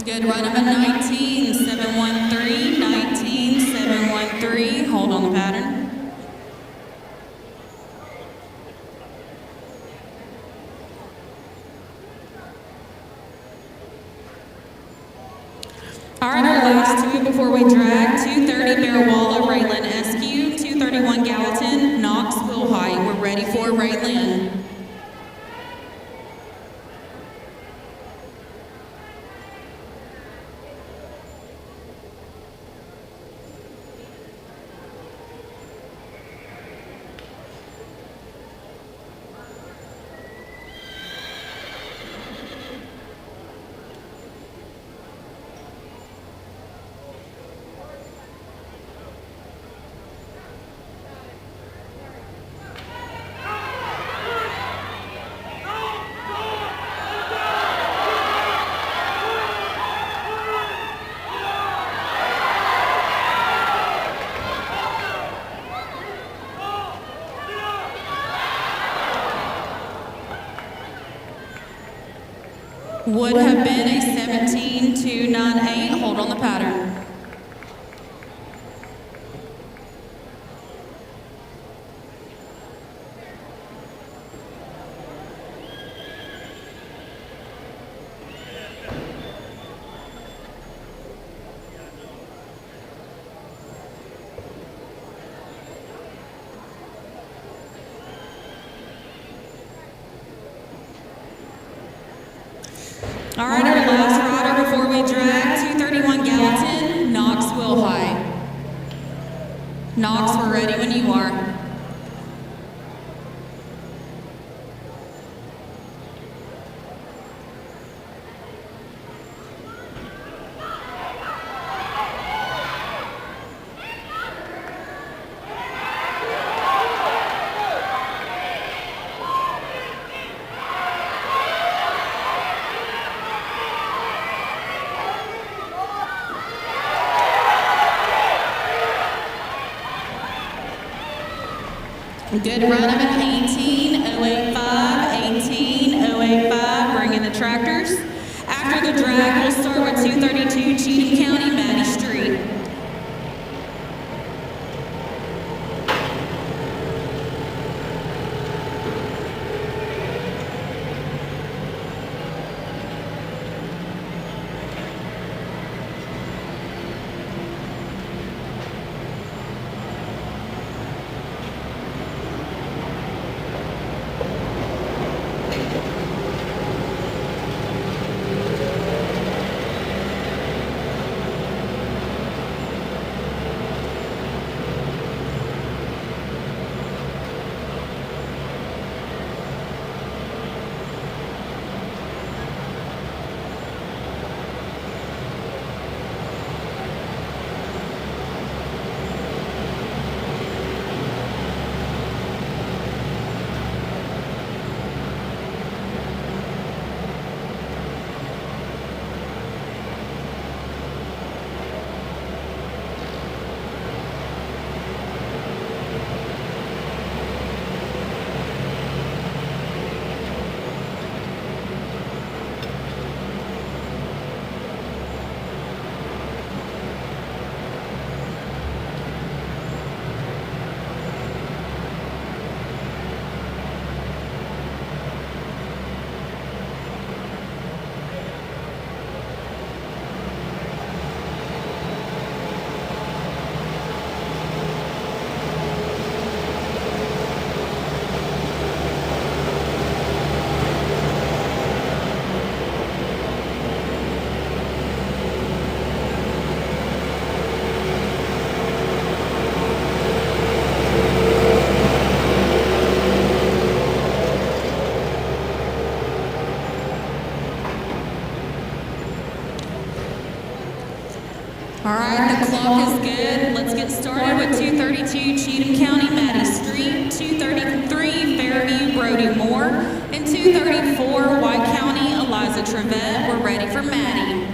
Good run of a 19.713, 19.713. Hold on the pattern. All right, our last two before we drag. 230 Bear Walla Raylan Eskew, 231 Gallatin Knoxville Height. We're ready for Raylan. Would have been a 17.298. Hold on the pattern. All right, our last rider before we drag, 231 Gallatin, Knoxville High. Knox, we're ready when you are. Good run of an 232 Cheatham County, Maddie Street. All right, the clock is good. Let's get started with 232 Cheatham County, Maddie Street, 233 Fairview, Brody Moore, and 234 White County, Eliza Trevette. We're ready for Maddie.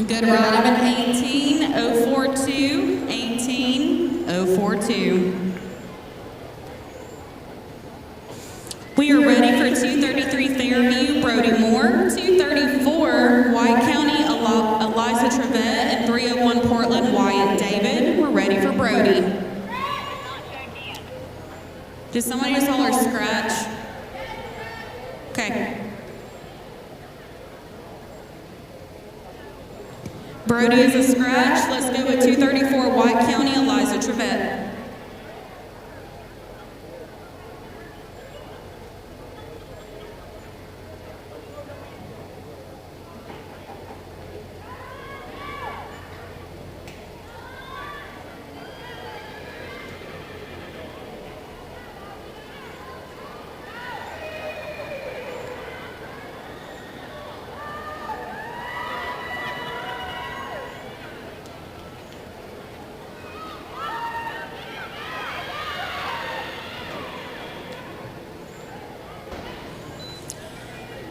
Good ride of an 18.042, 18.042. We are ready for 233 Fairview, Brody Moore, 234 White County, Eliza Trevette, and 301 Portland, Wyatt David. We're ready for Brody. Did somebody just holler scratch? Okay. Brody is a scratch. Let's go with 234 White County, Eliza Trevette.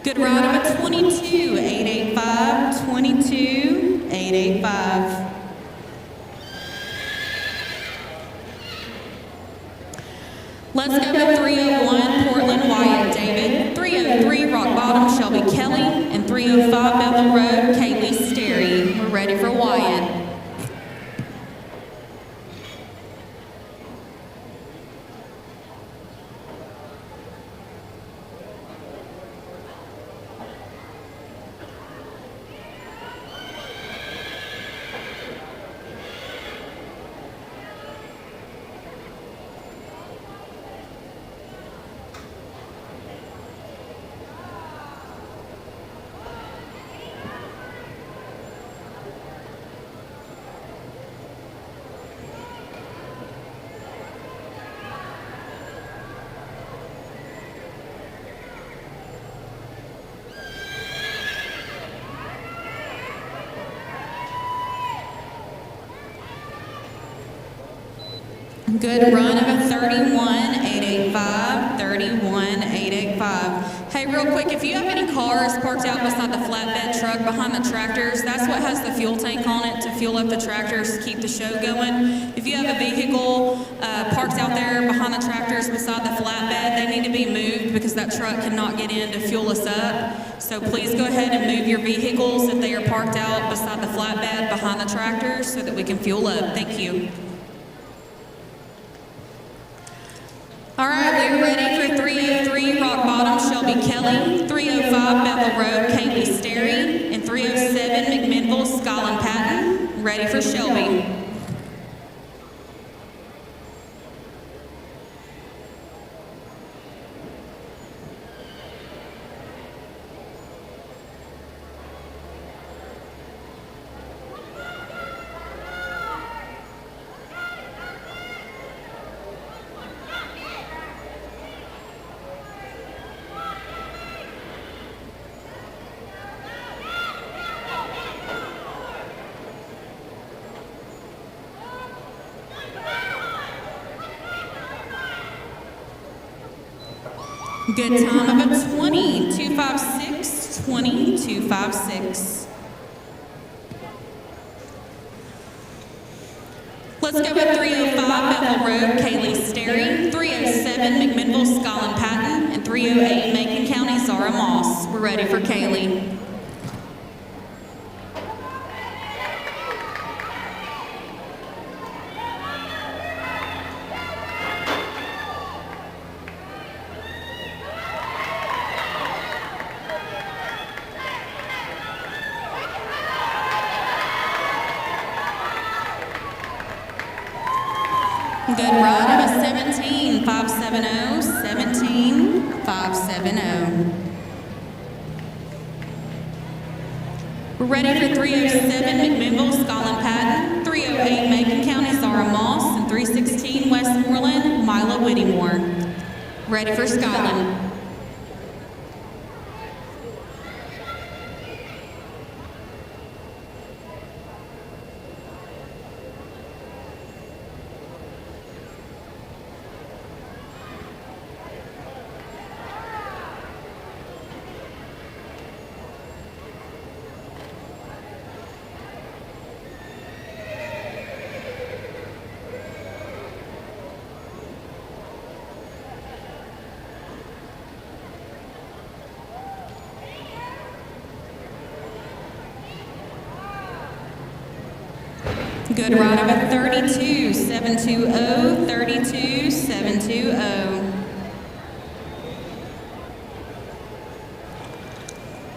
Good ride of a 22.885, 22.885. Let's go with 301 Portland, Wyatt David, 303 Rock Bottom, Shelby Kelly, and 305 Bethel Road, Kaylee Sterry. We're ready for Wyatt. Good run of a 31.885, 31.885. Hey, real quick, if you have any cars parked out beside the flatbed truck behind the tractors, that's what has the fuel tank on it to fuel up the tractors to keep the show going. If you have a vehicle parked out there behind the tractors beside the flatbed, they need to be moved because that truck cannot get in to fuel us up. So please go ahead and move your vehicles if they are parked out beside the flatbed behind the tractors so that we can fuel up. Thank you. All right, we're ready for 303 Rock Bottom, Shelby Kelly, 305 Bethel Road, Kaylee Sterry, and 307 McMinnville, Scotland Patton. Ready for Shelby. Good time of a 20.256, 20.256. Let's go with 305 Bethel Road, Kaylee Sterry, 307 McMinnville, Scotland Patton, and 308 Macon County, Zara Moss. We're ready for Kaylee. Good ride of a 17.570, 17.570. We're ready for 307 McMinnville, Scotland Patton, 308 Macon County, Zara Moss, and 316 Westmoreland, Mila Whittemore. Ready for Scotland. Good ride of a 32.720, 32.720.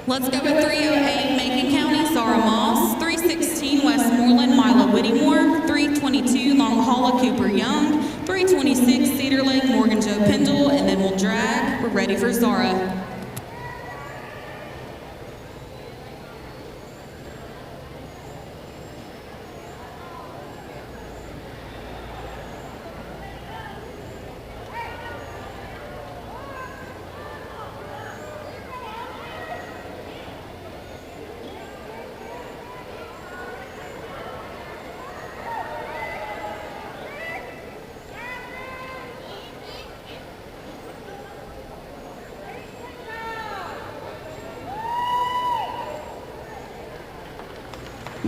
Let's go with 308 Macon County, Zara Moss, 316 Westmoreland, Mila Whittemore, 322 Long Hollow, Cooper Young, 326 Cedar Lake, Morgan Joe Pendle, and then we'll drag. We're ready for Zara.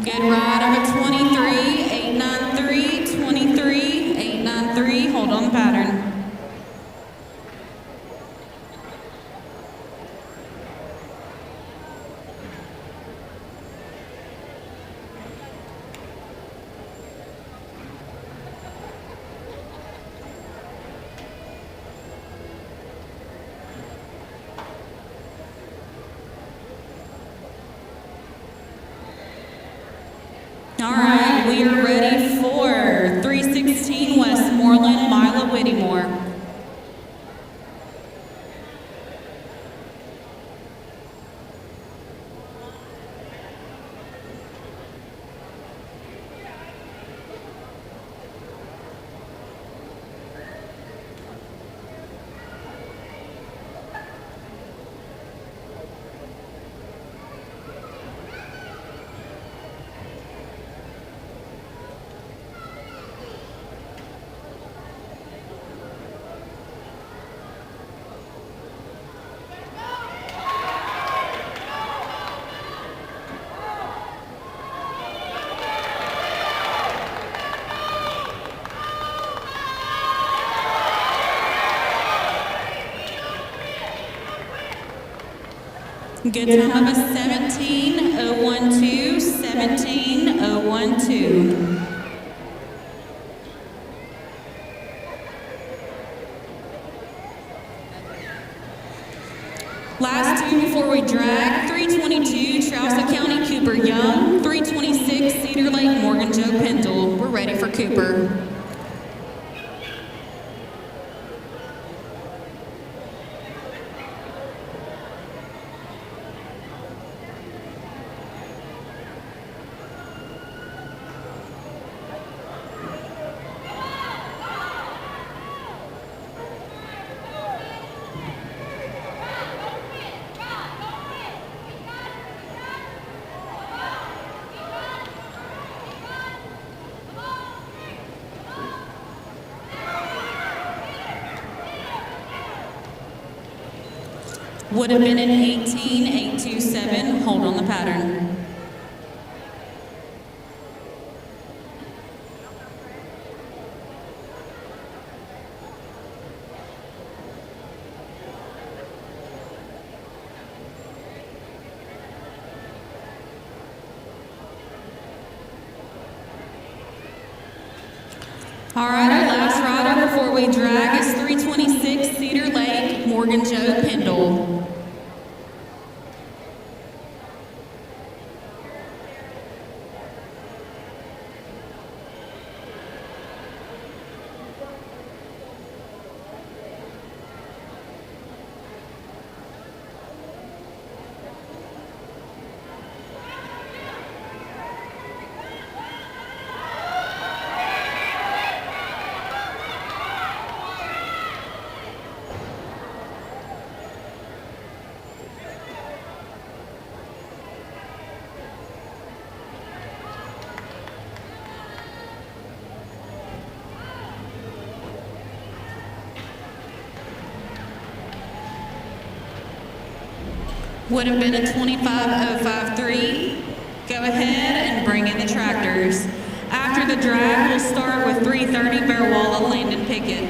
Good ride of a 23.893, 23.893. Hold on the pattern. All right. Good time of a 17:012, 17:012. Last two before we drag, 322 Trousa County Cooper Young, 326 Cedar Lake Morgan Joe Pendle. We're ready for Cooper. Would have been an 18.827. Hold on the pattern. All right, our last rider before we drag is 326 Cedar Lake Morgan Joe Pendle. Would have been a 25.053. Go ahead and bring in the tractors. After the drag, we'll start with 330 Bearwalla Landon Pickett.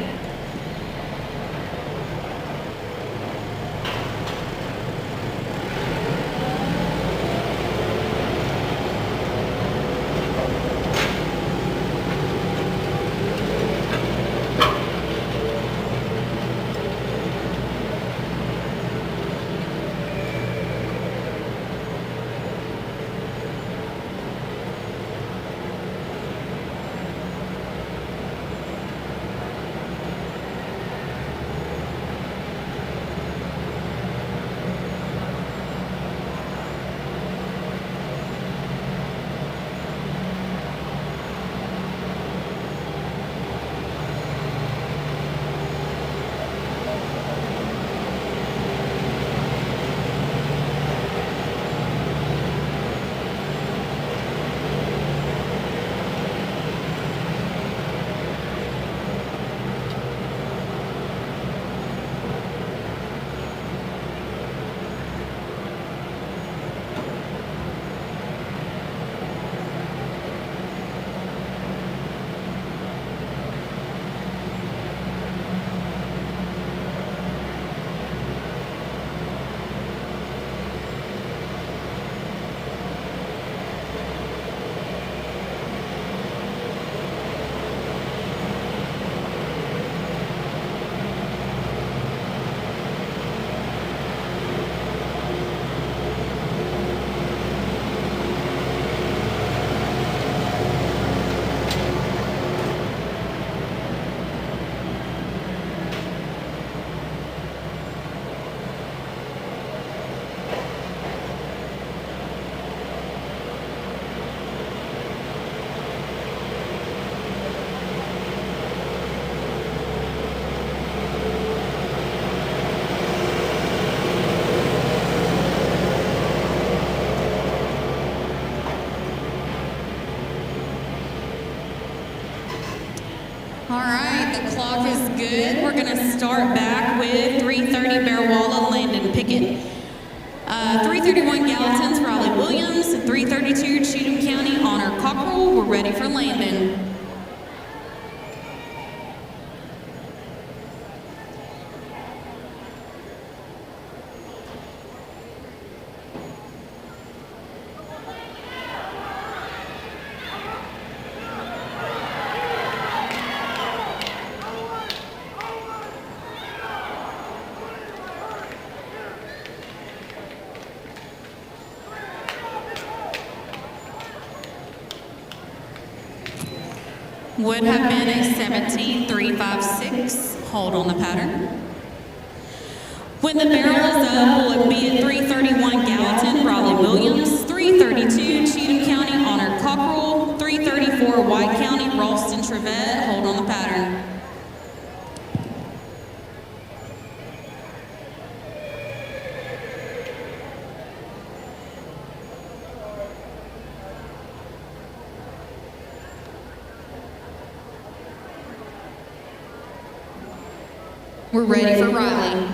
All right, the clock is good. We're going to start back with 330 Bearwalla Landon Pickett. 331 Gallatin's Raleigh Williams, 332 Cheatham County Honor Cockrell. We're ready for Landon. would have been a 17.356. Hold on the pattern. When the barrel is up, will it be at 331 Gallatin, Raleigh Williams, 332 Cheatham County, Honor Cockrell, 334 White County, Ralston Trevette. Hold on the pattern. We're ready for Riley.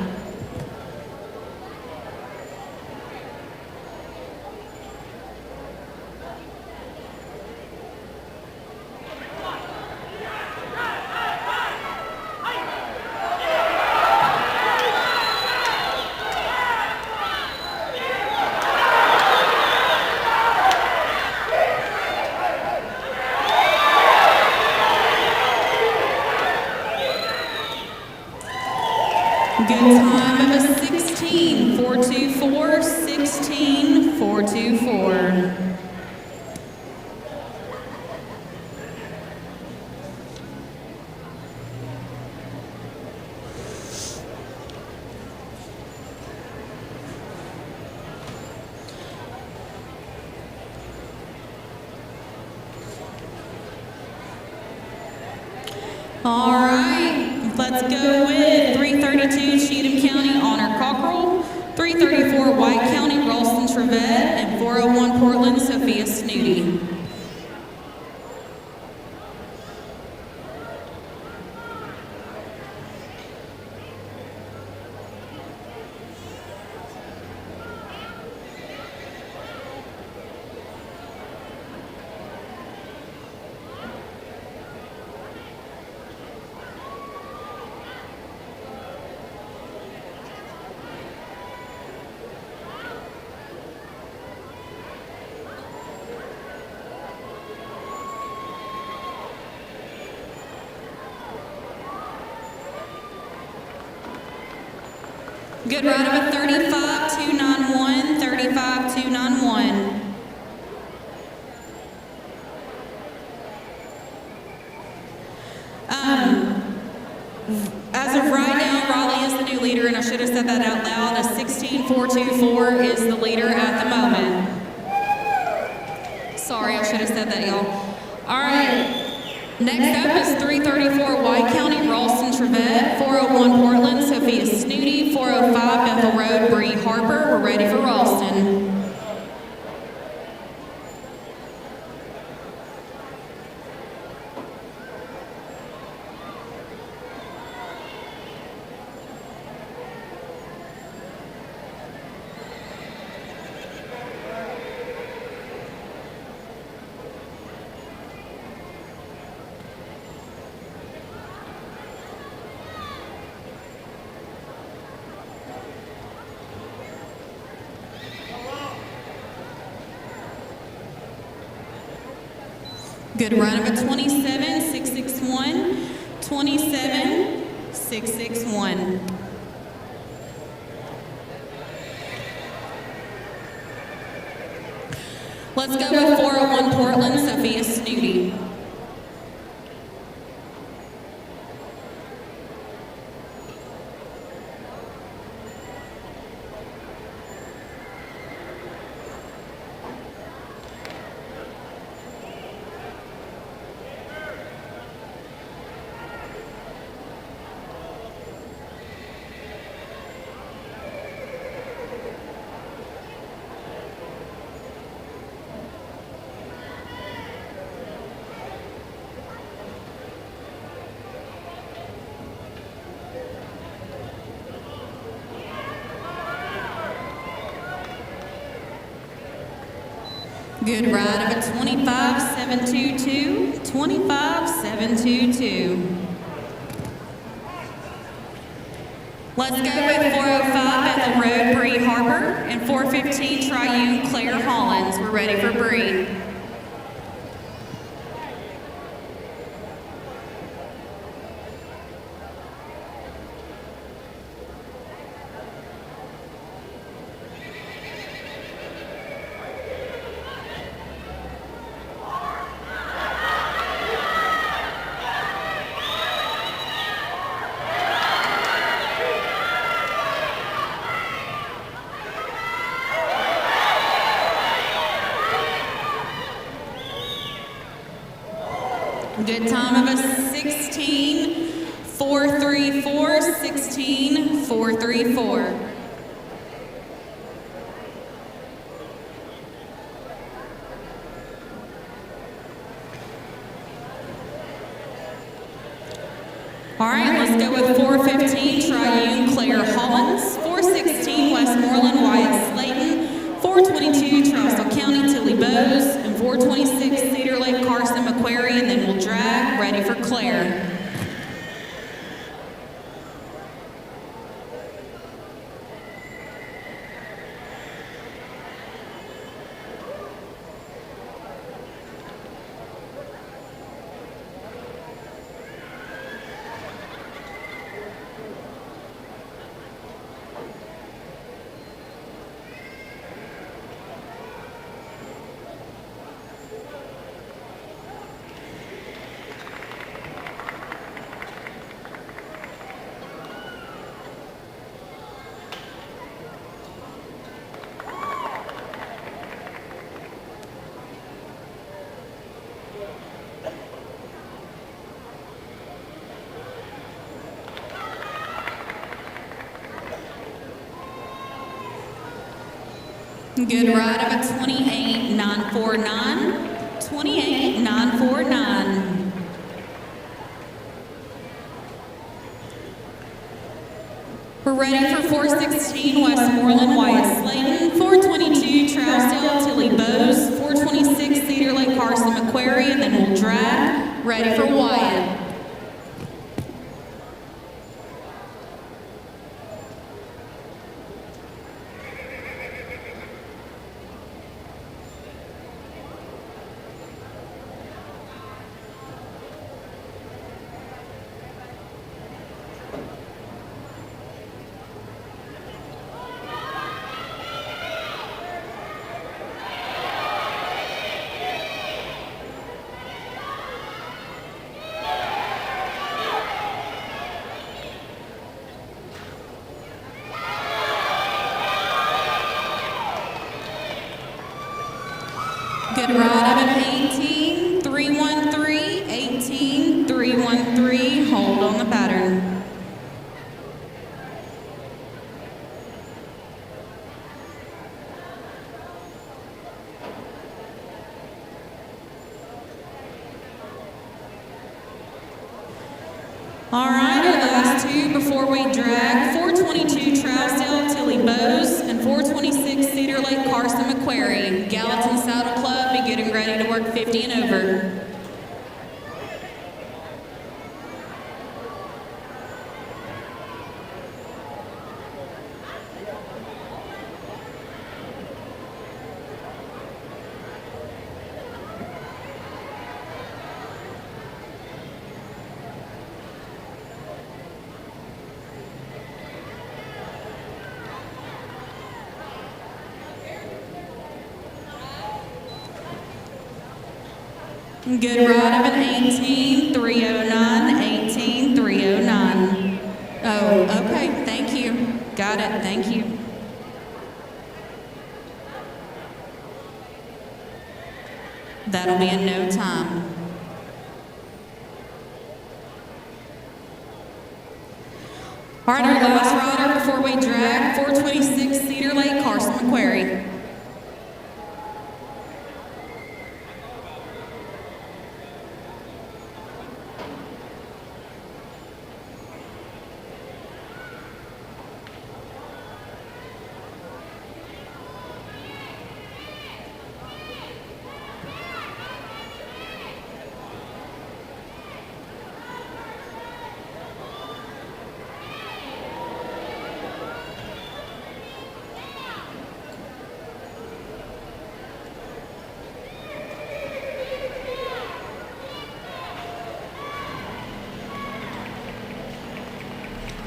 Good time of a 16.424, 16.424. All right, let's go with 332 Cheatham County, Honor Cockrell, 334 White County, Ralston Trevette, and 401 Portland, Sophia Snooty. Good ride of a 35.291, 35.291. As of right now, Raleigh is the new leader, and I should have said that out loud. A 16.424 is the leader at the moment. Sorry, I should have said that, y'all. All right. Next up is 334 White County, Ralston Trevette, 401 Portland, Sophia Snooty, 405 Bethel Road, Bree Harper. We're ready for Ralston. Good run of a 27.661, 27.661. Let's go with 401 Portland, Sophia Snooty. Good ride of a 25.722, 25.722. Let's go with 405 Bethel Road, Bree Harper, and 415 Triune, Claire Hollins. We're ready for Bree. good time of a 16.434, 16.434. All right, let's go with 4:15, Triune, Claire Hollins. 4:16, Westmoreland, Wyatt Slayton. 4:22, Charleston County, Tilly Bowes. And 4:26, Cedar Lake, Carson McQuarrie. And then we'll drag, ready for Claire. Good ride of a 28.949, 28.949. We're ready for 4:16, Westmoreland, Wyatt Slayton. 4:22, Trousdale, Tilly Bowes. 4:26, Cedar Lake, Carson McQuarrie. And then we'll drag, ready for Wyatt. Good ride of an 18.313, 18.313. Hold on the pattern. All right, our last two before we drag. 4:22, Trousdale, Tilly Bowes, and 4:26, Cedar Lake, Carson McQuarrie. Gallatin Saddle Club, be getting ready to work 50 and over. Good ride of an 18.309, 18.309. Oh, okay, thank you. Got it, thank you. That'll be in no time. All right, our last rider before we drag, 4:26, Cedar Lake, Carson McQuarrie.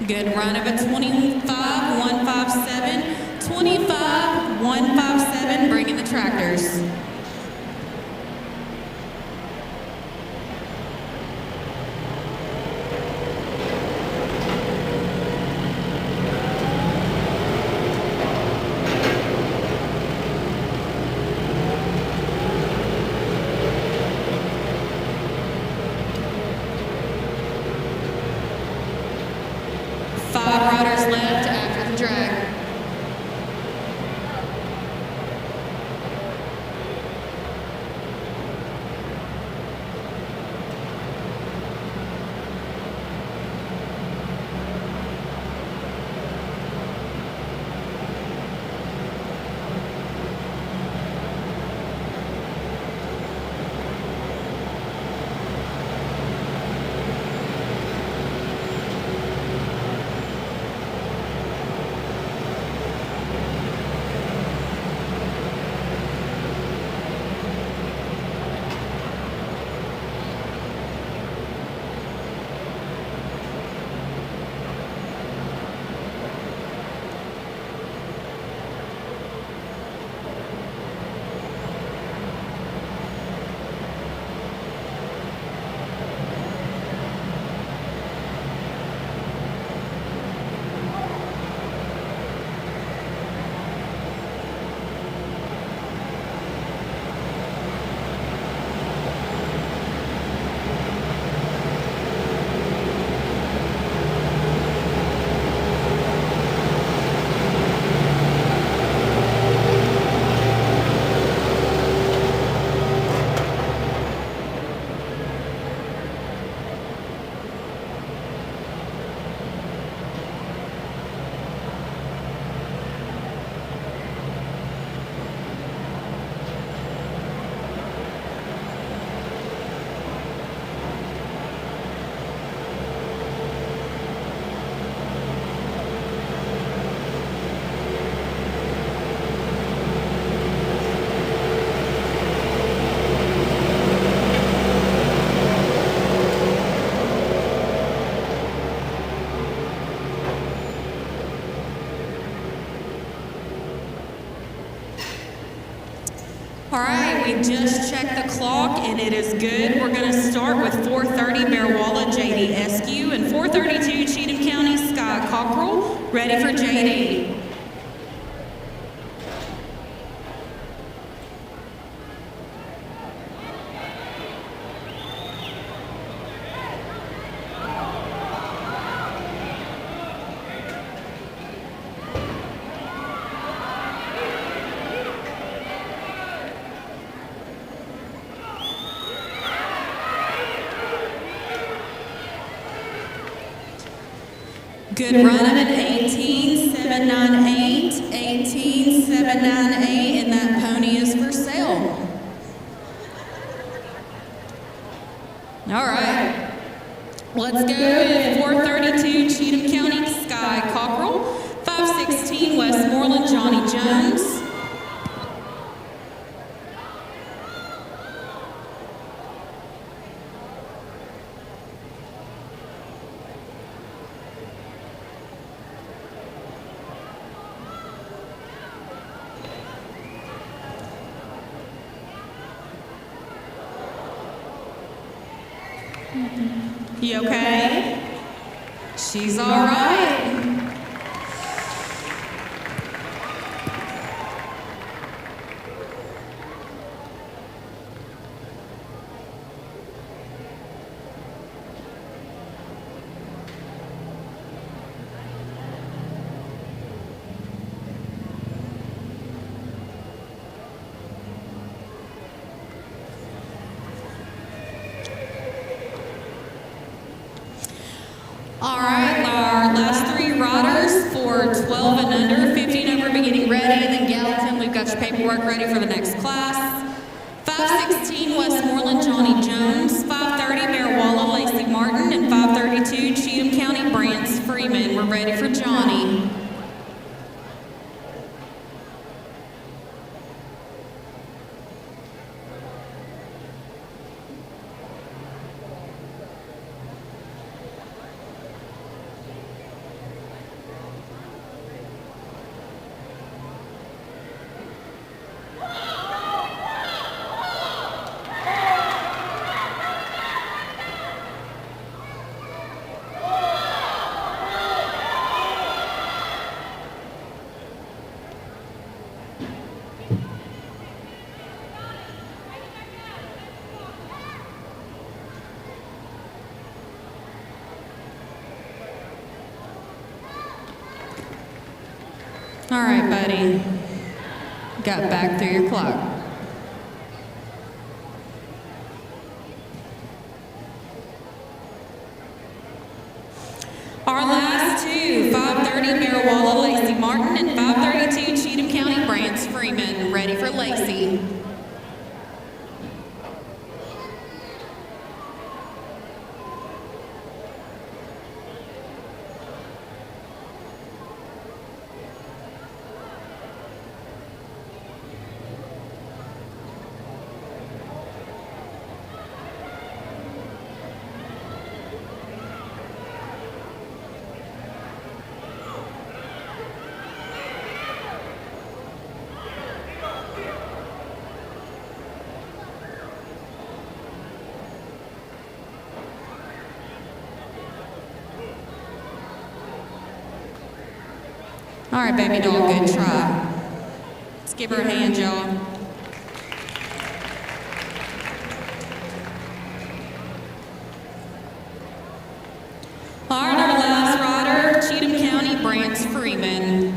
Good run of a 25.157, 25.157, bringing the tractors. All right, we just checked the clock and it is good. We're going to start with 4:30 Bear Walla, JD Eskew, and 4:32 Cheatham County, Sky Cockrell. Ready for JD. Good run at an 18.798, 18.798, and that pony is for sale. All right, let's go with 4:32 Cheatham County, Sky Cockrell, 5:16 Westmoreland, Johnny Jones. You okay? She's all right. All right, our last three riders for 12 and under, 15 over, beginning ready, and then Gallatin, we've got your paperwork ready for the next class. 5:16 Westmoreland, Johnny Jones, 5:30 Bear Walla, Lacey Martin, and 5:32 Cheatham County, Brance Freeman. We're ready for Johnny. All right, buddy. Got back through your clock. Our last two, 5:30 Bear Walla, Lacey Martin, and 5:32 Cheatham County, Brance Freeman. Ready for Lacey. All right, baby doll, good try. Let's give her a hand, y'all. All right, our last rider, Cheatham County, Brance Freeman.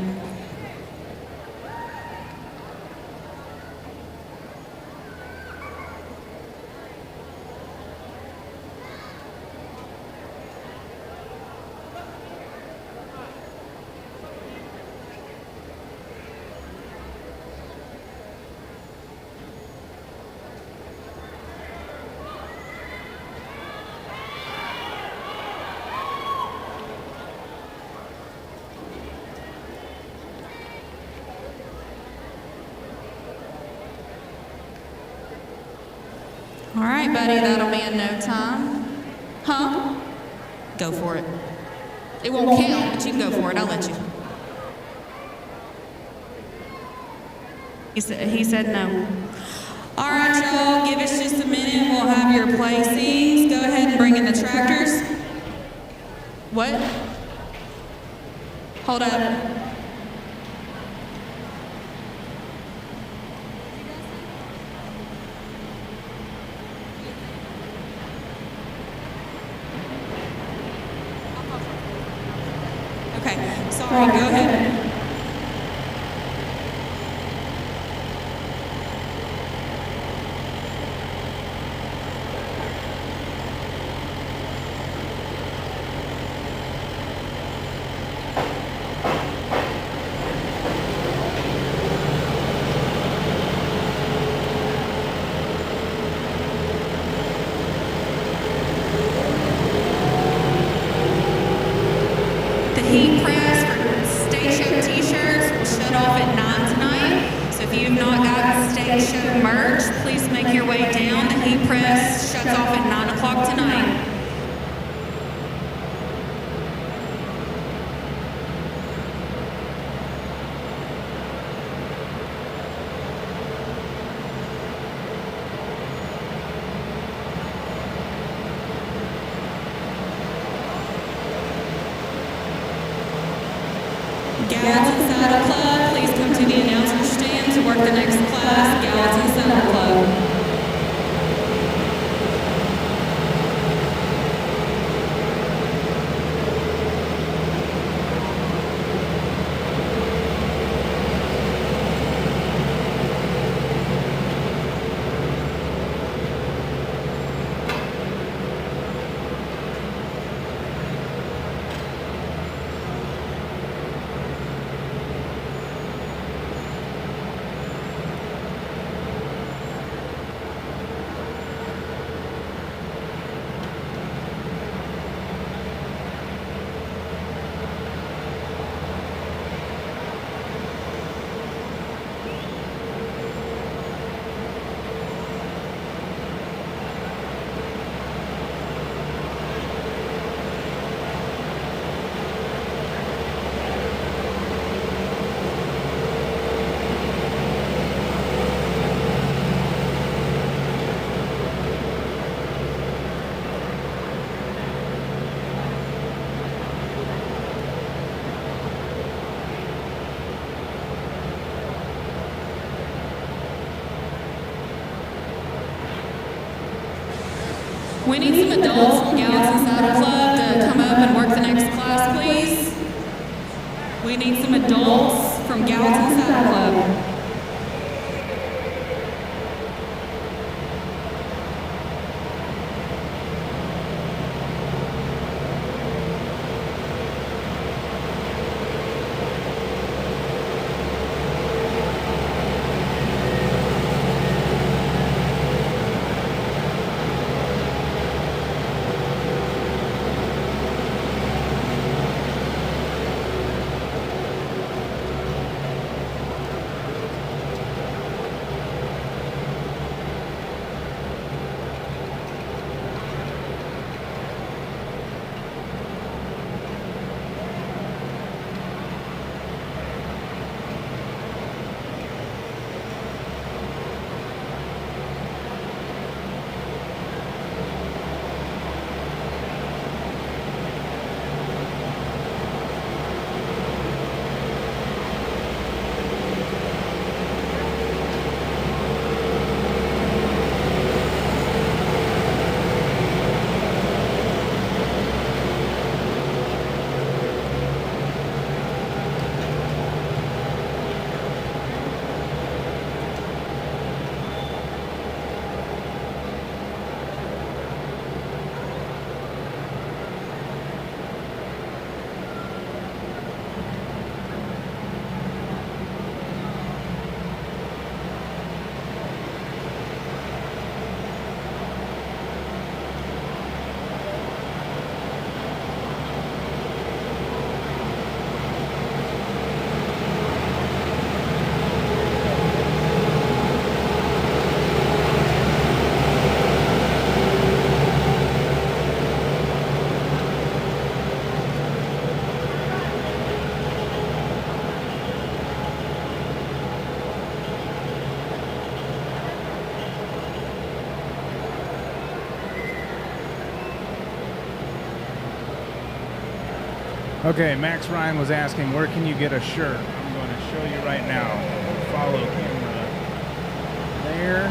All right, buddy, that'll be in no time. Huh? Go for it. It won't count, but you can go for it. I'll let you. He said no. All right, y'all, give us just a minute. We'll have your placings. Go ahead and bring in the tractors. What? Hold up. Okay, sorry, go ahead. The heat press for State Show t-shirts will shut off at 9 tonight. So if you have not gotten State Show merch, please make your way down. The heat press shuts off at 9 o'clock tonight. Gallatin Saddle Club, please come to the announcer stand to work the next class, Gallatin Saddle Club. We need some adults from Gallatin Saddle Club to come up and work the next class, please. We need some adults from Gallatin Saddle Club. Okay, Max Ryan was asking, where can you get a shirt? I'm going to show you right now. Follow camera there.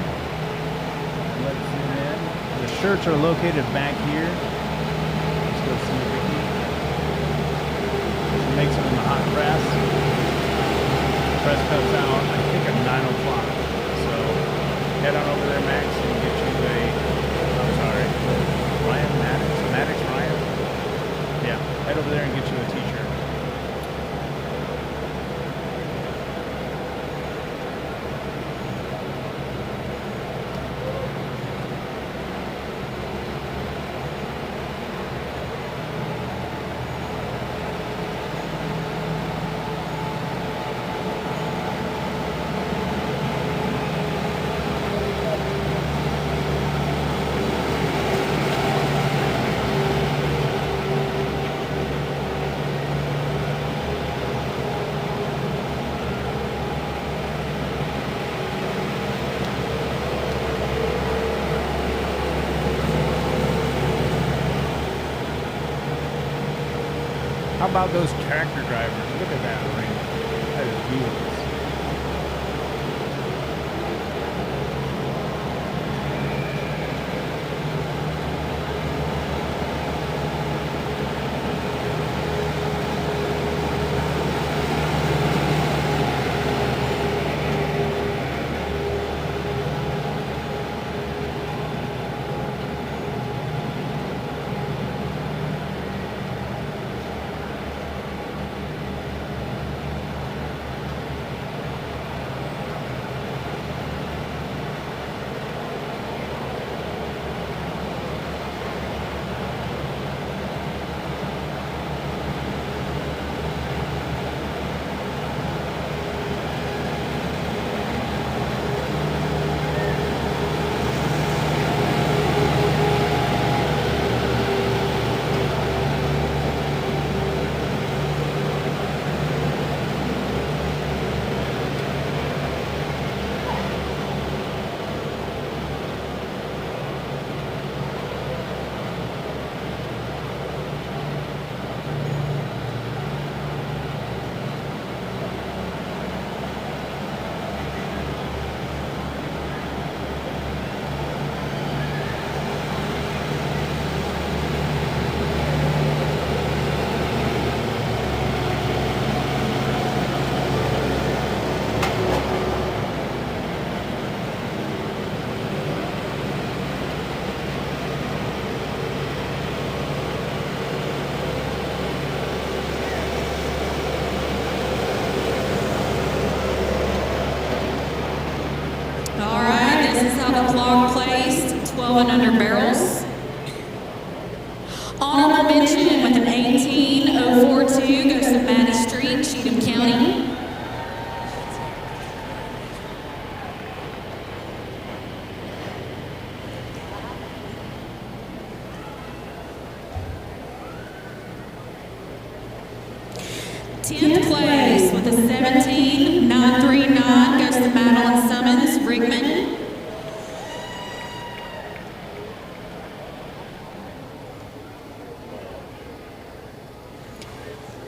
Let's zoom in. The shirts are located back here. Let's go see Vicky. She makes them in the hot press. Press comes out, I think, at 9 o'clock. So head on over there, Max, and get you a, I'm sorry, Ryan Maddox Ryan? Yeah, head over there and get you a t-shirt. How about those tractor drivers? Look at that ring. That is beautiful. All right, this is how the clock placed, 12 and under barrels. Honorable mention with an 18042 goes to Maddie Street, Cheatham County. Tenth place with a 17939 goes to Madeline Summons, Rigman.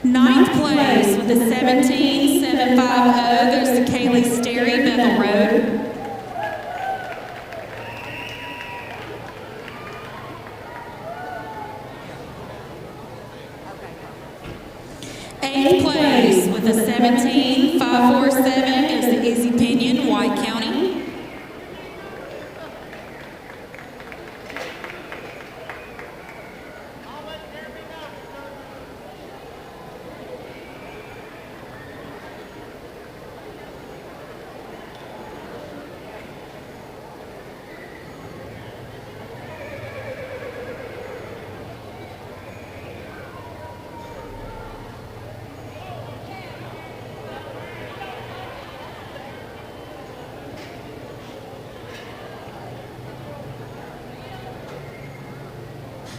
Ninth place with a 17750 goes to Kaylee Sterry, Bethel Road. Eighth place with a 17547 goes to Izzy Pinion, White County.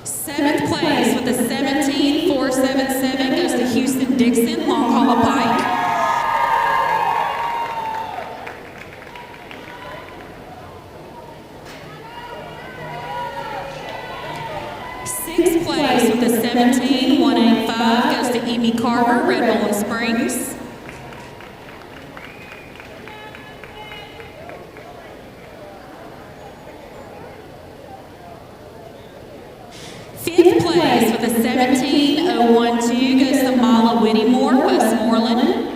Seventh place with a 17477 goes to Houston Dixon, Long Hollow Pike. Sixth place with a 17185 goes to Amy Red Bowling Springs. Fifth place with a 17.012 goes to Mala Whittemore, Westmoreland.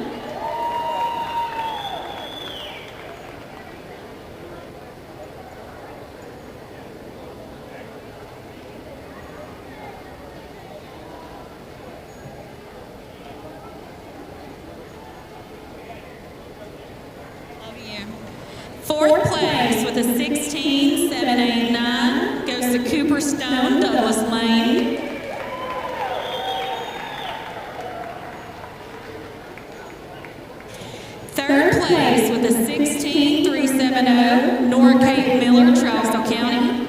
Fourth place with a 16.789 goes to Cooper Stone, Douglas Lane. Third place with a 16.370 Nora Kate Miller, Charleston County.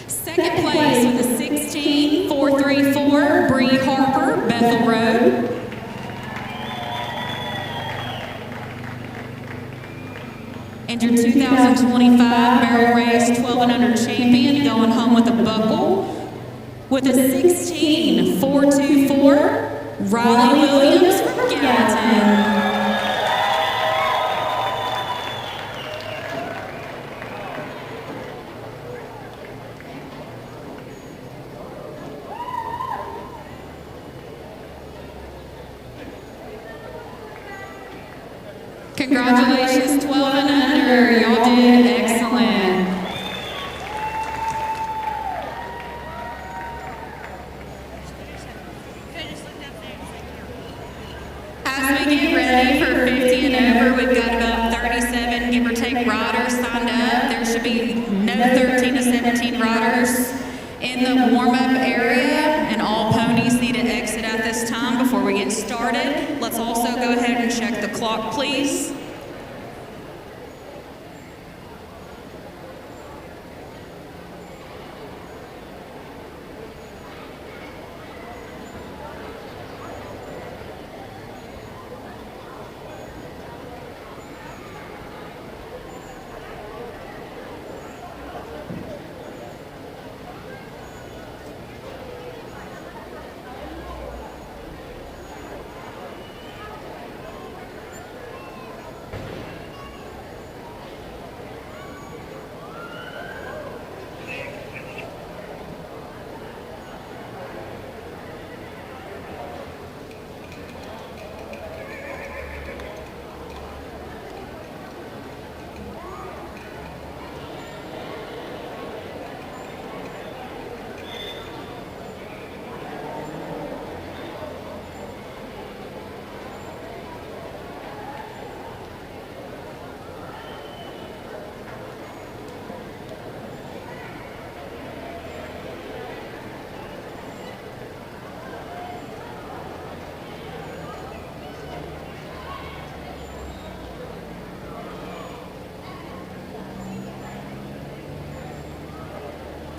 Second place with a 16.434 Bree Harper, Bethel Road. And your 2025 barrel race 12 and under champion going home with a buckle with a 16.424 Riley Williams from Gallatin. Congratulations, 12 and under. Y'all did excellent. As we get ready for 50 and over, we've got about 37, give or take, riders signed up. There should be no 13 to 17 riders in the warm-up area, and all ponies need to exit at this time before we get started. Let's also go ahead and check the clock, please.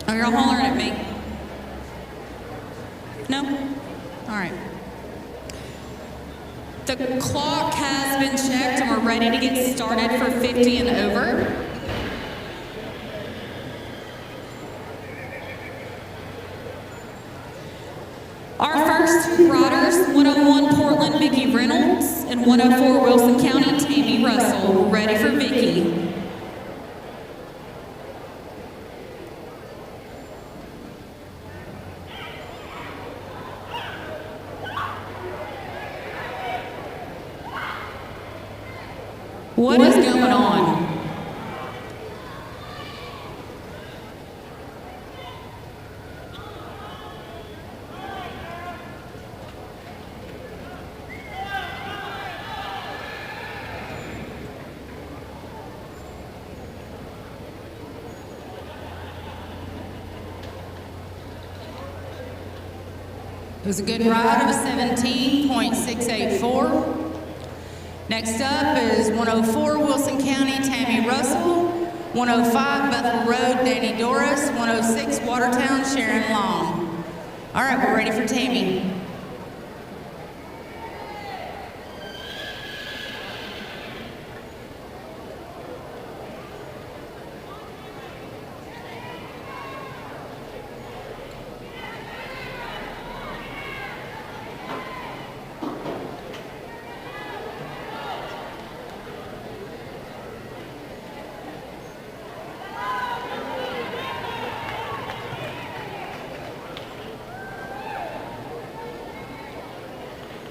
Oh, you're all hollering at me? No? All right. The clock has been checked and we're ready to get started for 50 and over. Our first two riders, 101 Portland, Vicki Reynolds, and 104 Wilson County, Tammy Russell. Ready for Vicki. What is going on? It was a good ride of a 17.684. Next up is 104 Wilson County, Tammy Russell, 105 Bethel Road, Danny Doris, 106 Watertown, Sharon Long. All right, we're ready for Tammy.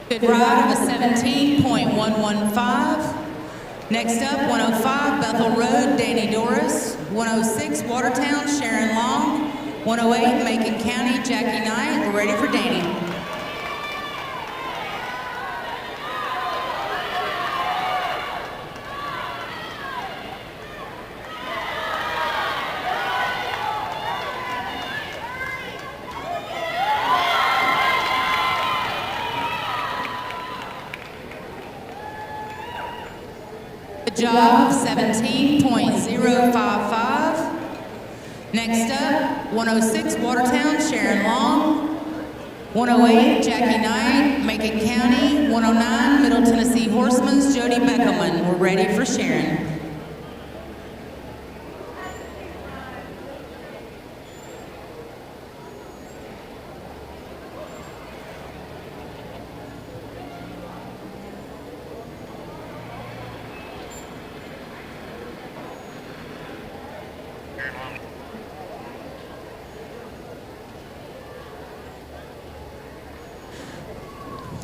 Good ride of a 17.115. Next up, 105 Bethel Road, Danny Doris. 106 Watertown, Sharon Long. 108 Macon County, Jackie Knight. We're ready for Danny. Job 17.055. Next up, 106 Watertown, Sharon Long. 108 Jackie Knight, Macon County. 109 Middle Tennessee Horsemen's Jody Beckelman. We're ready for Sharon.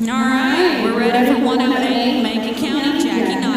All right, we're ready for 108 Macon County, Jackie Knight.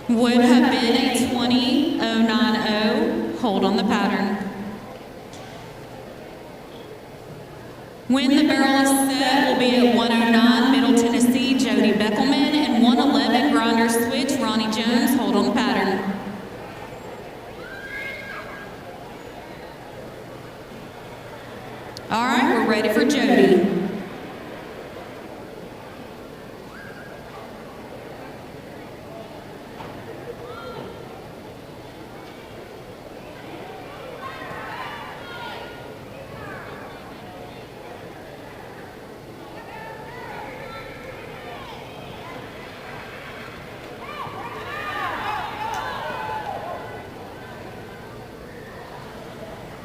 Would have been a 20.090. Hold on the pattern. When the barrel is set, will be at 109 Middle Tennessee, Jody Beckelman, and 111 Grinder Switch, Ronnie Jones. Hold on the pattern. All right, we're ready for Jody.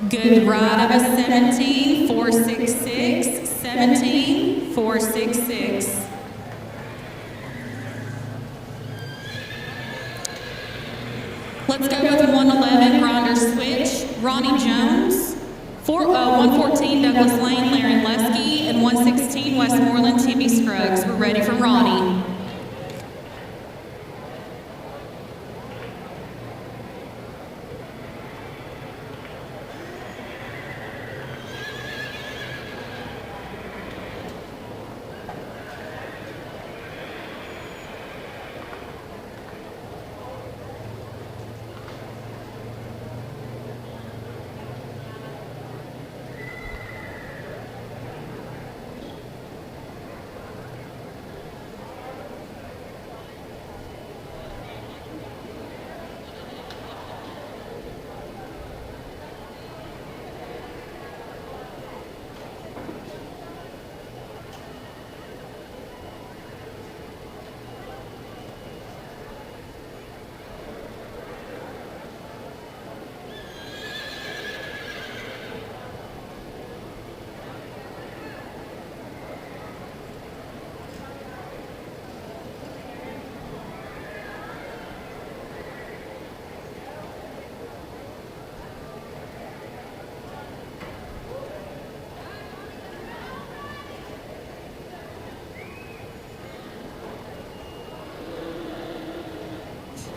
Good ride of a 17.466, 17.466. Let's go with 111 Grinder Switch, Ronnie Jones. 114 Douglas Lane, Larry Lesky, and 116 Westmoreland, Timmy Scruggs. We're ready for Ronnie.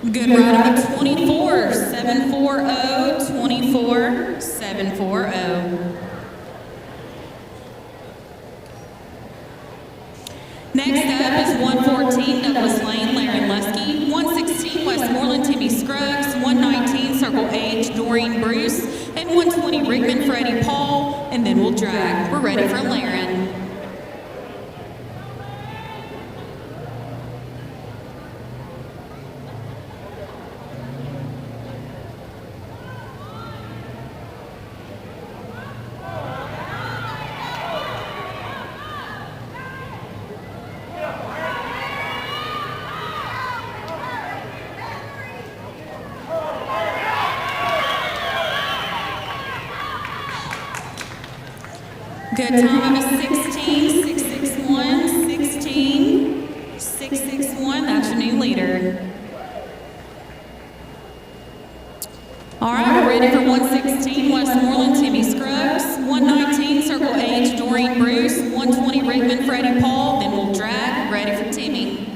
Good ride number 24, 740, 24, 740. Next up is 114 Douglas Lane, Larry Lusky, 116 Westmoreland, Timmy Scruggs, 119 Circle H, Doreen Bruce, and 120 Rickman, Freddie Paul, and then we'll drag. We're ready for Laren. Good time of 16, 661, 16, 661. That's your new leader. All right, we're ready for 116 Westmoreland, Timmy Scruggs, 119 Circle H, Doreen Bruce, 120 Rickman, Freddie Paul. Then we'll drag. Ready for Timmy.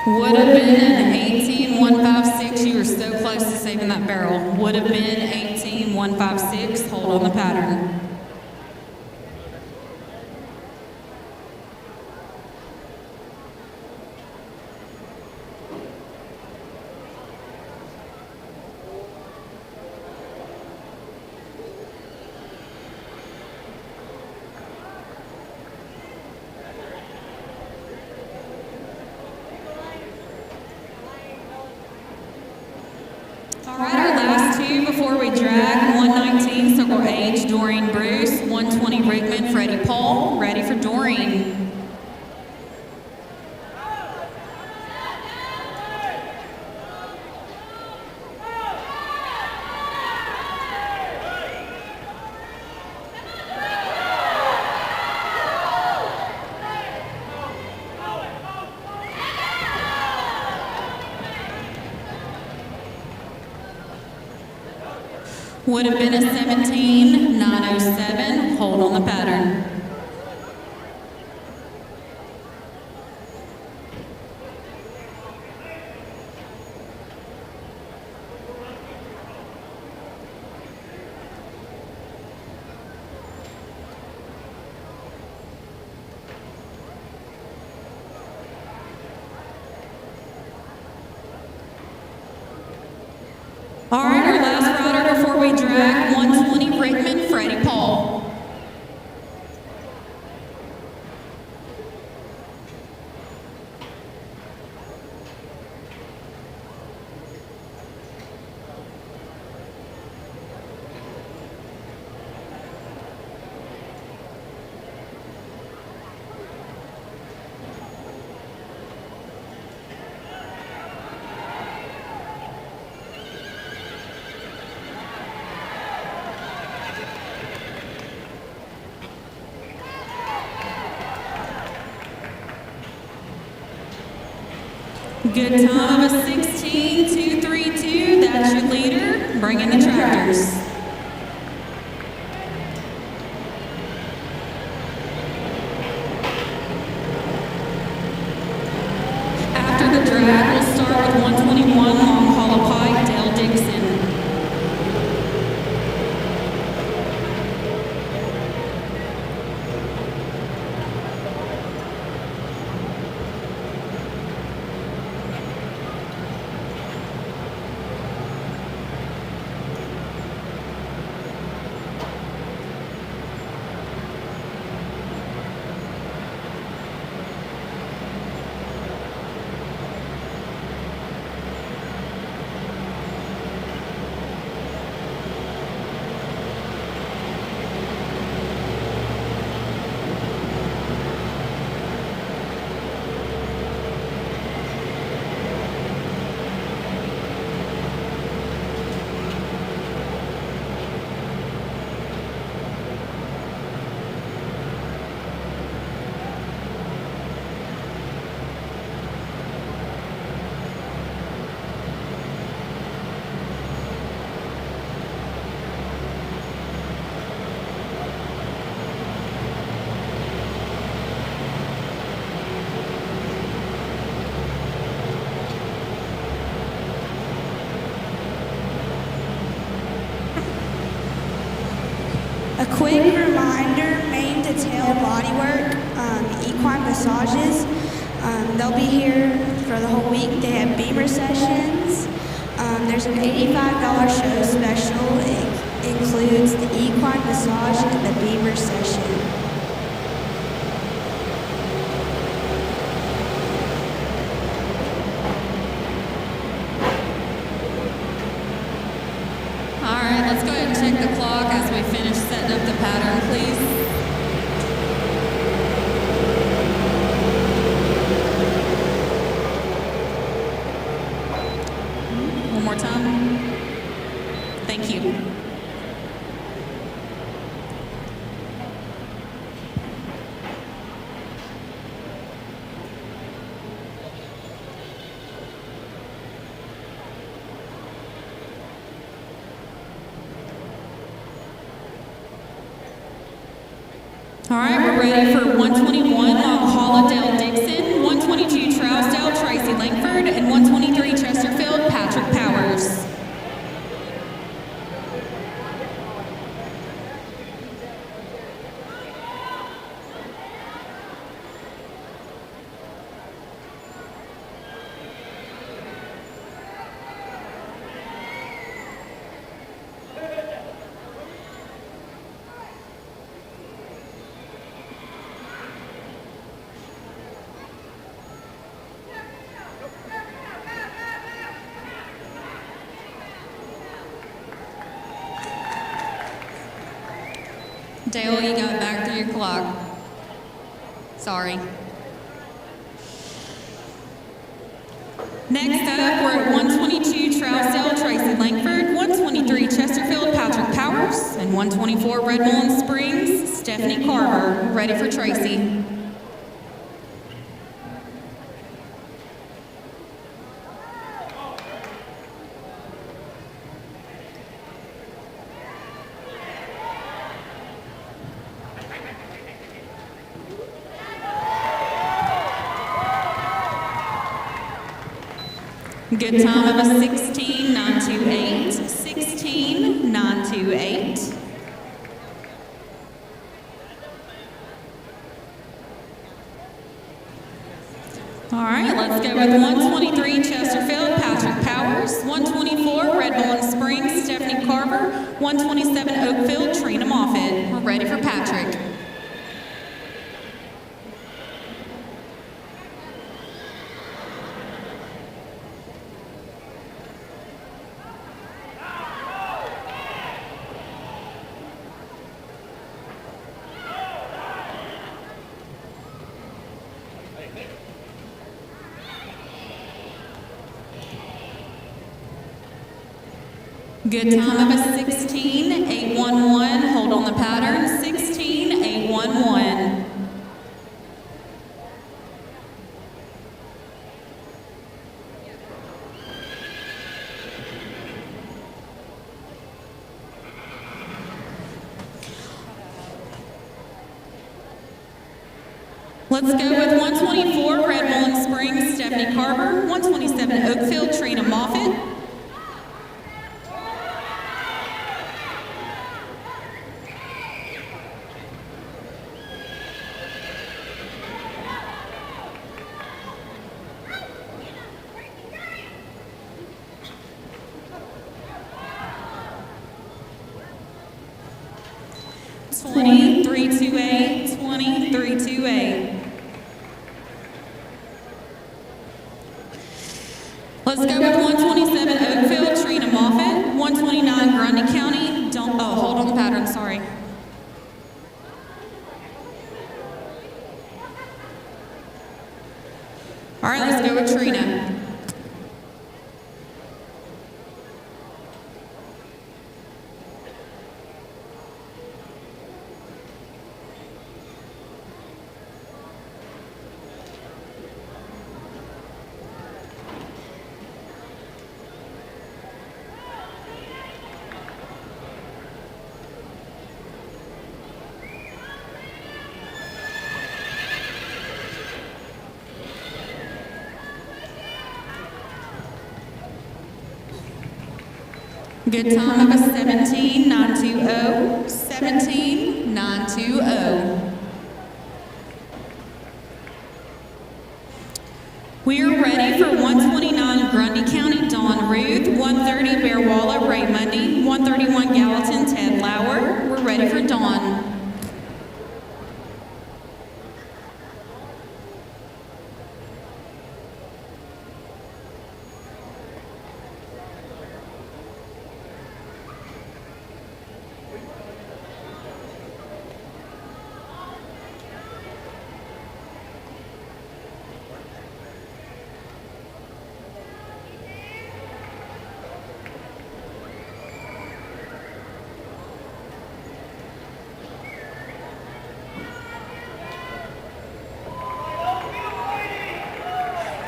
Would have been an 18-156. You were so close to saving that barrel. Would have been 18-156. Hold on the pattern. All right, our last two before we drag. 119 Circle H, Doreen Bruce. 120 Rickman, Freddie Paul. Ready for Doreen. Would have been a 17-907. Hold on the pattern. All right, our last rider before we drag. 120 Rickman, Freddie Paul. Good time of a 16-232. That's your leader. Bring in the tractors. After the drag, we'll start with 121 Long Hollow Pike, Dale Dixon. A quick reminder, mane to tail bodywork, equine massages. They'll be here for the whole week. They have beamer sessions. There's an $85 show special. It includes the equine massage and the beamer session. All right, let's go ahead and check the clock as we finish setting up the pattern, please. One more time. Thank you. All right, we're ready for 121 Hollandale Dixon, 122 Trousdale Tracy Langford, and 123 Chesterfield Patrick Powers. Dale, you got back through your clock. Sorry. Next up, we're at 122 Trousdale Tracy Langford, 123 Chesterfield Patrick Powers, and 124 Red Mullen Springs Stephanie Carver. Ready for Tracy. Good time of a 16.928. 16.928. All right, let's go with 123 Chesterfield Patrick Powers, 124 Red Mullen Springs Stephanie Carver, 127 Oakfield Trina Moffitt. We're ready for Patrick. Good time of a 16.811. Hold on the pattern. 16.811. Let's go with 124 Red Mullen Springs Stephanie Carver, 127 Oakfield Trina Moffitt. Let's go with 127 Oakfield, Trina Moffitt, 129 Grundy County. Hold on the pattern, sorry. All right, let's go with Trina. Good time of a 17.920. 17. 920. We are ready for 129 Grundy County Dawn Ruth, 130 Bear Walla Ray Mundy, 131 Gallatin Ted Lauer. We're ready for Dawn.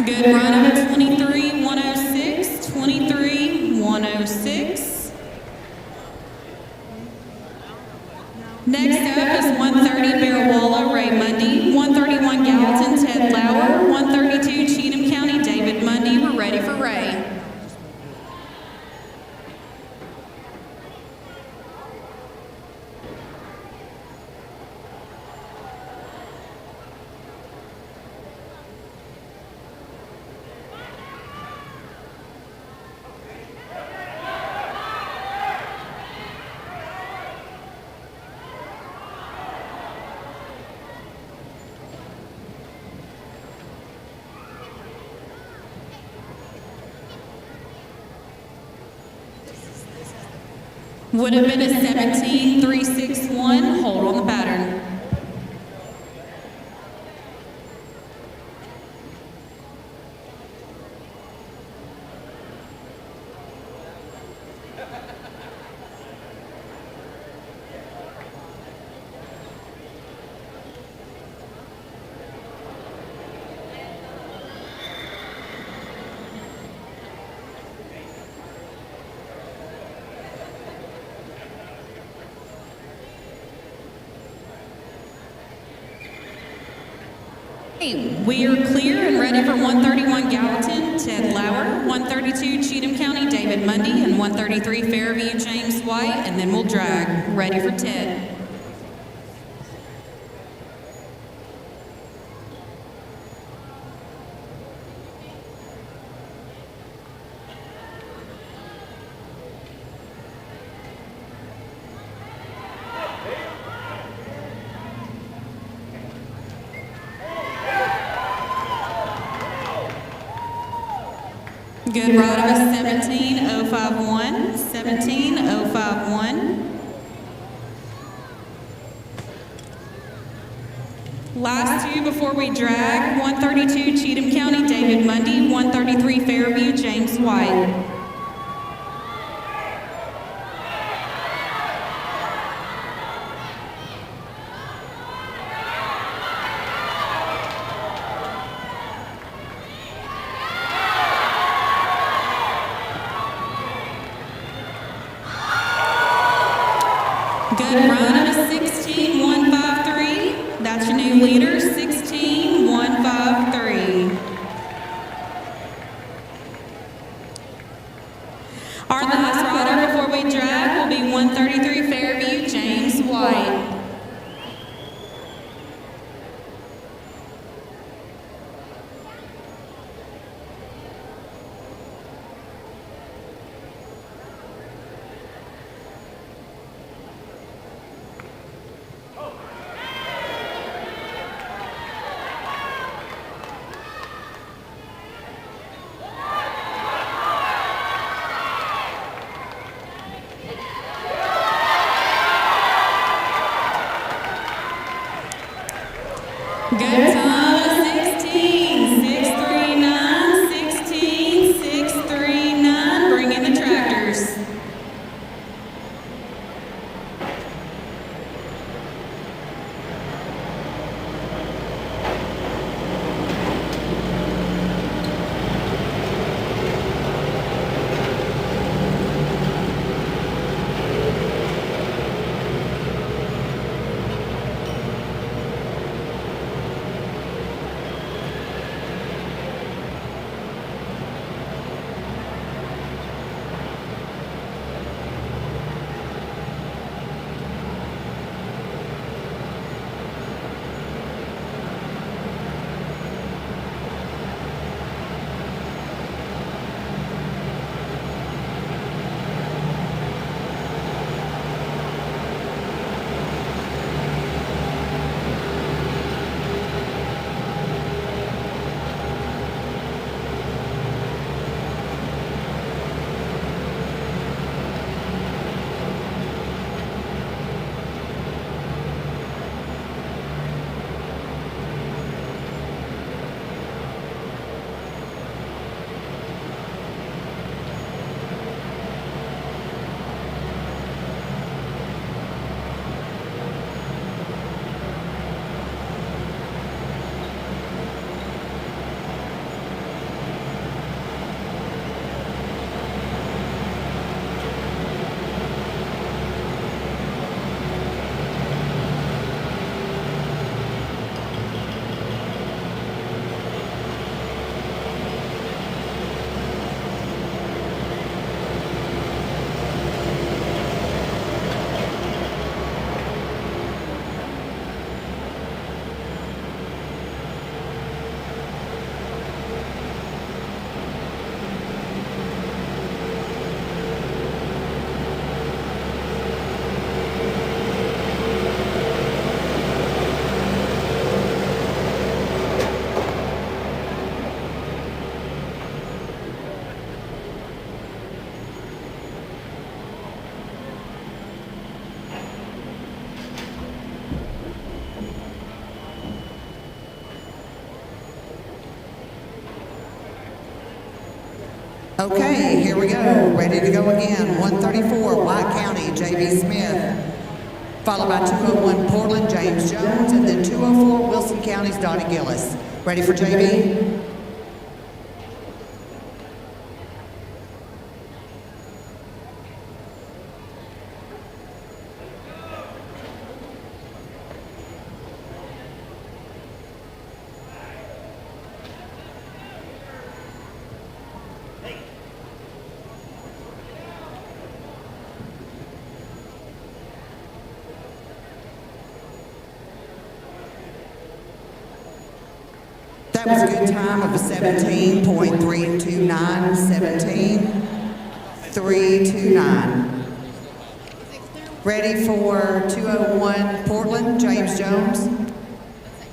Good run of 23-106, 23-106. Next up is 130 Bear Walla Ray Mundy, 131 Gallatin Ted Lauer, 132 Cheatham County David Mundy. We're ready for Ray. Would have been a 17-361. Hold on the pattern. We are clear and ready for 131 Gallatin, Ted Lauer, 132 Cheatham County, David Mundy, and 133 Fairview, James White, and then we'll drag. Ready for Ted. Good ride of a 17-051, 17-051. Last two before we drag, 132 Cheatham County, David Mundy, 133 Fairview, James White. Good run of a 16-153. That's your new leader, 16-153. Our last rider before we drag will be 133 Fairview, James White. Good time, 16-639, 16-639. Bring in the tractors. Okay, here we go. Ready to go again. 134, White County, J.B. Smith. Followed by 201, Portland, James Jones. And then 204, Wilson County's Dottie Gillis. Ready for J.B.? That was a good time of a 17.329, 17.329. Ready for 201 Portland, James Jones,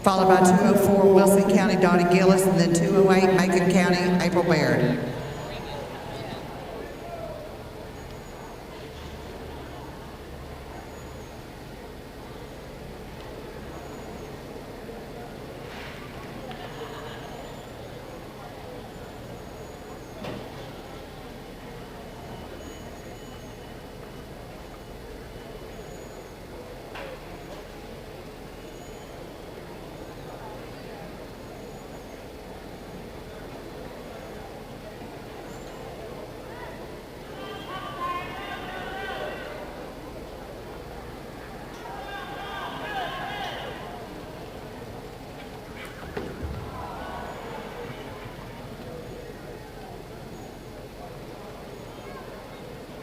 followed by 204 Wilson County, Dottie Gillis, and then 208 Macon County, April Baird.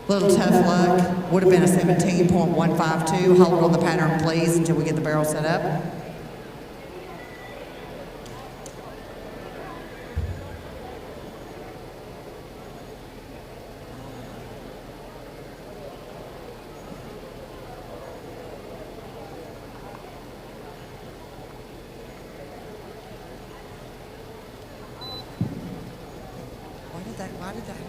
Little tough luck. Would have been a 17.152. Hold on the pattern, please, until we get the barrel set up. Why did that happen?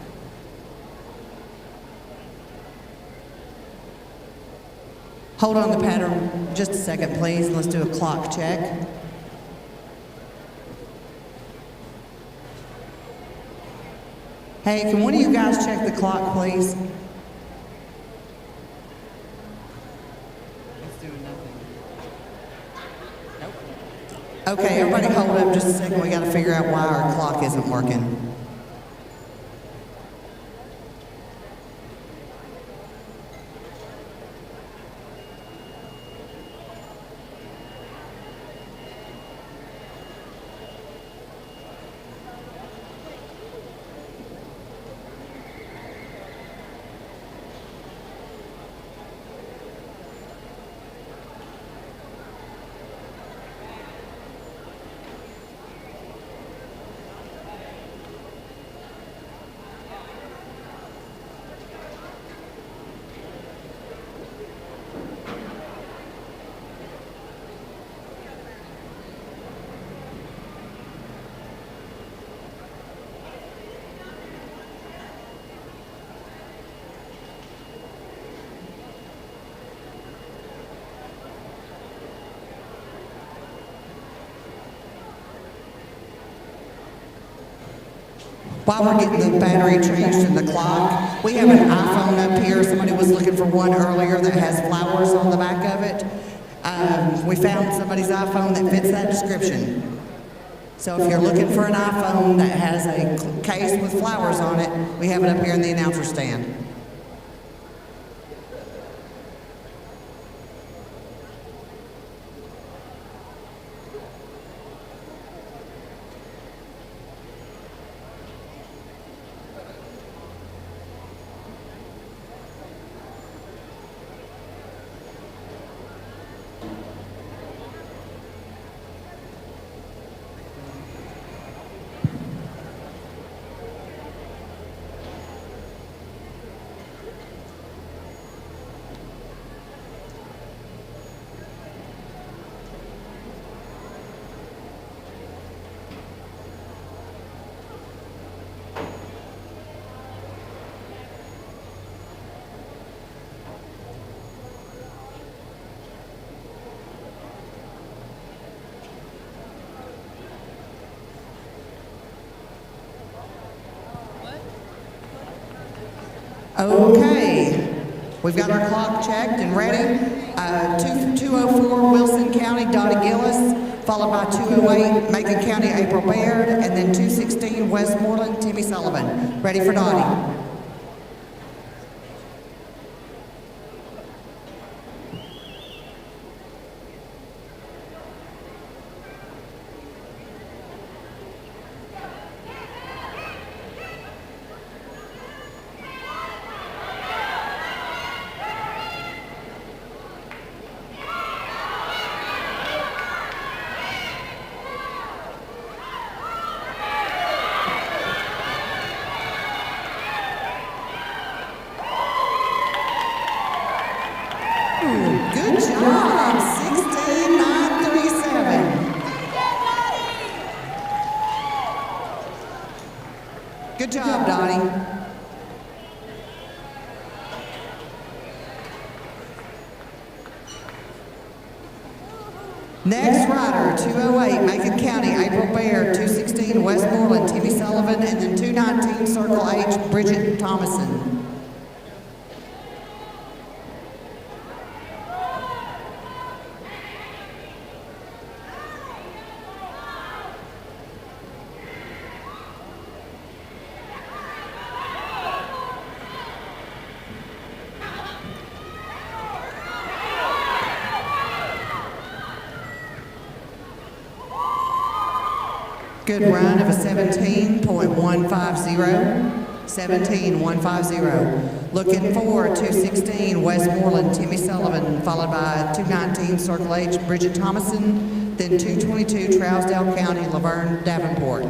Hold on the pattern just a second, please. Let's do a clock check. Hey, can one of you guys check the clock, please? It's doing nothing. Nope. Okay, everybody hold up just a second. We got to figure out why our clock isn't working. While we're getting the battery changed in the clock, we have an iPhone up here. Somebody was looking for one earlier that has flowers on the back of it. We found somebody's iPhone that fits that description. So if you're looking for an iPhone that has a case with flowers on it, we have it up here in the announcer stand. Okay, we've got our clock checked and ready. 204 Wilson County, Dottie Gillis, followed by 208 Macon County, April Baird, and then 216 Westmoreland, Timmy Sullivan. Ready for Dottie. Good job, 16,937. Good job, Dottie. Next rider, 208 Macon County, April Baird, 216 Westmoreland, Timmy Sullivan, and then 219 Circle H, Bridget Thomason. Good run of a 17.150. 17.150. Looking for 216 Westmoreland, Timmy Sullivan, followed by 219 Circle H, Bridget Thomason, then 222 Trousdale County, Laverne Davenport.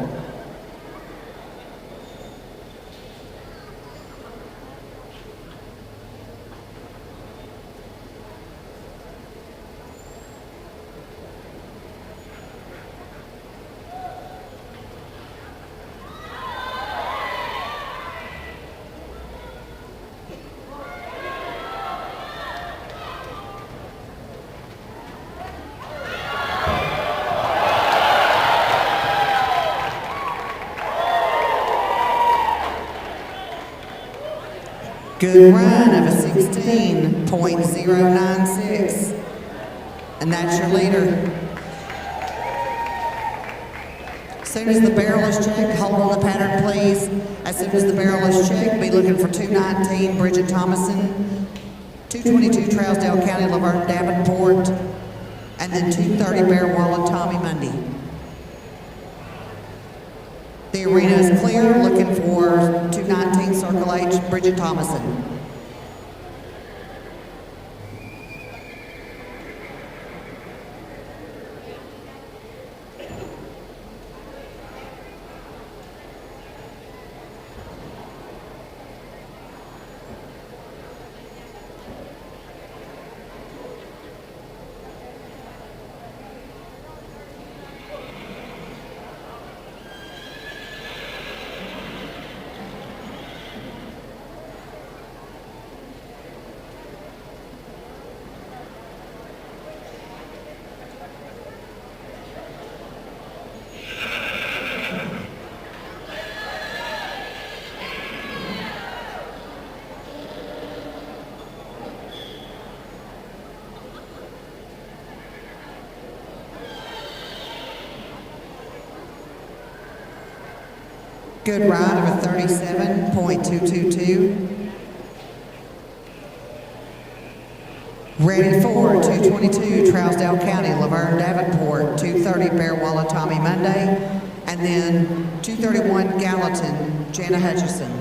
Good run of a 16.096. And that's your leader. As soon as the barrel is checked, hold on the pattern, please. As soon as the barrel is checked, be looking for 219 Bridget Thomason, 222 Trousdale County, Laverne Davenport, and then 230 Bear Wall, Tommy Mundy. The arena is clear, looking for 219 Circle H, Bridget Thomason. Good ride of a 37.222. Ready for 222 Trousdale County, Laverne Davenport, 230 Bear Wall, Tommy Monday, and then 231 Gallatin, Jana Hutchison.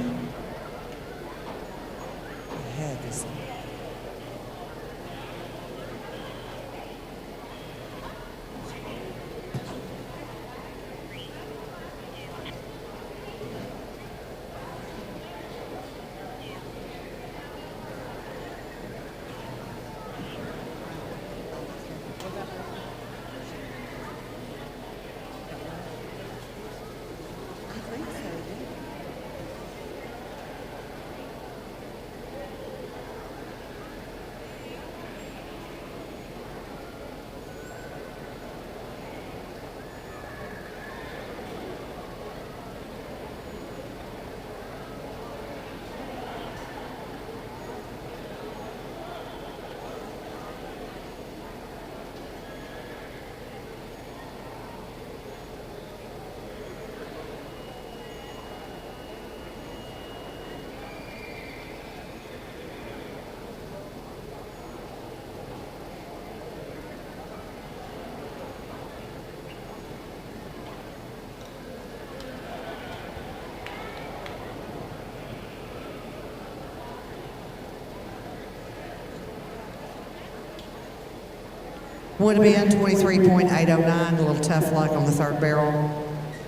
Would have been 23.809, a little tough luck on the third barrel.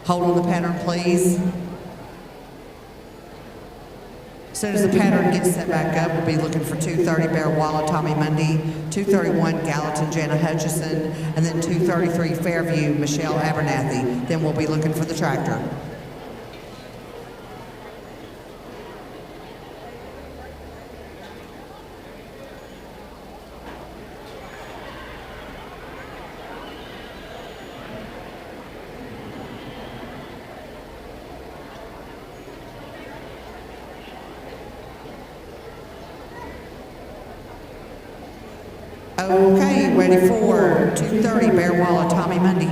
Hold on the pattern, please. As soon as the pattern gets set back up, we'll be looking for 230 Bear Walla, Tommy Mundy, 231 Gallatin, Jana Hutchison, and then 233 Fairview, Michelle Abernathy. Then we'll be looking for the tractor. Okay, ready for 230 Bear Walla, Tommy Mundy.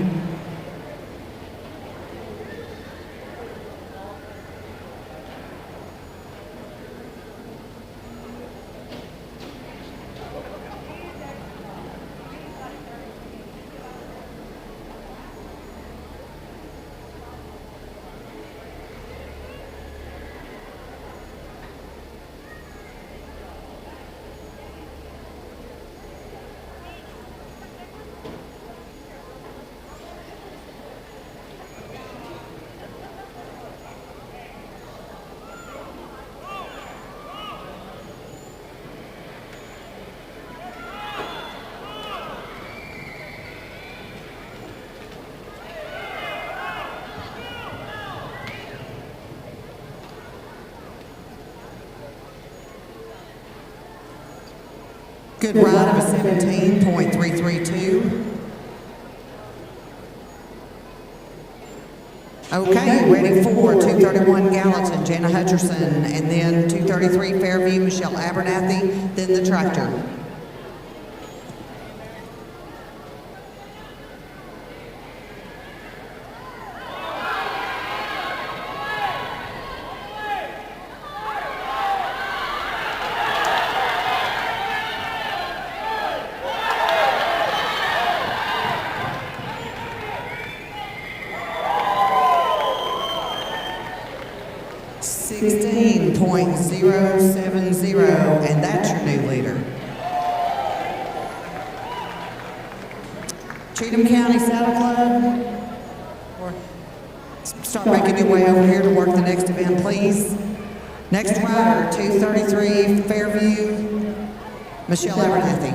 Good ride of a 17.332. Okay, ready for 231 Gallatin, Jana Hutcherson, and then 233 Fairview, Michelle Abernathy, then the tractor. .070, and that's your new leader. Cheatham County Saddle Club, or start making your way over here to work the next event, please. Next rider, 233 Fairview, Michelle Abernathy.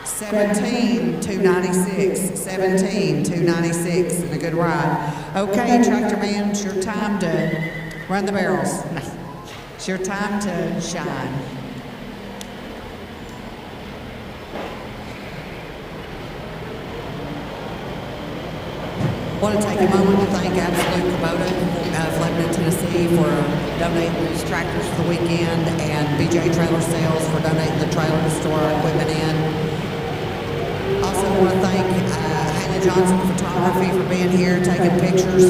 $17,296, and a good ride. Okay, tractor man, it's your time to run the barrels. It's your time to shine. I want to take a moment to thank Absolute Kubota of Lebanon, Tennessee for donating these tractors for the weekend, and BJ Trailer Sales for donating the trailer to store our equipment in. Also want to thank Haley Johnson Photography for being here, taking pictures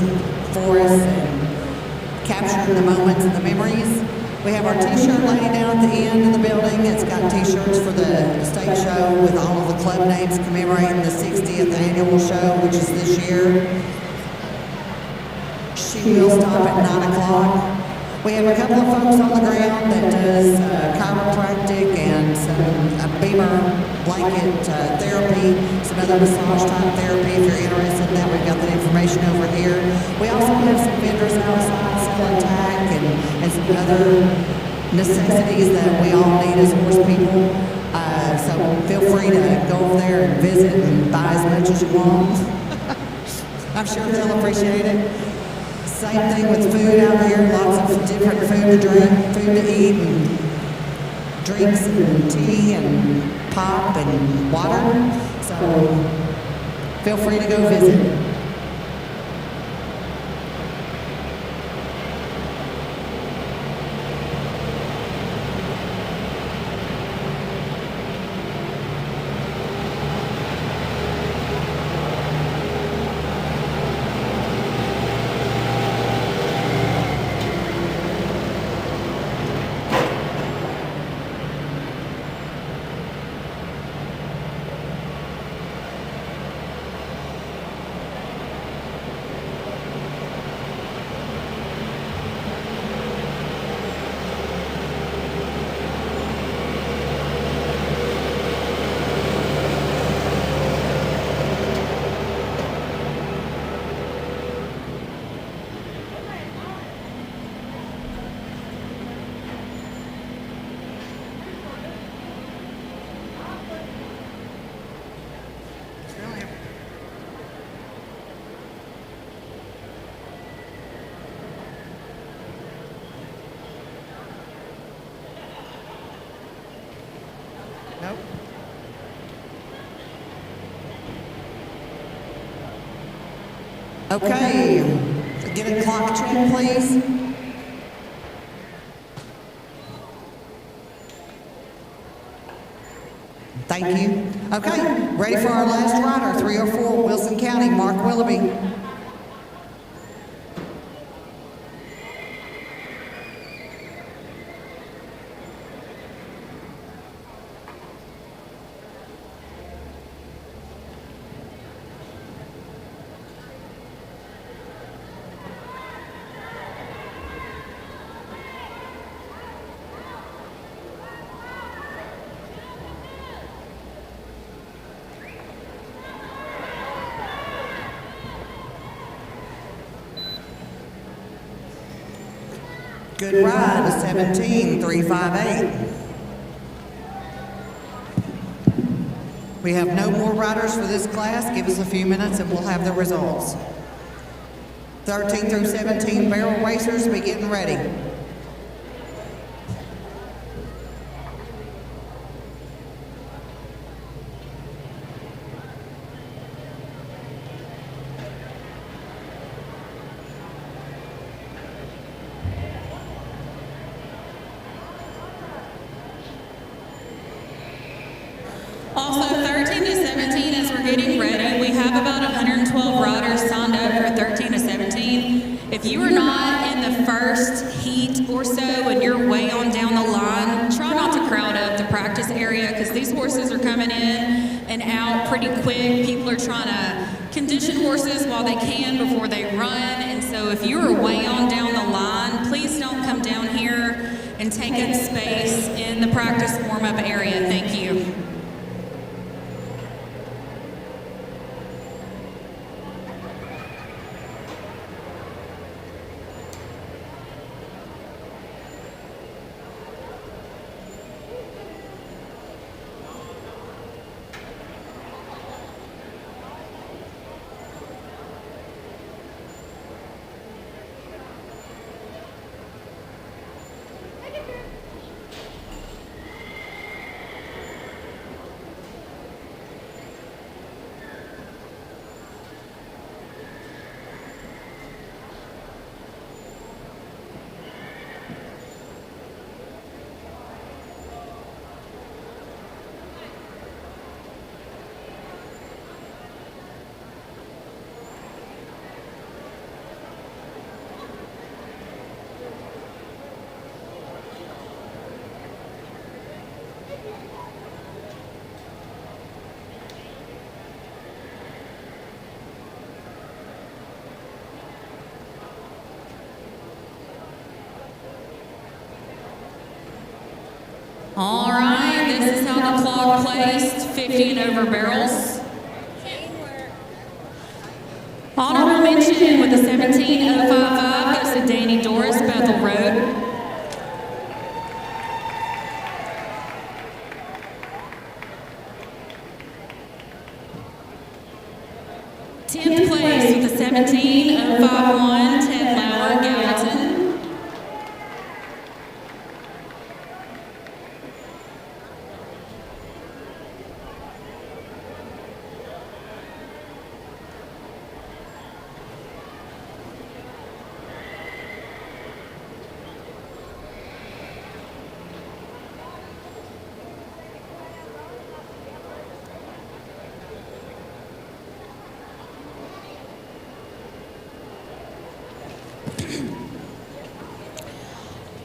for us and capturing the moments and the memories. We have our t-shirt lady down at the end of the building. It's got t-shirts for the state show with all of the club names commemorating the 60th annual show, which is this year. She will stop at 9 o'clock. We have a couple of folks on the ground that does chiropractic and some Beamer blanket therapy, some other massage type therapy. If you're interested in that, we've got that information over here. We also have some vendors outside selling tack and some other necessities that we all need as horse people. So feel free to go over there and visit and buy as much as you want. I'm sure they'll appreciate it. Same thing with food out here, lots of different food to drink, food to eat, and drinks and tea and pop and water. So feel free to go visit. Nope. Okay, get a clock check, please. Thank you. Okay, ready for our last rider, 304, Wilson County, Mark Willoughby. Good ride, 17,358. We have no more riders for this class. Give us a few minutes and we'll have the results. 13 through 17 barrel racers, be getting ready. Also, 13 to 17, as we're getting ready, we have about 112 riders signed up for 13 to 17. If you are not in the first heat or so and you're way on down the line, try not to crowd up the practice area because these horses are coming in and out pretty quick. People are trying to condition horses while they can before they run. And so if you are way on down the line, please don't come down here and take up space in the practice warm-up area. Thank you. All right, this is how the clock placed, 50 and over barrels. Honorable mention with the 17.055 goes to Danny Doris, Bethel Road. Tenth place with the 17.051, Ted Lauer, Gallatin.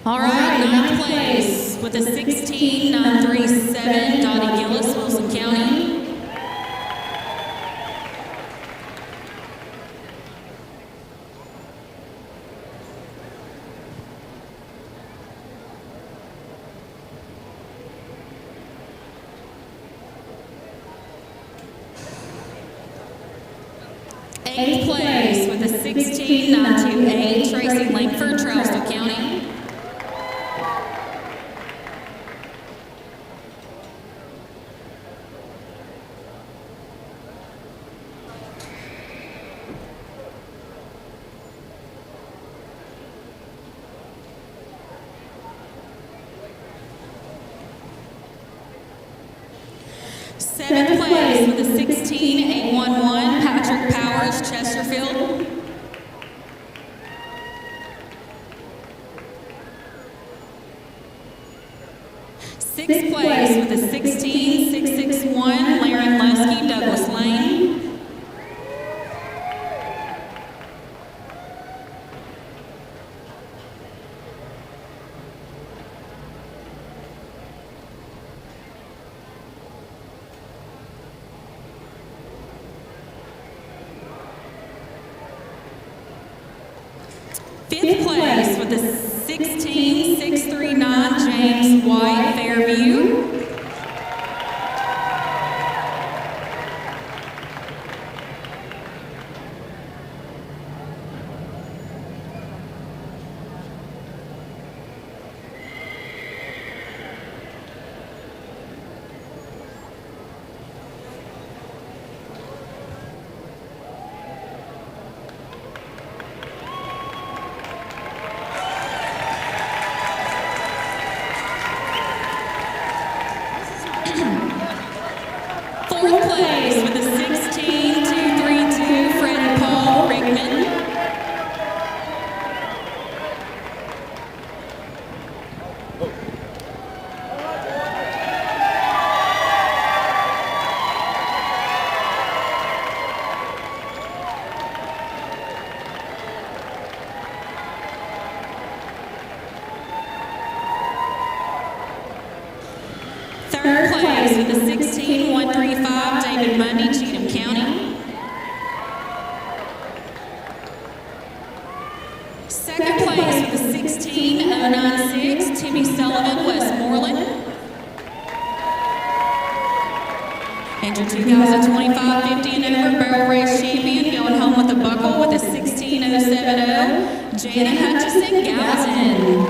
All right, ninth place with a 16.937, Dottie Gillis, Wilson County. Eighth place with a 16.928, Tracy Langford, Charleston County. Seventh place with a 16.811, Patrick Powers, Chesterfield. Sixth place with a 16.661, Laren Lusky, Douglas Lane. Fifth place with a 16.639, James White, Fairview. Fourth place with a 16.232, Fred and Paul Rickman. Third place with a 16.135, David Mundy, Cheatham County. Second place with a 16.096, Timmy Sullivan, Westmoreland. And your 2025 50 and over barrel race champion going home with a buckle with a 16.070, Janet Hutchison, Gallatin.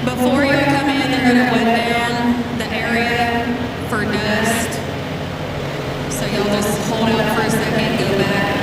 Before you come in, they're gonna wet down the area for dust. So y'all just hold out for a second, go back.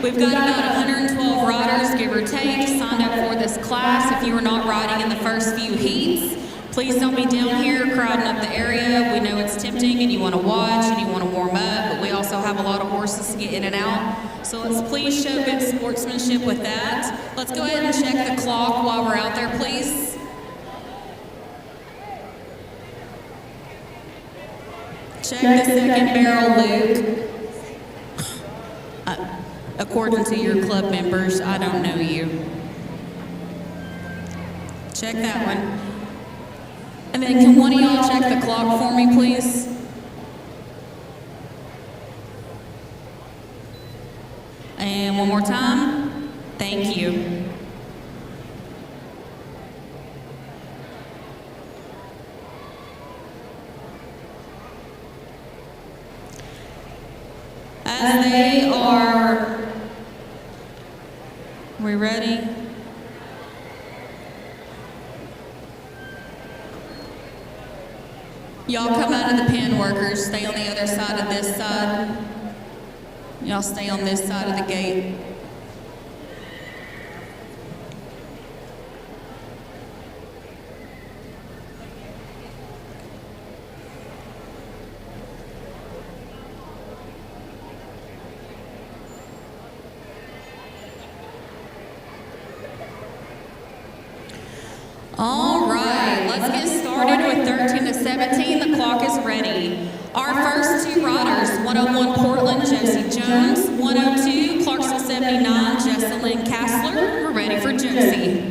We've got about 112 riders, give or take, signed up for this class. If you are not riding in the first few heats, please don't be down here crowding up the area. We know it's tempting and you want to watch and you want to warm up, but we also have a lot of horses to get in and out. So let's please show good sportsmanship with that. Let's go ahead and check the clock while we're out there, please. Check the second barrel, Luke. According to your club members, I don't know you. Check that one. And then can one of y'all check the clock for me, please? And one more time. Thank you. As they are, we ready? Y'all come out of the pen, workers. Stay on the other side of this side. Y'all stay on this side of the gate. All right, let's get started with 13 to 17. The clock is ready. Our first two riders, 101 Portland, Josie Jones, 102 Clarksville 79, Jessalyn Kassler. We're ready for Josie.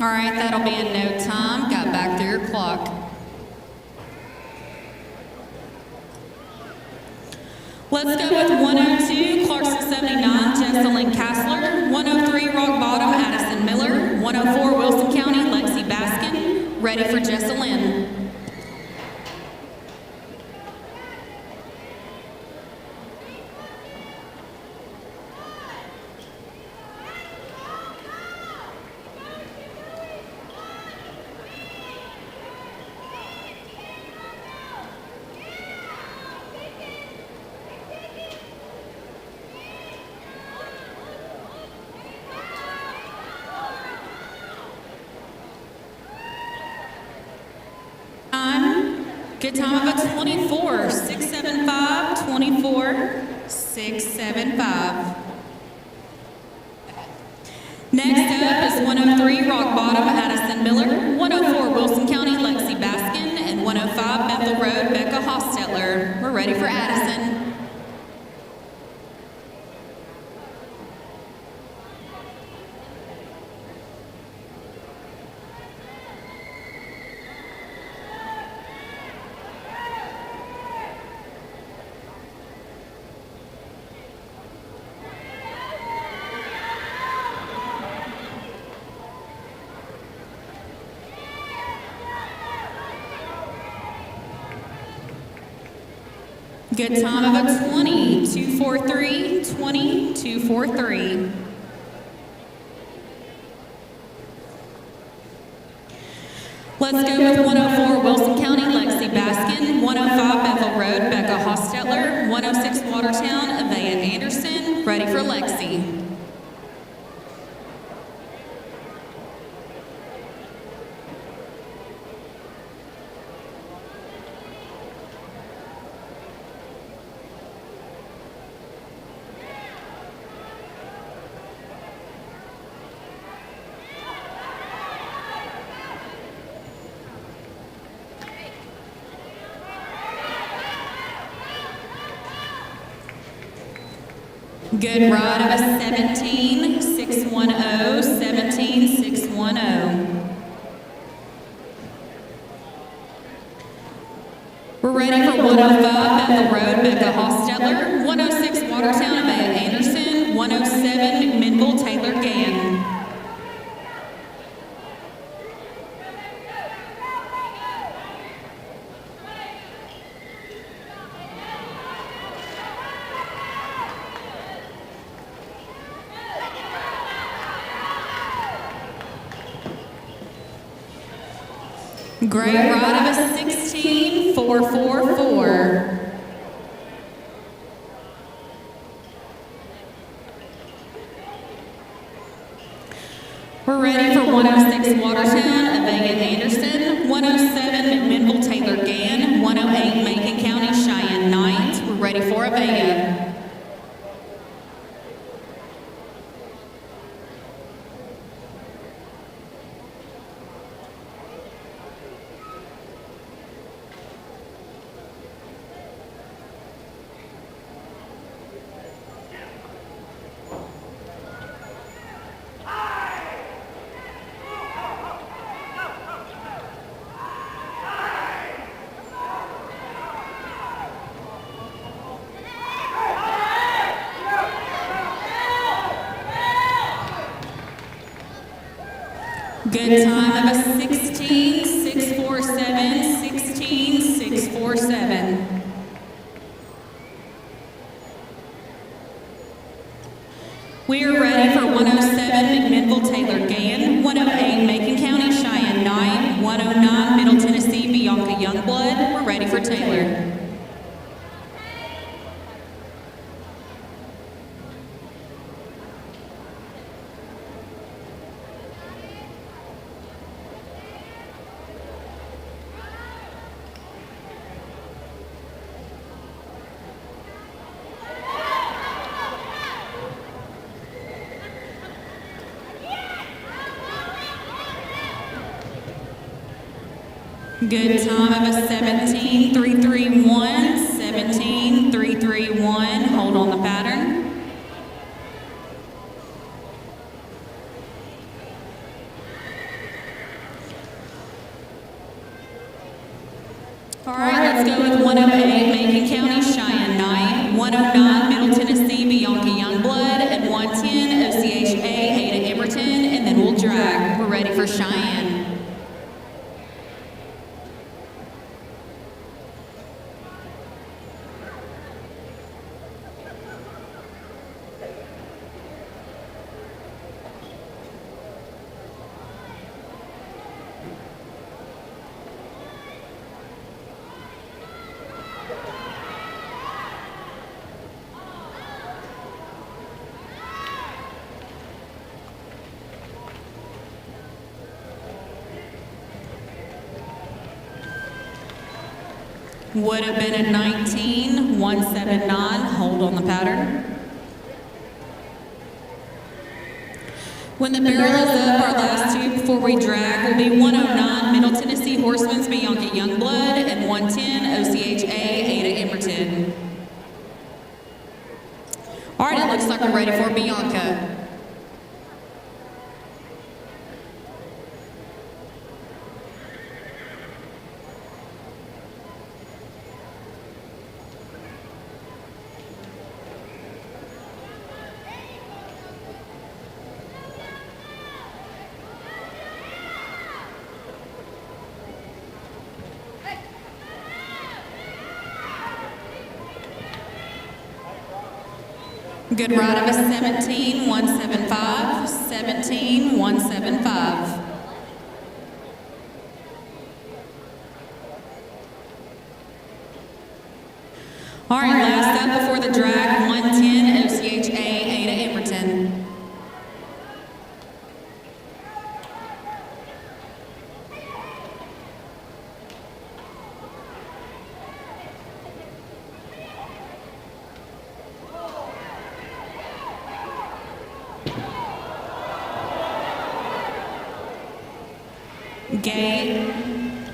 All right, that'll be in no time. Got back to your clock. Let's go with 102, Clarksville 79, Jessalyn Kassler, 103, Rock Bottom, Addison Miller, 104, Wilson County, Lexi Baskin. Ready for Jessalyn. Good time of a 24, 675, 24, 675. Next up is 103, Rock Bottom, Addison Miller, 104, Wilson County, Lexi Baskin, and 105, Bethel Road, Becca Hostetler. We're ready for Addison. Good time of a 20, 243, 20, 243. Let's go with 104 Wilson County, Lexi Baskin, 105 Bethel Road, Becca Hostetler, 106 Watertown, Avea Anderson. Ready for Lexi. Good ride of a 17, 610, 17, 610. We're ready for 105 Bethel Road, Becca Hostetler, 106 Watertown, Avea Anderson, 107 McMinnville, Taylor Gann. Great ride of a 16.444. We're ready for 106 Watertown, Avea Anderson, 107 McMinnville, Taylor Gann, 108 Macon County, Cheyenne Knight. We're ready for Avea. Good time of a 16.647, 16.647. We are ready for 107 McMinnville, Taylor Gann, 108 Macon County, Cheyenne Knight, 109 Middle Tennessee, Bianca Youngblood. We're ready for Taylor. Good time of a 17.331, 17.331. Hold on the pattern. All right, let's go with 108 Macon County, Cheyenne Knight, 109 Middle Tennessee, Bianca Youngblood, and 110 OCHA, Ada Emerton, and then we'll drag. We're ready for Cheyenne. Would have been a 19.179. Hold on the pattern. When the barrel is up, our last two before we drag will be 109 Middle Tennessee Horsemen's Bianca Youngblood and 110 OCHA Ada Emerton. All right, it looks like we're ready for Bianca. Good ride of a 17.175, 17.175. All right, last up before the drag, 110 OCHA Ada Emerton. Gabe,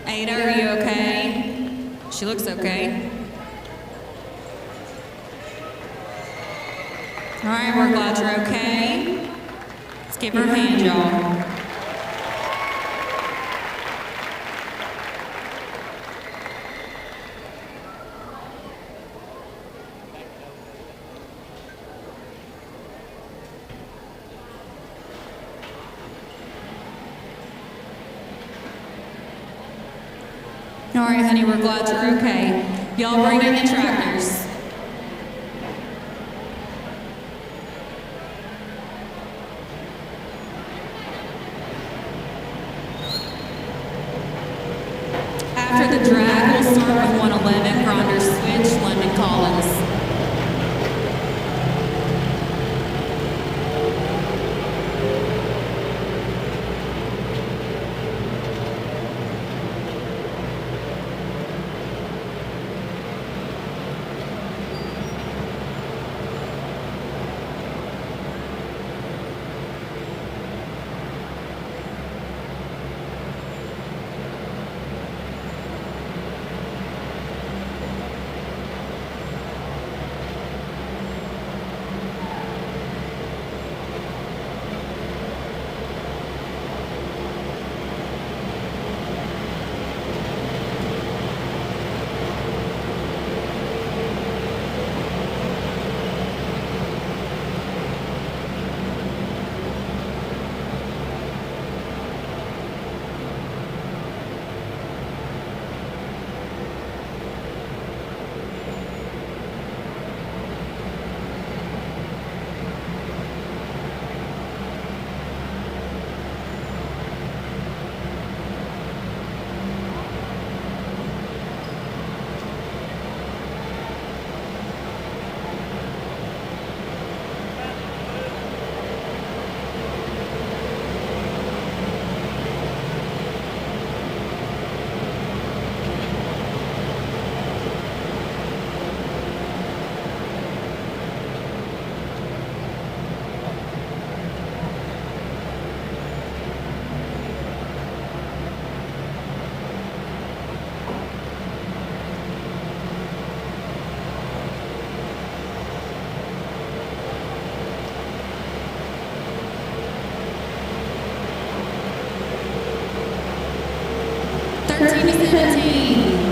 Ada, are you okay? She looks okay. All right, we're glad you're okay. Let's give her a hand, y'all. right, honey, we're glad you're okay. Y'all bring in the tractors. After the drag, we'll start with 111, Grinder Switch, London Collins.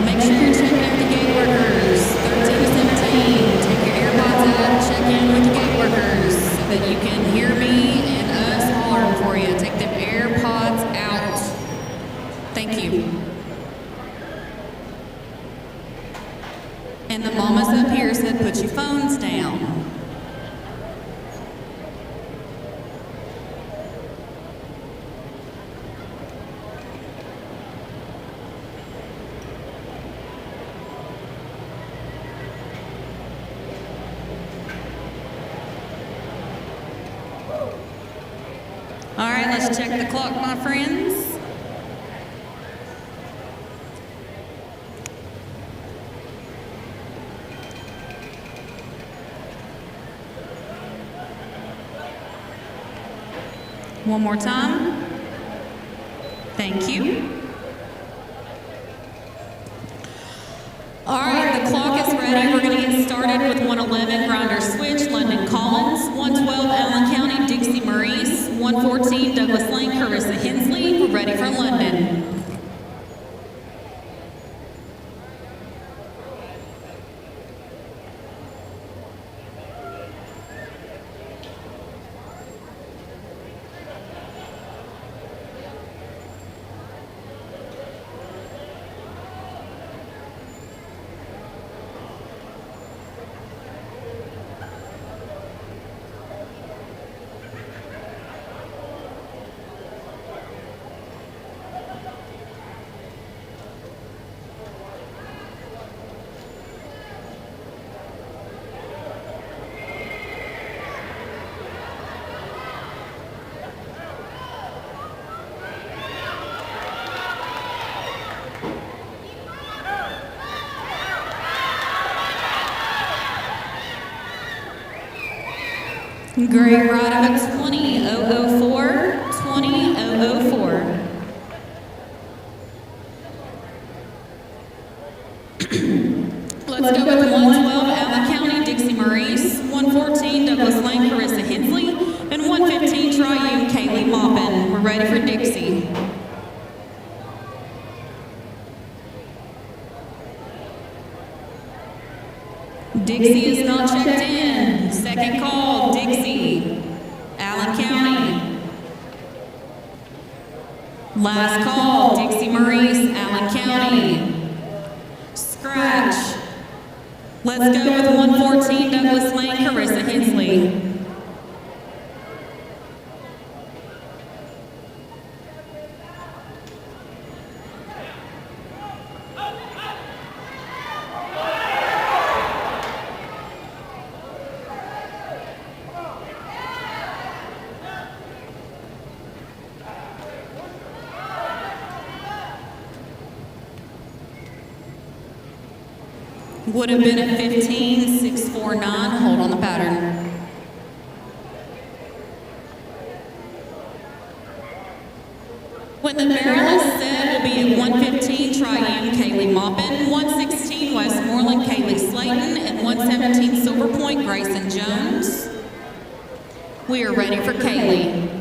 Make sure you're checking out the gate workers. 13 to 17, take your AirPods out, check in with the gate workers so that you can hear me and us hollering for you. Take the AirPods out. Thank you. And the mamas up here said put your phones down. All right, let's check the clock, my friends. One more time. Thank you. All right, the clock is ready. We're going to get started with 111 Grinder Switch, London Collins, 112 Allen County, Dixie Maurice, 114 Douglas Lane, Carissa Hensley. We're ready for London. Great ride of 20.004, 20.004. Let's go with 112 Allen County, Dixie Maurice, 114 Douglas Lane, Carissa Hensley, and 115 Triune, Kaylee Maupin. We're ready for Dixie. Dixie is not checked in. Second call, Dixie, Allen County. Last call, Dixie Maurice, Allen County. Let's go with 114 Douglas Lane, Carissa Hensley. Would have been a 15.649. Hold on the pattern. When the barrel is set, we'll be at 115 Triune Kaylee Maupin, 116 Westmoreland Kaylee Slayton, and 117 Silver Point Grayson Jones. We are ready for Kaylee.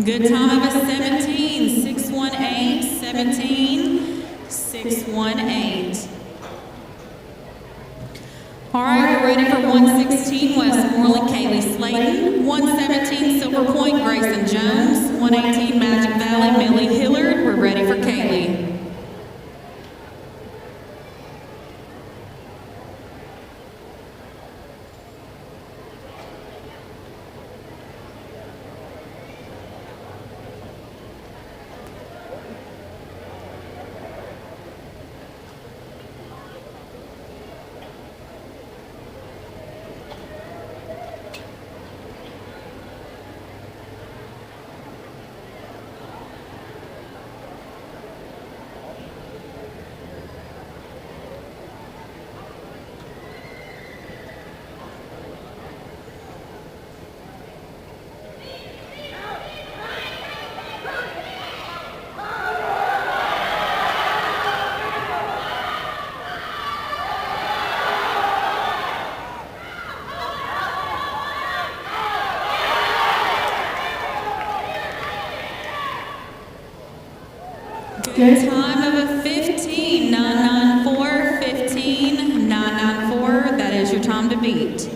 Good time of a 17.618, 17.618. All right, we're ready for 116 Westmoreland Kaylee Slayton, 117 Silver Point Grayson Jones, 118 Magic Valley Millie Hillard. We're ready for Kaylee. Good time of a 15.994, 15.994. That is your time to beat.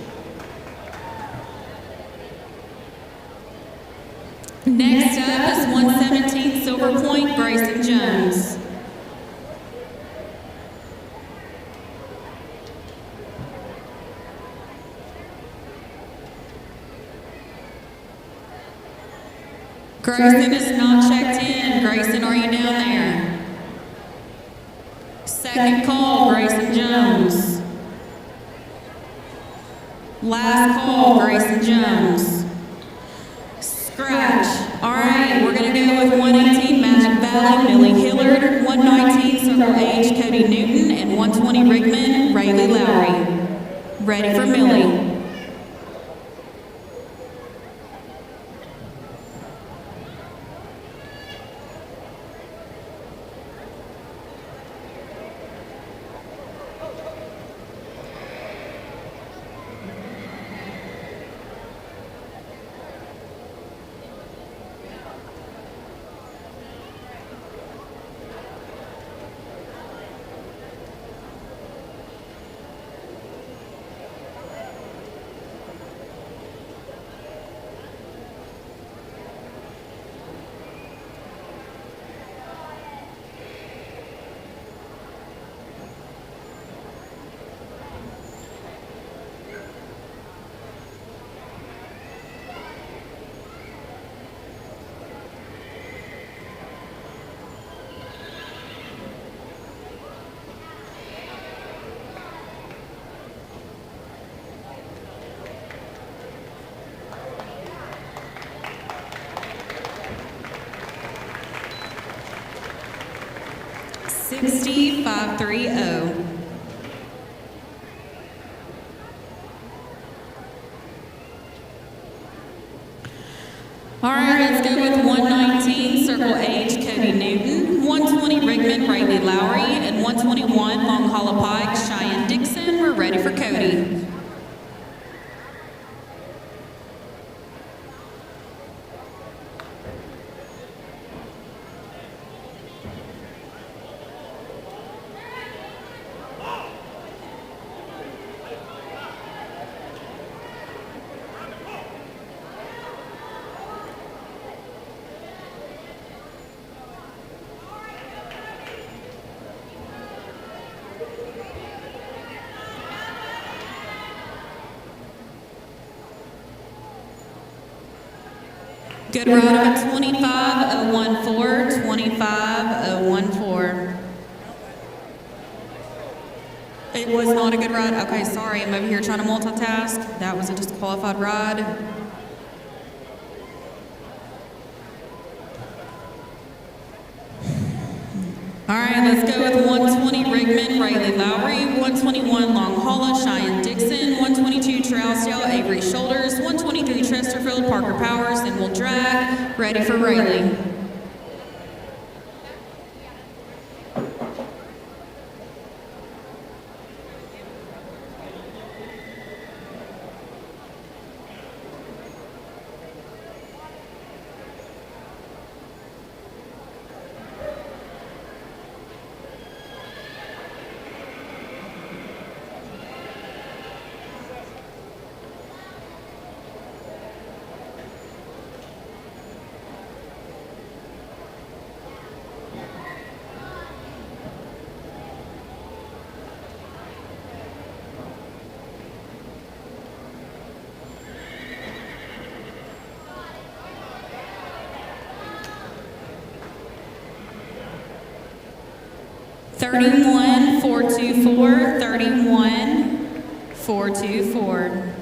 Next up is 117 Silver Point Grayson Jones. Grayson is not checked in. Grayson, are you down there? Second call, Grayson Jones. Last call, Grayson Jones. Scratch. All right, we're going to go with 118 Magic Valley, Millie Hillard, 119 Circle H, Cody Newton, and 120 Rickman, Rayleigh Lowry. Ready for Millie. 160, 530. All right, let's go with 119, Circle H, Cody Newton, 120, Rigmond, Brayton Lowry, and 121, Long Hollow Pike, Cheyenne Dixon. We're ready for Cody. Good ride of 25014, 25014. It was not a good ride. Okay, sorry, I'm over here trying to multitask. That was a disqualified ride. All right, let's go with 120 Rigmond, Rayleigh Lowry, 121 Long Hollow, Cheyenne Dixon, 122 Trousdale, Avery Shoulders, 123 Chesterfield, Parker Powers, and we'll drag. Ready for Rayleigh. Thirty-one, 424, 31, 424.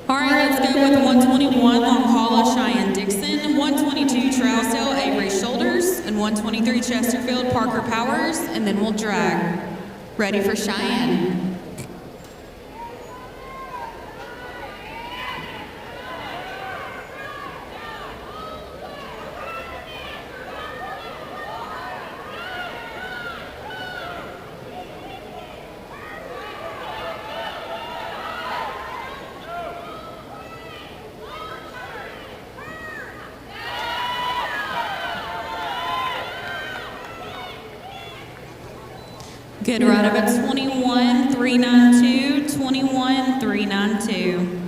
All right, let's go with 121 Long Hollow, Cheyenne Dixon, 122 Trousdale, Avery Shoulders, and 123 Chesterfield, Parker Powers, and then we'll drag. Ready for Cheyenne. Good ride of a 21, 392, 21, 392.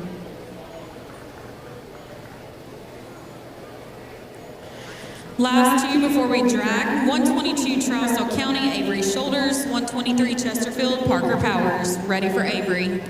Last two before we drag. 122 Trousdale County, Avery Shoulders, 123 Chesterfield, Parker Powers. Ready for Avery.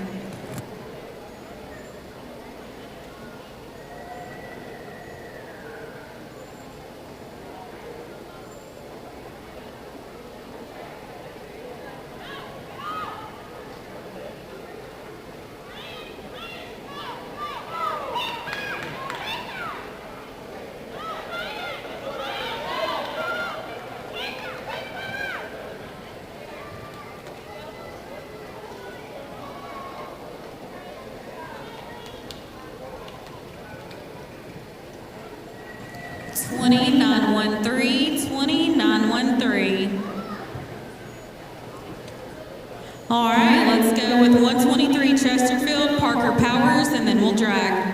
All right, let's go with 123 Chesterfield, Parker Powers, and then we'll drag.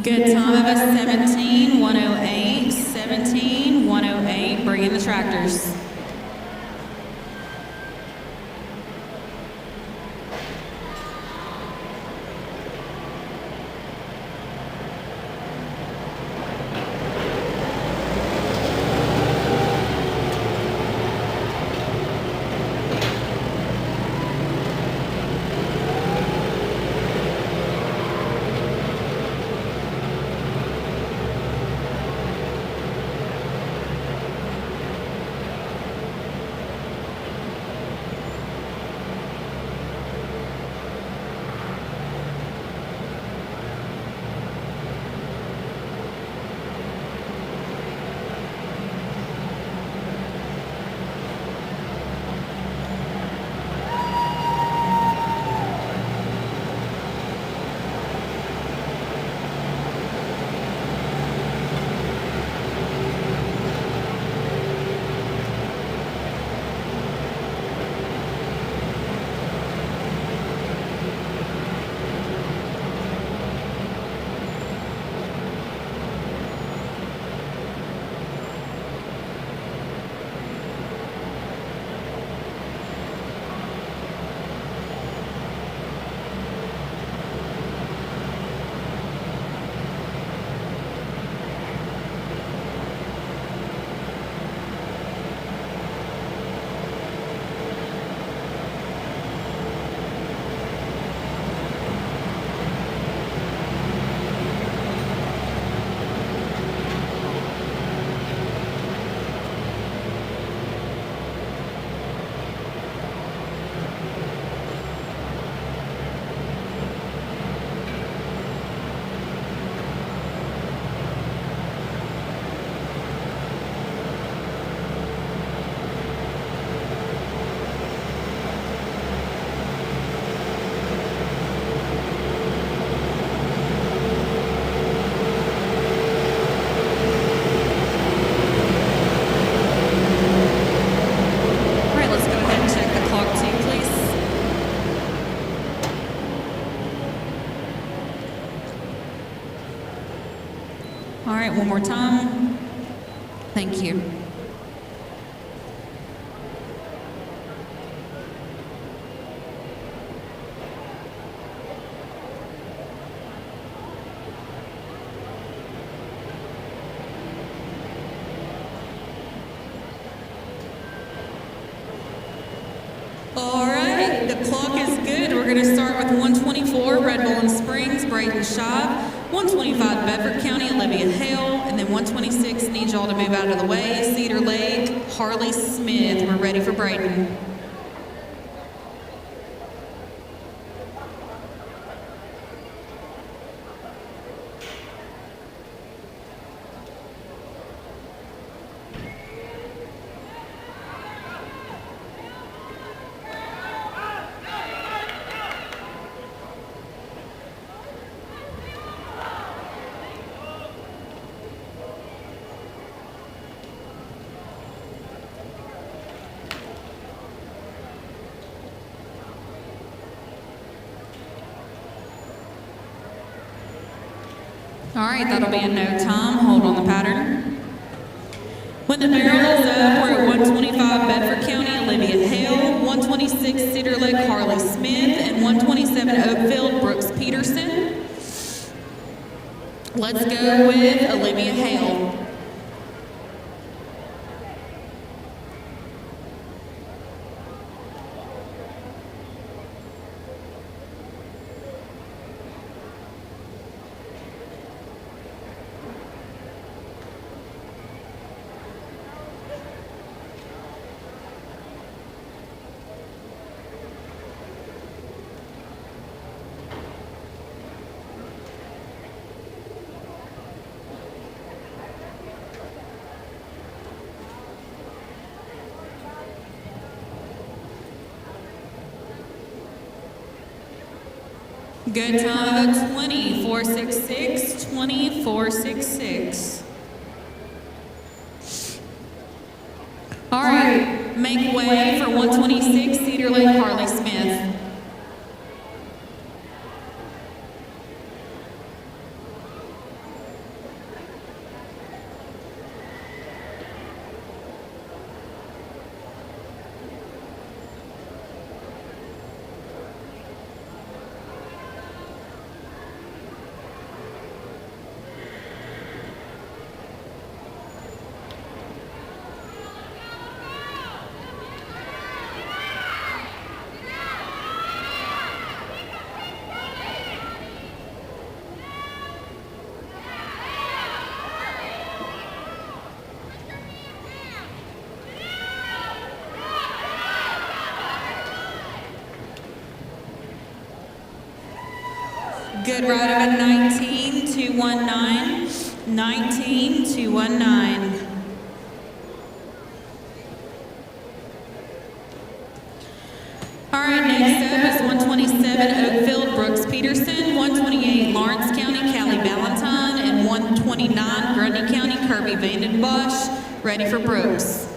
Good time of a 17-108, 17-108, bring in the tractors. right, one more time. Thank you. All right, the clock is good. We're going to start with 124, Red Bowling Springs, Braden Schaub. 125, Bedford County, Olivia Hale. And then 126, need y'all to move out of the way, Cedar Lake, Harley Smith. We're ready for Braden. All right, that'll be in no time. Hold on the pattern. When the barrel is up, we're at 125 Bedford County, Olivia Hale, 126 Cedar Lake, Harley Smith, and 127 Oakfield, Brooks Peterson. Let's go with Olivia Hale. Good time of 24.66, 24.66. All right, make way for 126 Cedar Lake, Harley Smith. Good ride of a 19.219, 19.219. All right, next up is 127 Oakfield, Brooks Peterson, 128 Lawrence County, Callie Ballantyne, and 129 Grundy County, Kirby Vandenbosch. Ready for Brooks.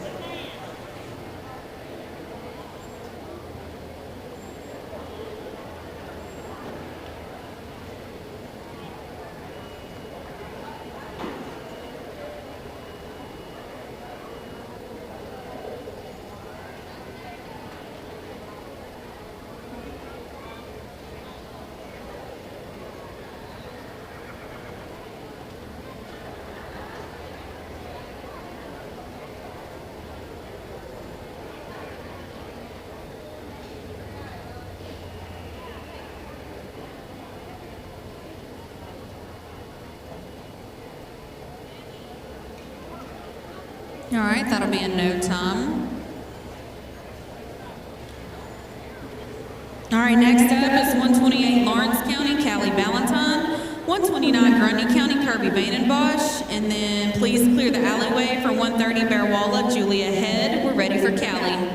All right, that'll be in no time. All right, next up is 128 Lawrence County, Callie Ballantyne, 129 Grundy County, Kirby Vandenbosch, and then please clear the alleyway for 130 Bearwalla, Julia Head. We're ready for Callie.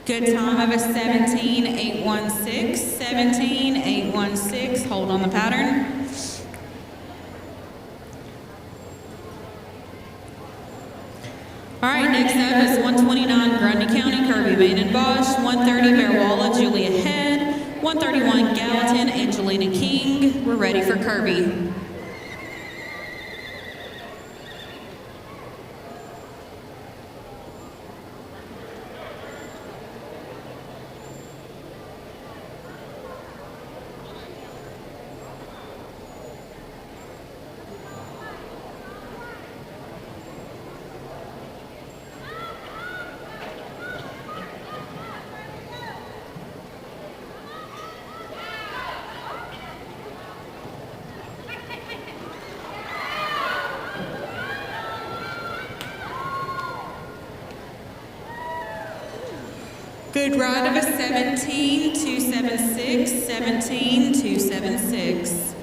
Good time of a 17.816. 17.816. Hold on the pattern. All right, next up is 129 Grundy County, Kirby Baden Bosch, 130 Bear Walla, Julia Head, 131 Gallatin, Angelina King. We're ready for Kirby. Good ride of a 17.276. 17.276.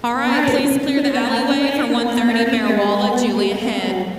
All right, please clear the alleyway for 130 Bear Walla, Julia Head.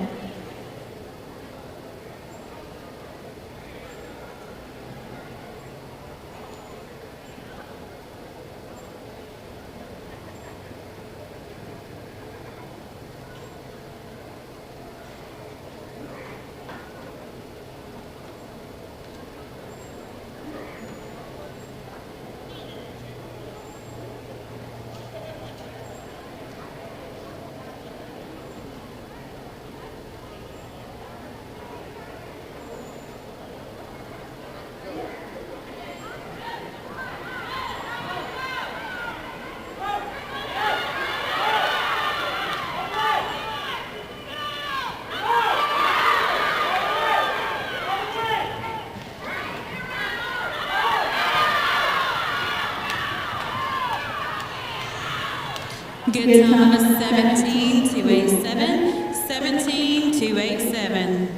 Good time of a 17.287. 17.287.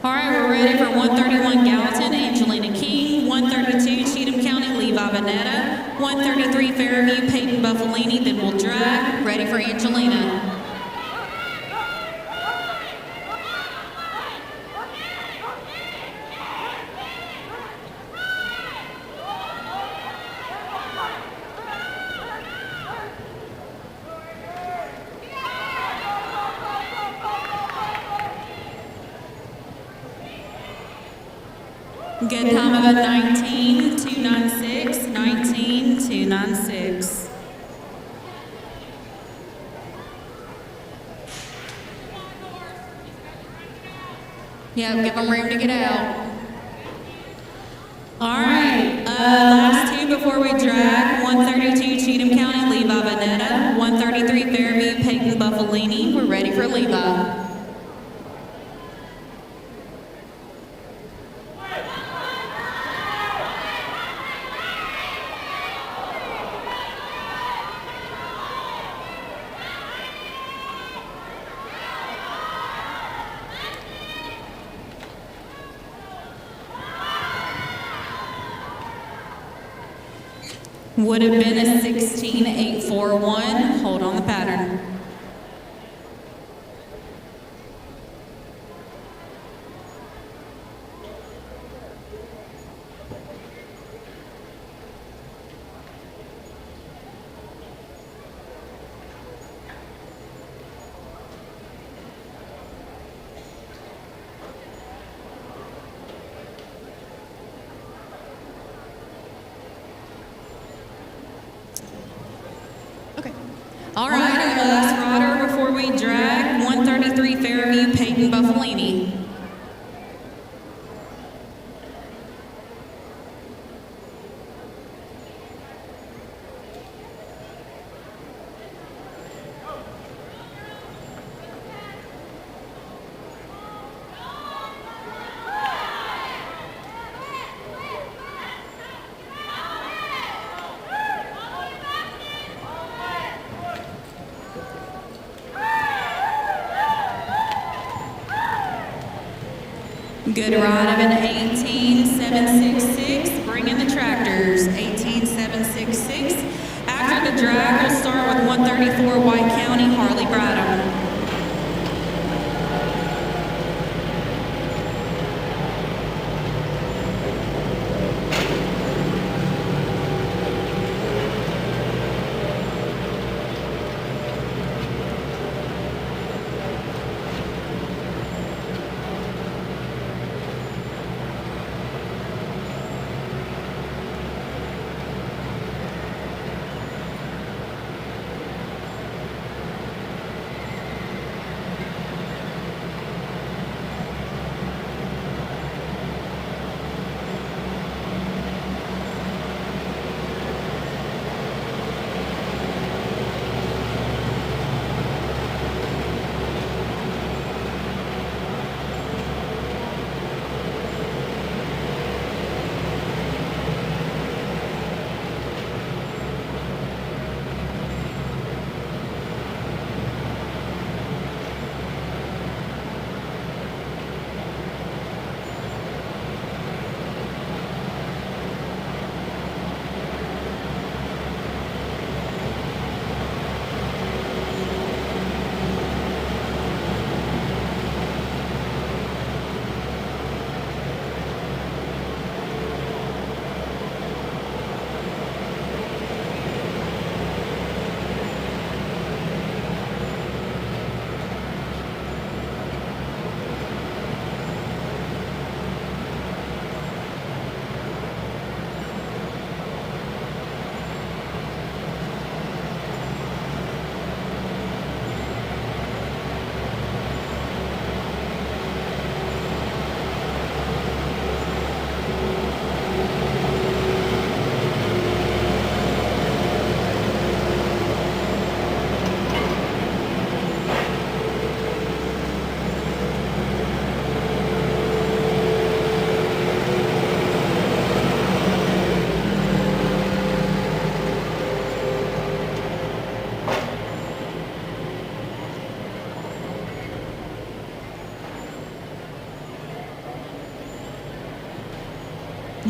All right, we're ready for 131 Gallatin, Angelina King, 132 Cheatham County, Levi Vanetta, 133 Fairview, Peyton Buffalini, then we'll drag. Ready for Angelina. Good time of a 19.296. 19.296. Yeah, give them room to get out. All right, last two before we drag. 132 Cheatham County, Levi Vanetta. 133 Fairview, Peyton Buffalini. We're ready for Levi. Would have been a 16.841. Hold on the pattern. All right, our last rider before we drag, 133 Fairview, Peyton Buffalini. Good ride of an 18.766. Bring in the tractors. 18.766. After the drag, we'll start with 134 White County, Harley Bradham.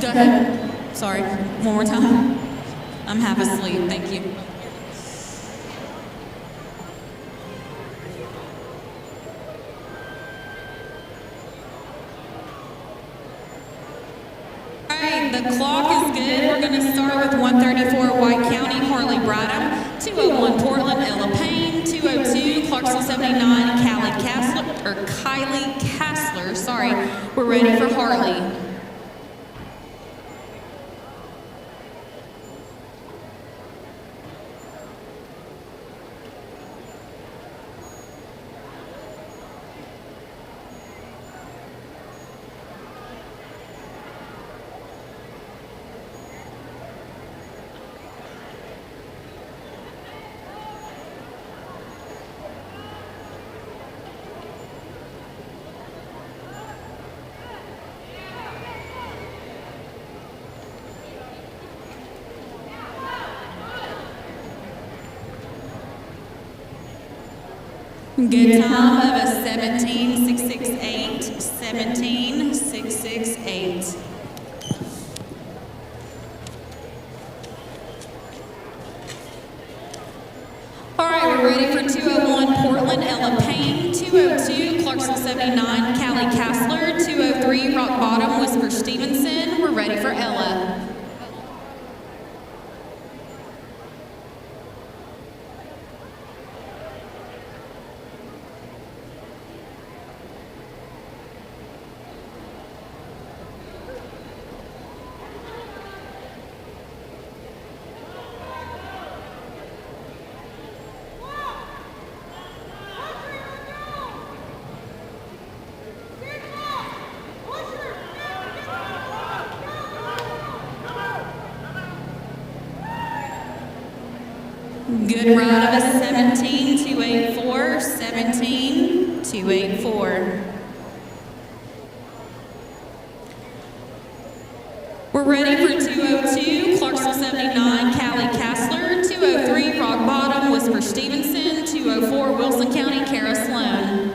Go ahead. Sorry, one more time. I'm half asleep, thank you. All right, the clock is good. We're gonna start with 134 White County, Harley Bradham, 201 Portland, Ella Payne, 202 Clarksville 79, Kylie Kassler, sorry. We're ready for Harley. Good time of a 17.668, 17.668. All right, we're ready for 201 Portland, Ella Payne, 202 Clarksville 79, Kylie Kassler, 203 Rock Bottom, Whisper Stevenson. We're ready for Ella. Good ride of a 17.284, 17.284. We're ready for 202, Clarksville 79, Kylie Kassler, 203, Rock Bottom, Whisper Stevenson, 204, Wilson County, Kara Sloan.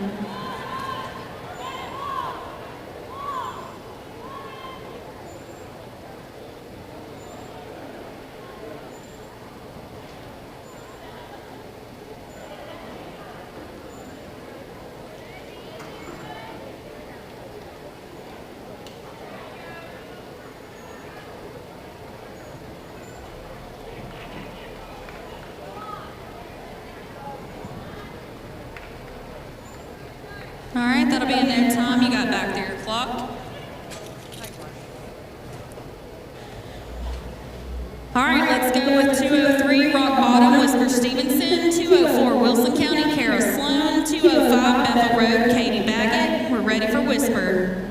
All right, that'll be in no time. You got back to your clock. All right, let's go with 203 Rock Bottom, Whisker Stevenson, 204 Wilson County, Kara Sloan, 205 Bethel Road, Katie Baggett. We're ready for Whisper.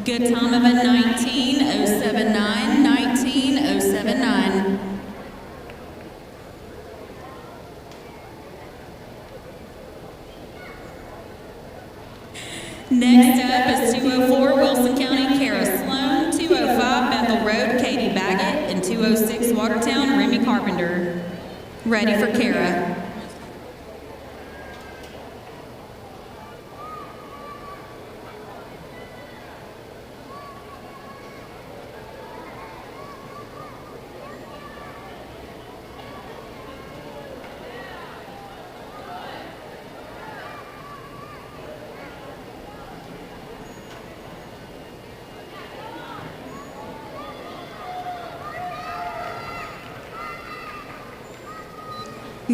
Good time of a 19:079, 19:079. Next up is 204 Wilson County, Kara Sloan, 205 Bethel Road, Katie Baggett, and 206 Watertown, Remy Carpenter. Ready for Kara.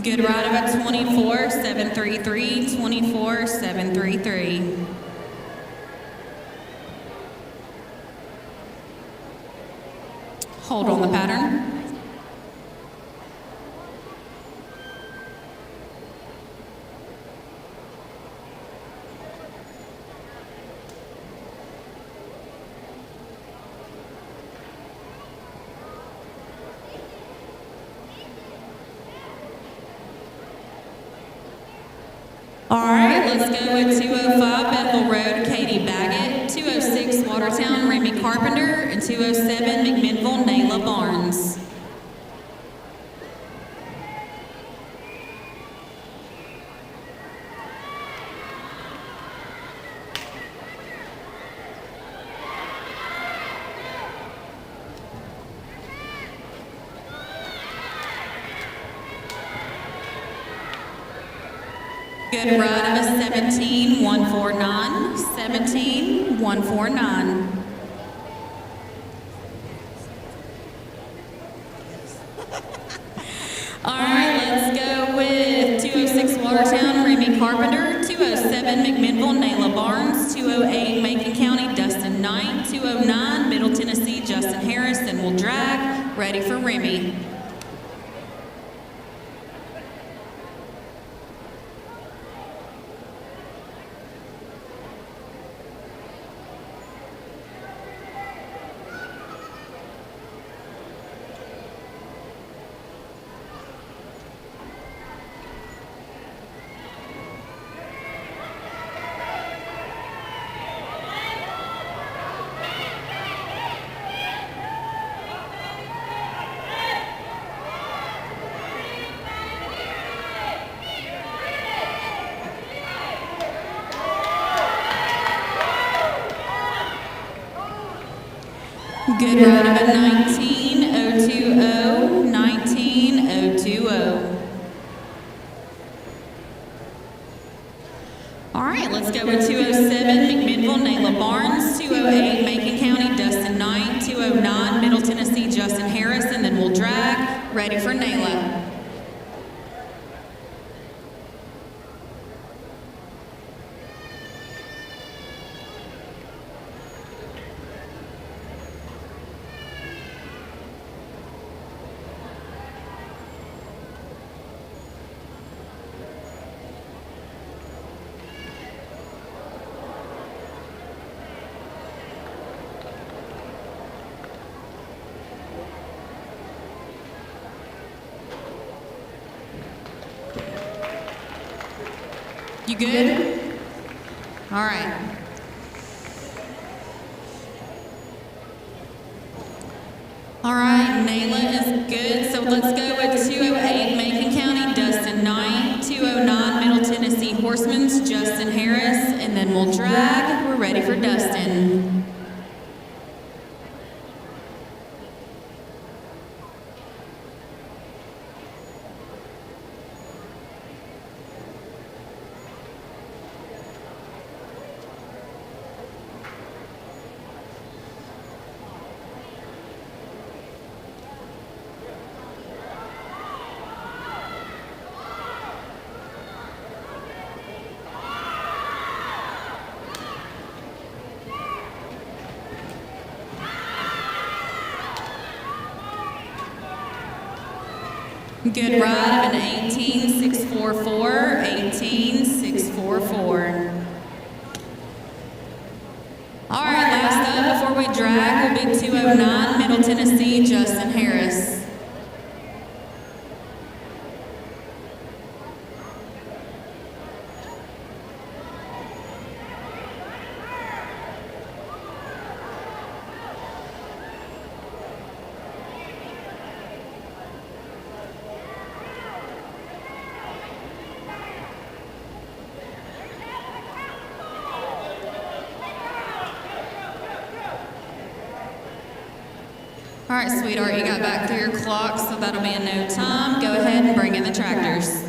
Good ride of a 24-733, 24-733. Hold on the pattern. All right, let's go with 205 Bethel Road, Katie Baggett, 206 Watertown, Remy Carpenter, and 207 McMinnville, Nayla Barnes. Good run of a 17-149, 17-149. All right, let's go with 206 Watertown, Remy Carpenter, 207 McMinnville, Nayla Barnes, 208 Macon County, Dustin Knight, 209 Middle Tennessee, Justin Harris, and will drag. Ready for Remy. Good run of a 19-020, 19-020. All right, let's go with 207 McMinnville, Nayla Barnes, 208 Macon County, Dustin Knight, 209 Middle Tennessee, Justin Harris, and then we'll drag. Ready for Nayla. You good? All right. All right, Nayla is good. So let's go with 208 Macon County, Dustin Knight, 209 Middle Tennessee, Horse reinforcements, Justin Harris, and then we'll drag. We're ready for Dustin. Good ride of an 18.644, 18.644. All right, last up before we drag will be 209 Middle Tennessee, Justin Harris. All right, sweetheart, you got back through your clock, so that'll be in no time. Go ahead and bring in the tractors.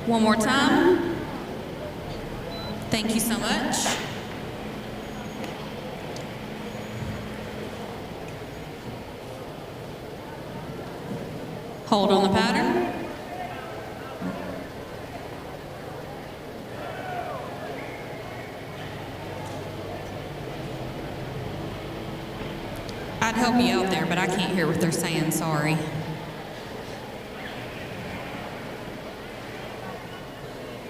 One more time. Thank you so much. Hold on the pattern. I'd help you out there, but I can't hear what they're saying, sorry.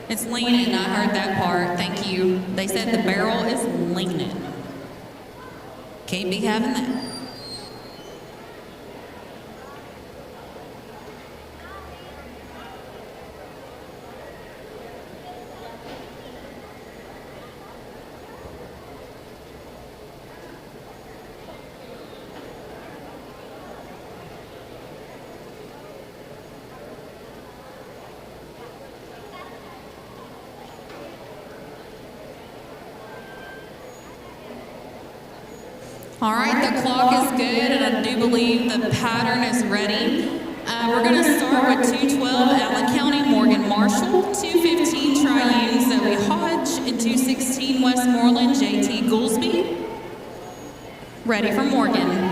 It's leaning, I heard that part, thank you. They said the barrel is leaning. Can't be having that. All right, the clock is good, and I do believe the pattern is ready. We're going to start with 212 Allen County Morgan Marshall, 215 Triune Zoe Hodge, and 216 Westmoreland JT Goolsby. Ready for Morgan.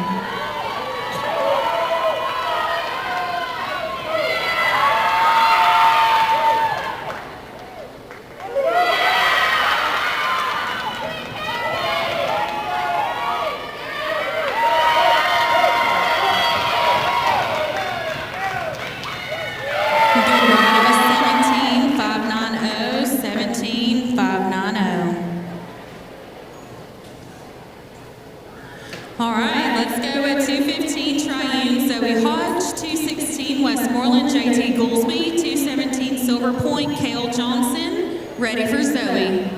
All right, let's go with 215 Triune Zoe Hodge, 216 Westmoreland JT Goolsby, 217 Silver Point Cale Johnson. Ready for Zoe.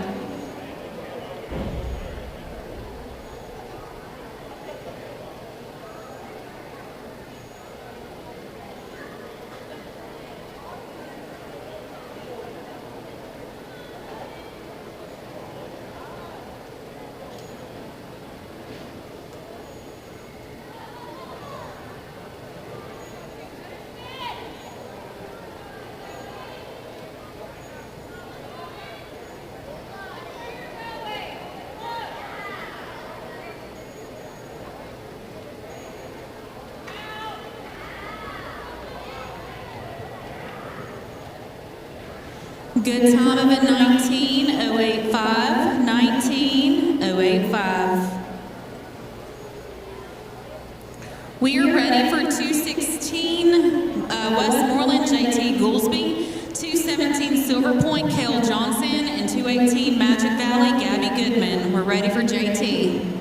Good time of a 19.085, 19.085. We are ready for 216 Westmoreland JT Goolsby, 217 Silver Point Cale Johnson, and 218 Magic Valley Gabby Goodman. We're ready for JT.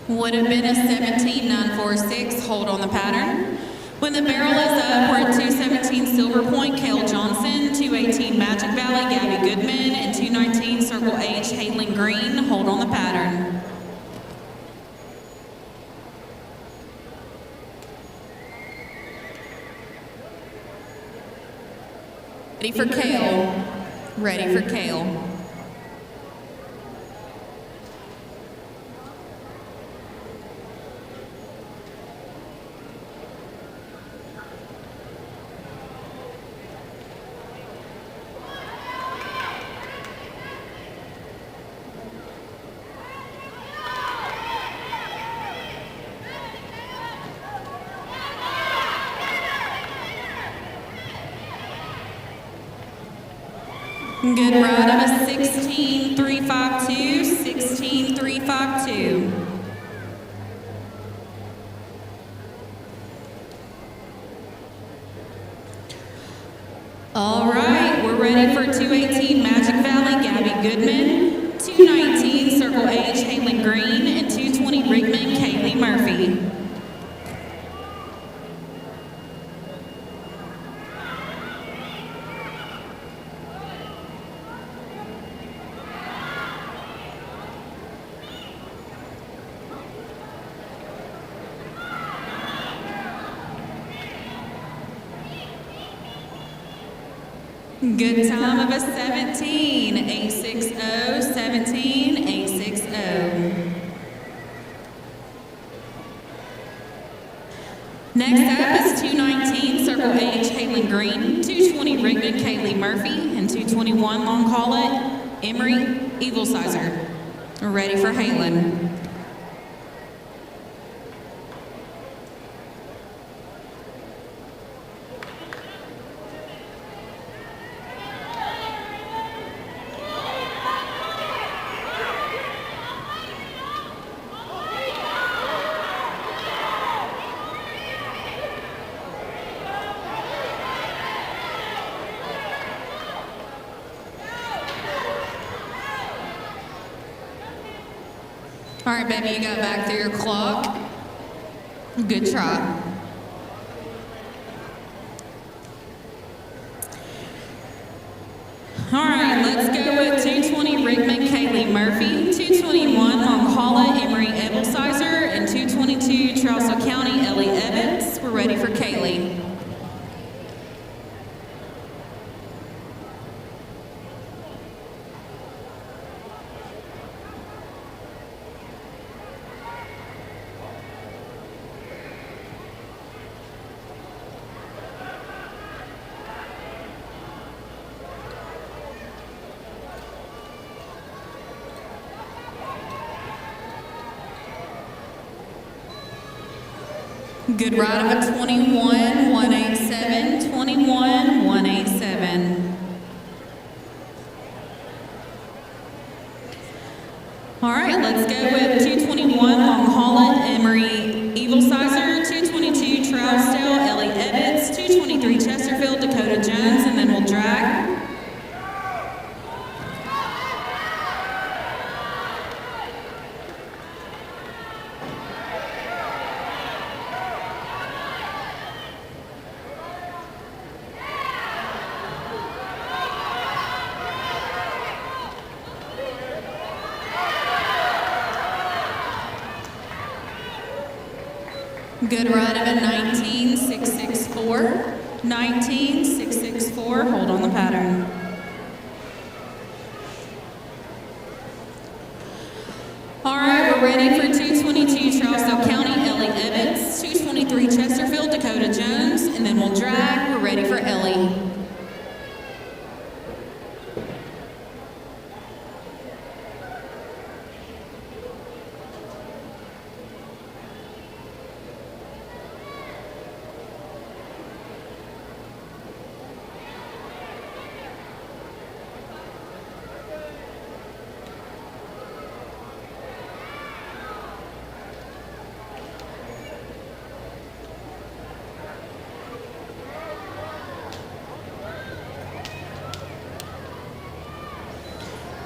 Would have been a 17.946. Hold on the pattern. When the barrel is up, we're at 217 Silver Point Cale Johnson, 218 Magic Valley Gabby Goodman, and 219 Circle H Halen Green. Hold on the pattern. Ready for Cale. Ready for Cale. Good ride of a 16.352, 16.352. All right, we're ready for 218 Magic Valley Gabby Goodman, 219 Circle H Halen Green, and 220 Rickman Kaylee Murphy. Good time of a 17.860, 17.860. Next up is 219 Circle H Halen Green, 220 Rickman Kaylee Murphy, and 221 Long Call It Emery Evilsizer. We're ready for Halen. All right, baby, you got back through your clock. Good try. All right, let's Becky Murphy, 221 Monghalla Emery Ebelsizer, and 222 Trousdale County Ellie Evans. We're ready for Kaylee. Good ride of a 21-187, 21-187. All right, let's go with 221 Monghalla Emery Evilsizer, 222 Trousdale Ellie Evans, 223 Chesterfield Dakota Jones, and then we'll drag. Good ride of a 19-664. 19-664. Hold on the pattern. All right, we're ready for 222 Trousdale County Ellie Evans, 223 Chesterfield Dakota Jones, and then we'll drag. We're ready for Ellie.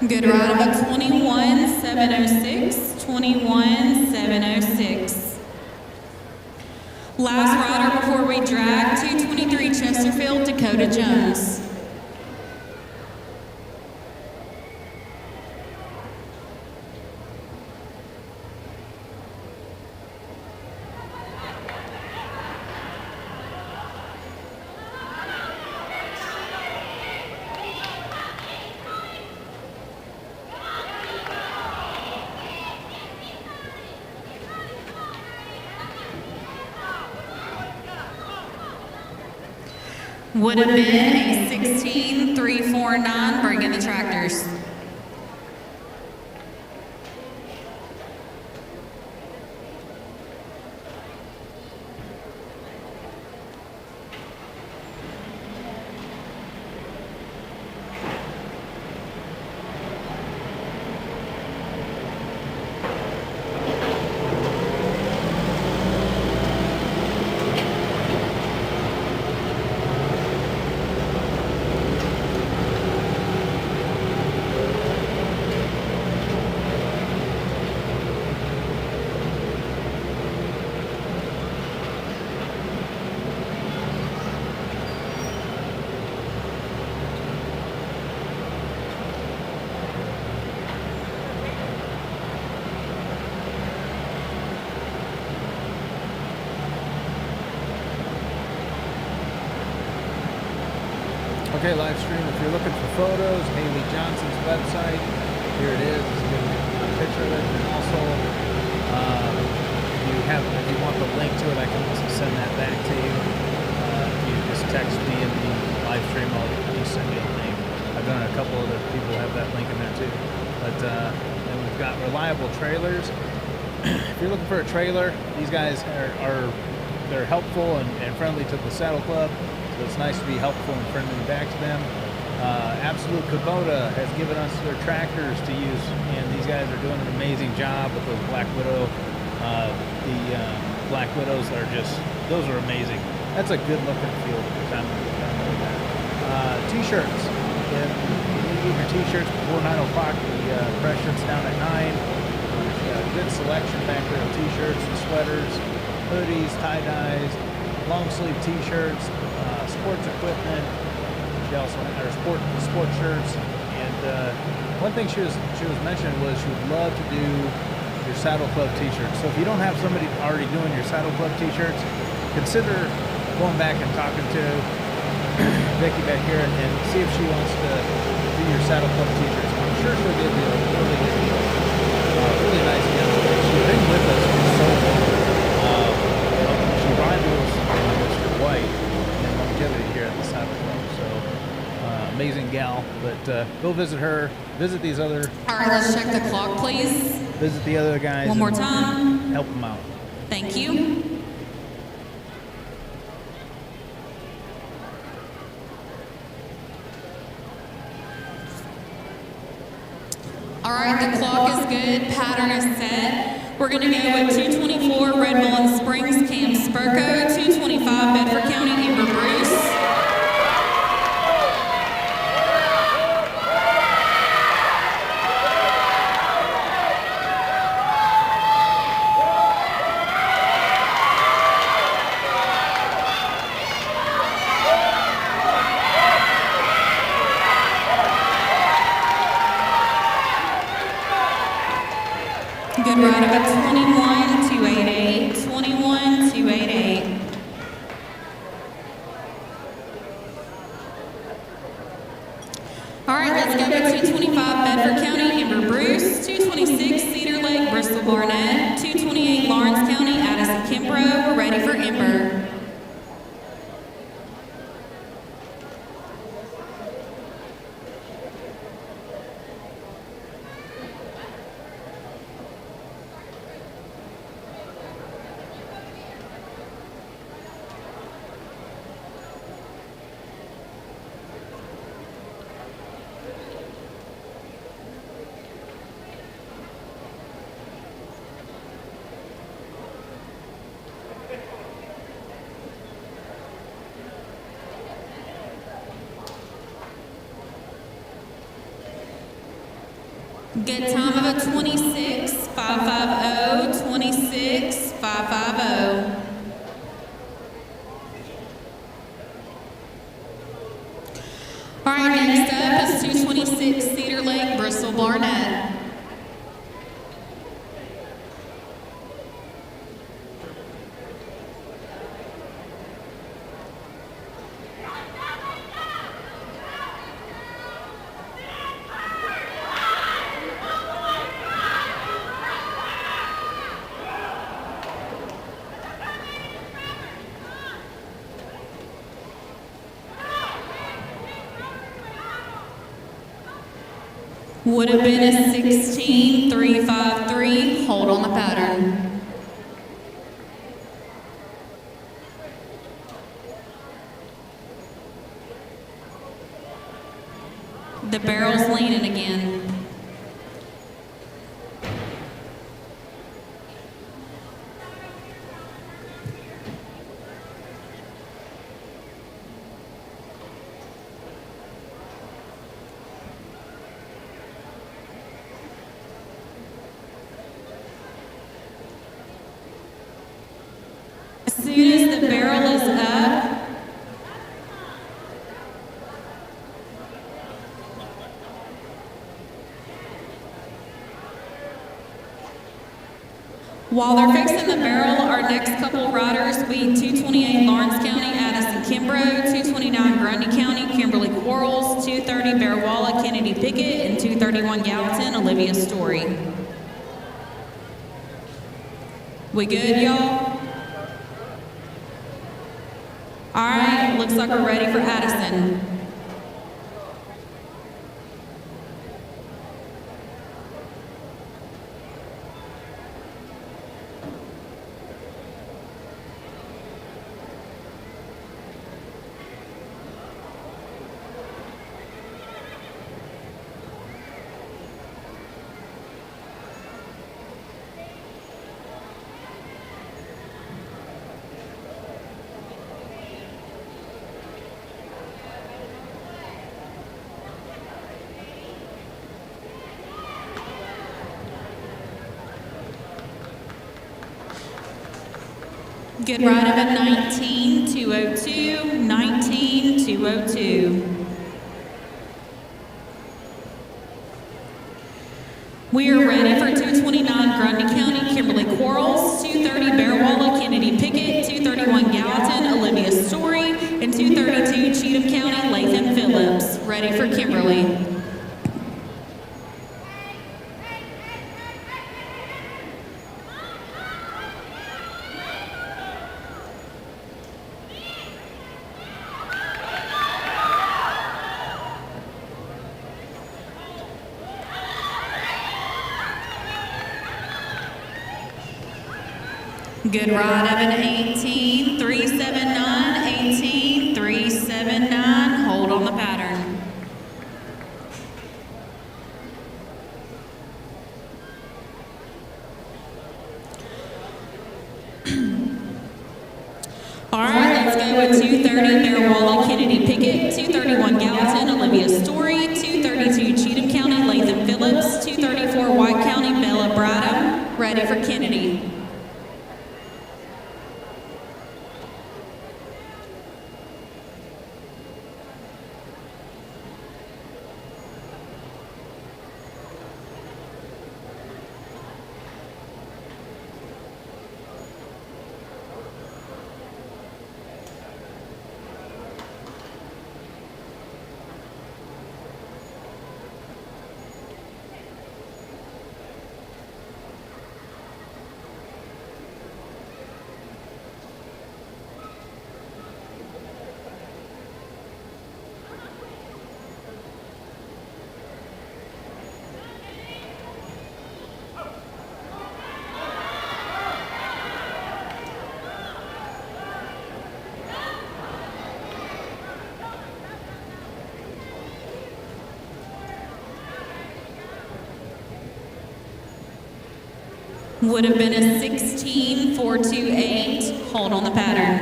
Good ride of a 21-706, 21-706. Last rider before we drag, 223 Chesterfield Dakota Jones. Would have been a 16-349, bringing the tractors. Okay, live stream, if you're looking for photos, Haley Johnson's website, here it is. You can get a picture of it. And also, if you want the link to it, I can also send that back to you. If you just text me in the live stream, I'll just send you a link. I've done a couple other people have that link in there too. But then we've got reliable trailers. If you're looking for a trailer, these guys they're helpful and friendly to the Saddle Club. So it's nice to be helpful and friendly back to them. Absolute Kubota has given us their tractors to use, and these guys are doing an amazing job with those Black Widow. The Black Widows are those are amazing. That's a good looking field every time we download that. T-shirts. If you need your t-shirts before 9 o'clock, the press shirt's down at 9. We've got a good selection back there of t-shirts and sweaters, hoodies, tie-dyes, long sleeve t-shirts, sports equipment. She also has sport shirts, and one thing she was mentioning was she would love to do your Saddle Club T-shirts. So if you don't have somebody already doing your Saddle Club T-shirts, consider going back and talking to Vicky back here and see if she wants to do your Saddle Club T-shirts. I'm sure she'll give you a really good deal. Really nice gal. She's been with us for so long. She rivals Mr. White in longevity here at the Saddle Club. So amazing gal. But go visit her. Visit these other. All right, let's check the clock, please. Visit the other guys. One more time. Help them out. Thank you. All right, the clock is good. Pattern is set. We're going to go with 224 Red Mullen Springs, Cam Spurko, 225 Bedford County, Amber Bruce. Good ride of a 21-288, 21-288. All right, let's go to 225 Bedford County, Amber Bruce, 226 Cedar Lake, Bristol Barnett, 228 Lawrence County, Addison Kimbrough. We're ready for Amber. Good time of a 26-550, 26-550. All right, next up is 226 Cedar Lake, Bristol Barnett. Would have been a 16-353. Hold on the pattern. The barrel's leaning again. As soon as the barrel is up, while they're fixing the barrel, our next couple riders, we 228 Lawrence County, Addison Kimbrough, 229 Grundy County, Kimberly Quarles, 230 Bearwalla, Kennedy Pickett, and 231 Gallatin, Olivia Story. We good, y'all? All right, looks like we're ready for Addison. Good ride of a 19-202, 19-202. Good ride of an 18-379, 18-379. Hold on the pattern. All right, let's go with 230 Bearwalla Kennedy Pickett, 231 Gallatin Olivia Story, 232 Cheatham County Lathan Phillips, 234 White County Bella Bradham. Ready for Kennedy. Would have been a 16-428. Hold on the pattern.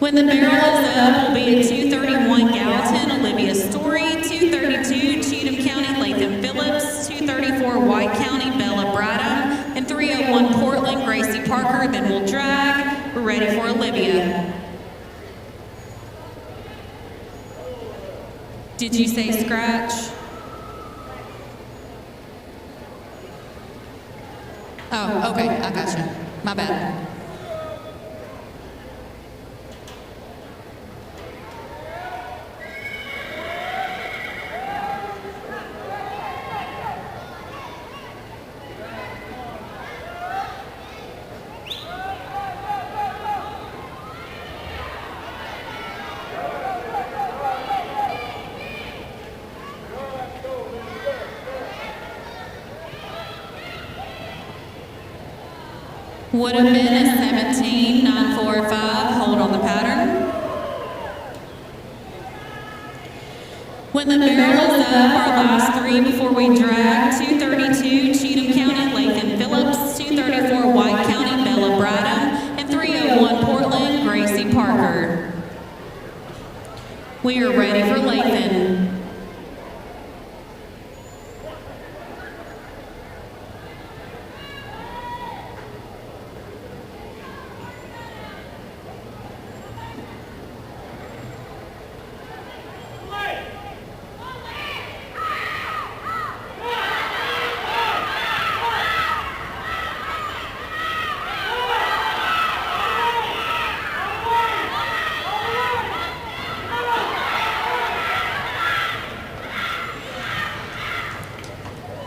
When the barrel is up, will be a 231 Gallatin Olivia Story, 232 Cheatham County Lathan Phillips, 234 White County Bella Bradham, and 301 Portland Gracie Parker. Then we'll drag. We're ready for Olivia. Did you say scratch? Oh, okay, I gotcha. My bad. Would have been a 17-945. Hold on the pattern. When the barrel is up, our last three before we drag, 232 Cheatham County Lathan Phillips, 234 White County Bella Bradham, and 301 Portland Gracie Parker. We are ready for Lathan.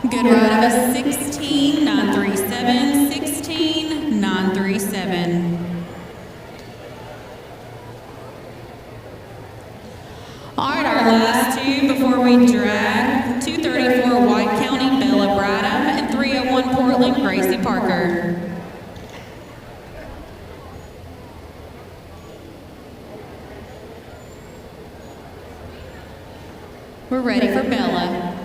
Good ride of a 16-937, 16-937. All right, our last two before we drag, 234 White County Bella Bradham and 301 Portland Gracie Parker. We're ready for Bella.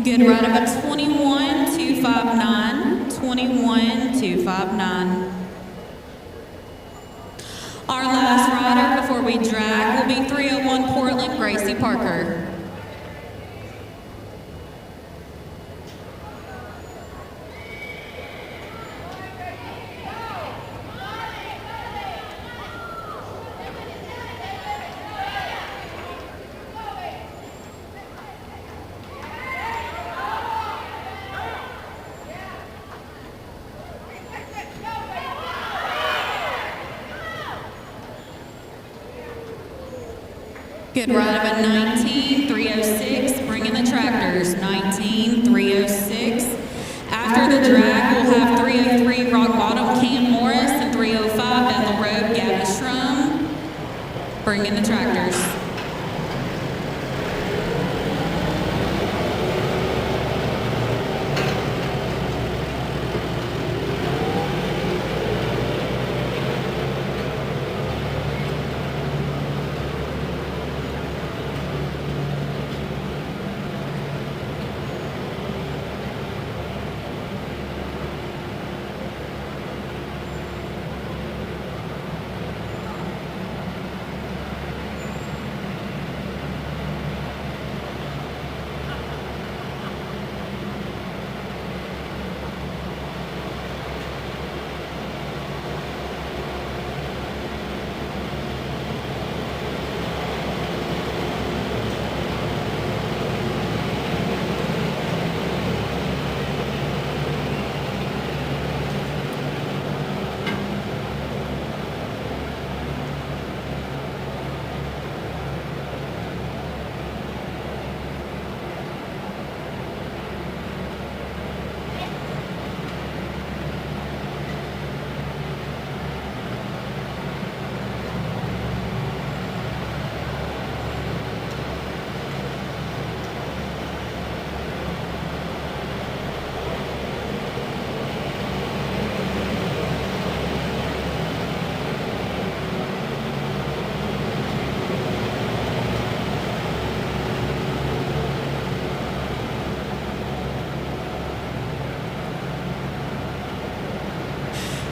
Good ride of a 21-259, 21-259. Our last rider before we drag will be 301 Portland Gracie Parker. Good ride of a 19-306, bring in the tractors, 19-306. After the drag, we'll have 303 Rock Bottom, Cam Morris, and 305 Bethel Road, Gabby Schrum. Bring in the tractors.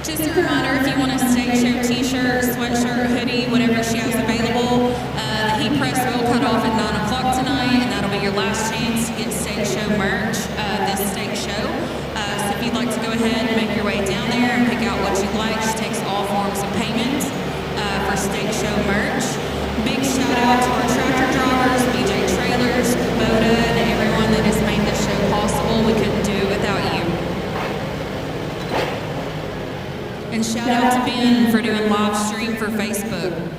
Just a reminder, if you want a stage show t-shirt, sweatshirt, hoodie, whatever she has available, the heat press will cut off at 9 o'clock tonight, and that'll be your last chance to get stage show merch this stage show. So if you'd like to go ahead and make your way down there and pick out what you like, she takes all forms of payment for stage show merch. Big shout out to our tractor drivers, BJ Trailers, Kubota, and everyone that has made this show possible. We couldn't do it without you. And shout out to Ben for doing live stream for Facebook.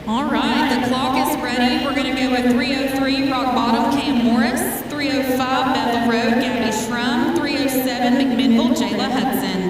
All right, the clock is ready. We're going to go with 303 Rock Bottom, Cam Morris, 305 Bethel Road, Gabby Schrum, 307 McMinnville, Jayla Hudson.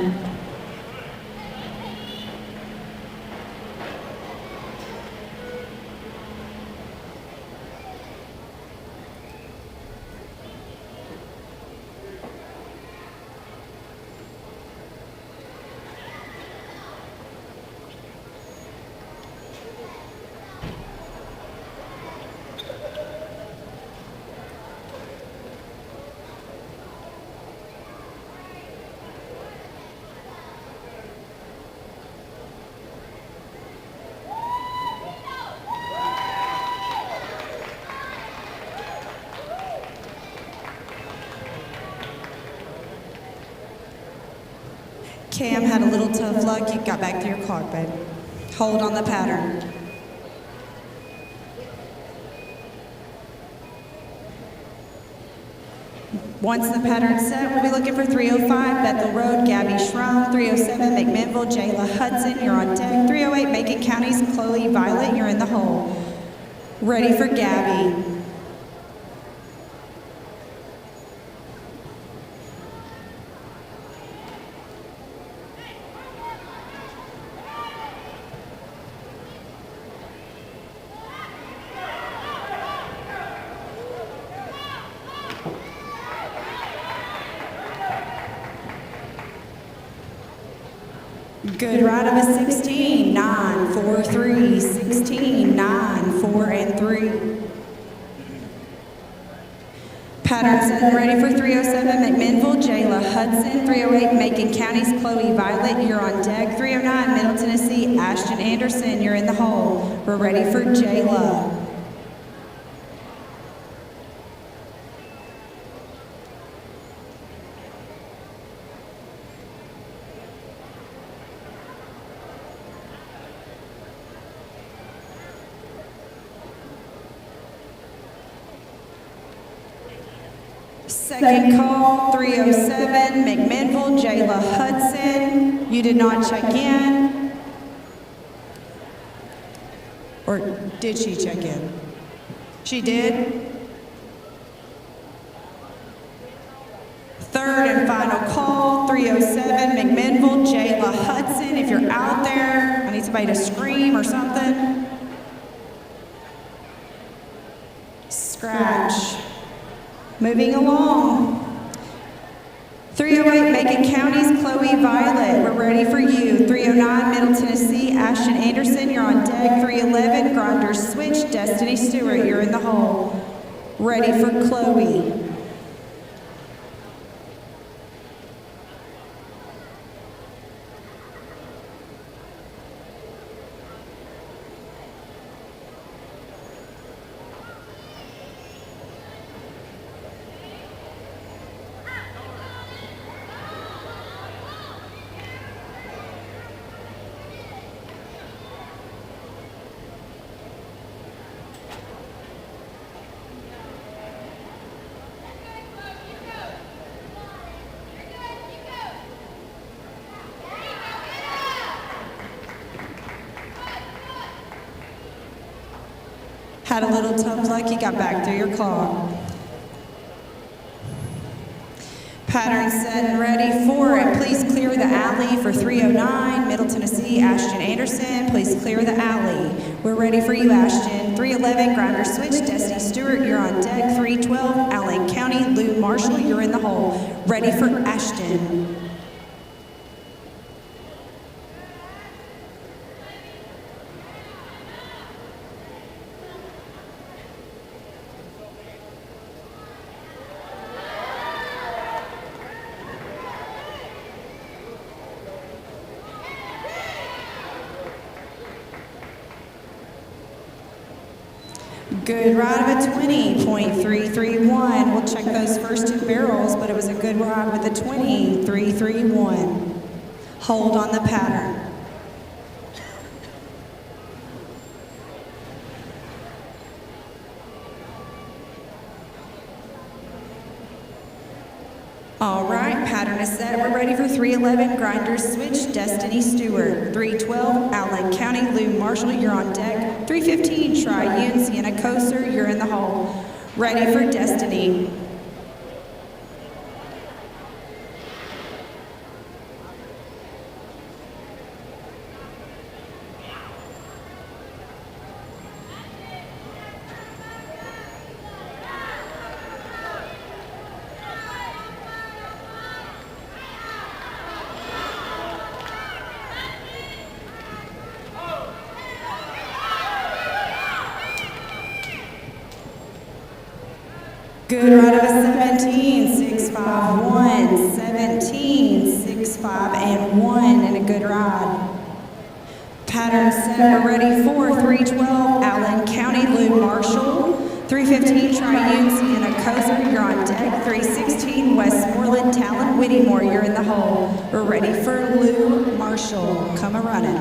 Cam had a little tough luck. You got back to your clock, babe. Hold on the pattern. Once the pattern's set, we'll be looking for 305 Bethel Road, Gabby Schrum, 307 McMinnville, Jayla Hudson, you're on deck. 308 Macon County's Chloe Violet, you're in the hole. Ready for Gabby. Good ride of a 16, 9, 4, 3, 16, 9, 4, and 3. Pattern set ready for 307 McMinnville, Jayla Hudson, 308 Macon County's Chloe Violet, you're on deck. 309 Middle Tennessee, Ashton Anderson, you're in the hole. We're ready for Jayla. Second call, 307, McMinnville, Jayla Hudson. You did not check in. Or did she check in? She did. Third and final call, 307, McMinnville, Jayla Hudson. If you're out there, I need somebody to scream or something. Scratch. Moving along. 308, Macon County's Chloe Violet. We're ready for you. 309, Middle Tennessee, Ashton Anderson. You're on deck. 311, Grinders Switch, Destiny Stewart. You're in the hole. Ready for Chloe. Had a little tough luck, you got back through your clock. Pattern set and ready for it. Please clear the alley for 309, Middle Tennessee, Ashton Anderson. Please clear the alley. We're ready for you, Ashton. 311, Grinder Switch, Destiny Stewart, you're on deck. 312, Allen County, Lou Marshall, you're in the hole. Ready for Ashton. Good ride of a 20.331. We'll check those first two barrels, but it was a good ride with a 20.331. Hold on the pattern. All right, pattern is set. We're ready for 311, Grinders Switch, Destiny Stewart. 312, Allen County, Lou Marshall, you're on deck. 315, Tri-Un, Sienna Coaster, you're in the hole. Ready for Destiny. Good ride of a 17.651, 17.65 and 1, and a good ride. Pattern set, we're ready for 312, Allen County, Lou Marshall. 315, Tri-Un, Sienna Coaster, you're on deck. 316, Westmoreland, Talon Whittemore, you're in the hole. We're ready for Lou Marshall. Come a-running.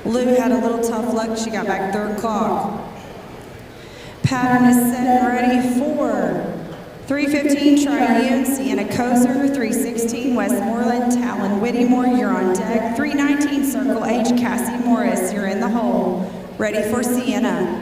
Lou had a little tough luck. She got back third clock. Pattern is set and ready for 315, Tri-Un, Sienna Coaster. 316, Westmoreland, Talon Whittemore, you're on deck. 319, Circle H, Cassie Morris, you're in the hole. Ready for Sienna.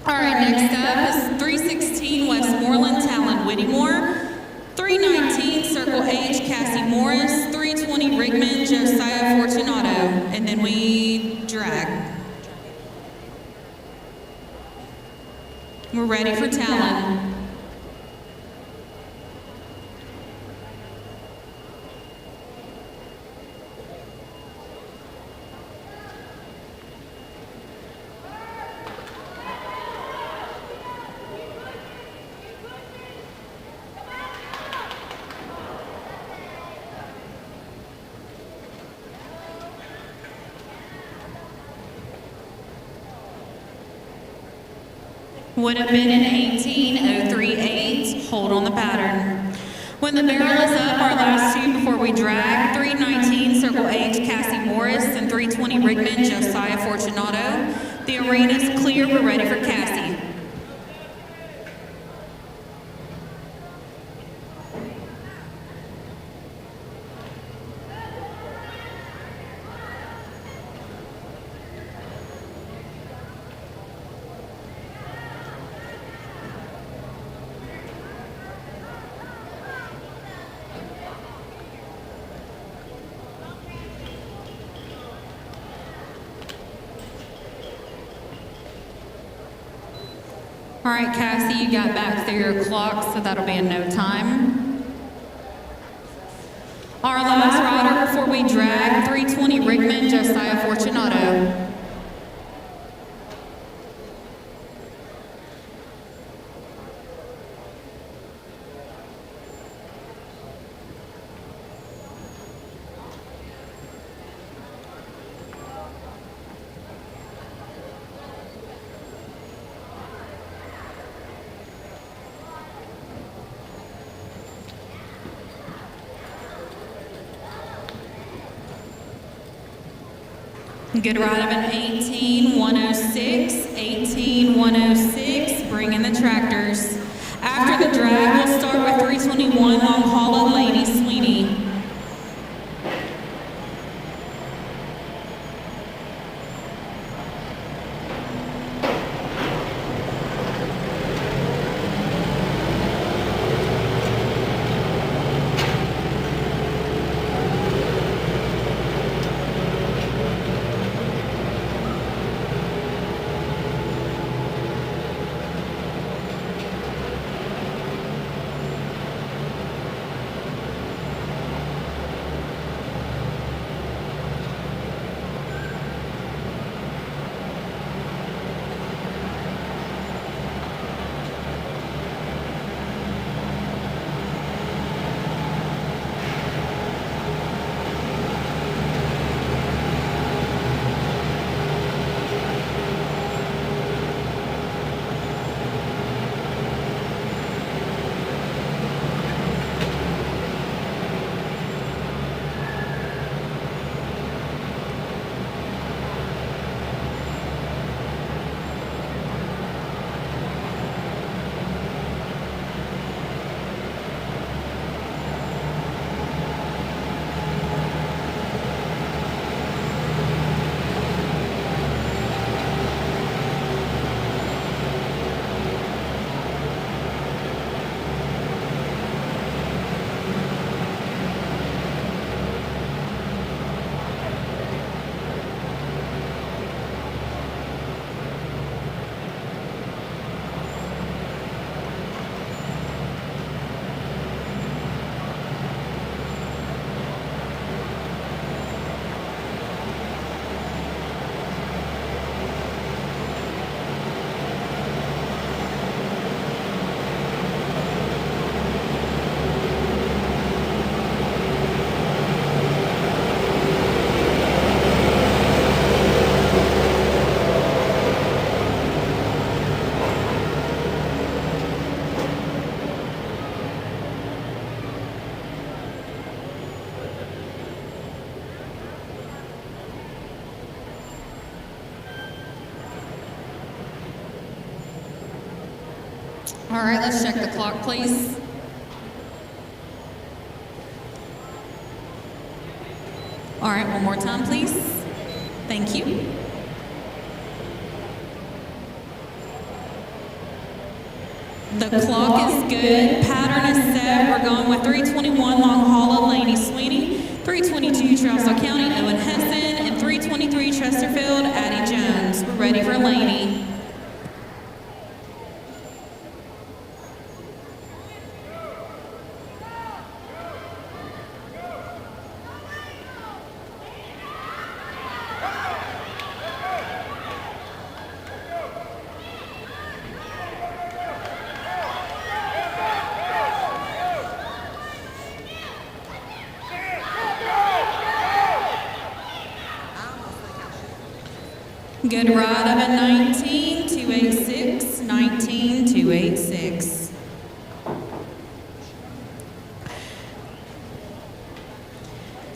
All right, next up is 316 Westmoreland, Talon Whittemore. 319 Circle H, Cassie Morris. 320 Rickman, Josiah Fortunato. And then we drag. We're ready for Talon. Would have been an 18.038. Hold on the pattern. When the barrel is up, our last two before we drag, 319 Circle H, Cassie Morris, and 320 Rickman, Josiah Fortunato. The arena's clear, we're ready for Cassie. All right, Cassie, you got back through your clock, so that'll be in no time. Our last rider before we drag, 320 Rickman, Josiah Fortunato. Good ride of an 18.106, 18.106, bring in the tractors. After the drag, we'll start with 321 Long Hollow, Lady Sweeney. All right, let's check the clock, please. All right, one more time, please. Thank you. The clock is good. Pattern is set. We're going with 321 Long Hollow, Laney Sweeney, 322 Trousdale County, Owen Hesson, and 323 Chesterfield, Addie Jones. We're ready for Laney. Good ride of a 19,286, 19,286.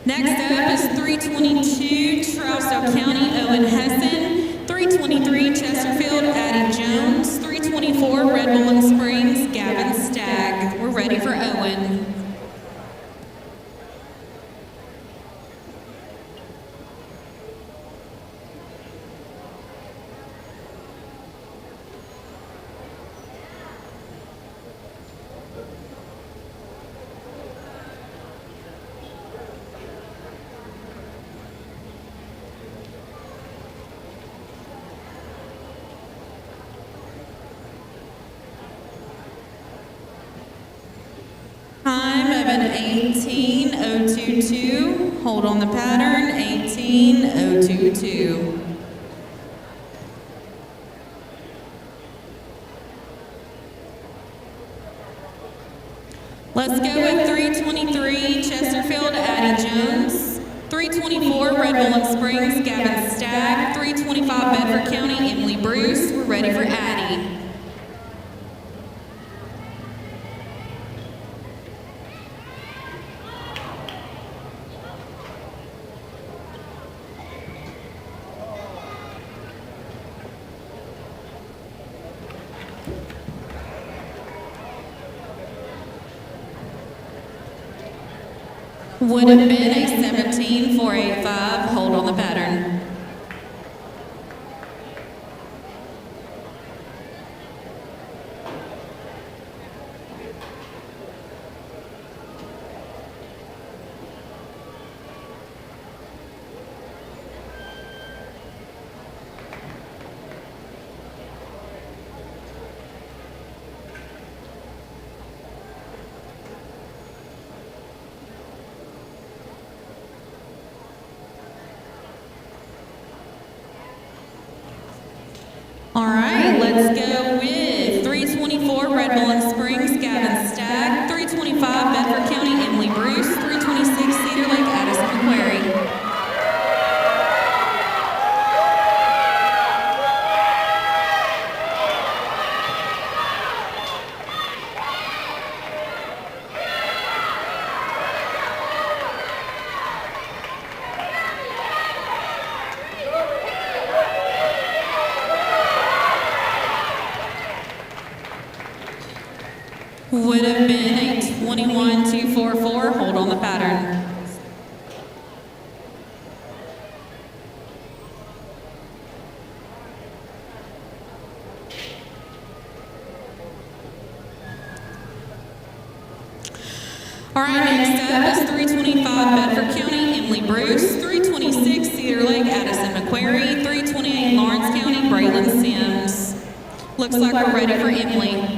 Next up is 322 Trousdale County, Owen Hesson, 323 Chesterfield, Addie Jones, 324 Red Bowling Springs, Gavin Stagg. We're ready for Owen. Time of an 18,022. Hold on the pattern, 18,022. Let's go with 323 Chesterfield, Addie Jones, 324 Red Bowling Springs, Gavin Stagg, 325 Bedford County, Emily Bruce. We're ready for Addie. Would have been a 17,485. Hold on the pattern. All right, let's go with 324 Red Bowling Springs, Gavin Stagg, 325 Bedford County, Emily Bruce, 326 Cedar Lake, Addison McQuarrie. Would have been a 21,244. Hold on the pattern. All right, next up is 325 Bedford County, Emily Bruce, 326 Cedar Lake, Addison McQuarrie, 328 Lawrence County, Braylon Sims. Looks like we're ready for Emily.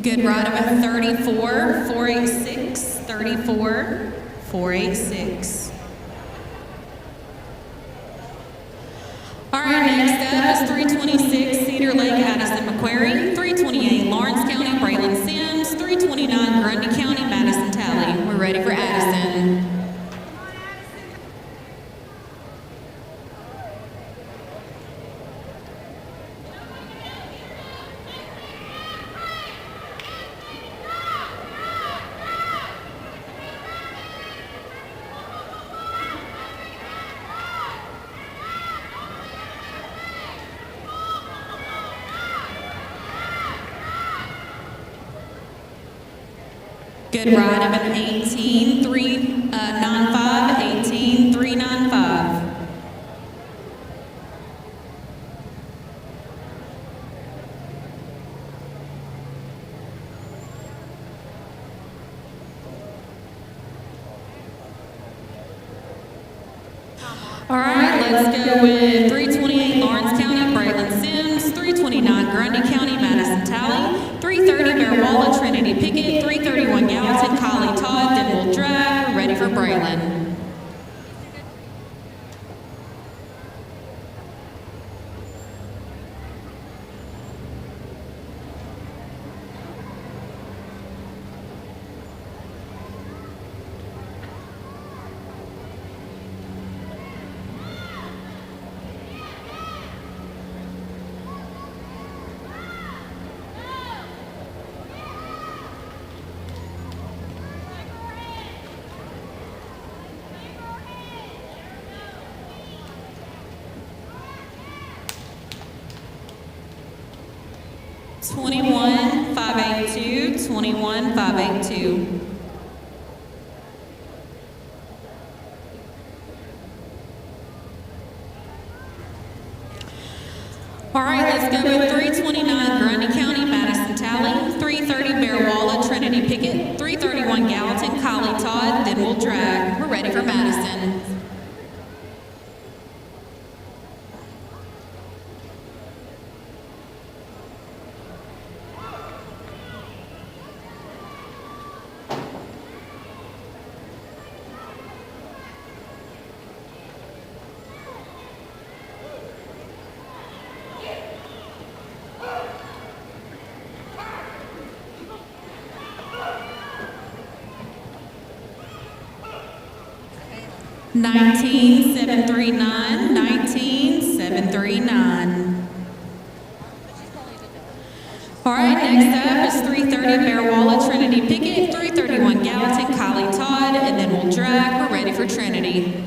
Good ride of a 34,486, 34,486. All right, next up is 326 Cedar Lake, Addison McQuarrie, 328 Lawrence County, Braylon Sims, 329 Grundy County, Madison Talley. We're ready for Addison. Good ride of an 18-395, 18-395. All right, let's go with 328 Lawrence County, Braylon Sims, 329 Grundy County, Madison Talley, 330 Bearwalla, Trinity Pickett, 331 Gallatin, Collie Todd, Denville Drag. We're ready for Braylon. Twenty-one, 582, 21, 582. All right, let's go with 329 Grundy County, Madison Talley, 330 Bearwalla, Trinity Pickett, 331 Gallatin, Collie Todd, Denville Drag. We're ready for Madison. Nineteen, 739, 19, 739. All right, next up is 330 Bearwalla, Trinity Pickett, 331 Gallatin, Collie Todd, and then we'll drag. We're ready for Trinity.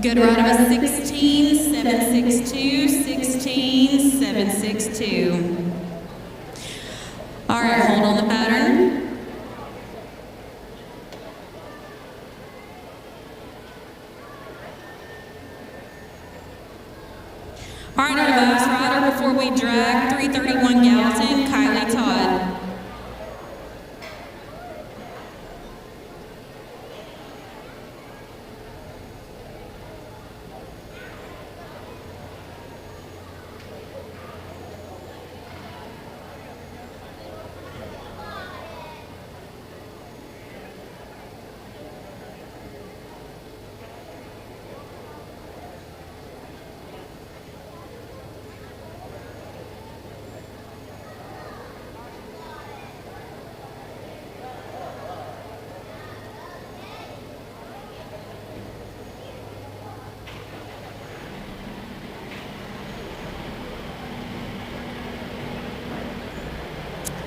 Good ride of a 16, 762, 16, 762. All right, hold on the pattern. All right, our last rider before we drag, 331 Gallatin, Kylie Todd.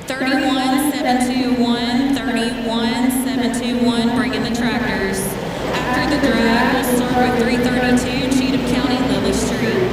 31-721, 31-721, bring in the tractors. After the drag, we'll start with 332 Cheatham County, Lily Street.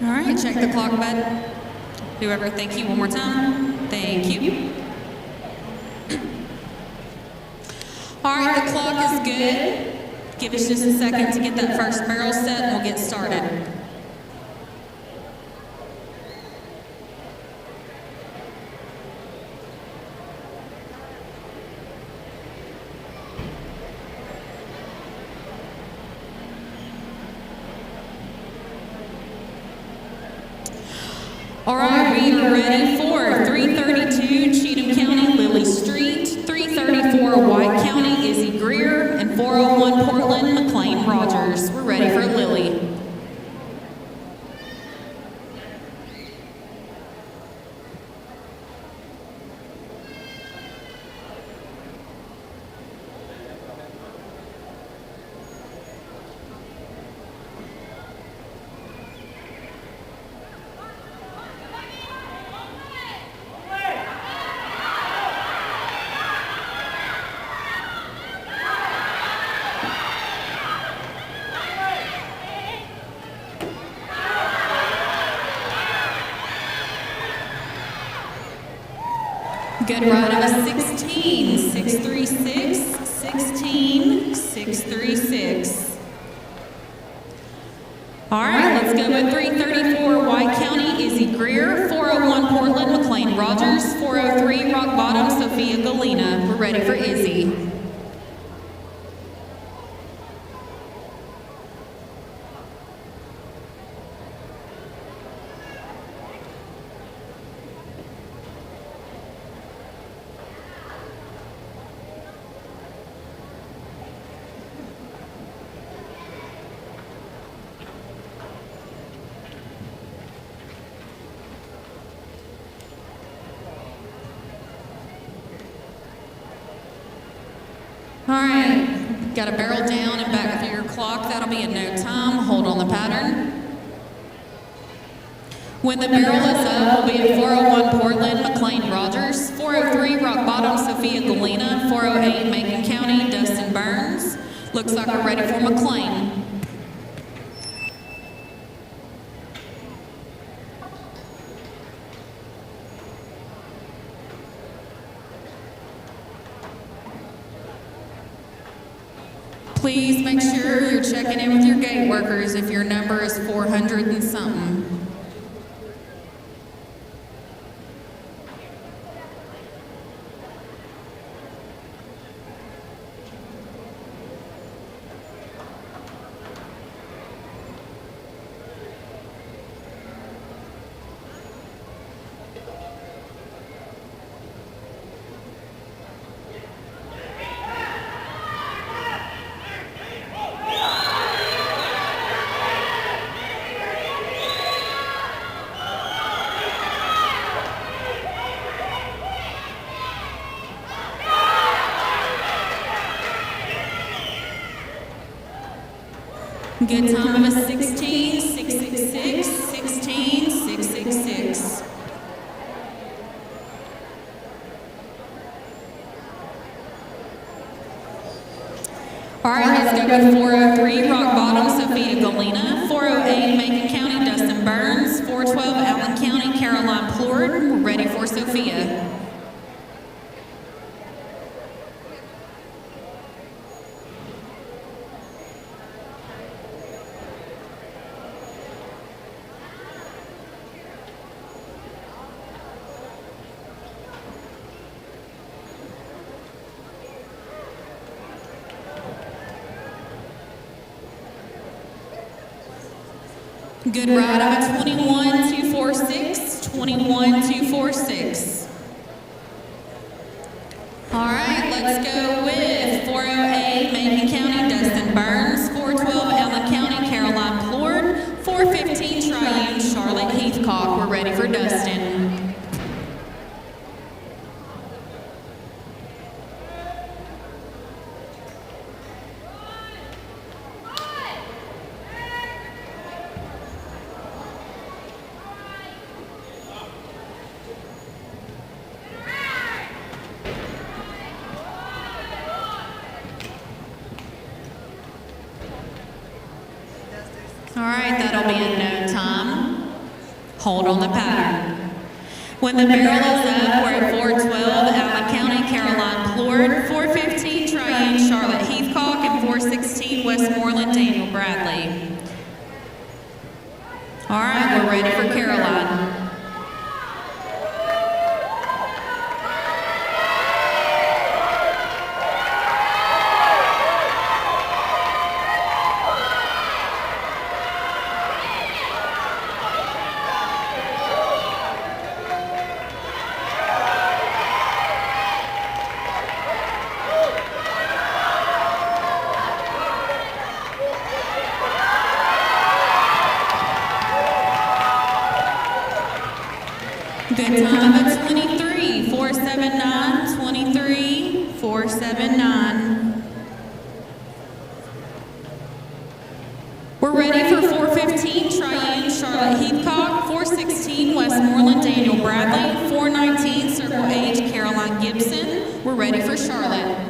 All right, check the clock, bud. Whoever, thank you one more time. Thank you. All right, the clock is good. Give us just a second to get that first barrel set and we'll get started. All right, we are ready for 332 Cheatham County, Lily Street, 334 White County, Izzy Greer, and 401 Portland, McLean Rogers. We're ready for Lily. Good ride of a 16, 636, 16, 636. All right, let's go with 334 White County, Izzy Greer, 401 Portland, McLean Rogers, 403 Rock Bottom, Sophia Galena. We're ready for Izzy. All right, got a barrel down and back through your clock. That'll be in no time. Hold on the pattern. When the barrel is up, we'll be at 401 Portland, McLean Rogers, 403 Rock Bottom, Sophia Galena, 408 Macon County, Dustin Burns. Looks like we're ready for McLean. Please make sure you're checking in with your gate workers if your number is 400 and something. Good time of a 16,666, 16,666. All right, let's go with 403 Rock Bottom, Sophia Galena. 408 Macon County, Dustin Burns. 412 Allen County, Caroline Plord. We're ready for Sophia. Good ride of a 21,246, 21,246. All right, let's go with 408 Macon County, Dustin Burns, 412 Allen County, Caroline Plord, 415 Triune, Charlotte Heathcock. We're ready for Dustin. All right, that'll be in no time. Hold on the pattern. When the barrel is up, we're at 412 Allen County, Caroline Plord, 415 Triune, Charlotte Heathcock, and 416 Westmoreland, Daniel Bradley. All right, we're ready for Caroline. Good time of a 23, 479, 23, 479. We're ready for 415, Triune, Charlotte Heathcock, 416, Westmoreland, Daniel Bradley, 419, Circle H, Caroline Gibson. We're ready for Charlotte.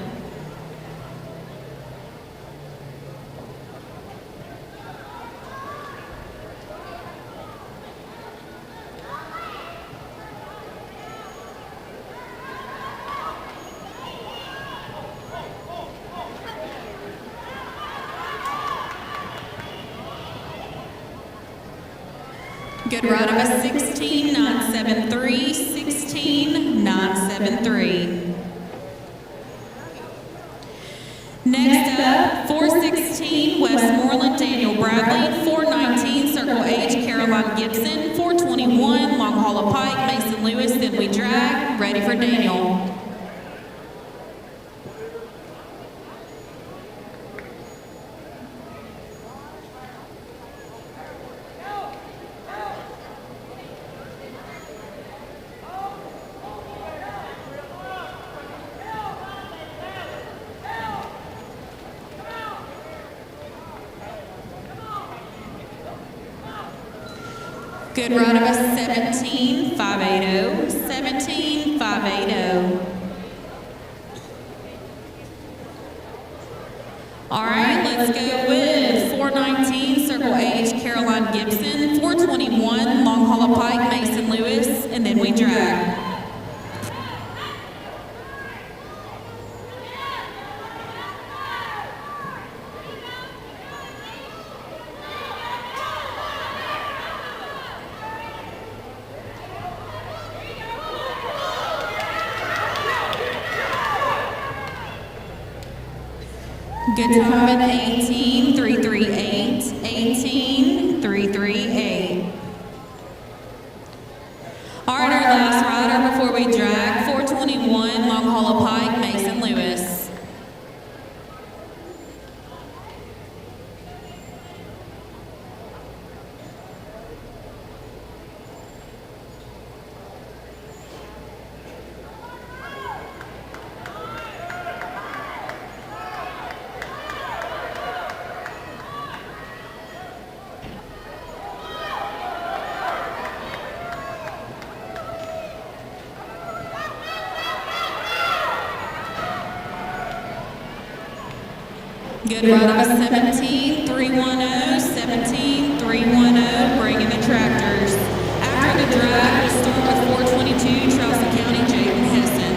Good ride of a 16,973, 16,973. Next up, 416 Westmoreland, Daniel Bradley, 419 Circle H, Caroline Gibson, 421 Long Hollow Pike, Mason Lewis, then we drag, ready for Daniel. Good ride of a 17,580, 17,580. All right, let's go with 419 Circle H, Caroline Gibson, 421 Long Hollow Pike, Mason Lewis, and then we drag. Good time at 18,338. 18,338. All right, our last rider before we drag, 421 Long Hollow Pike, Mason Lewis. Good ride of a 17,310, 17,310, bringing the tractors. After the drag, we'll start with 422, Charleston County, Jaden Hessen.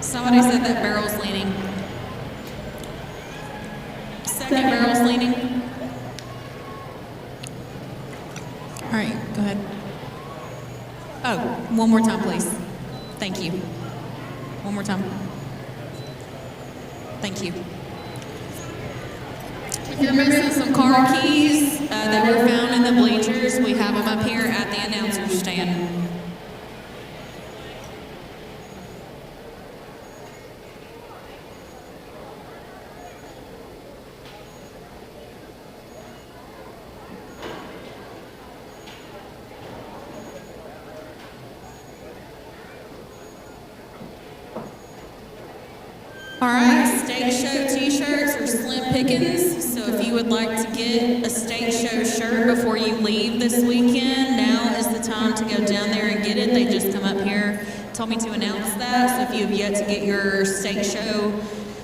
Somebody said that barrel's leaning. Second barrel's leaning. All right, go ahead. Oh, one more time, please. Thank you. One more time. Thank you. If you're missing some car keys that were found in the bleachers, we have them up here at the announcer's stand. All right, state show t-shirts are slim pickings, so if you would like to get a state show shirt before you leave this weekend, now is the time to go down there and get it. They just come up here, told me to announce that, so if you have yet to get your state show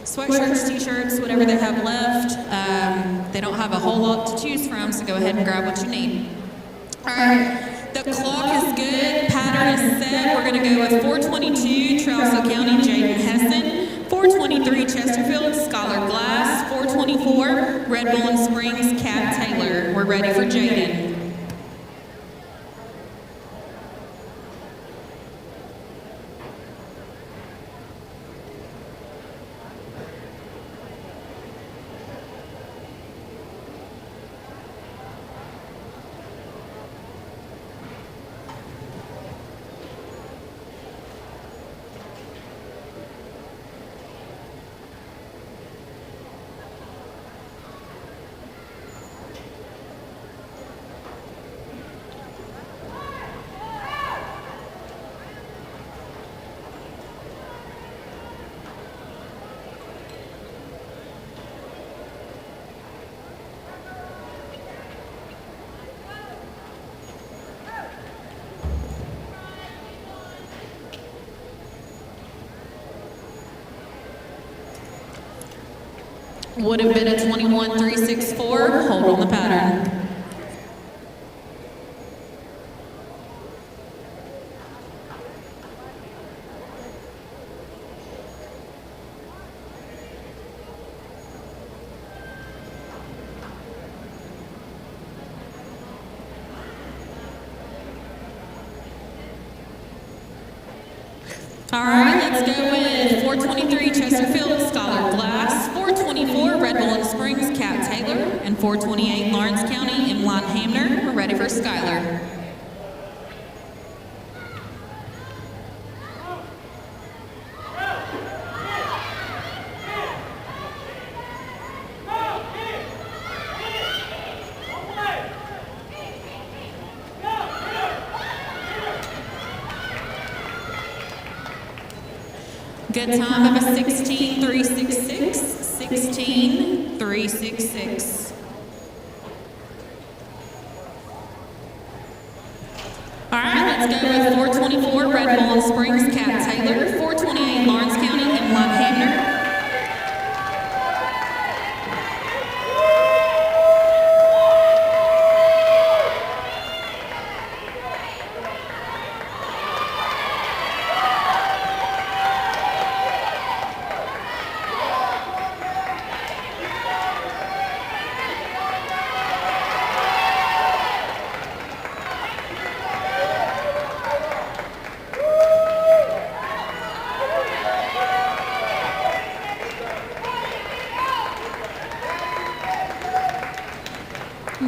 sweatshirts, t-shirts, whatever they have left, they don't have a whole lot to choose from, so go ahead and grab what you need. All right, the clock is good, pattern is set. We're gonna go with 422, Charleston County, Jaden Hessen. 423 Chesterfield, Scholar Glass. 424 Red Bull Springs, Cat Taylor. We're ready for Jaden. Would have been a 21.364. Hold on the pattern. All right, let's go with 423 Chesterfield, Scholar Glass, 424 Red Bull Springs, Cat Taylor, and 428 Lawrence County, Emlon Hamner. We're ready for Skylar. Good time of a 16.366, 16.366. All right, let's go with 424 Red Bull Springs, Cat Taylor, 428 Lawrence County, Emlon Hamner.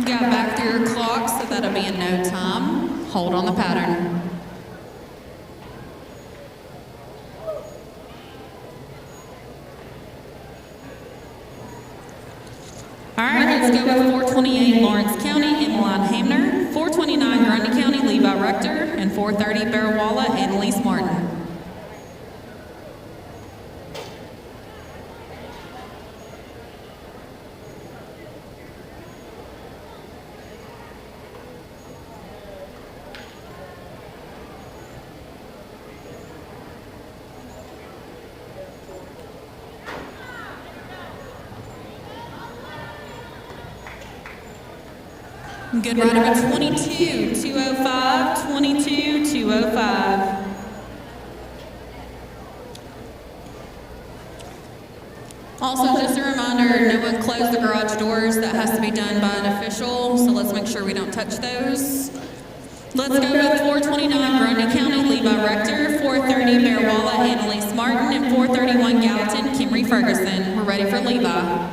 Got back through your clock, so that'll be in no time. Hold on the pattern. All right, let's go with 428 Lawrence County, Emlon Hamner, 429 Grundy County, Levi Rector, and 430 Bearwalla, Annalise Martin. Good ride number 22.205, 22.205. Also, just a reminder, no one closed the garage doors. That has to be done by an official, so let's make sure we don't touch those. Let's go with 429 Grundy County, Levi Rector, 430 Bearwalla, Annalise Martin, and 431 Gallatin, Kimry Ferguson. We're ready for Levi.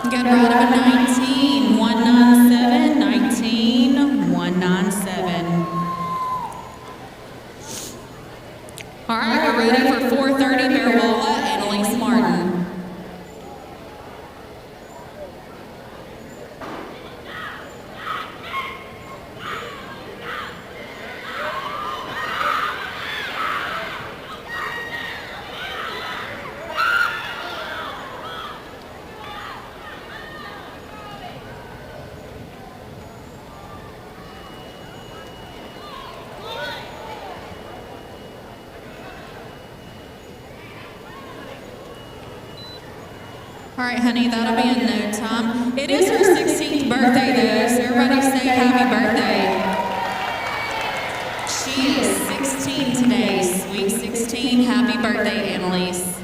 Good ride number 19.197, 19.197. All right, we're ready for 430 Bearwalla, Annalise Martin. All right, honey, that'll be in no time. It is her 16th birthday, though, so everybody say happy birthday. She is 16 today, sweet 16. Happy birthday, Annalise.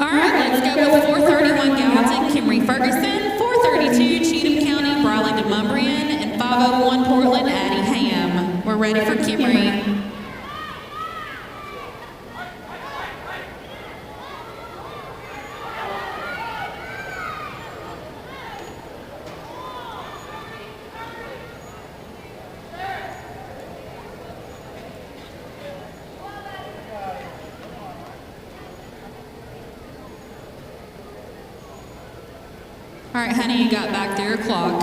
All right, let's go with 431 Gallatin, Kimry Ferguson, 432 Cheatham County, Briley DeMumbrian, and 501 Portland, Addie Ham. We're ready for Kimry. All right, honey, you got back to your clock.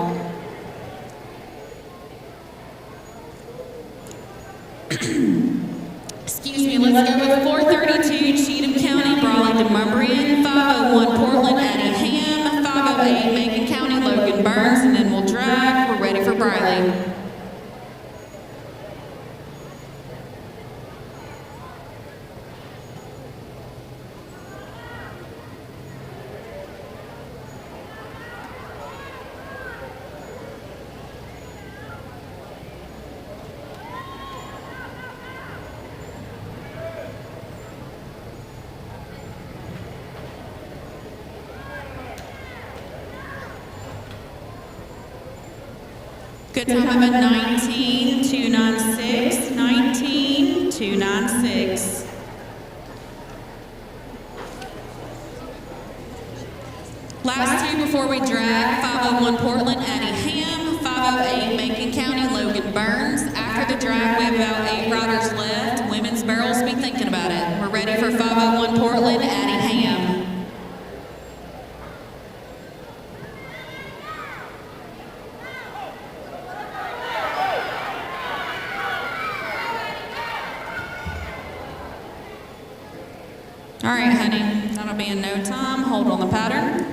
Excuse me, let's go with 432 Cheatham County, Brawley to Mumbrian, 501 Portland, Addie Ham, 508 Macon County, Logan Burns, and then we'll drag. We're ready for Briley. Good time of a 19,296, 19,296. Last two before we drag, 501 Portland, Addie Ham, 508 Macon County, Logan Burns. After the drag, we have about 8 riders left. Women's barrels, be thinking about it. We're ready for 501 Portland, Addie Ham. All right, honey, that'll be in no time. Hold on the pattern.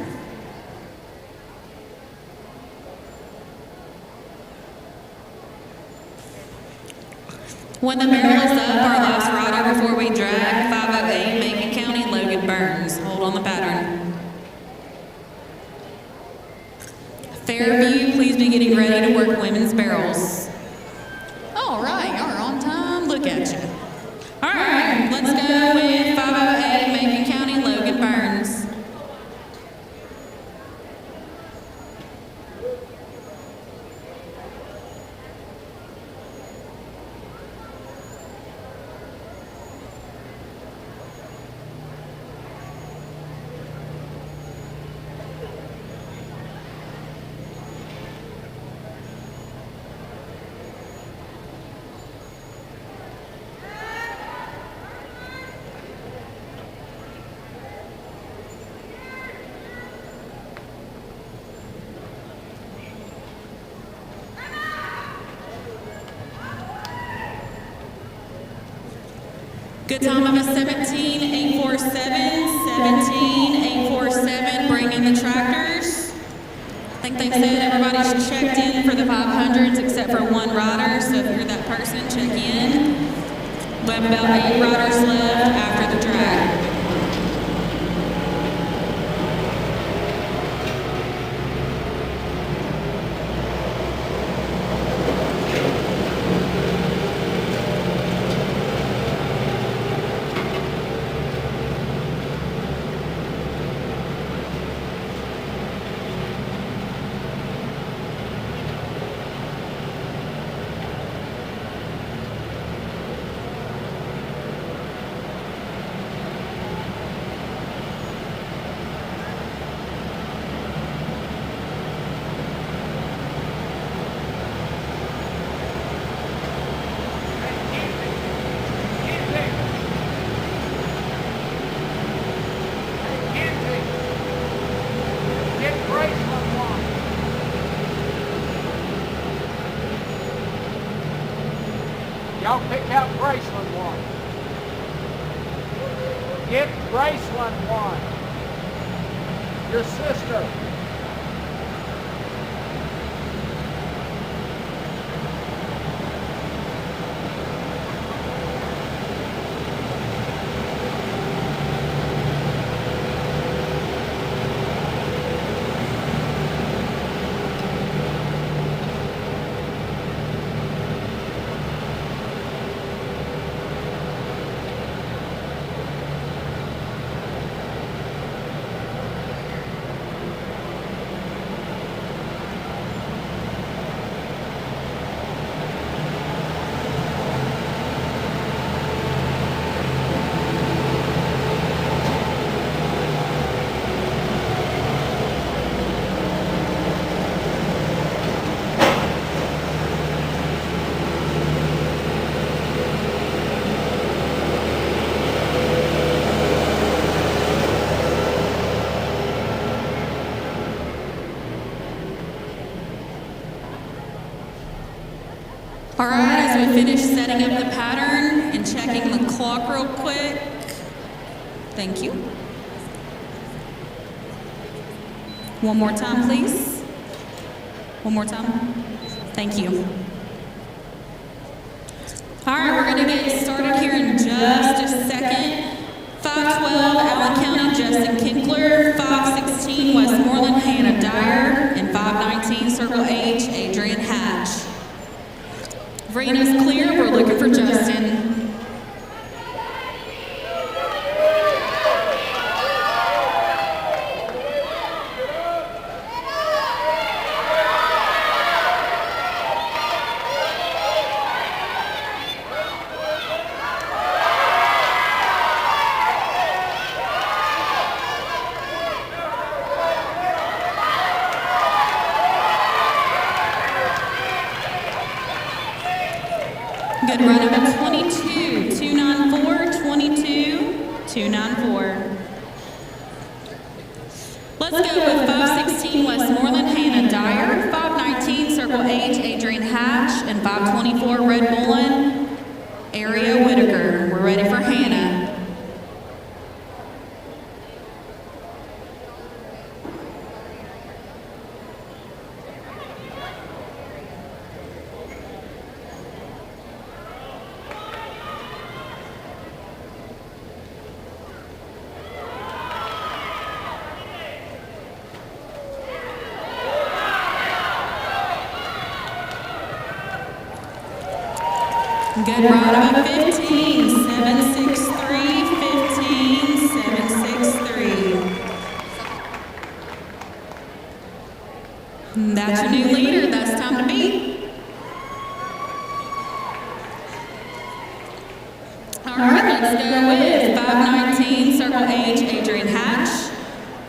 When the barrel is up, our last rider before we drag, 508 Macon County, Logan Burns. Hold on the pattern. Fairview, please be getting ready to work women's barrels. All right, you're on time. Look at you. All right, let's go with 508 Macon County, Logan Burns. Good time of a 17,847, 17,847, bring in the tractors. I think they said everybody's checked in for the 500s except for one rider, so if you're that person, check in. We have about 8 riders left after the drag. Y'all pick out Graceland one. Get Graceland one. Your sister. Thank you. One more time, please. One more time. Thank you. All right, we're going to get started here in just a second. 512 Allen County, Justin Kinkler. 516 Westmoreland, Hannah Dyer. And 519 Circle H, Adrian Hatch. Arena's clear. We're looking for Justin. Good run of a 22, 294, 22, 294. Let's go with 516 Westmoreland, Hannah Dyer, 519 Circle H, Adrian Hatch, and 524 Red Bullen, Area Whitaker. We're ready for Hannah. Good run of a 15, 763, 15, 763. That's your new leader. That's time to beat. All right, let's go with 519 Circle H, Adrian Hatch.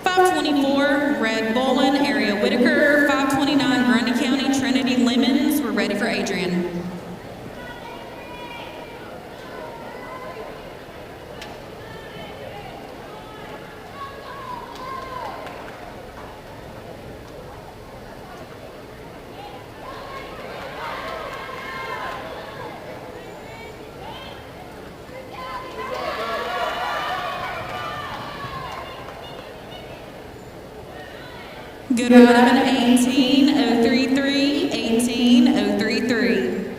524 Red Bullen, Area Whitaker. 529 Grundy County, Trinity Lemons. We're ready for Adrian. Good run of an 18.033, 18.033.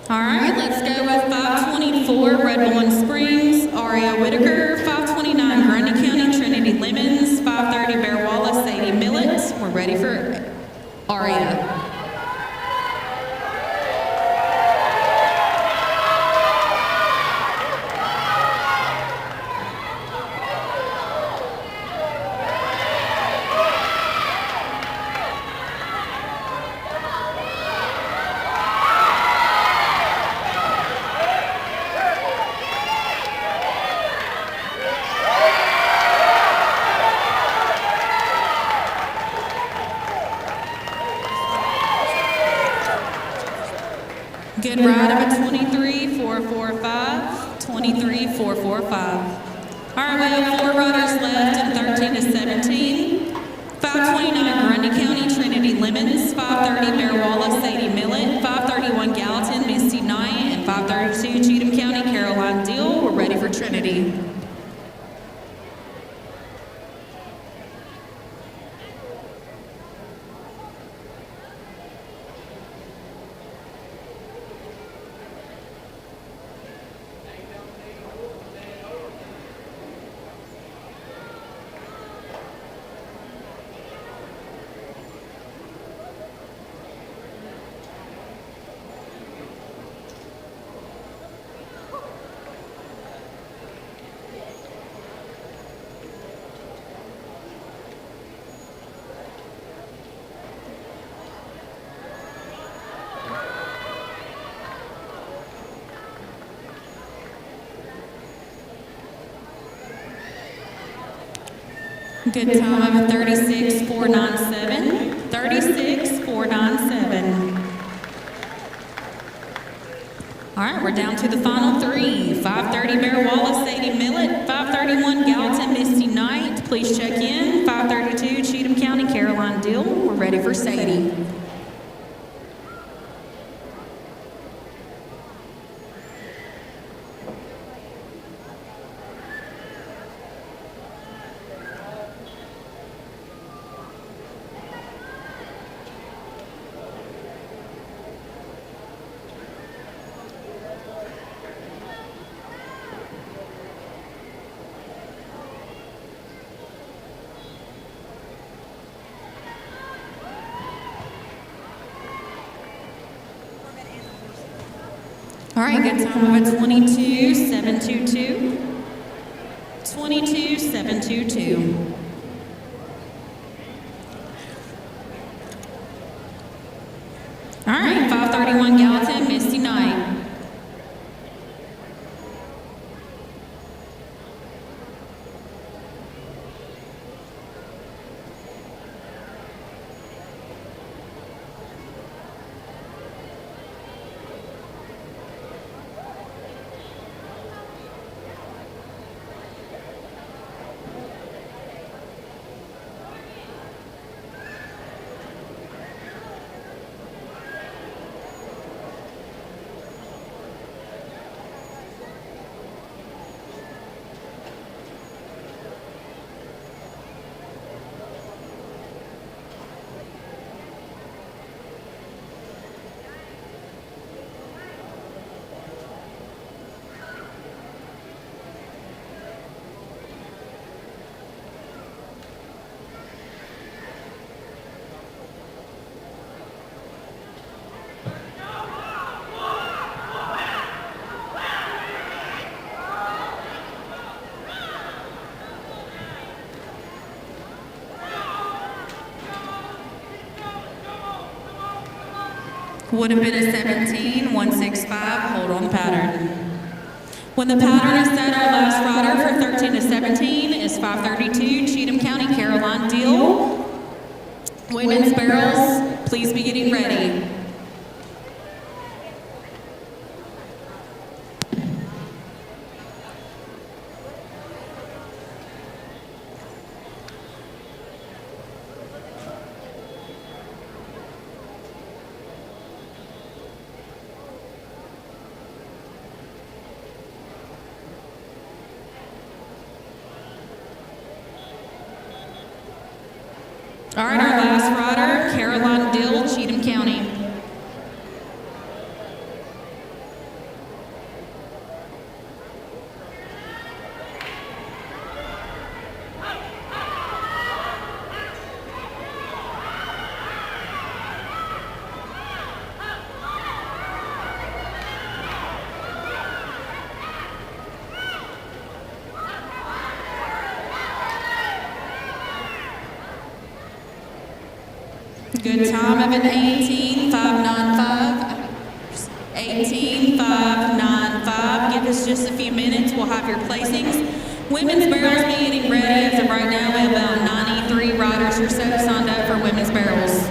All right, let's go with 524 Red Bullen Springs, Aria Whitaker, 529 Grundy County, Trinity Lemons, 530 Bear Wallace, Sadie Millett. We're ready for Aria. Good ride of a 23.445, 23.445. All right, we have 4 riders left in 13 to 17. 529 Grundy County, Trinity Lemons, 530 Bear Wallace, Sadie Millett, 531 Gallatin, Misty Knight, and 532 Cheatham County, Caroline Deal. We're ready for Trinity. Good time of 36.497, 36.497. All right, we're down to the final 3. 530 Bear Wallace, Sadie Millett, 531 Gallatin, Misty Knight. Please check in. 532 Cheatham County, Caroline Deal. We're ready for Sadie. All right, good time of a 22.722. 22.722. All right, 531 Gallatin, Misty Knight. Would have been a 17.165. Hold on the pattern. When the pattern is set, our last rider for 13 to 17 is 532 Cheatham County, Caroline Deal. Women's barrels, please be getting ready. All right, our last rider, Caroline Dill, Cheatham County. Good time of an 18.595. 18.595. Give us just a few minutes. We'll have your placings. Women's barrels be getting ready. As of right now, we have about 93 riders or so signed up for women's barrels.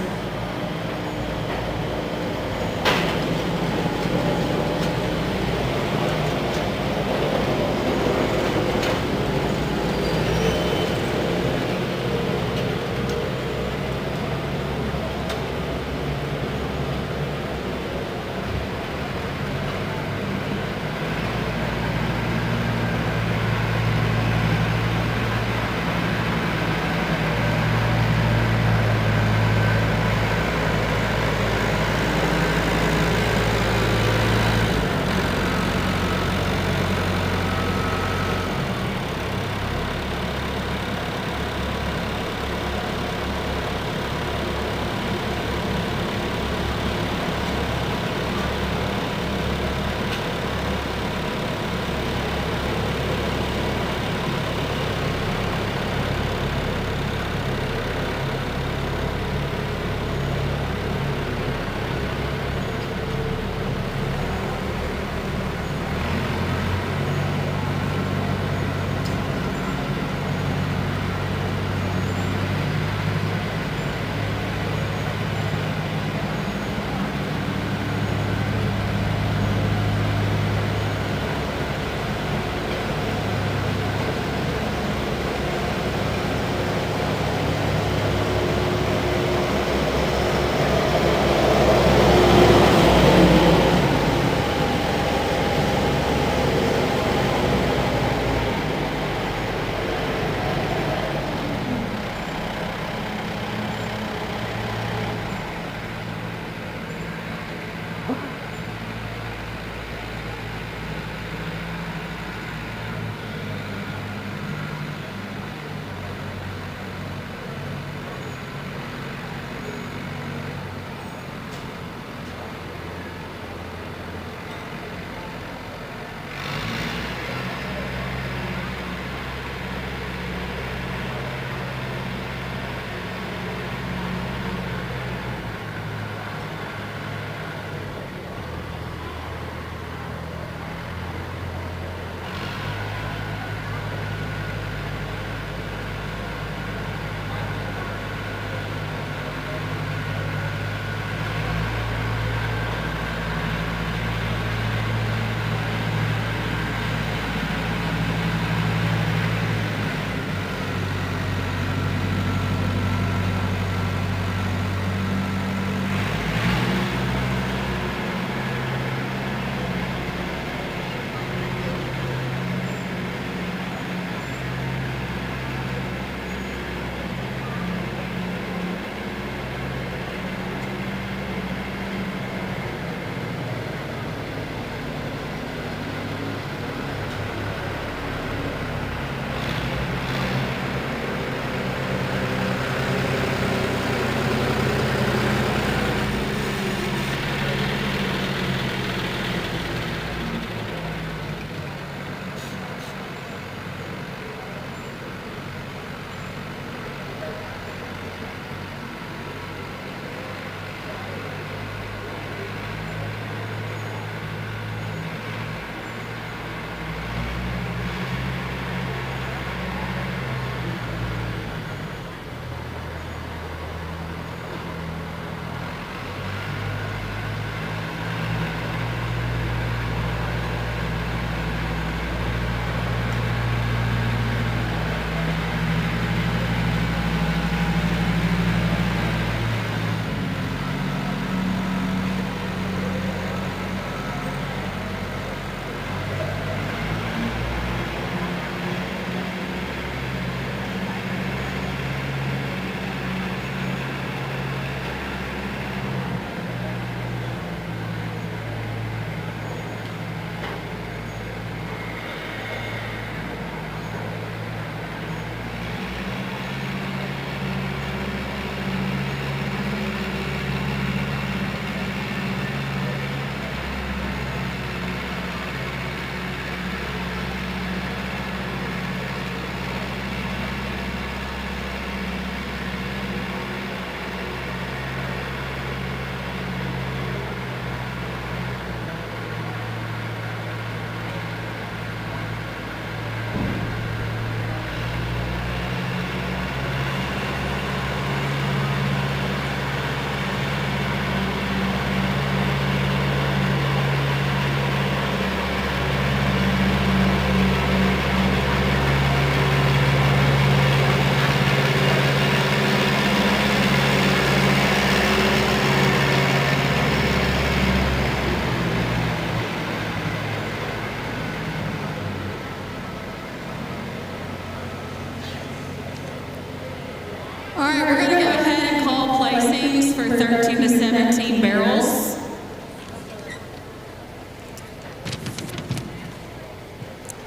13 to 17 barrels.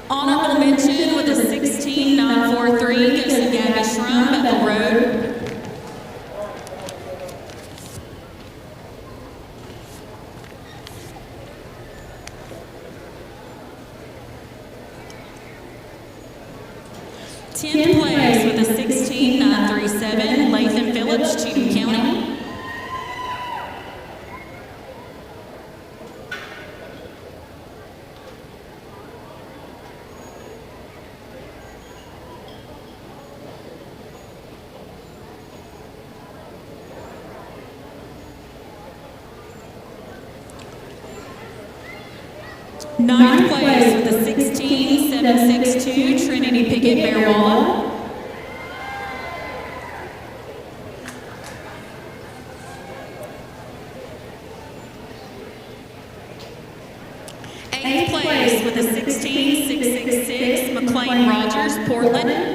Honorable mention with a 16.943 goes to Gabby Shrum, Bethel Road. Tenth place with a 16.937, Lathan Phillips, Cheatham County. Ninth place with a 16.762, Trinity Pickett, Bearwalla. Eighth place with a 16.666, McLean Rogers, Portland.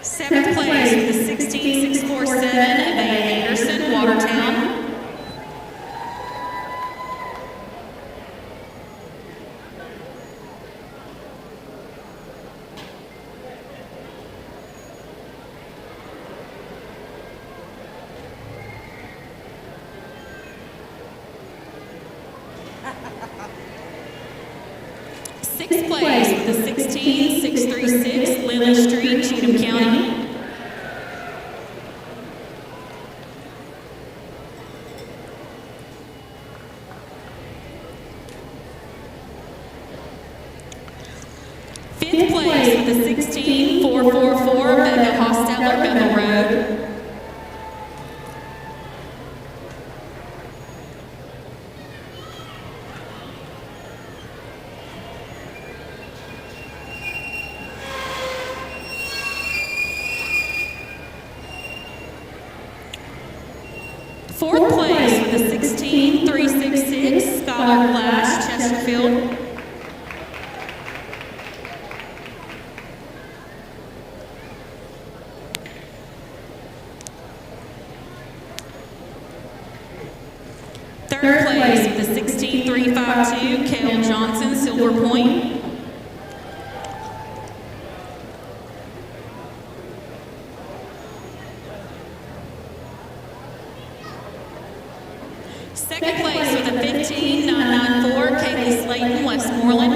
Seventh place with a 16.647, Van Anderson, Watertown. Sixth place with a 16.636, Lily Street, Cheatham County. Fifth place with a 16.444, Becca Hosteller, Bethel Road. Fourth place with a 16.366, Scholar Glass, Chesterfield. Third place with a 16.352, Cale Johnson, Silver Point. Second place with a 15.994, Kaylee Slayton, Westmoreland.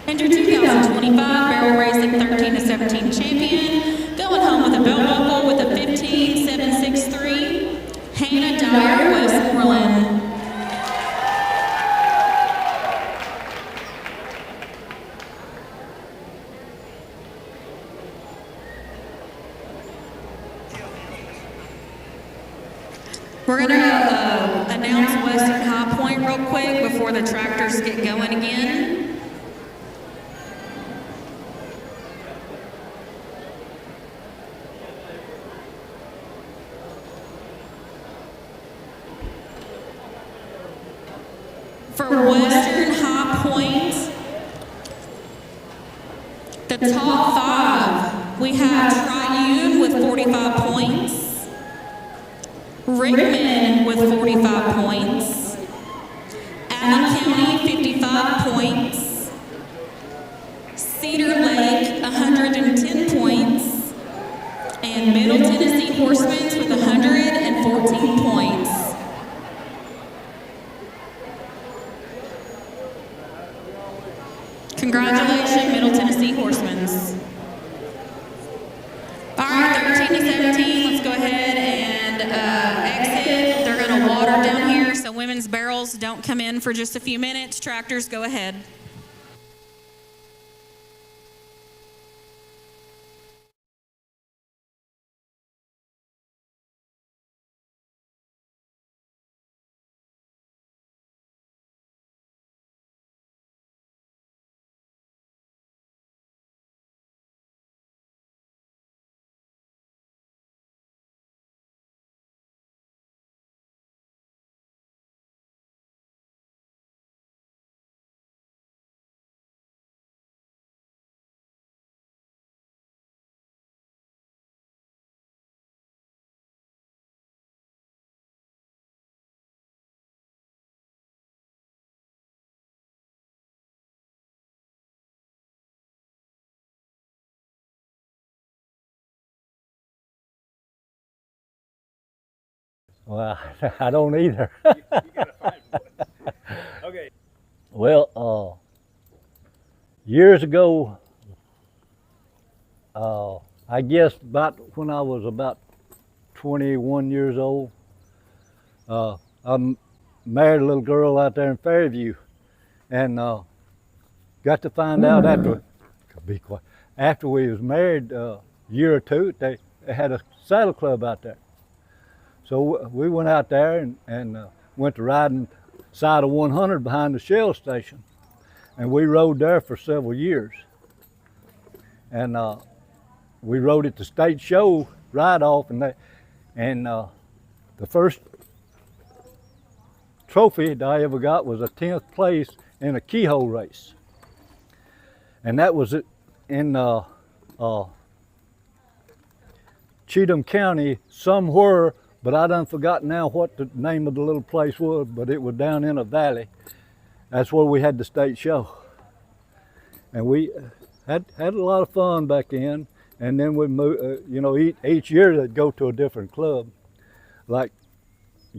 And your 2025 barrel racing 13 to 17 champion, going home with a belt buckle with a 15.763, Hannah Dyer, Westmoreland. We're going to announce Western High Point real quick before the tractors get going again. For Western High Point, the top five, we have Triune with 45 points. Rickman with 45 points, Allen County 55 points, Cedar Lake 110 points, and Middle Tennessee Horsemen with 114 points. Congratulations, Middle Tennessee Horsemen. All right, 13 to 17, let's go ahead and exit. They're going to water down here, so women's barrels don't come in for just a few minutes. Tractors, go ahead. Well, I don't either. You gotta find one. Okay. Well, years ago, I guess about when I was about 21 years old, I married a little girl out there in Fairview, and got to find out after we was married a year or two, they had a saddle club out there. So we went out there and went to riding side of 100 behind the Shell station, and we rode there for several years. And we rode at the state show ride off, and the first trophy that I ever got was a 10th place in a keyhole race, and that was in Cheatham County somewhere, but I done forgot now what the name of the little place was, but it was down in a valley. That's where we had the state show, and we had a lot of fun back then. And then we moved, each year they'd go to a different club, like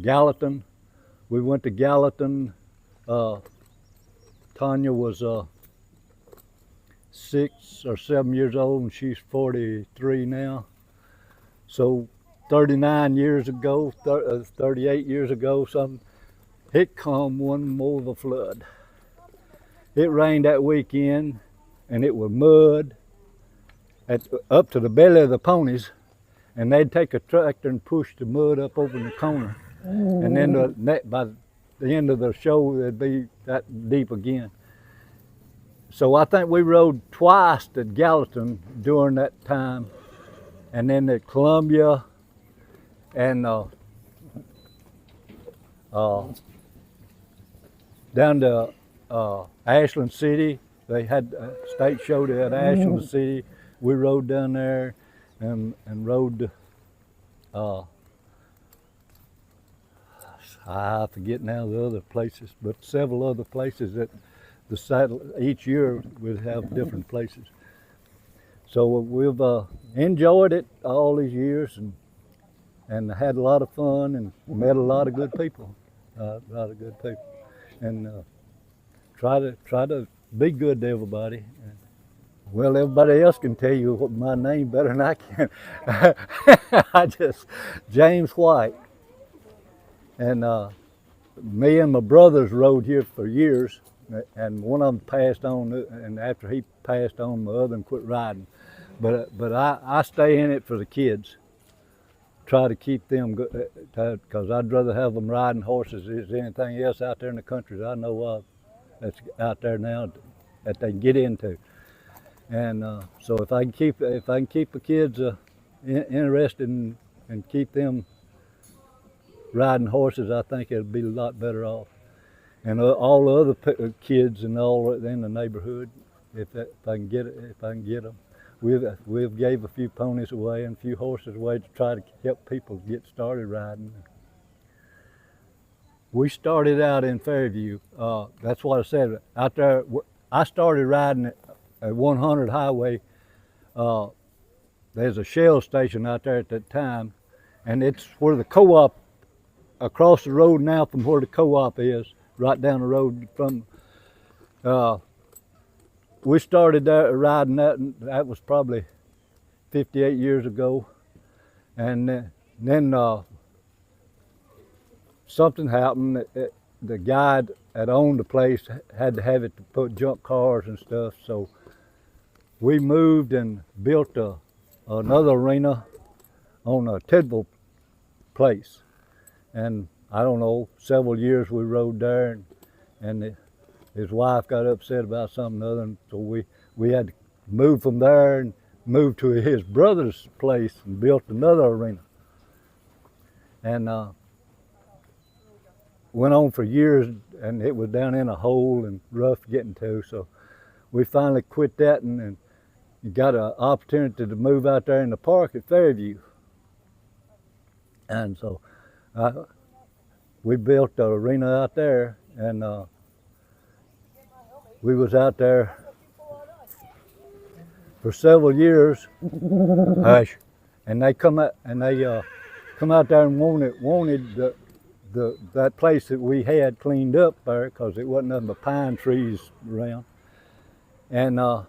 Gallatin. We went to Gallatin. Tanya was 6 or 7 years old, and she's 43 now. So 39 years ago, 38 years ago, something, it come one more of a flood. It rained that weekend, and it was mud up to the belly of the ponies, and they'd take a tractor and push the mud up over the corner. And then by the end of the show, it'd be that deep again. So I think we rode twice at Gallatin during that time, and then at Columbia and down to Ashland City. They had a state show there at Ashland City. We rode down there and rode, I forget now the other places, but several other places that the saddle, each year we'd have different places. So we've enjoyed it all these years and had a lot of fun and met a lot of good people, and try to be good to everybody. Well, everybody else can tell you what my name better than I can. James White. And me and my brothers rode here for years, and one of them passed on, and after he passed on, my other one quit riding. But I stay in it for the kids. Try to keep them good, because I'd rather have them riding horses as anything else out there in the country that I know of that's out there now that they can get into. And so if I can keep the kids interested and keep them riding horses, I think it'll be a lot better off. And all the other kids and all in the neighborhood, if I can get them, we've gave a few ponies away and a few horses away to try to help people get started riding. We started out in Fairview. That's what I said out there. I started riding at 100 Highway. There's a Shell station out there at that time, and it's where the co-op, across the road now from where the co-op is, right down the road from. We started there riding that, and that was probably 58 years ago, and then something happened. The guy that owned the place had to have it to put junk cars and stuff, so we moved and built another arena on a Tidwell place. And I don't know, several years we rode there, and his wife got upset about something or other, and so we had to move from there and move to his brother's place and built another arena. And went on for years, and it was down in a hole and rough getting to, so we finally quit that and got an opportunity to move out there in the park at Fairview. And so we built the arena out there, and we was out there for several years. And they come come out there and wanted that place that we had cleaned up there, because it wasn't nothing but pine trees around. And the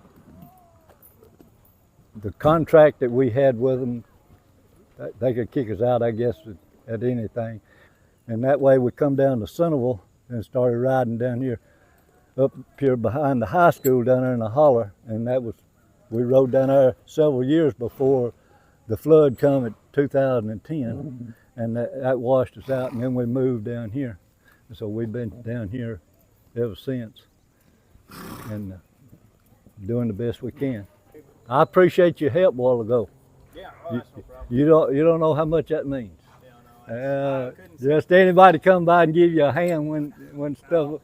contract that we had with them, they could kick us out, I guess, at anything. And that way we come down to Centerville and started riding down here, up here behind the high school down there in the holler. And we rode down there several years before the flood come in 2010. And that washed us out, and then we moved down here. And so we've been down here ever since, and doing the best we can. I appreciate your help a while ago. Yeah, well, that's no problem. You don't know how much that means. Just anybody come by and give you a hand when stuff.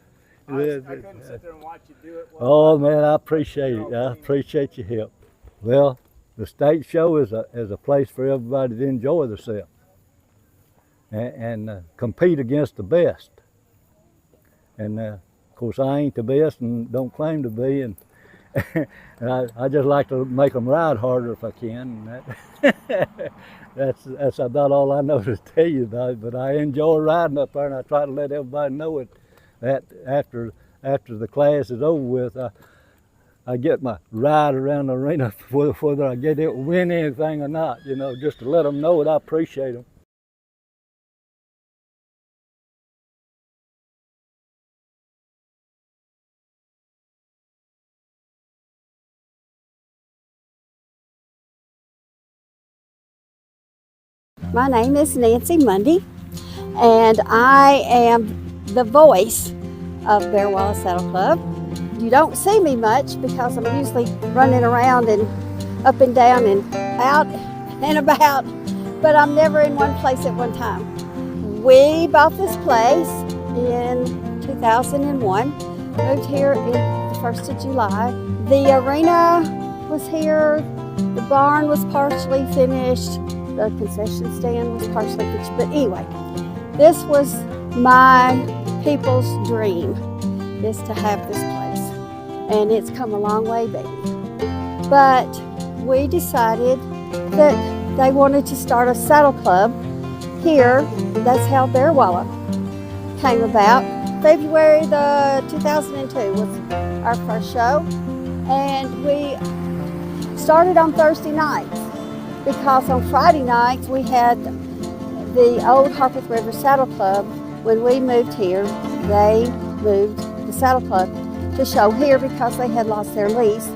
I couldn't sit there and watch you do it. Oh man, I appreciate it. I appreciate your help. Well, the state show is a place for everybody to enjoy themselves and compete against the best. And of course, I ain't the best and don't claim to be, and I just like to make them ride harder if I can. And that's about all I know to tell you about it. But I enjoy riding up there, and I try to let everybody know it. That after the class is over with, I get my ride around the arena, whether I get it win anything or not. Just to let them know it. I appreciate them. My name is Nancy Mundy, and I am the voice of Bear Wallace Saddle Club. You don't see me much because I'm usually running around and up and down and out and about, but I'm never in one place at one time. We bought this place in 2001, moved here in the 1st of July. The arena was here, the barn was partially finished, the concession stand was partially finished, but anyway, this was my people's dream, is to have this place, and it's come a long way, baby. But we decided that they wanted to start a saddle club here. That's how Bear Wallace came about. February the 2002 was our first show, and we started on Thursday nights, because on Friday nights we had the old Harpeth River Saddle Club. When we moved here, they moved the saddle club to show here because they had lost their lease.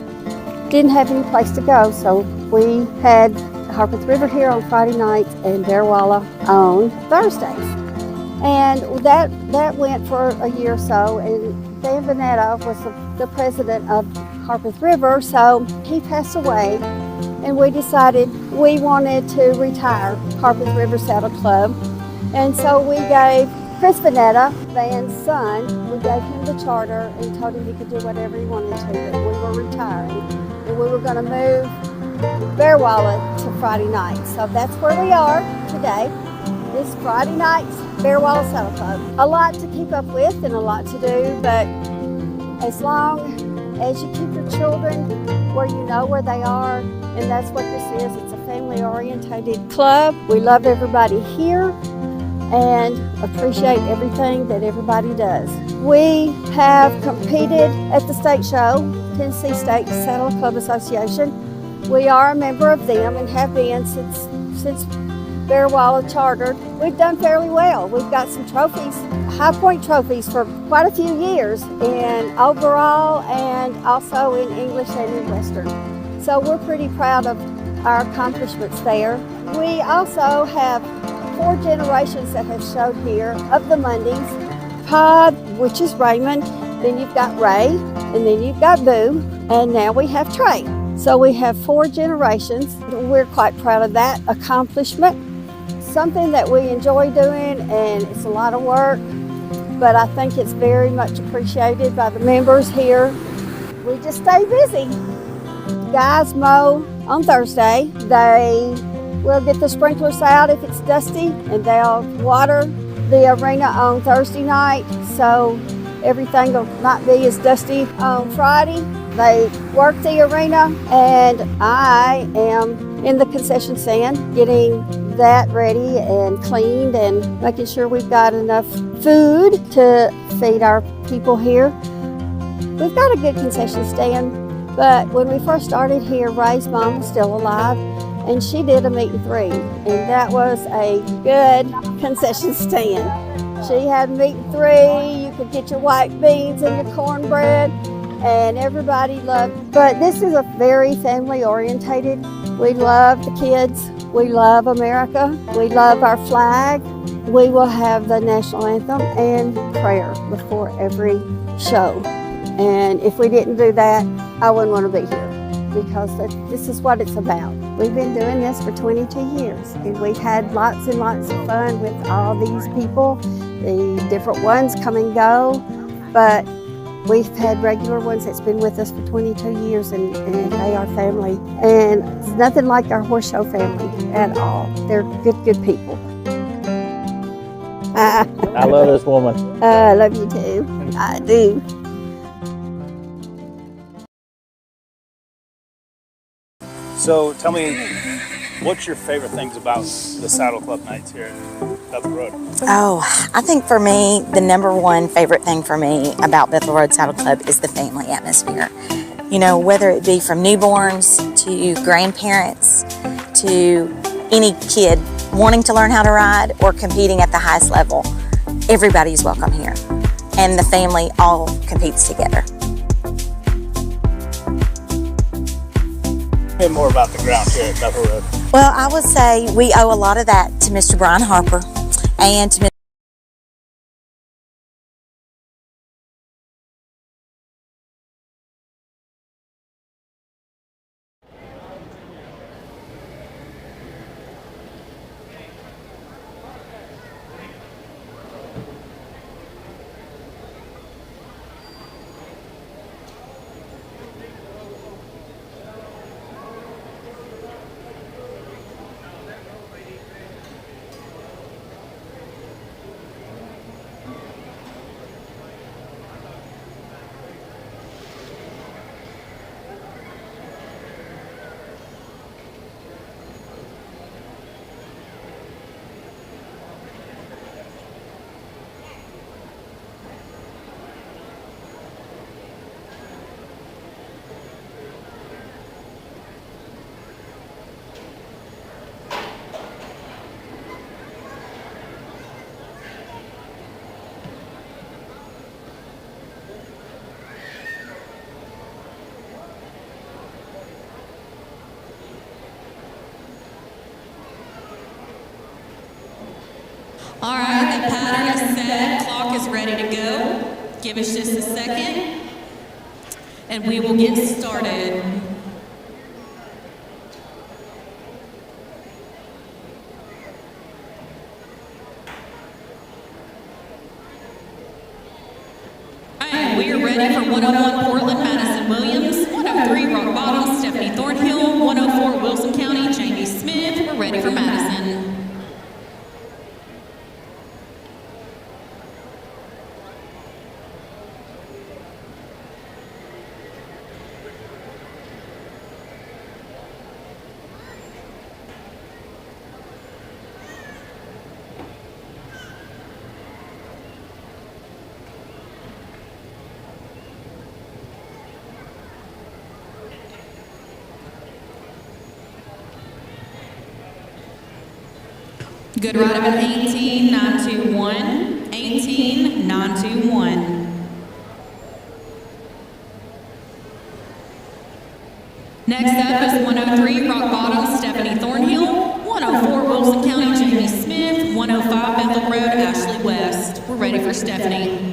Didn't have any place to go, so we had Harpeth River here on Friday nights and Bear Wallace on Thursdays. And that went for a year or so, and Dan Vanetta was the president of Harpeth River, so he passed away. And we decided we wanted to retire Harpeth River Saddle Club. And so we gave Chris Vanetta, Van's son, we gave him the charter and told him he could do whatever he wanted to, that we were retiring. And we were going to move Bear Wallace to Friday nights. So that's where we are today. It's Friday nights, Bear Wallace Saddle Club. A lot to keep up with and a lot to do, but as long as you keep your children where you know where they are, and that's what this is. It's a family-oriented club. We love everybody here and appreciate everything that everybody does. We have competed at the state show, Tennessee State Saddle Club Association. We are a member of them and have been since Bear Wallace chartered. We've done fairly well. We've got some trophies, high point trophies for quite a few years in overall and also in English and in Western. So we're pretty proud of our accomplishments there. We also have 4 generations that have showed here of the Mundys. Pod, which is Raymond, then you've got Ray, and then you've got Boo, and now we have Trey. So we have 4 generations. We're quite proud of that accomplishment. Something that we enjoy doing, and it's a lot of work, but I think it's very much appreciated by the members here. We just stay busy. Guys mow on Thursday. They will get the sprinklers out if it's dusty, and they'll water the arena on Thursday night, so everything will not be as dusty on Friday. They work the arena, and I am in the concession stand getting that ready and cleaned and making sure we've got enough food to feed our people here. We've got a good concession stand, but when we first started here, Ray's mom was still alive, and she did a meat and three, and that was a good concession stand. She had meat and three, you could get your white beans and your cornbread, and everybody loved. But this is a very family orientated. We love the kids, we love America, we love our flag. We will have the national anthem and prayer before every show. And if we didn't do that, I wouldn't want to be here, because this is what it's about. We've been doing this for 22 years, and we've had lots and lots of fun with all these people. The different ones come and go, but we've had regular ones that's been with us for 22 years, and they are family. And it's nothing like our horse show family at all. They're good people. I love this woman. I love you too. I do. So tell me, what's your favorite things about the Saddle Club nights here at Bethel Road? Oh, I think for me, the number one favorite thing for me about Bethel Road Saddle Club is the family atmosphere. You know, whether it be from newborns to grandparents to any kid wanting to learn how to ride or competing at the highest level, everybody's welcome here. And the family all competes together. Tell me more about the ground here at Bethel Road. Well, I would say we owe a lot of that to Mr. Brian Harper and to Mr. All right, the pattern is set, clock is ready to go. Give us just a second, and we will get started. All right, we are ready for 101 Portland, Madison Williams, 103 Rock Bottom, Stephanie Thornhill, 104 Wilson County, Jamie Smith. We're ready for Madison. Good ride of an 18-921, 18-921. Next up is 103 Rock Bottom, Stephanie Thornhill, 104 Wilson County, Jamie Smith, 105 Bethel Road, Ashley West. We're ready for Stephanie.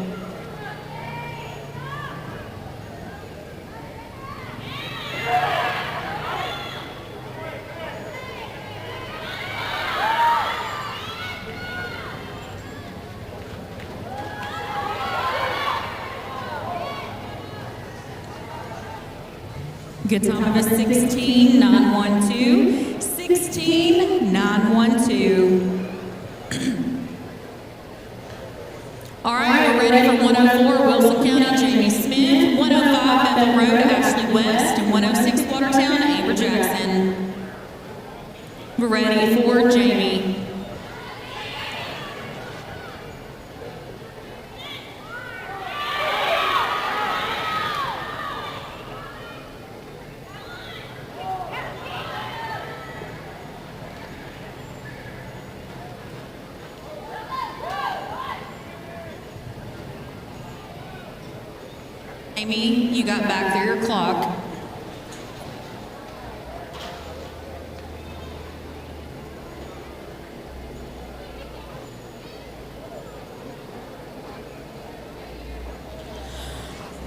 Good time of a 16-912, 16-912. All right, we're ready for 104 Wilson County, Jamie Smith, 105 Bethel Road, Ashley West, and 106 Watertown, Amber Jackson. We're ready for Jamie. Amy, you got back through your clock.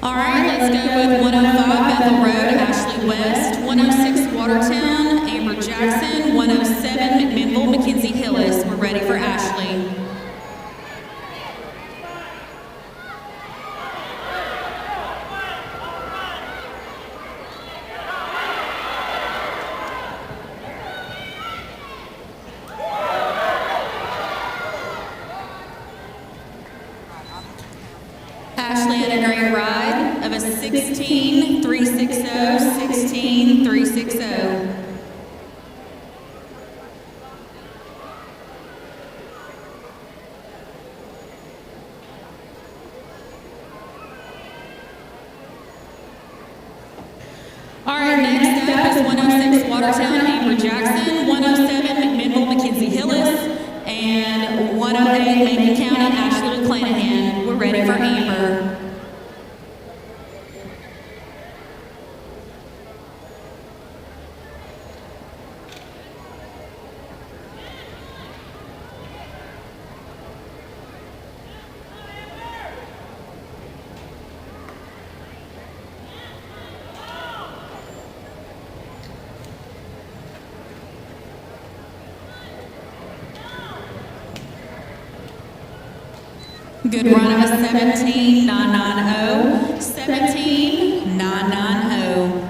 All right, let's go with 105 Bethel Road, Ashley West, 106 Watertown, Amber Jackson, 107 McMinnville, Mackenzie Hillis. We're ready for Ashley. Ashley had a great ride of a 16.360, 16.360. All right, next up is 106 Watertown, Amber Jackson, 107 McMinnville, Mackenzie Hillis, and 108 Macon County, Ashley McClanahan. We're ready for Amber. Good run of a 17.990, 17.990.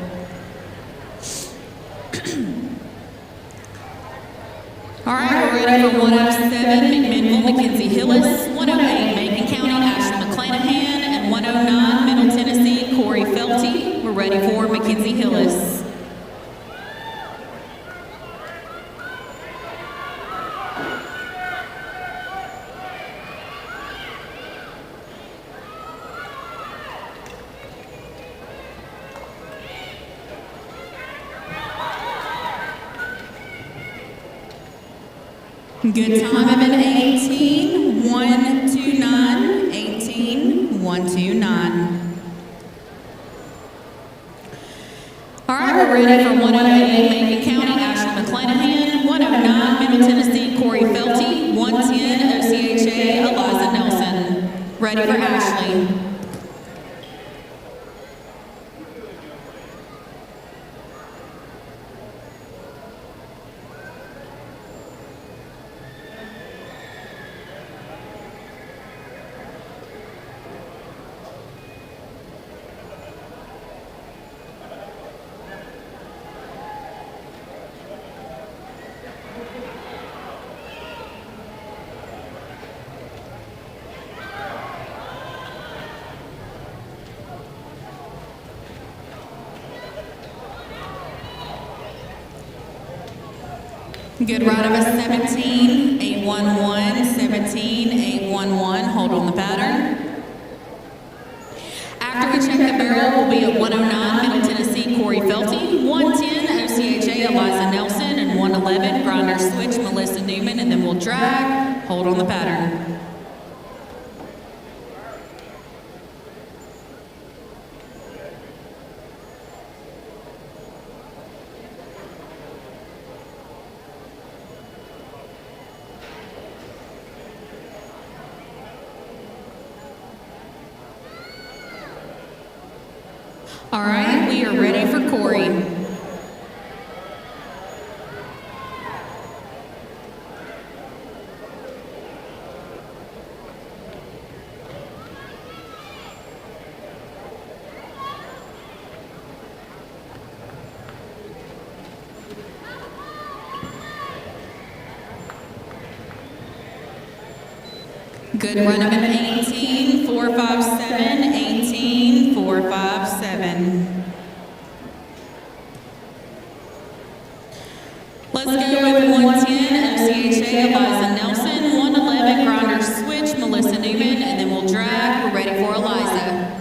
All right, we're ready for 107 McMinnville, Mackenzie Hillis, 108 Macon County, Ashley McClanahan, and 109 Middle Tennessee, Corey Felty. We're ready for Mackenzie Hillis. Good time of an 18.129, 18.129. All right, we're ready for 108 Macon County, Ashley McClanahan, 109 Middle Tennessee, Corey Felty, 110 OCHA, Eliza Nelson. Ready for Ashley. Good ride of a 17.811, 17.811. Hold on the pattern. After we check the barrel, we'll be at 109 Middle Tennessee, Corey Felty, 110 OCHA, Eliza Nelson, and 111 Grinder Switch, Melissa Newman, and then we'll drag. Hold on the pattern. All right, we are ready for Corey. Good run of an 18.457, 18.457. Let's go with 110 OCHA, Eliza Nelson, 111 Grinder Switch, Melissa Newman, and then we'll drag. We're ready for Eliza.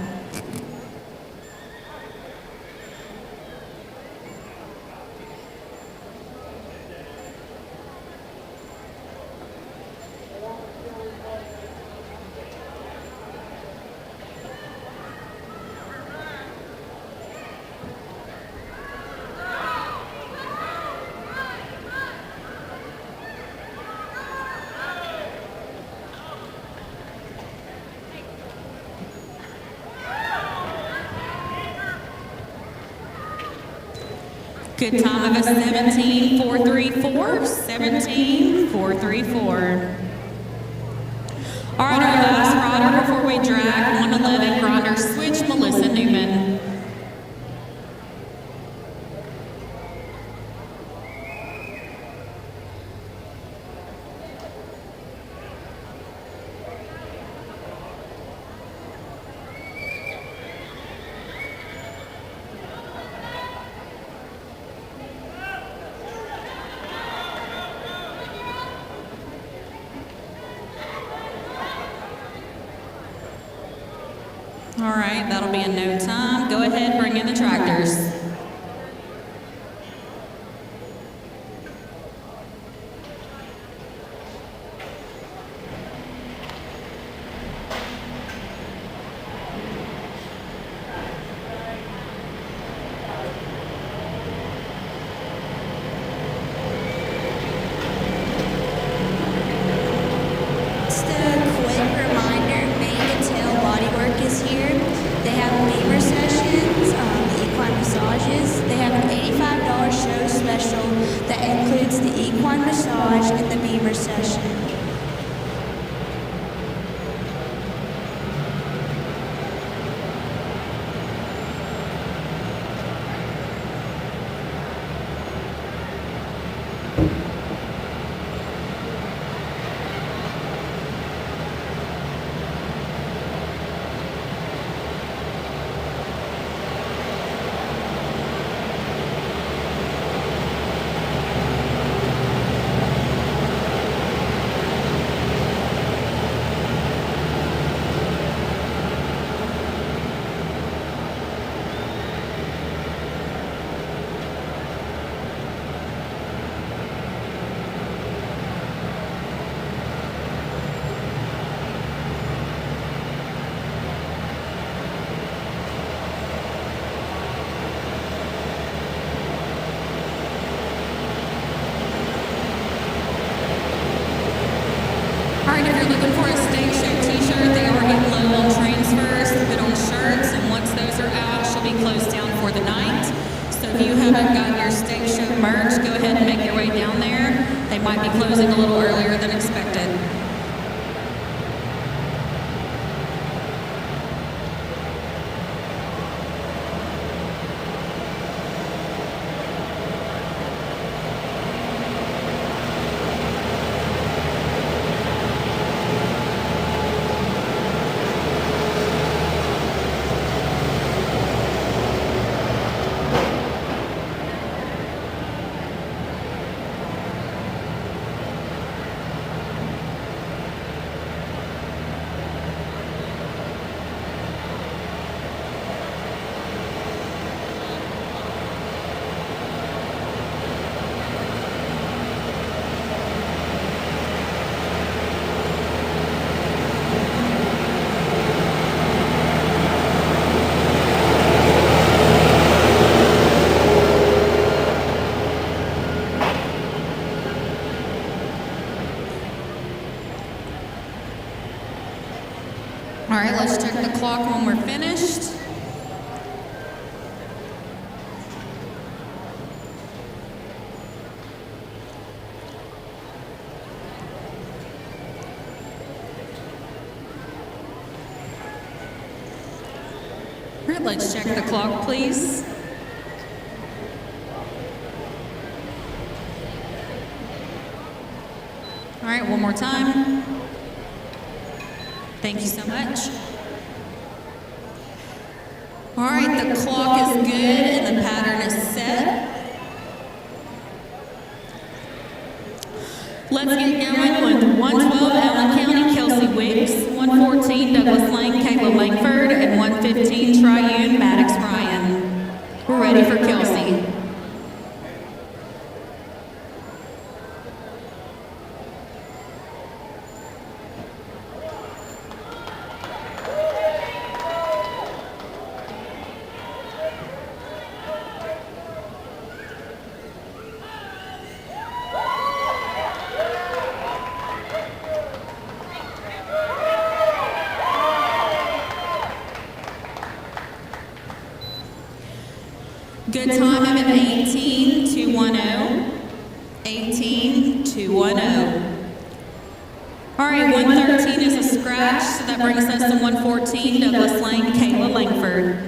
Good time of a 17.434, 17.434. All right, our last rider before we drag 111 grinder switch, Melissa Newman. All right, that'll be in no time. Go ahead, bring in the tractors. Just a quick reminder, mane to tail bodywork is here. They have beamer sessions, equine massages. They have an $85 show special that includes the equine massage and the beamer session. All right, if you're looking for a stage show t-shirt, they are getting low on transfers, but on shirts, and once those are out, she'll be closed down for the night. So if you haven't gotten your stage show merch, go ahead and make your way down there. They might be closing a little earlier than expected. All right, let's check the clock when we're finished. All right, let's check the clock, please. All right, one more time. Thank you so much. All right, the clock is good and the pattern is set. Let's get going with 112 Allen County, Kelsey Wiggs, 114 Douglas Lane, Kayla Langford, and 115 Triune Maddox Ryan. We're ready for Kelsey. Good time of 18,210. 18,210. All right, 113 is a scratch, so that brings us to 114, Douglas Lane, Kayla Langford.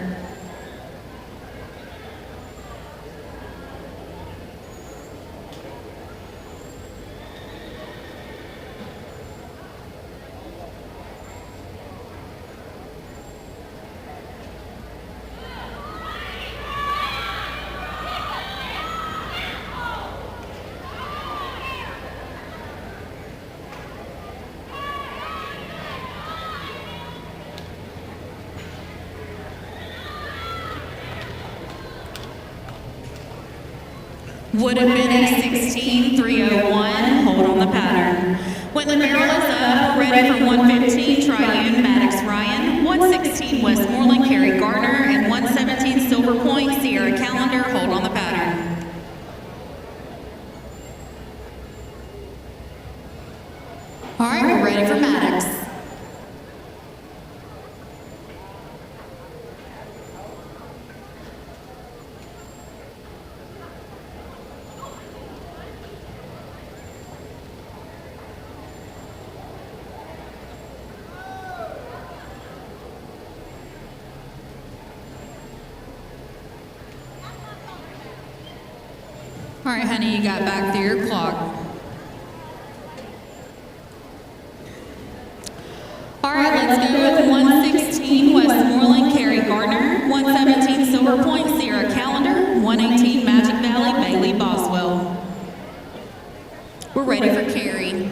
Would have been a 16,301. Hold on the pattern. When the barrel is up, ready for 115, Triune, Maddox Ryan. 116, Westmoreland, Carrie Gardner. And 117, Silver Point, Sierra Calendar. Hold on the pattern. All right, we're ready for Maddox. All right, honey, you got back to your clock. All right, let's go with 116, Westmoreland, Carrie Gardner. 117, Silver Point, Sierra Calendar. 118, Magic Valley, Bailey Boswell. We're ready for Carrie.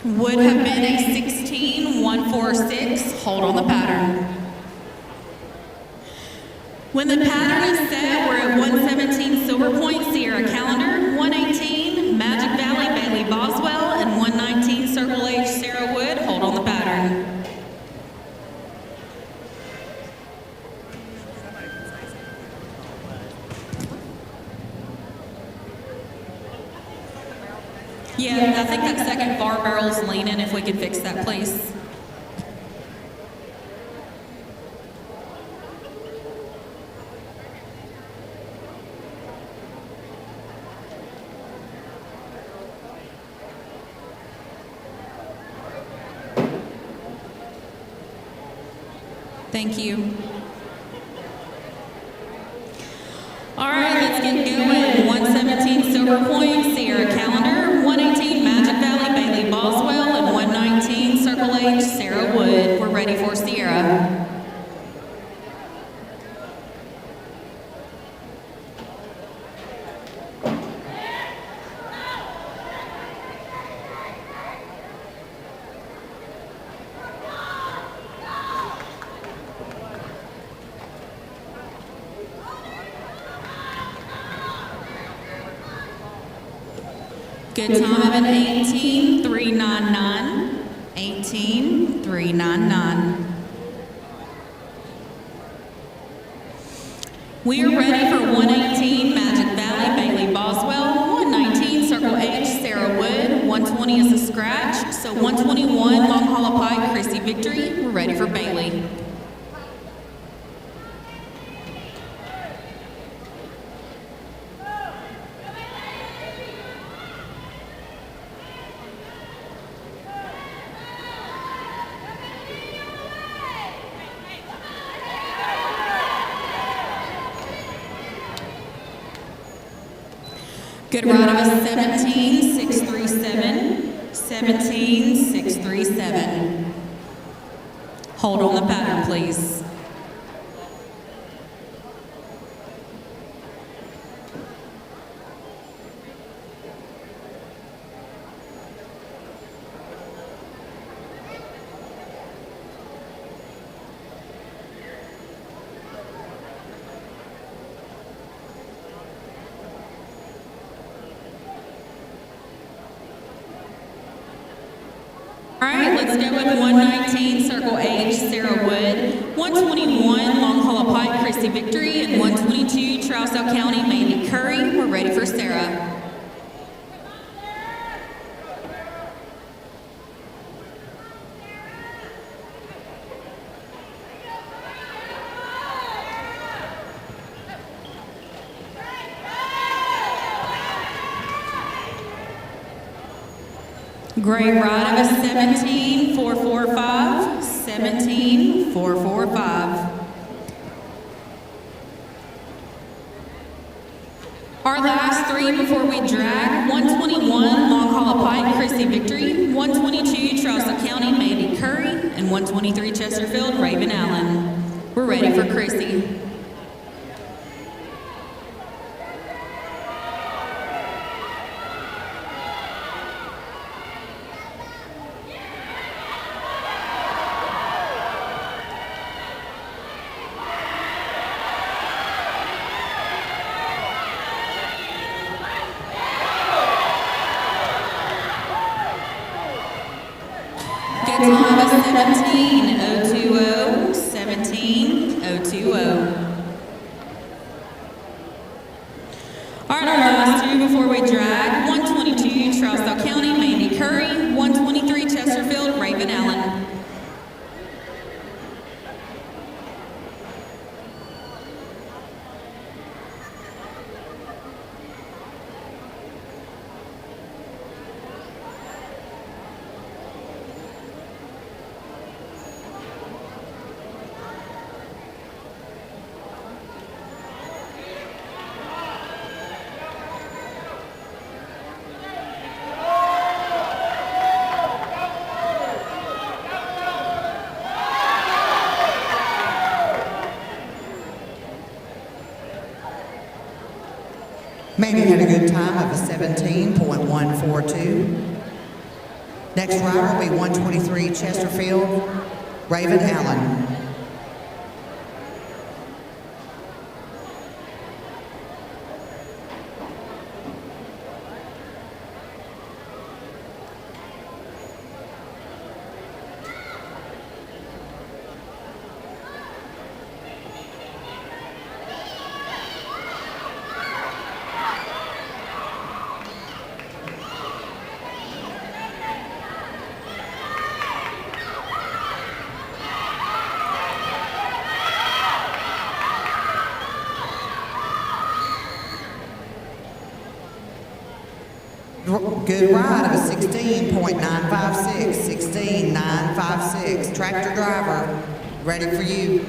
Would have been a 16,146. Hold on the pattern. When the pattern is set, we're at 117 Silver Point, Sierra Calendar, 118 Magic Valley, Bailey Boswell, and 119 Circle H, Sarah Wood. Hold on the pattern. Yeah, I think that second bar barrel's leaning. If we could fix that, please. Thank you. All right, let's get going. 117 Silver Point, Sierra Calendar. 118 Magic Valley, Bailey Boswell. And 119 Circle H, Sarah Wood. We're ready for Sierra. Good time of 18,399. 18,399. We are ready for 118 Magic Valley, Bailey Boswell. 119 Circle H, Sarah Wood. 120 is a scratch. So 121 Long Hollow Pike, Chrissy Victory. We're ready for Bailey. Good ride of a 17,637. 17,637. Hold on the pattern, please. All let's go with 119, Circle H, Sarah Wood. 121, Long Hollow Pike, Christy Victory. And 122, Trousdale County, Mandy Curry. We're ready for Sarah. Great ride of a 17,445, 17,445. Our last three before we drag, 121, Long Hollow Pike, Christy Victory, 122, Trousdale County, Mandy Curry, and 123, Chesterfield, Raven Allen. We're ready for Chrissy. Good time of 17,020, 17,020. All right, our last two before we drag, 122, Trousdale County, Mandy Curry, 123, Chesterfield, Raven Allen. Mandy had a good time of a 17.142. Next rider will be 123 Chesterfield, Raven Allen. Good ride of a 16.956, 16.956. Tractor driver, ready for you.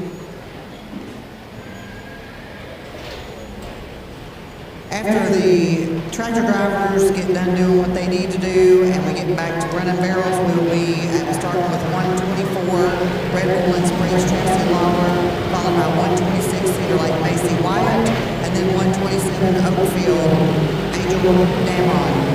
After the tractor drivers get done doing what they need to do and we get back to running barrels, we will be starting with 124 Red Bull and Springs Chassis Lawler, followed by 126 Cedar Lake Macy Wyatt, and then 127 Oakfield Angel Damon.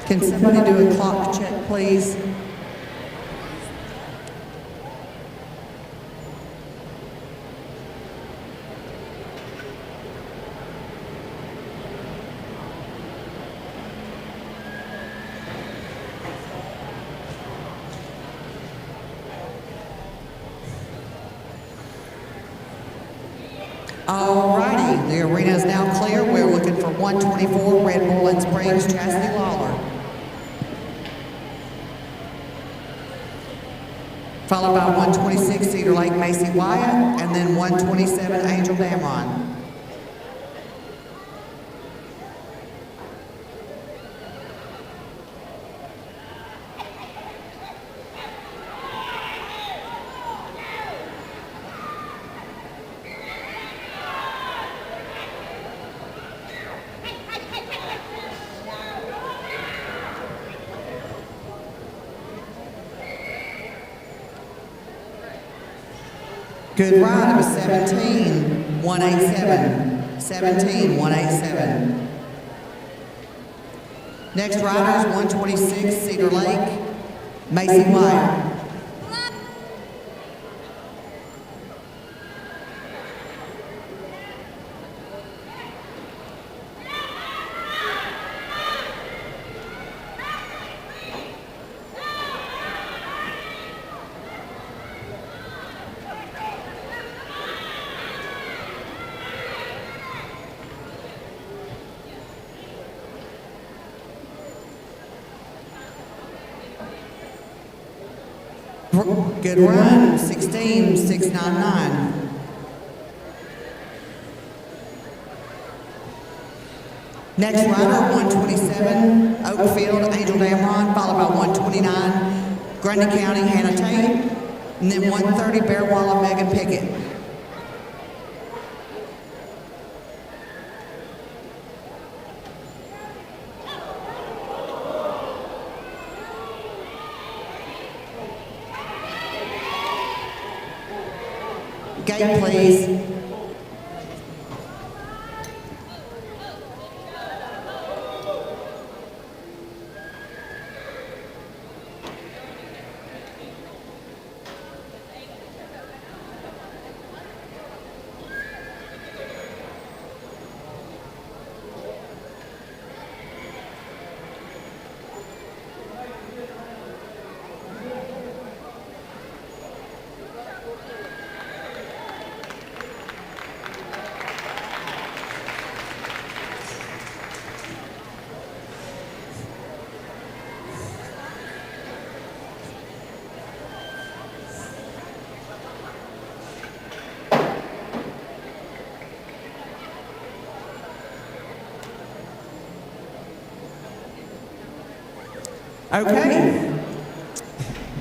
Can somebody do a clock check, please? Alrighty, the arena is now clear. We're looking for 124 Red Bull and Springs, Chastity Lawler. Followed by 126 Cedar Lake, Macy Wyatt, and then 127 Angel Damron. Good ride, number 17, 187. 17, 187. Next rider is 126 Cedar Lake, Macy Wyatt. Good run, 16, 699. Next rider, 127, Oakfield, Angel Damron, followed by 129, Grundy County, Hannah Tate, and then 130, Bear Walla, Megan Pickett. Gate, please. Okay.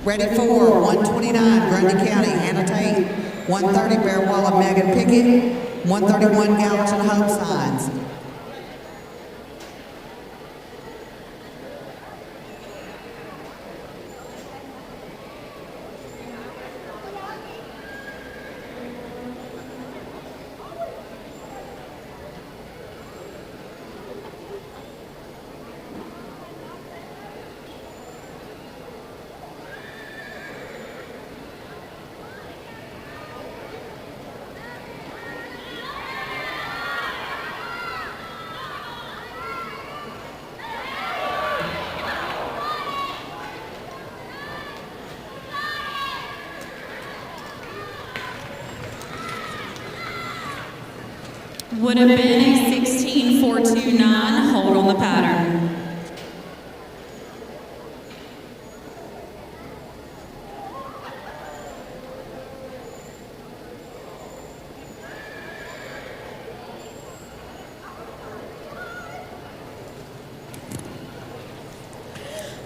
Ready for 129, Grundy County, Hannah Tate, 130, Bear Walla, Megan Pickett, 131, Gallatin, Home Signs. Would have been a 16.429. Hold on the pattern.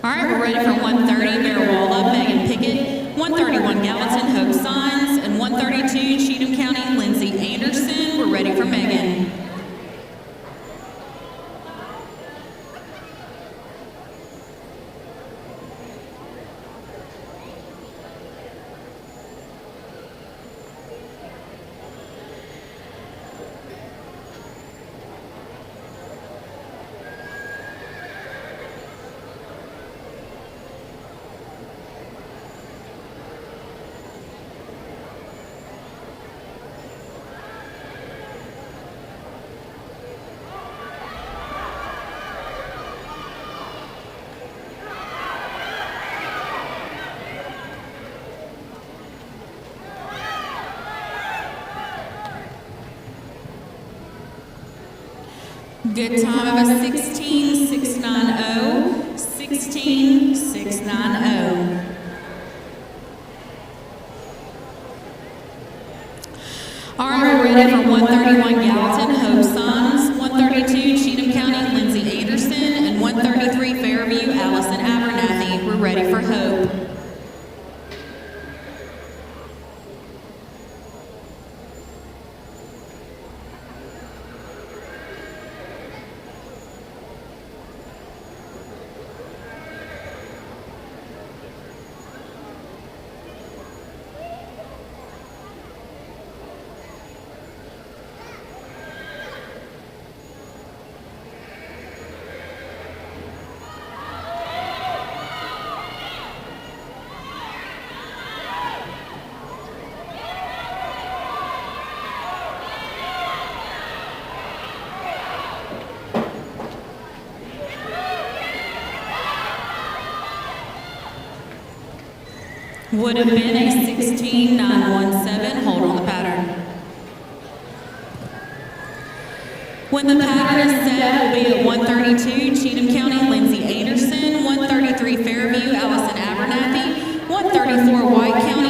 All right, we're ready for 130, Bear Walla, Megan Pickett, 131, Gallatin, Hope Signs, and 132, Cheatham County, Lindsay Anderson. We're ready for Megan. Good time of a 16.690. 16.690. All right, we're ready for 131 Gallatin, Hope Sons, 132 Cheatham County, Lindsay Anderson, and 133 Fairview, Allison Abernathy. We're ready for Hope. Would have been a 16.917. Hold on the pattern. When the pattern is set, will be at 132 Cheatham County, Lindsay Anderson, 133 Fairview, Allison Abernathy, 134 White County,